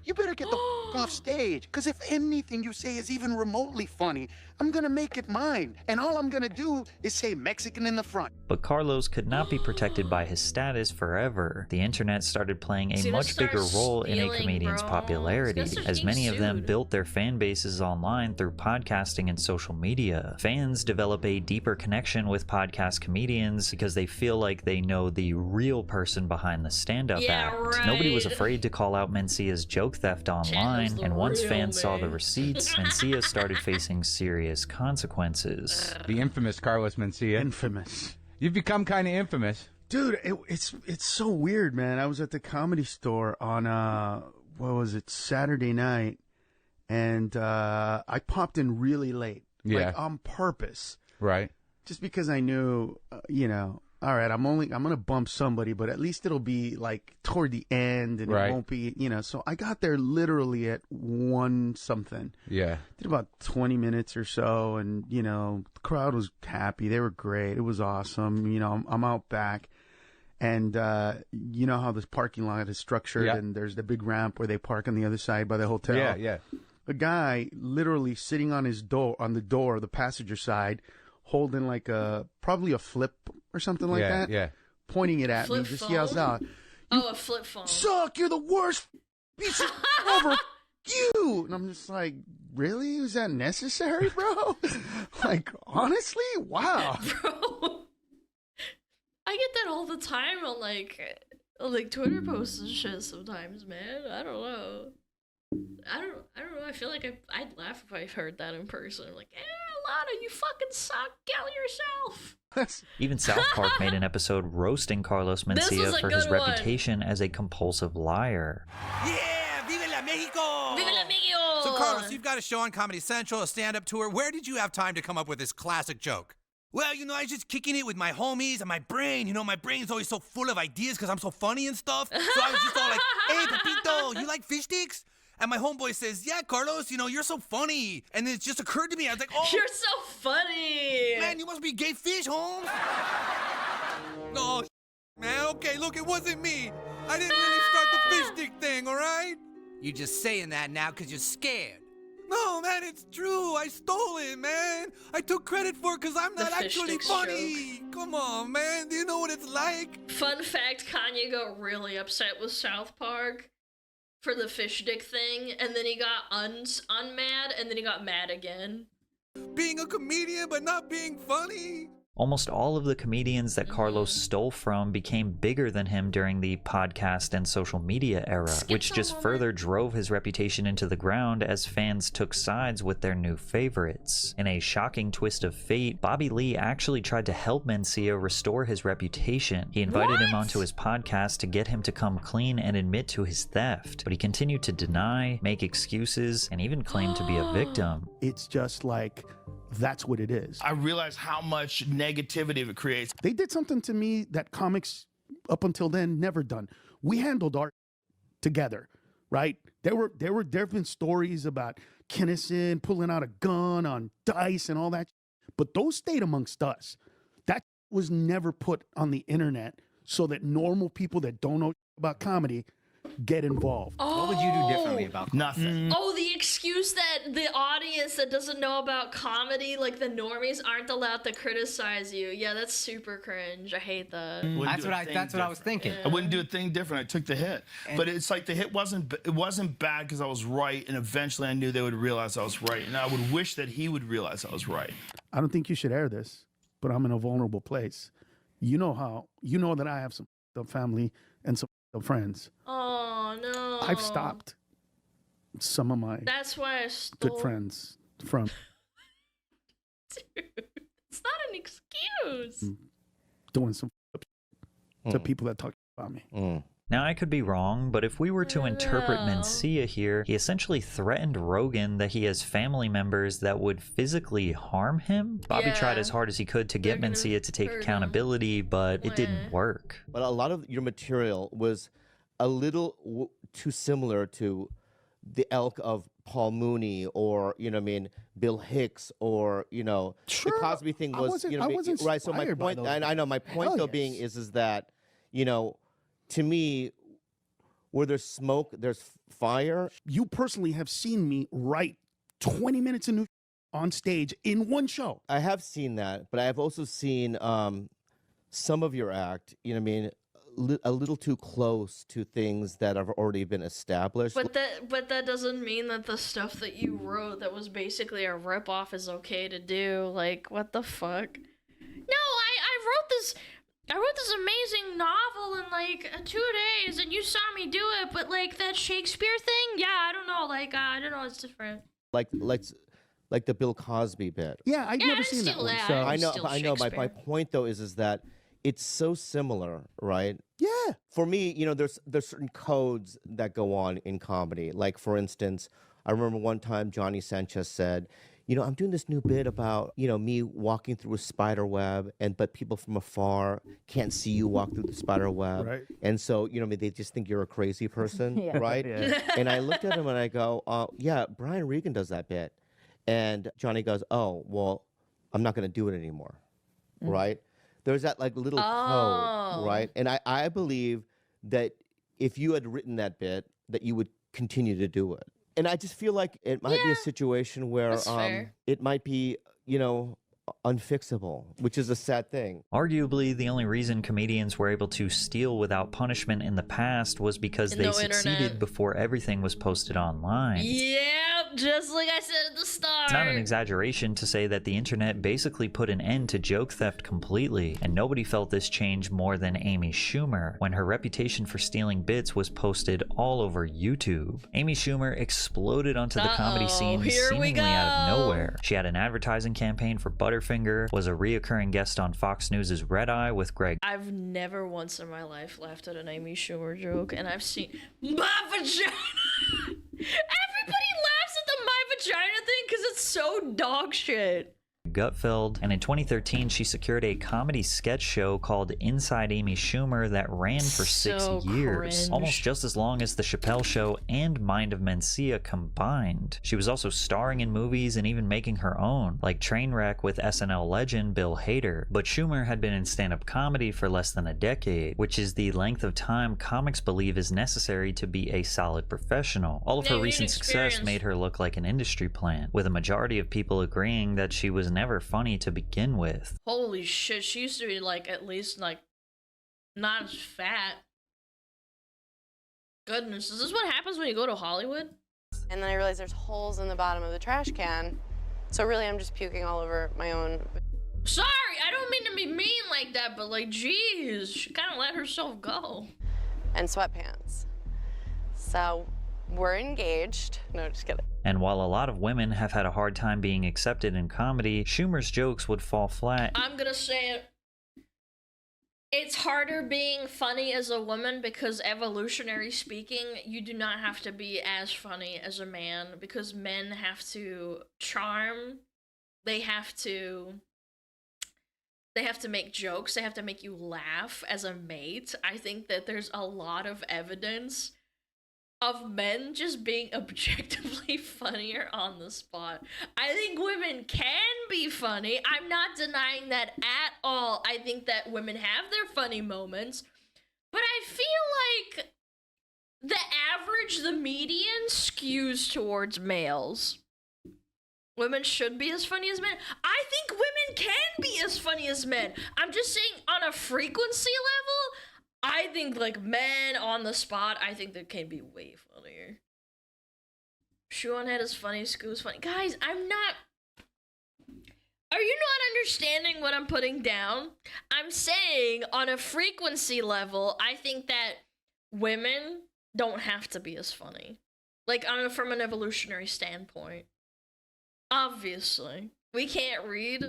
You better get the off stage, because if anything you say is even remotely funny, I'm gonna make it mine. And all I'm gonna do is say Mexican in the front. But Carlos could not be protected by his status forever. The internet started playing a much bigger role in a comedian's popularity, as many of them built their fan bases online through podcasting and social media. Fans develop a deeper connection with podcast comedians because they feel like they know the real person behind the stand-up act. Right. Nobody was afraid to call out Mencia's joke theft online, and once fans saw the receipts, Mencia started facing serious consequences. The infamous Carlos Mencia. Infamous. You've become kind of infamous. Dude, it's so weird, man. I was at the Comedy Store on, what was it, Saturday night, and I popped in really late. Yeah. Like, on purpose. Right. just because I knew, all right, I'm gonna bump somebody, but at least it'll be like toward the end, and Right. it won't be, So I got there literally at 1 something. Yeah. Did about 20 minutes or so, and the crowd was happy. They were great. It was awesome. I'm out back, and you know how this parking lot is structured, Yeah. and there's the big ramp where they park on the other side by the hotel. Yeah, yeah. A guy literally sitting on the door, the passenger side, holding like probably a flip or something like that. Yeah. Pointing it at Flip me, just phone? yells out, Oh, a flip phone. "Suck! You're the worst piece of over you!" And I'm just like, really? Was that necessary, bro? Like, honestly, wow. Bro, I get that all the time on like Twitter posts and shit sometimes, man. I don't know. I don't know. I feel like I'd laugh if I heard that in person. Like, Lana, you fucking suck. Kill yourself. Even South Park made an episode roasting Carlos This was Mencia a for his good one. reputation as a compulsive liar. Yeah, vive la Mexico! Vive la Mexico! So, Carlos, you've got a show on Comedy Central, a stand-up tour. Where did you have time to come up with this classic joke? Well, I was just kicking it with my homies and my brain. My brain's always so full of ideas because I'm so funny and stuff. So I was just all like, hey, Pepito, you like fish sticks? And my homeboy says, yeah, Carlos, you're so funny. And then it just occurred to me, I was like, oh. You're so funny. Man, you must be gay fish, Holmes. No, man, okay, look, it wasn't me. I didn't really start the fish stick thing, all right? You're just saying that now because you're scared. No, man, it's true. I stole it, man. I took credit for it because I'm not actually funny. Come on, man. Do you know what it's like? Fun fact, Kanye got really upset with South Park for the fish dick thing, and then he got unmad, and then he got mad again. Being a comedian but not being funny. Almost all of the comedians that Carlos stole from became bigger than him during the podcast and social media era, which just further drove his reputation into the ground as fans took sides with their new favorites. In a shocking twist of fate, Bobby Lee actually tried to help Mencia restore his reputation. He invited him onto his podcast to get him to come clean and admit to his theft, but he continued to deny, make excuses, and even claim to be a victim. It's just like, that's what it is. I realize how much negativity it creates. They did something to me that comics up until then never done. We handled art together, right? There have been stories about Kinnison pulling out a gun on Dice and all that, but those stayed amongst us. That was never put on the internet so that normal people that don't know about comedy get involved. What would you do differently about nothing? Oh, the excuse that the audience that doesn't know about comedy, like the normies, aren't allowed to criticize you. Yeah, that's super cringe. I hate that. That's what I was thinking. I wouldn't do a thing different. I took the hit, but it's like the hit wasn't bad because I was right, and eventually I knew they would realize I was right, and I would wish that he would realize I was right. I don't think you should air this, but I'm in a vulnerable place. You know that I have some family and some friends. Oh no. I've stopped some of my That's why I stole. good friends from Dude, it's not an excuse. doing some to people that talk about me. Now, I could be wrong, but if we were to interpret Mencia here, he essentially threatened Rogan that he has family members that would physically harm him. Bobby tried as hard as he could to get Mencia to take accountability, but it didn't work. But a lot of your material was a little too similar to the ilk of Paul Mooney or, Bill Hicks or, the Cosby thing was, right. So my point, and I know my point though being is that, to me, where there's smoke, there's fire. You personally have seen me write 20 minutes of new on stage in one show. I have seen that, but I have also seen some of your act, a little too close to things that have already been established. But that doesn't mean that the stuff that you wrote that was basically a ripoff is okay to do. Like, what the fuck? No, I wrote this amazing novel in like 2 days, and you saw me do it. But like that Shakespeare thing, yeah, I don't know. Like, I don't know. It's different. Like the Bill Cosby bit. Yeah, I've never seen that one. So. I know. My point though is that it's so similar, right? Yeah. For me, there's certain codes that go on in comedy. Like for instance, I remember one time Johnny Sanchez said, you know, I'm doing this new bit about, you know, me walking through a spider web, but people from afar can't see you walk through the spider web. Right. And so, you know, they just think you're a crazy person, Yeah. right? Yeah. And I looked at him and I go, yeah, Brian Regan does that bit. And Johnny goes, oh, well, I'm not going to do it anymore, right? There's that like little code, right? And I believe that if you had written that bit, that you would continue to do it. And I just feel like it might be a situation where that's fair. it might be, you know, unfixable, which is a sad thing. Arguably, the only reason comedians were able to steal without punishment in the past was because they succeeded before everything was posted online. Yep, just like I said at the start. It's not an exaggeration to say that the internet basically put an end to joke theft completely, and nobody felt this change more than Amy Schumer when her reputation for stealing bits was posted all over YouTube. Amy Schumer exploded onto the comedy scene seemingly out of nowhere. She had an advertising campaign for Butterfinger, was a reoccurring guest on Fox News' Red Eye with Greg. I've never once in my life laughed at an Amy Schumer joke, and I've seen my vagina. Everybody laughs at the my vagina thing because it's so dog shit. Gutfeld, and in 2013 she secured a comedy sketch show called Inside Amy Schumer that ran for 6 years, cringe. almost just as long as The Chappelle Show and Mind of Mencia combined. She was also starring in movies and even making her own, like Trainwreck with SNL legend Bill Hader. But Schumer had been in stand-up comedy for less than a decade, which is the length of time comics believe is necessary to be a solid professional. All of her recent success made her look like an industry plant, with a majority of people agreeing that she was never funny to begin with. Holy shit, she used to be like at least like not as fat. Goodness, is this what happens when you go to Hollywood? And then I realized there's holes in the bottom of the trash can. So really I'm just puking all over my own. Sorry, I don't mean to be mean like that, but like, geez, she kind of let herself go. And sweatpants. So we're engaged. No, just kidding. And while a lot of women have had a hard time being accepted in comedy, Schumer's jokes would fall flat. I'm gonna say it. It's harder being funny as a woman because, evolutionary speaking, you do not have to be as funny as a man, because men have to charm. They have to make jokes. They have to make you laugh as a mate. I think that there's a lot of evidence of men just being objectively funnier on the spot. I think women can be funny. I'm not denying that at all. I think that women have their funny moments, but I feel like the average, the median, skews towards males. Women should be as funny as men. I think women can be as funny as men. I'm just saying on a frequency level, I think, like, men on the spot, I think they can be way funnier. Shoe on head is funny, Scoo's funny. Guys, I'm not... Are you not understanding what I'm putting down? I'm saying, on a frequency level, I think that women don't have to be as funny. Like, from an evolutionary standpoint. Obviously. We can't read...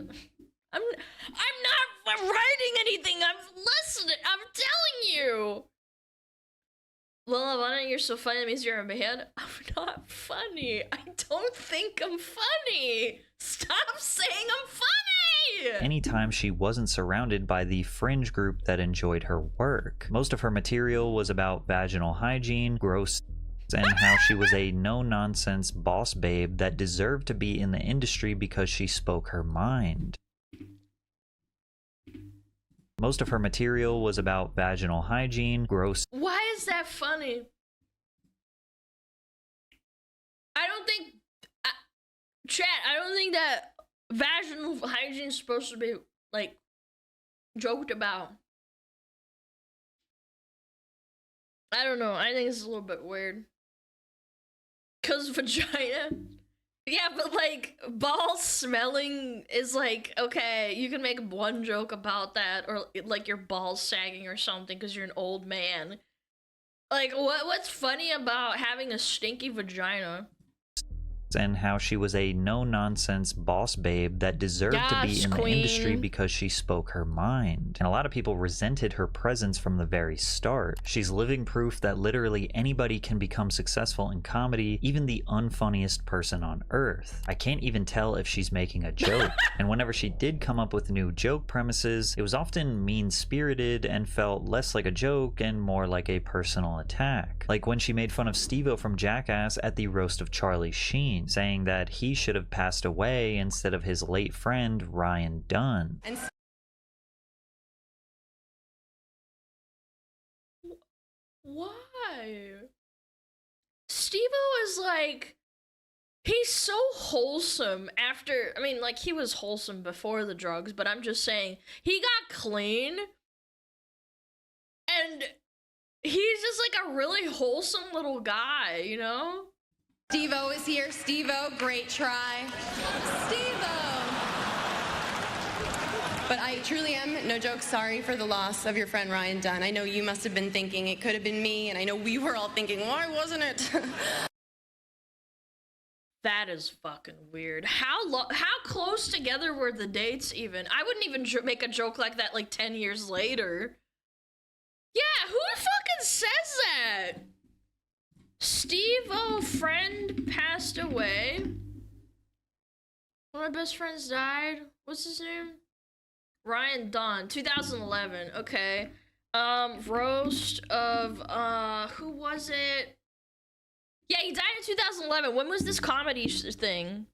I'm not writing anything. I'm listening. I'm telling you. Well, why don't you're so funny? That means you're a man. I'm not funny. I don't think I'm funny. Stop saying I'm funny. Anytime she wasn't surrounded by the fringe group that enjoyed her work. Most of her material was about vaginal hygiene, gross, and how she was a no-nonsense boss babe that deserved to be in the industry because she spoke her mind. Most of her material was about vaginal hygiene, gross. Why is that funny? I don't think... chat, I don't think that vaginal hygiene is supposed to be, like, joked about. I don't know. I think it's a little bit weird. Because vagina... Yeah, but, like, balls smelling is, like, okay, you can make one joke about that, or, like, your balls sagging or something because you're an old man. Like, what's funny about having a stinky vagina? and how she was a no-nonsense boss babe that deserved to be in the industry because she spoke her mind. And a lot of people resented her presence from the very start. She's living proof that literally anybody can become successful in comedy, even the unfunniest person on earth. I can't even tell if she's making a joke. And whenever she did come up with new joke premises, it was often mean-spirited and felt less like a joke and more like a personal attack. Like when she made fun of Steve-O from Jackass at the roast of Charlie Sheen, saying that he should have passed away instead of his late friend Ryan Dunn. Why? Steve-O is like, he's so wholesome after, I mean, like, he was wholesome before the drugs, but I'm just saying, he got clean, and he's just like a really wholesome little guy, you know? Steve-O is here. Steve-O, great try. Steve-O! But I truly am, no joke, sorry for the loss of your friend Ryan Dunn. I know you must have been thinking it could have been me, and I know we were all thinking, why wasn't it? That is fucking weird. How close together were the dates even? I wouldn't even make a joke like that like 10 years later. Yeah, who fucking says that? Steve-O friend passed away. One of my best friends died. What's his name? Ryan Dunn, 2011. Okay. Roast of who was it? Yeah, he died in 2011. When was this comedy thing?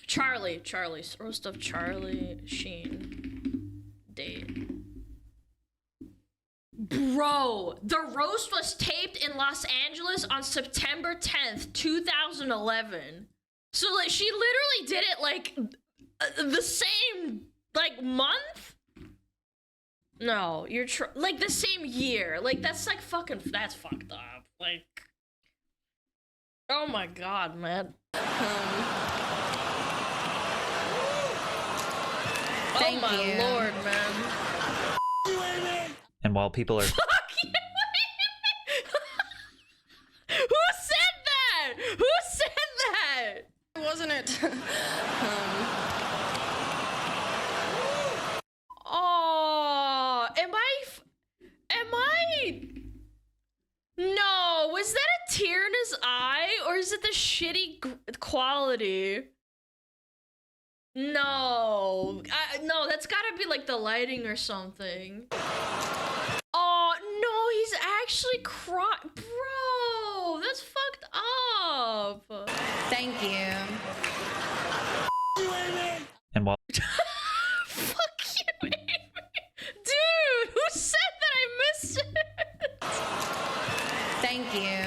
Charlie's roast of Charlie Sheen. Date. Bro, the roast was taped in Los Angeles on September 10th, 2011. So like she literally did it like the same like month? No, you're like the same year. Like that's like fucking that's fucked up. Like oh my god, man. Thank oh my you. lord, man. And while people are Who said that? Who said that? Wasn't it? Oh, am I? No, was that a tear in his eye, or is it the shitty quality? No, no, that's gotta be like the lighting or something. Oh no, he's actually crying, bro. That's fucked up. Thank you. and while Fuck you, Amy. Dude, who said that? I missed it. Thank you.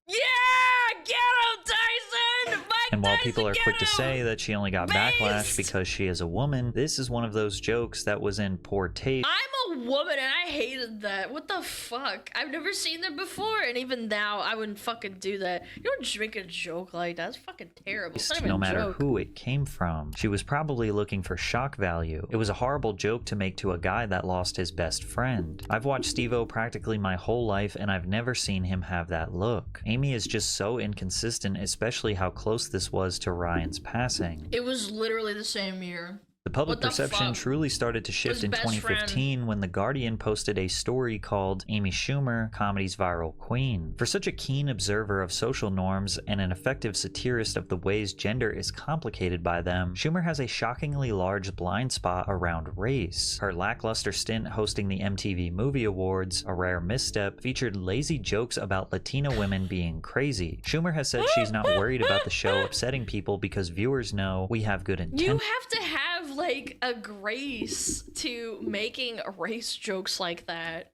Yeah, get him, Tyson. Mike And while Tyson, people are get quick to him! say that she only got backlash Based! because she is a woman, this is one of those jokes that was in poor taste. I'm a woman and I hated that. What the fuck? I've never seen that before, and even now I wouldn't fucking do that. You don't make a joke like that. That's fucking terrible. It's not even No a matter joke. who it came from. She was probably looking for shock value. It was a horrible joke to make to a guy that lost his best friend. I've watched Steve-O practically my whole life and I've never seen him have that look. Amy is just so inconsistent, especially how close this was to Ryan's passing. It was literally the same year. The public What the perception fuck? truly started to shift His in best 2015 when The Guardian posted a story called Amy Schumer, Comedy's Viral Queen. For such a keen observer of social norms and an effective satirist of the ways gender is complicated by them, Schumer has a shockingly large blind spot around race. Her lackluster stint hosting the MTV Movie Awards, a rare misstep, featured lazy jokes about Latina women being crazy. Schumer has said she's not worried about the show upsetting people because viewers know we have good intent. You have to have like a grace to making race jokes like that.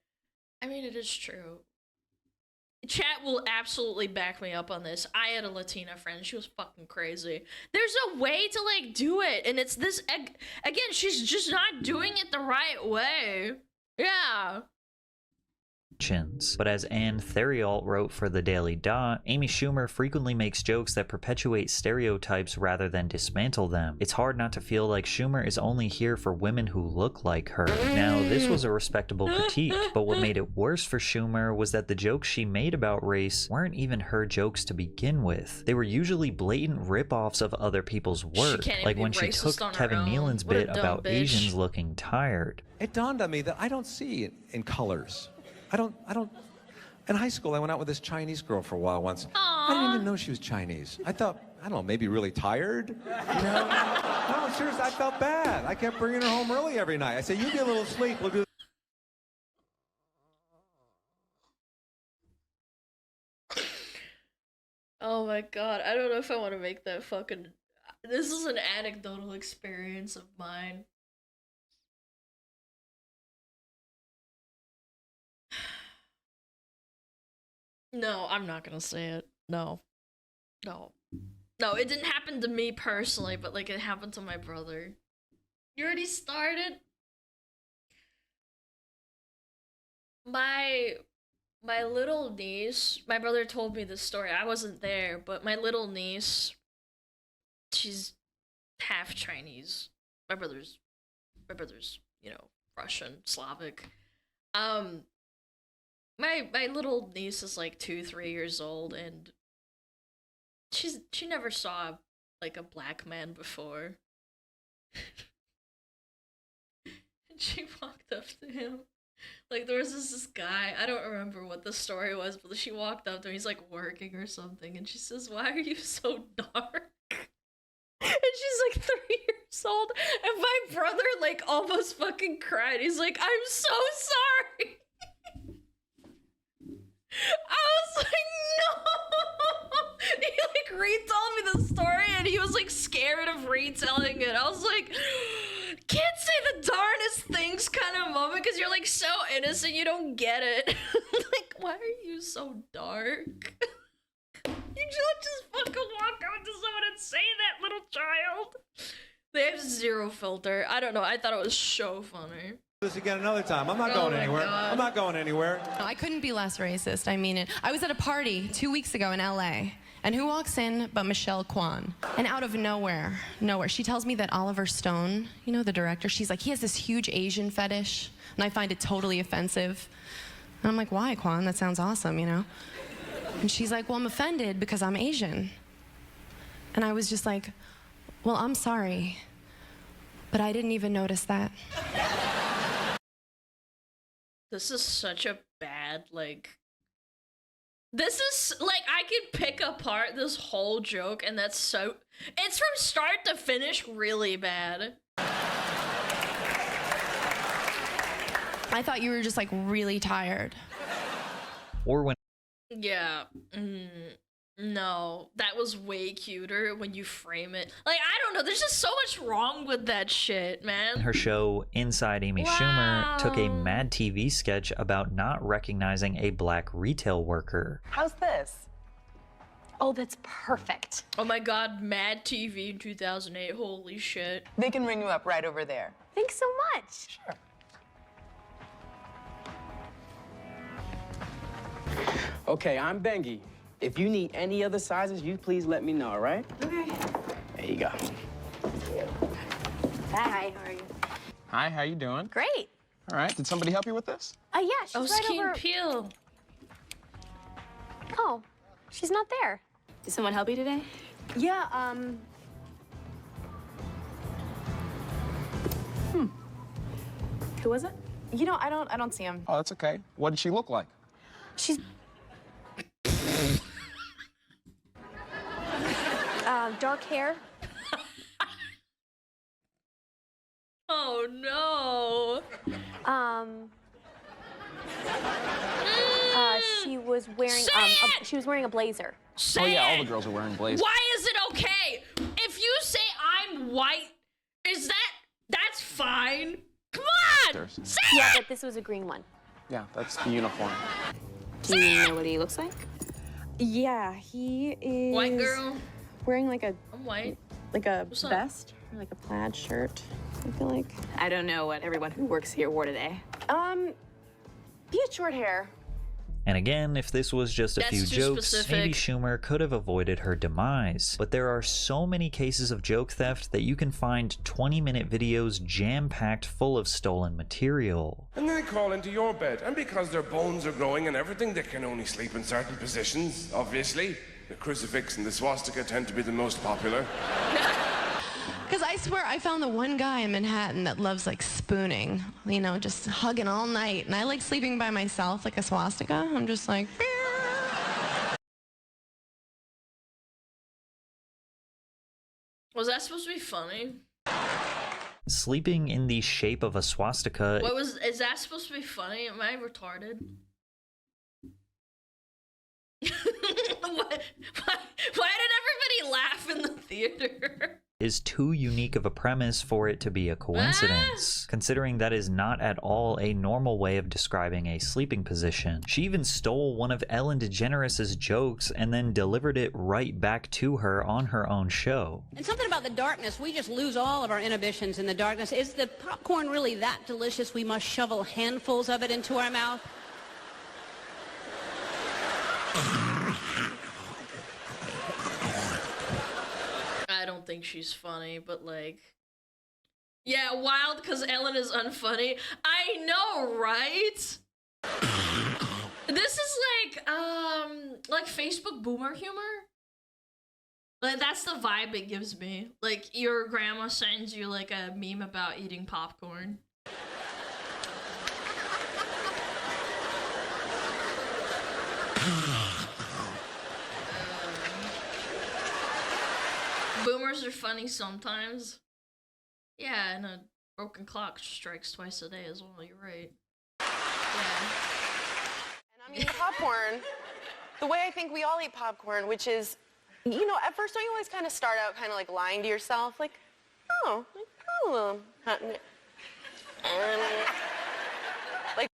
I mean, it is true. Chat will absolutely back me up on this. I had a Latina friend. She was fucking crazy. There's a way to like do it, and it's this again. She's just not doing it the right way. Yeah. chins. But as Ann Theriault wrote for the Daily Dot, Amy Schumer frequently makes jokes that perpetuate stereotypes rather than dismantle them. It's hard not to feel like Schumer is only here for women who look like her. Now, this was a respectable critique, but what made it worse for Schumer was that the jokes she made about race weren't even her jokes to begin with. They were usually blatant rip-offs of other people's work, like when she took Kevin Nealon's bit about Asians looking tired. It dawned on me that I don't see it in colors. I don't. In high school, I went out with this Chinese girl for a while once. I didn't even know she was Chinese. I thought, I don't know, maybe really tired? You know? No, seriously, I felt bad. I kept bringing her home early every night. I said, you get a little sleep, we'll do. Oh my god, I don't know if I want to make that fucking... This is an anecdotal experience of mine. No, I'm not gonna say it. No. No. No, it didn't happen to me personally, but like it happened to my brother. You already started? My little niece, my brother told me this story. I wasn't there, but my little niece, she's half Chinese. My brother's, you know, Russian, Slavic. My little niece is like 2-3 years old, and she never saw like a black man before. And she walked up to him. Like, there was this guy, I don't remember what the story was, but she walked up to him, he's like working or something, and she says, "Why are you so dark?" And she's like 3 years old, and my brother like almost fucking cried. He's like, "I'm so sorry." I was like, no! He like retold me the story, and he was like scared of retelling it. I was like, can't say the darndest things kind of moment, because you're like so innocent, you don't get it. Like, why are you so dark? You just fucking walk up to someone and say that, little child. They have zero filter. I don't know, I thought it was so funny. This again another time. I'm not going anywhere. I'm not going anywhere. No, I couldn't be less racist. I mean it. I was at a party 2 weeks ago in LA, and who walks in but Michelle Kwan? And out of nowhere, she tells me that Oliver Stone, you know, the director, she's like, he has this huge Asian fetish, and I find it totally offensive. And I'm like, why, Kwan? That sounds awesome, you know? And she's like, well, I'm offended because I'm Asian. And I was just like, well, I'm sorry, but I didn't even notice that. This is such a bad, like... This is, like, I could pick apart this whole joke, and that's so... It's from start to finish really bad. I thought you were just, like, really tired. Or when... Yeah. No, that was way cuter when you frame it. Like, I don't know, there's just so much wrong with that shit, man. Her show Inside Amy Schumer took a Mad TV sketch about not recognizing a black retail worker. How's this? Oh, that's perfect. Oh my god, Mad TV in 2008, holy shit. They can ring you up right over there. Thanks so much. Sure. Okay, I'm Bengi. If you need any other sizes, you please let me know, all right? Okay. There you go. Hi, how are you? Hi, how you doing? Great. All right, did somebody help you with this? Yeah, she's right Key over... and Peele. Oh, she's not there. Did someone help you today? Yeah, Who was it? You know, I don't see him. Oh, that's okay. What did she look like? She's... dark hair. Oh no. She was wearing she was wearing a blazer. Oh yeah, all the girls are wearing blazers. Why is it okay? If you say I'm white, that's fine. Come on! Say yeah, it! but this was a green one. Yeah, that's the uniform. Do you know what he looks like? Yeah, he is... White girl? Wearing like a... I'm white. Like a What's up? vest, or like a plaid shirt, I feel like. I don't know what everyone who works here wore today. He had short hair. And again, if this was just a few jokes, maybe Schumer could have avoided her demise. But there are so many cases of joke theft that you can find 20-minute videos jam-packed full of stolen material. And they crawl into your bed, and because their bones are growing and everything, they can only sleep in certain positions, obviously. The crucifix and the swastika tend to be the most popular. Because I swear I found the one guy in Manhattan that loves like spooning, you know, just hugging all night. And I like sleeping by myself like a swastika. I'm just like, was that supposed to be funny? Sleeping in the shape of a swastika. Is that supposed to be funny? Am I retarded? Why did everybody laugh in the theater? Is too unique of a premise for it to be a coincidence, considering that is not at all a normal way of describing a sleeping position. She even stole one of Ellen DeGeneres' jokes and then delivered it right back to her on her own show. And something about the darkness, we just lose all of our inhibitions in the darkness. Is the popcorn really that delicious we must shovel handfuls of it into our mouth? I don't think she's funny, but like, yeah, wild because Ellen is unfunny. I know, right? This is like Facebook boomer humor. Like that's the vibe it gives me. Like your grandma sends you like a meme about eating popcorn. Boomers are funny sometimes. Yeah, and a broken clock strikes twice a day as well, you're right. Yeah. And I'm eating popcorn the way I think we all eat popcorn, which is, you know, at first don't you always kind of start out kind of like lying to yourself? Like, oh, like,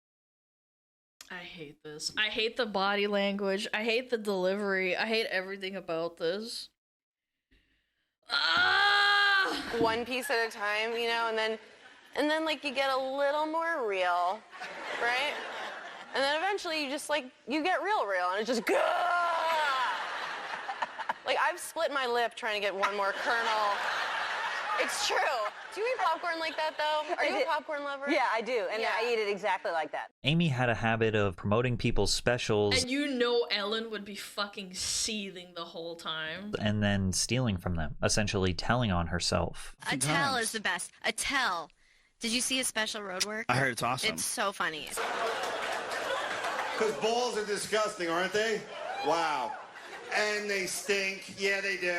I hate this. I hate the body language. I hate the delivery. I hate everything about this. one piece at a time, you know, and then like you get a little more real, right? And then eventually you just like, you get real and it's just, like I've split my lip trying to get one more kernel. It's true. Do you eat popcorn like that though? Are you a popcorn lover? Yeah, I do, and I eat it exactly like that. Amy had a habit of promoting people's specials And you know Ellen would be fucking seething the whole time. and then stealing from them, essentially telling on herself. A tell is the best. A tell. Did you see his special road work? I heard it's awesome. It's so funny. Because balls are disgusting, aren't they? Wow. And they stink. Yeah, they do.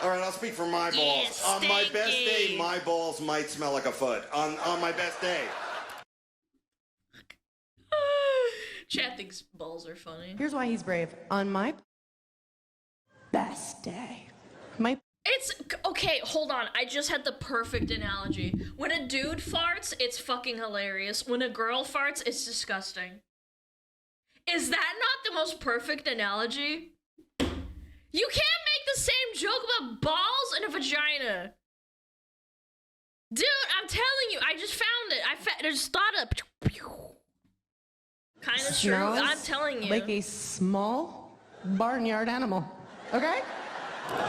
All right, I'll speak for my balls. On my best day, my balls might smell like a foot. On my best day. Chad thinks balls are funny. Here's why he's brave. On my best day, It's okay, hold on. I just had the perfect analogy. When a dude farts, it's fucking hilarious. When a girl farts, it's disgusting. Is that not the most perfect analogy? You can't make the same joke about balls and a vagina. Dude, I'm telling you, I just found it. I just thought of kind of true. I'm telling you. like a small barnyard animal. Okay?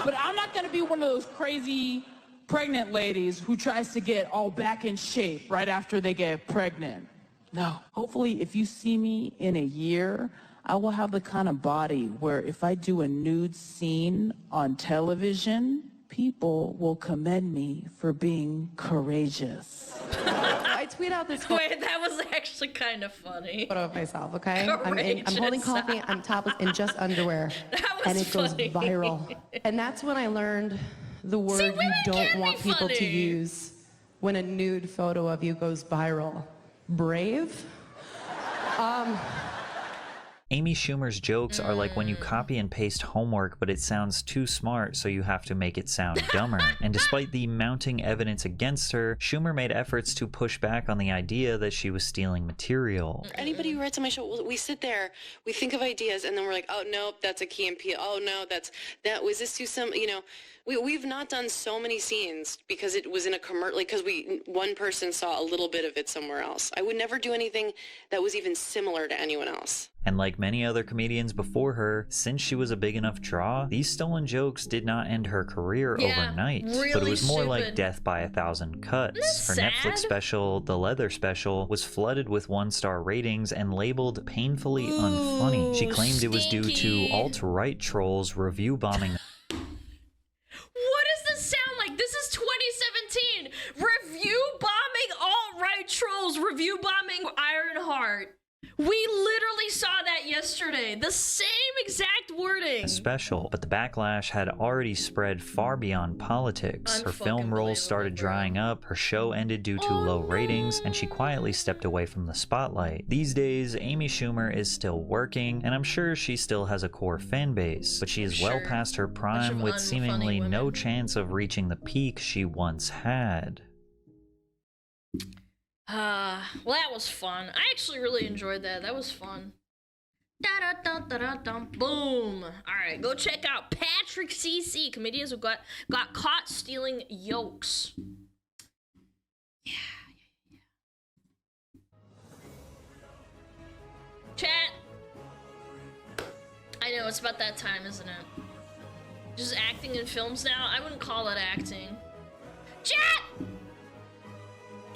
But I'm not gonna be one of those crazy pregnant ladies who tries to get all back in shape right after they get pregnant. No. Hopefully, if you see me in a year, I will have the kind of body where if I do a nude scene on television, people will commend me for being courageous. I tweet out this Wait, that was actually kind of funny. photo of myself, okay? I'm holding coffee, I'm topless in just underwear. And it goes viral. And that's when I learned the word you don't want people to use when a nude photo of you goes viral. Brave? Amy Schumer's jokes are like when you copy and paste homework, but it sounds too smart, so you have to make it sound dumber. And despite the mounting evidence against her, Schumer made efforts to push back on the idea that she was stealing material. Anybody who writes on my show, we sit there, we think of ideas, and then we're like, oh, nope, that's a Key and Peele. Oh, no, that was this too some, you know, We've not done so many scenes because it was in a commercial, because one person saw a little bit of it somewhere else. I would never do anything that was even similar to anyone else. And like many other comedians before her, since she was a big enough draw, these stolen jokes did not end her career overnight. Really but it was more stupid. like death by 1,000 cuts. Her sad? Netflix special, The Leather Special, was flooded with 1-star ratings and labeled painfully unfunny. She claimed it was due to alt-right trolls review bombing. What does this sound like? This is 2017. Review bombing alt-right trolls, review bombing Ironheart. We literally saw that yesterday. The same exact wording. Special, but the backlash had already spread far beyond politics. Her film roles started drying up, her show ended due to low ratings, and she quietly stepped away from the spotlight. These days, Amy Schumer is still working, and I'm sure she still has a core fan base, but she is well past her prime with seemingly no chance of reaching the peak she once had. Well, that was fun. I actually really enjoyed that. That was fun. Da-da-da-da-da-dum. Boom. Alright, go check out Patrick CC, comedians who got caught stealing yolks. Yeah. Chat. I know, it's about that time, isn't it? Just acting in films now? I wouldn't call that acting. Chat!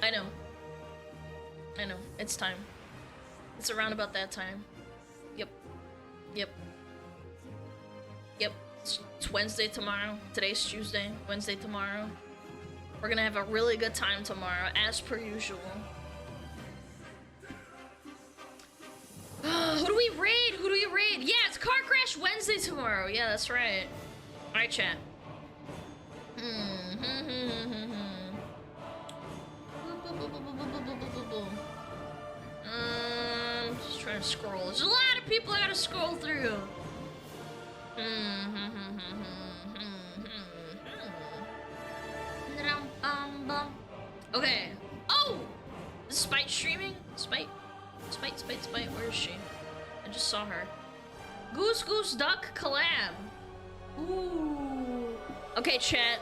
I know. It's time. It's around about that time. Yep. It's Wednesday tomorrow. Today's Tuesday. Wednesday tomorrow. We're gonna have a really good time tomorrow, as per usual. Who do we raid? Yeah, it's Car Crash Wednesday tomorrow. Yeah, that's right. Alright, chat. Just trying to scroll. There's a lot of people I gotta scroll through. Okay. Oh! Is Spite streaming? Spite. Where is she? I just saw her. Goose Duck collab. Ooh. Okay, chat.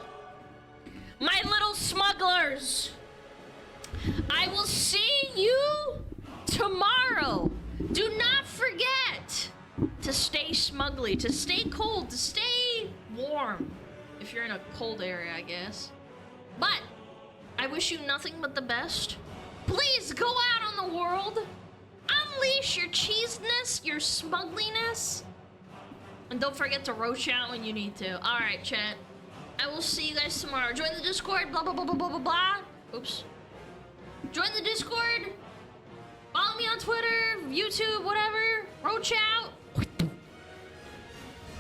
My little smugglers. I will see you tomorrow. Do not forget to stay smugly, to stay cold, to stay warm. If you're in a cold area, I guess. But I wish you nothing but the best. Please go out on the world. Unleash your cheesiness, your smugliness. And don't forget to roach out when you need to. Alright, chat. I will see you guys tomorrow. Join the Discord, blah, blah, blah, blah, blah, blah, blah. Oops. Join the Discord. Follow me on Twitter, YouTube, whatever. Roach out.